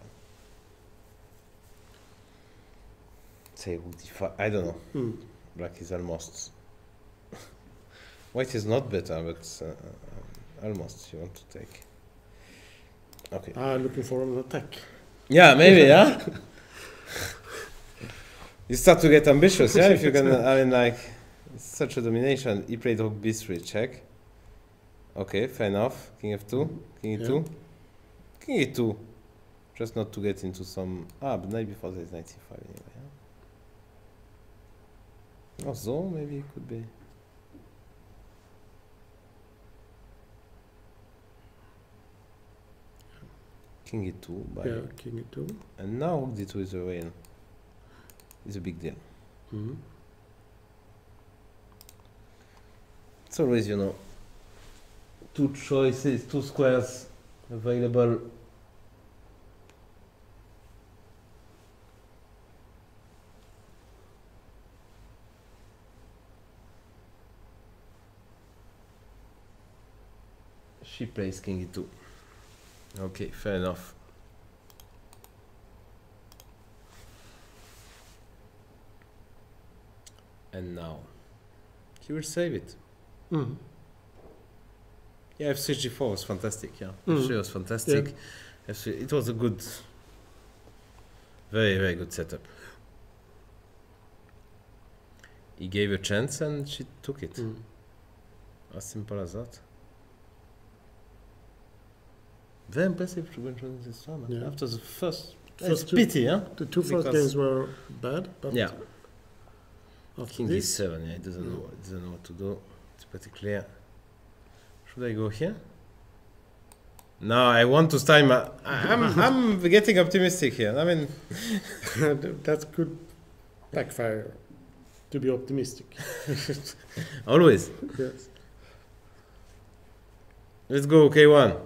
Say rook d5, I don't know. Black is almost... White is not better, but almost you want to take. Okay. Looking for an attack. Yeah, maybe, yeah? You start to get ambitious, yeah? If you can, I mean, like, it's such a domination. He played rook b3, check. Okay, fair enough. King f2, king e2. Yeah. King e2. Just not to get into some... but knight before there is knight c5 anyway, yeah? Also, maybe it could be... King e2 by... Yeah, king e2. And now rook d2 is a win. It's a big deal. It's always, you know, two choices, two squares available. She plays king e2. Okay, fair enough. And now he will save it. Yeah, f3 g4 was fantastic. Yeah, f3 was fantastic. Yeah. F3, it was a good, very, very good setup. He gave a chance and she took it. As simple as that. Very impressive to win this tournament. Yeah. After the first pity, huh? The two first games were bad, but yeah. King e7, yeah, he doesn't know what to do. It's pretty clear. Should I go here? No, I want to time. I'm getting optimistic here. I mean, that could backfire. To be optimistic. Always. Yes. Let's go k1.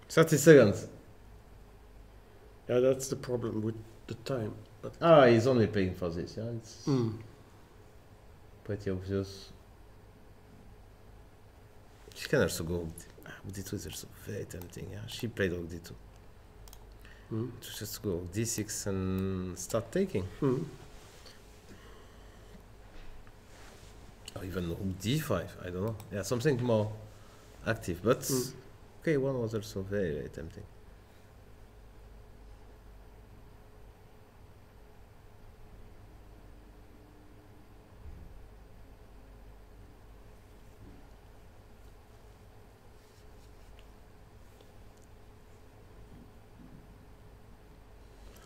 30 seconds. Yeah, that's the problem with the time. But he's only playing for this, yeah? It's pretty obvious. She can also go d2 is also very tempting, yeah? She played rook d2. Just go d6 and start taking. Or even rook d5, I don't know. Yeah, something more active, but k1 was also very, very tempting.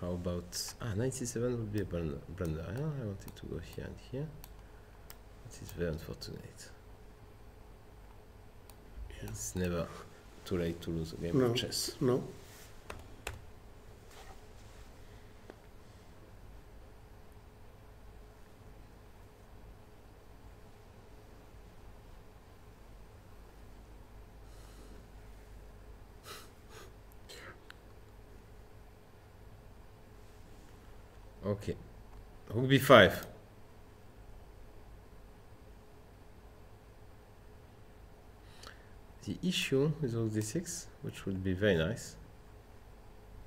How about 97 would be a blunder. Yeah, I wanted to go here and here. It is very unfortunate. Yeah. It's never too late to lose a game of chess. No. Okay, rook b5. The issue with rook d6, which would be very nice,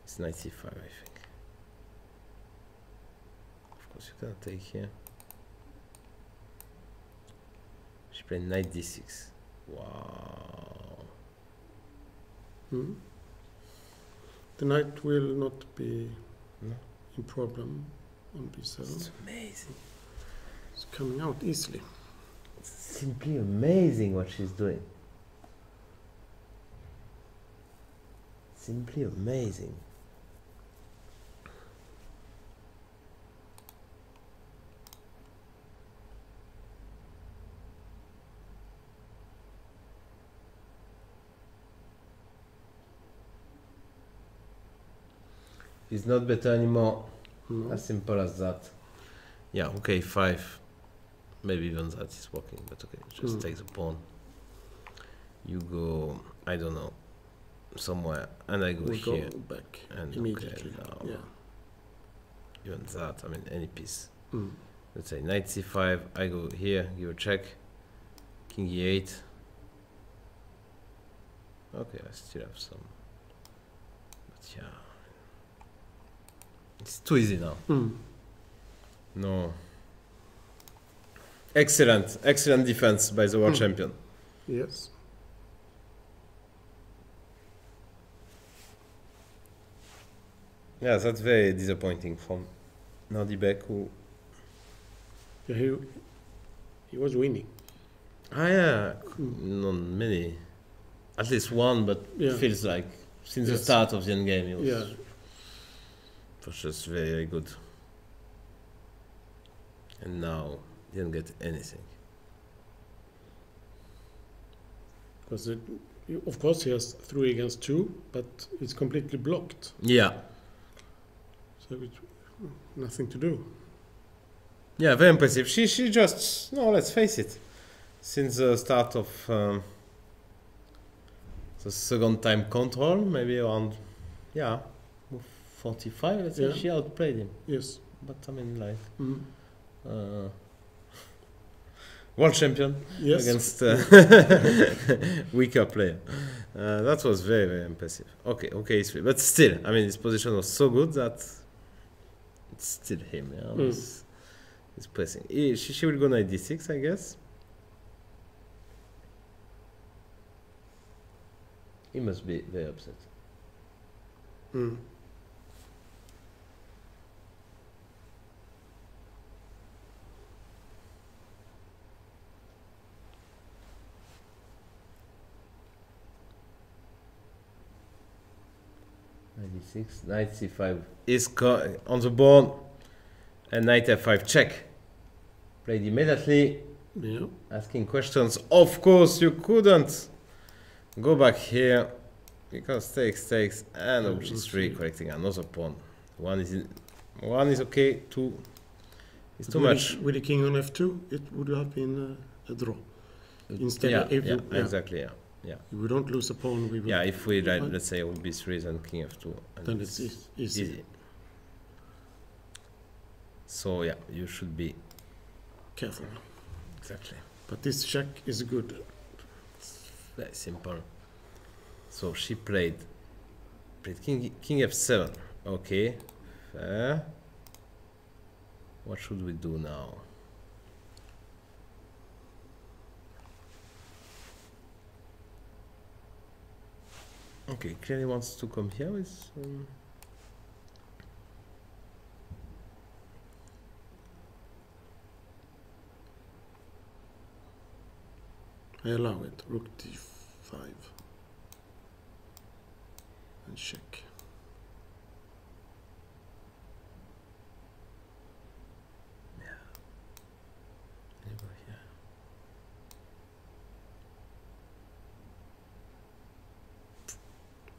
is knight c5, I think. Of course, you cannot take here. She played knight d6. Wow. The knight will not be in problem on b7. It's amazing. It's coming out easily. It's simply amazing what she's doing. Simply amazing. It's not better anymore. As simple as that. Yeah, okay, 5. Maybe even that is working, but okay, just take the pawn. You go, I don't know. somewhere, and I go We'll here. go back And immediately. okay, now, Yeah. even that, I mean, any piece. Mm. Let's say knight c5, I go here, give a check. King e8. Okay, I still have some. But yeah. It's too easy now. Mm. No. Excellent, excellent defense by the world champion. Yes. Yeah, that's very disappointing from Nardibek, who... Yeah, he was winning. Ah, yeah, Mm. not many. At least one, but Yeah. feels like since the Yes. start of the endgame, he was, Yeah. was just very, very good. And now, didn't get anything. Because of course he has 3 against 2, but it's completely blocked. Yeah. So it's nothing to do. Yeah, very impressive. She just, no, let's face it, since the start of the second time control, maybe around, yeah, 45, let's say, Yeah. she outplayed him. Yes. But I mean, like, Mm. world champion Yes. against weaker player. That was very, very impressive. Okay, it's but still, I mean, his position was so good that it's still him. Yeah, he's pressing. She will go knight d6, I guess. He must be very upset. Mm. Knight d6, knight c5 is on the board, and knight f5 check. Played immediately, Yeah. asking questions. Of course, you couldn't go back here because takes, and Yeah, g3 collecting another pawn. One is okay, 2 is too With much. With the king on f2, it would have been a draw. Instead yeah, of if yeah, you, yeah. exactly, yeah. If we don't lose a pawn, we will. Yeah, if we like, let's say would be 3 then king f2, and Then it's easy. easy. So yeah, you should be Careful. exactly. But this check is good. Very simple. So she played king f7. Okay, fair. What should we do now? Okay, clearly wants to come here with. I allow it. Rook d5. And check. You go here.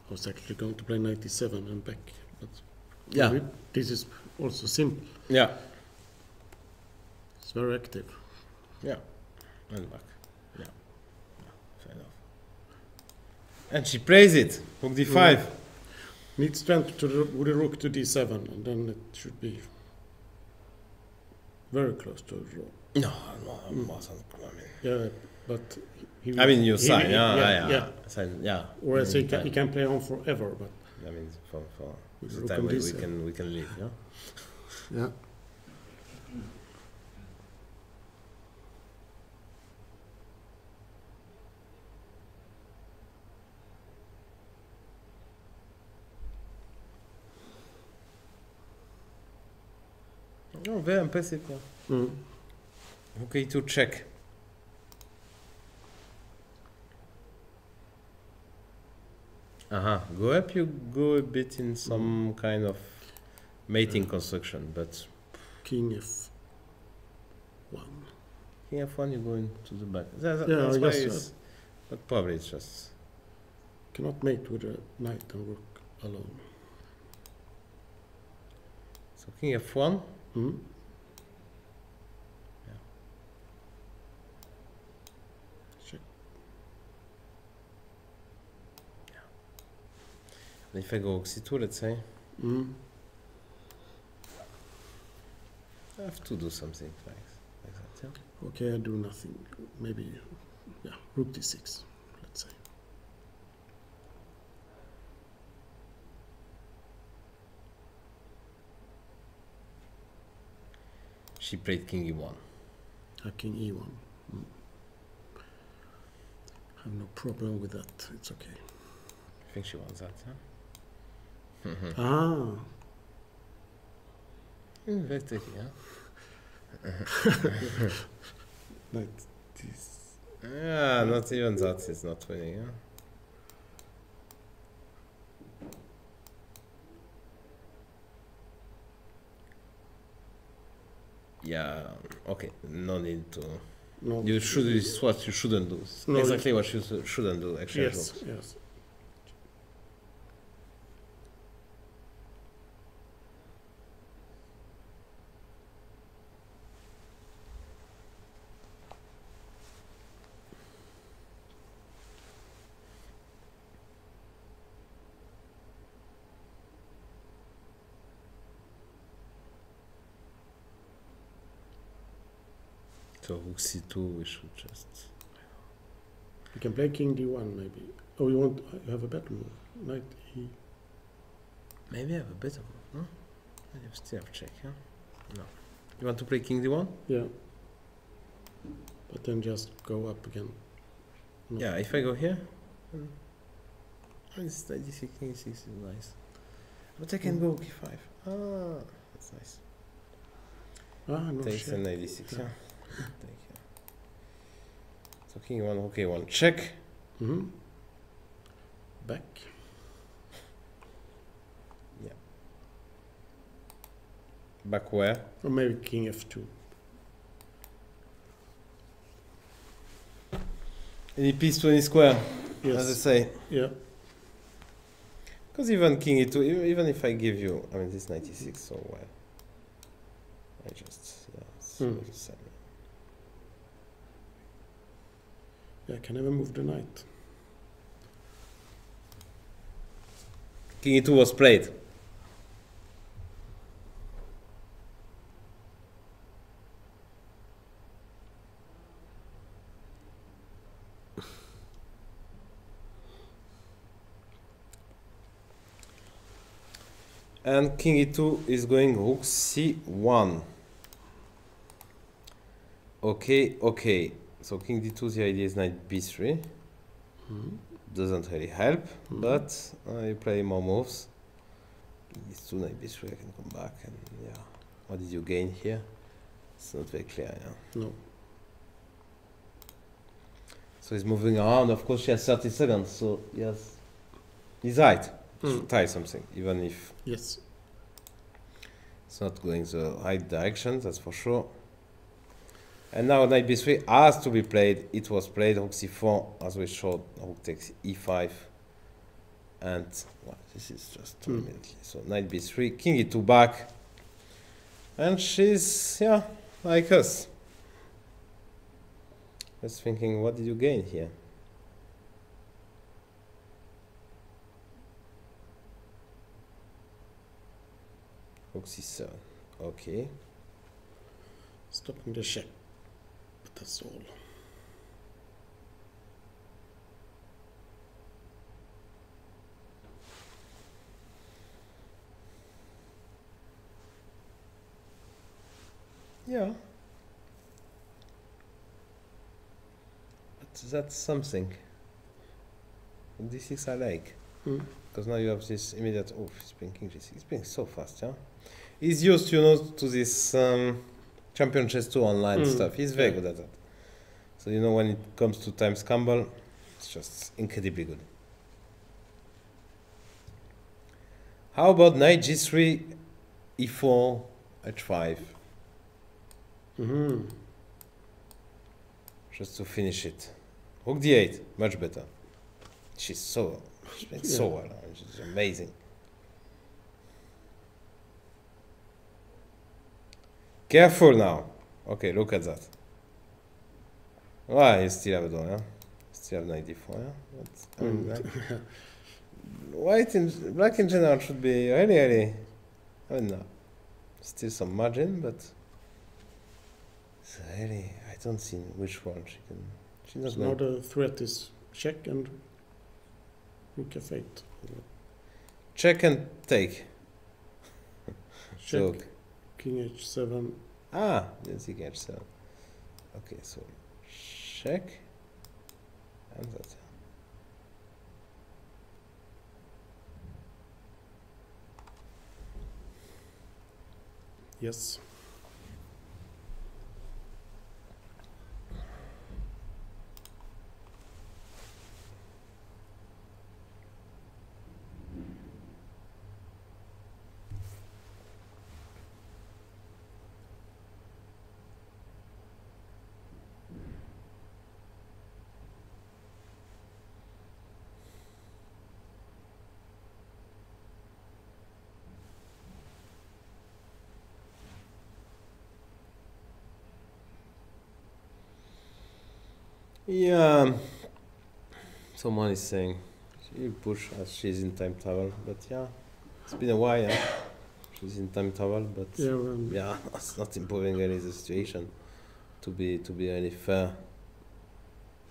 I was actually going to play 97 and back, but Yeah. this is also simple. Yeah. It's very active. Yeah. And back. Yeah. Fair enough. And she plays it. Rook d5. Needs strength to with the rook to d7, and then it should be very close to a draw. No, wasn't. I mean, Yeah, but he. I mean, you he- sign, he- yeah. yeah. Sign, yeah. Whereas he Time. can play on forever, but I mean, for with the rook time on we d7. can leave, yeah. Yeah. Oh, very impressive. Yeah. Mm. Okay, to check. Go up. You go a bit in some kind of mating construction, but King f1. king f1, you go into the back. Yeah, That's I why guess it's, but probably it's just. Cannot mate with a knight and rook alone. So king f1. Mm. Check. If I go c2, let's say, I have to do something like that, yeah? Okay, I do nothing. Maybe, yeah, rook d6, let's say. She played king e1. King e1. I have no problem with that. It's okay. I think she wants that, huh? Ah. Very tricky, huh? Like this. Yeah, not even that is not winning, huh? Yeah, okay, no need to. No. You should, this is what you shouldn't do. No, exactly what you shouldn't do, actually. Yes, yes. So rook c2, we should just. You can play king d1 maybe. Oh, you want? You have a better move. Knight e. Maybe I have a better move, no? I still have check, huh? No. You want to play king d1? Yeah. But then just go up again. No. Yeah, if I go here. This 96 king e6 is nice. But I can go e5. Ah, that's nice. Ah, no Takes shit. an 86, yeah. Thank you. So king e1, okay, one check. Back. Yeah. Back where? Or maybe king f2. Any piece to any square, Yes. as I say. Yeah. Because even king e2, even if I give you, I mean, this 96 so well. I just, yeah, it's the same. Yeah, I can never move the knight. King e2 was played. And king e2 is going rook c1. Okay, okay. So king d2, the idea is knight b3. Doesn't really help, but you play more moves. King d2, knight b3, I can come back and yeah. What did you gain here? It's not very clear, yeah. No. So he's moving around. Of course, she has 30 seconds, so yes, he's right. Should try something, even if Yes. it's not going the right direction, that's for sure. And now knight b3 has to be played. It was played. Rook c4, as we showed. Rook takes e5, and well, this is just too immediately. So knight b3, king e2 back, and she's like us. Just thinking, what did you gain here? Rook c7. Okay. Stopping the check. But that's all. Yeah. But that's something. D6 I like. Because now you have this immediate. Oh, it's playing king g6. It's playing so fast, yeah? He's used, you know, to this Champion Chess 2 online stuff. He's very good at that. So, you know, when it comes to time scramble, it's just incredibly good. How about knight g3, e4, h5? Just to finish it. Rook d8, much better. She's playing so well. She's amazing. Careful now. Okay, look at that. Why you still have a door, yeah? Still have knight d4, yeah? But, I mean, black in general should be really. I mean, still some margin, but it's really, I don't see which one she can. She's not So going. now the threat is check and rook f8. Check and take. Check, So, king h7. didn't see h7. Okay, so check and that. Yes. Yeah, someone is saying she'll push as she's in time travel, but yeah, it's been a while. Yeah? She's in time travel, but Yeah, it's not improving really the situation. To be really fair,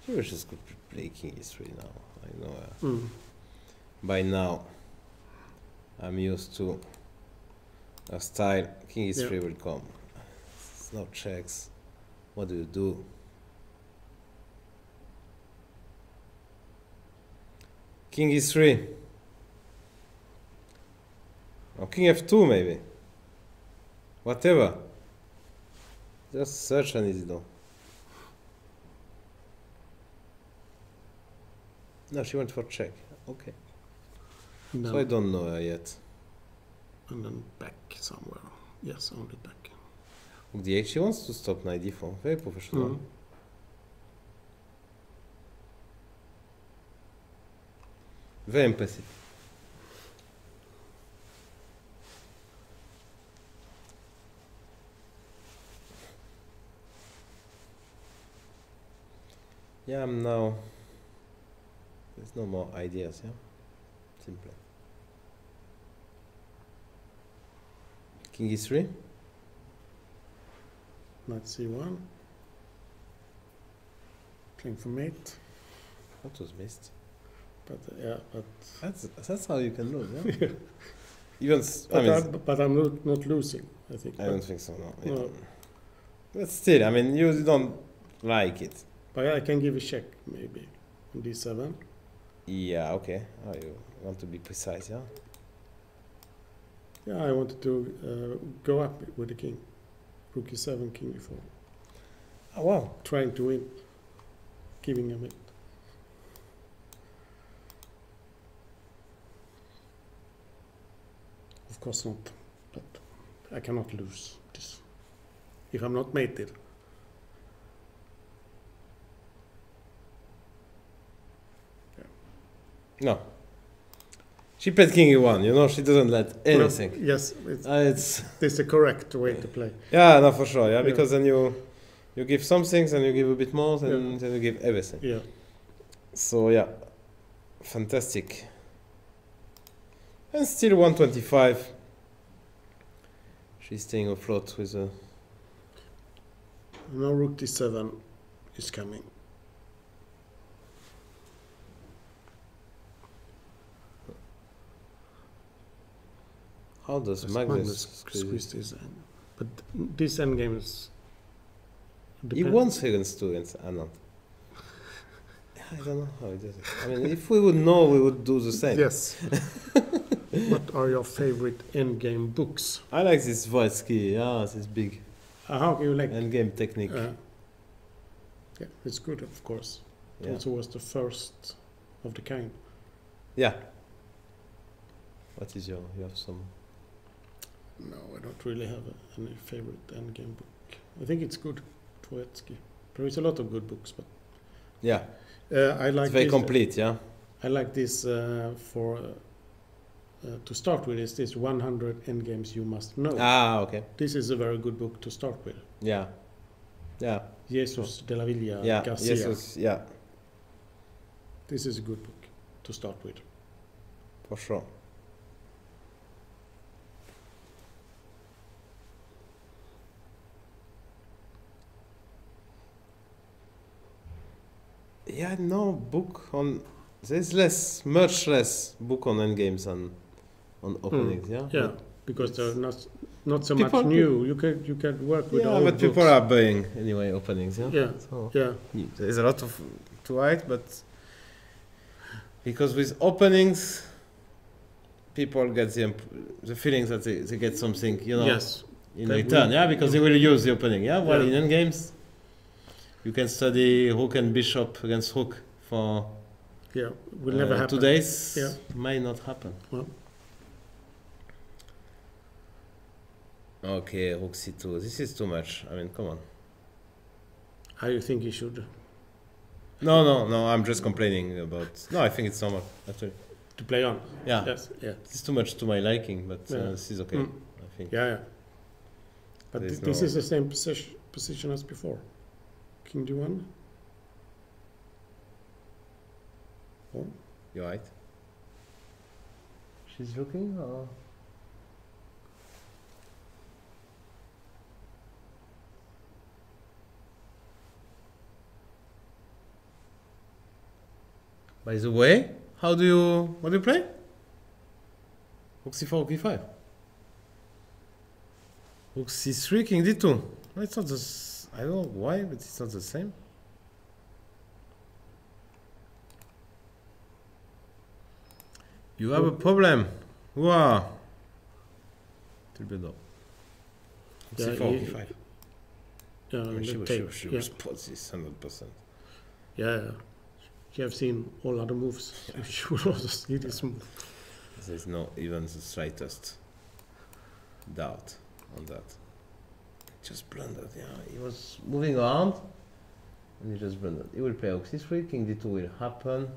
she was just good play king e3 now. I know. By now, I'm used to a style. King e3 will come. It's no checks. What do you do? King e3. Or king f2 maybe. Whatever. Just search and easy though. No, she went for check. Okay. No. So I don't know her yet. And then back somewhere. Yes, only back. Rook d8, she wants to stop knight d4. Very professional. Mhm. Very impressive. Yeah, I'm now. There's no more ideas, yeah? Simple. King e3. Knight c1. Playing for mate. That was missed. But That's how you can lose, yeah? yeah. Even But I'm not losing, I think. I don't think so, no. Yeah. No. But still, I mean, you don't like it. But I can give a check, maybe. On d7. Yeah, okay. Oh, you want to be precise, yeah? Yeah, I wanted to go up with the king. Rook e7, king e4. Oh, wow. Trying to win. Giving a mate. Of course not. But I cannot lose this. If I'm not mated. No. She played king e1, you know, she doesn't let anything. No, yes, It's this is the correct way to play. yeah, no, for sure, yeah, Yeah. because then you give some things and you give a bit more, then you give everything. Yeah. So yeah, fantastic. And still 125. She's staying afloat with a. Now rook d7 is coming. How does As Magnus squeeze this end. But this endgame is. He wants against two against Anand. I don't know how he does it. I mean, if we would know, we would do the same. Yes. What are your favorite endgame books? I like this Voitsky, yeah, this big How do you like? endgame technique. Yeah, it's good, of course. It Yeah. also was the first of the kind. Yeah. What is you have some? No, I don't really have any favorite endgame book. I think it's good, Troetsky. There is a lot of good books, but Yeah, I like it's very this, complete, yeah. I like this for to start with. Is this 100 endgames you must know? Ah, okay. This is a very good book to start with. Yeah. Yeah. Jesus de la Villa Yeah. Garcia. Jesus, yeah. This is a good book to start with. for sure. Yeah, no book on. There's much less book on endgames than on openings. Yeah. Yeah, because they're not so People- much new. You can work with Yeah, old but people books. are buying anyway openings. Yeah. Yeah. So Yeah. there's a lot of to write, but because with openings, people get the feeling that they get something, Yes. in That return. we- Yeah, because they will use the opening. Yeah. While Yeah. in endgames, you can study rook and bishop against rook for Yeah. Will never happen. 2 days. Yeah. Might not happen. Well. Okay, rook c2. This is too much. I mean, come on. How you think you should No. I'm just complaining about. No, I think it's normal actually. to play on? Yeah. Yes. Yeah. This is too much to my liking, but Yeah. this is okay. Mm. I think. Yeah. Yeah. But There's this no- is the same position as before. King d1. Oh. You're right. She's looking, or by the way, what do you play? Rook c4, rook e5. Rook c3, king d2. No, it's not I don't know why, but it's not the same. You have a problem. Wow. Rook Yeah, c4, he- e5. Yeah. I mean, she will yeah. respond this 100%. Yeah. You have seen all other moves. You will also see this move. There's no even the slightest doubt on that. Just blundered, yeah. He was moving around and he just blundered. He will play rook c3, king d2 will happen.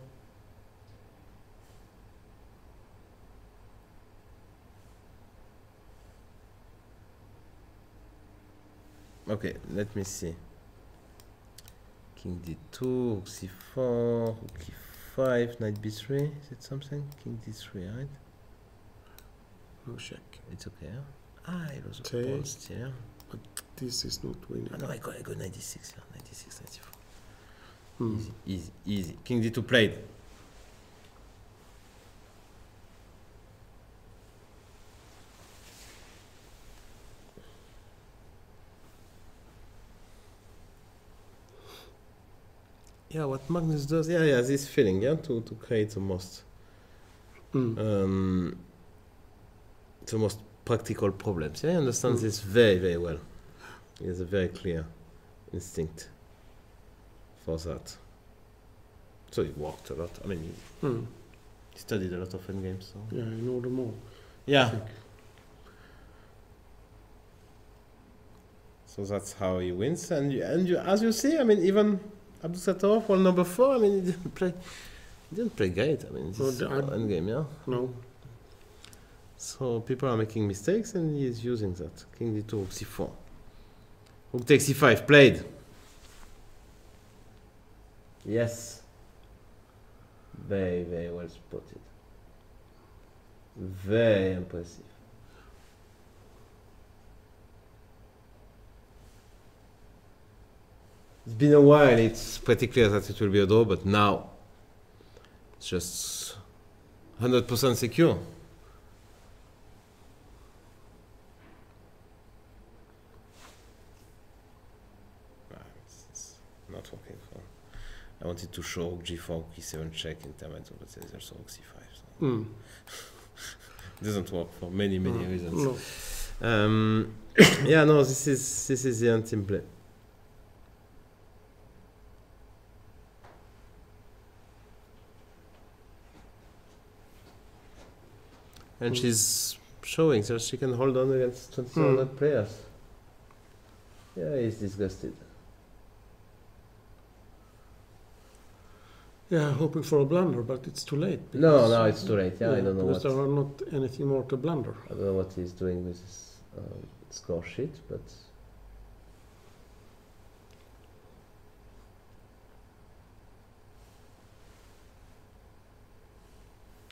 Okay, let me see. King d2, rook c4, rook e5, knight b3. Is it something? King d3, right? No check. It's okay, huh? Ah, it was a Take. pawn still. This is not winning. Ah, no, I go 96, yeah, 96, 94. Hmm. Easy. King d2 played. Yeah, what Magnus does, this feeling, to create the most the most practical problems. Yeah, I understand this very, very well. He has a very clear instinct for that. So he worked a lot. I mean, he studied a lot of endgames. So. Yeah, I know them all. Yeah. I think. So that's how he wins. And you, as you see, I mean, even Abdusattorov, well, number 4, I mean, he didn't play great. I mean, this is endgame, yeah? No. So people are making mistakes and he is using that. King d2, rook c4. Rook takes e5, played. Yes. Very, very well spotted. Very impressive. It's been a while, it's pretty clear that it will be a draw, but now it's just 100% secure. It's not working for. I wanted to show rook g4, rook e7 check in terms of, but there's also rook c5. So. It doesn't work for many reasons. No. Yeah, no, this is the end play. And she's showing so she can hold on against 2,200 players. Yeah, he's disgusted. Yeah, hoping for a blunder, but it's too late. No, it's too late. Yeah, I don't know because what. there are not anything more to blunder. I don't know what he's doing with his score sheet, but.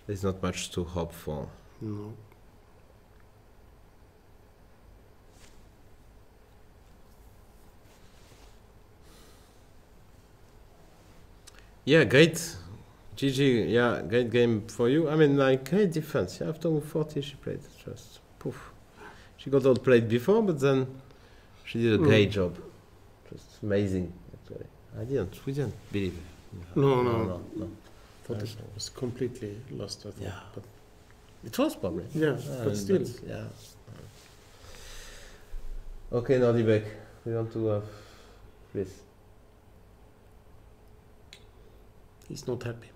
There's not much to hope for. No. Yeah, great. GG, yeah, great game for you. I mean, like, great defense. Yeah, after move 40, she played just poof. She got outplayed before, but then she did a great job. Just amazing, actually. We didn't believe it. No. Thought it was completely lost, I thought. Yeah. But It was probably. yeah, but still. Yeah. Okay, Nordibek, we want to have please. He's not happy.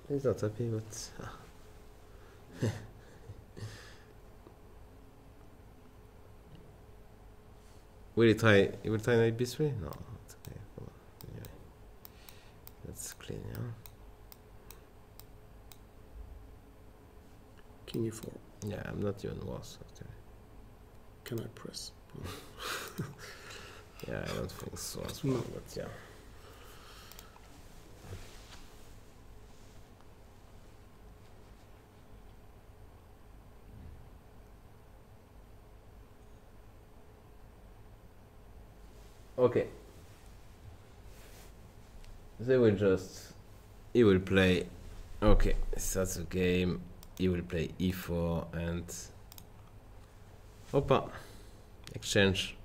He's not happy, but will he try? He will try knight b3? No, it's okay. Come on. Anyway. That's clean, yeah. King e4. Yeah, I'm not even worse. Actually. Can I press? Yeah, I don't think so as well, but yeah. Okay. They will just... He will play... Okay, starts the game. He will play e4 and... Opa! Exchange.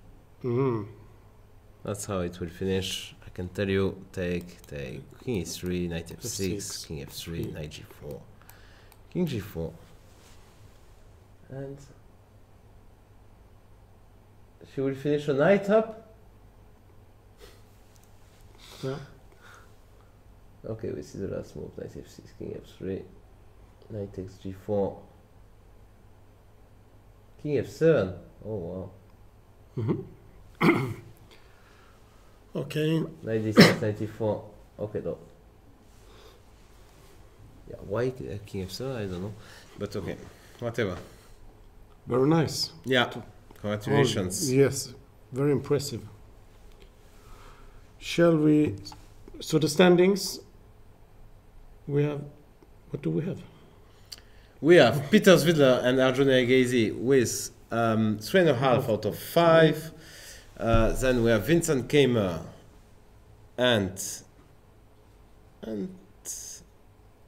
That's how it will finish. I can tell you, take, king e3, knight f6, king f3, knight g4, king g4, and she will finish a knight up. Yeah. Okay, we see the last move, knight f6, king f3, knight takes g4, king f7. Oh wow. Okay. Knight d6, knight e4. Okay, though. Yeah, why king f7? I don't know. But okay, whatever. Very nice. Yeah, congratulations. Yes, very impressive. Shall we? So the standings. We have. What do we have? We have Peter Svidler and Arjun Erigaisi with 3.5 out of 5. Then we have Vincent Keymer and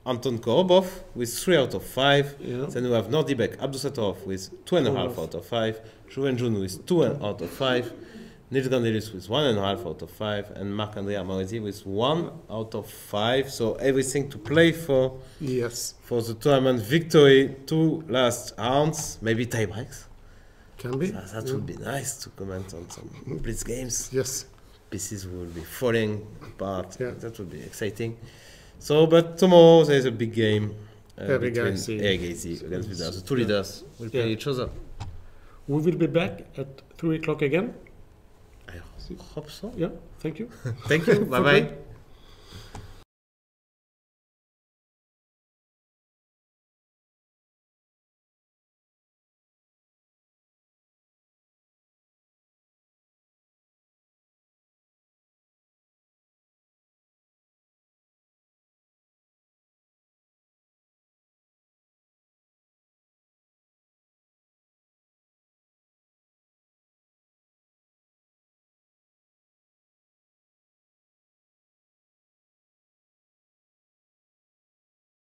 Anton Korobov with 3 out of 5. Yeah. Then we have Nordibek Abdusattorov with 2.5 out of 5. Juvenjun with 2 out of 5. Nils Grandelius with 1.5 out of 5. And Marc-Andrea Maurizzi with 1 out of 5. So everything to play for. Yes. For the tournament victory, 2 last rounds, maybe tie breaks. Can be. That would be nice to comment on some blitz games. Yes. Pieces will be falling apart. Yeah. That would be exciting. So, but tomorrow there is a big game between Erigaisi. Erigaisi against Svidler. The two leaders will play each other. We will be back at 3 o'clock again. I hope so. Yeah. Thank you. Thank you. Bye bye.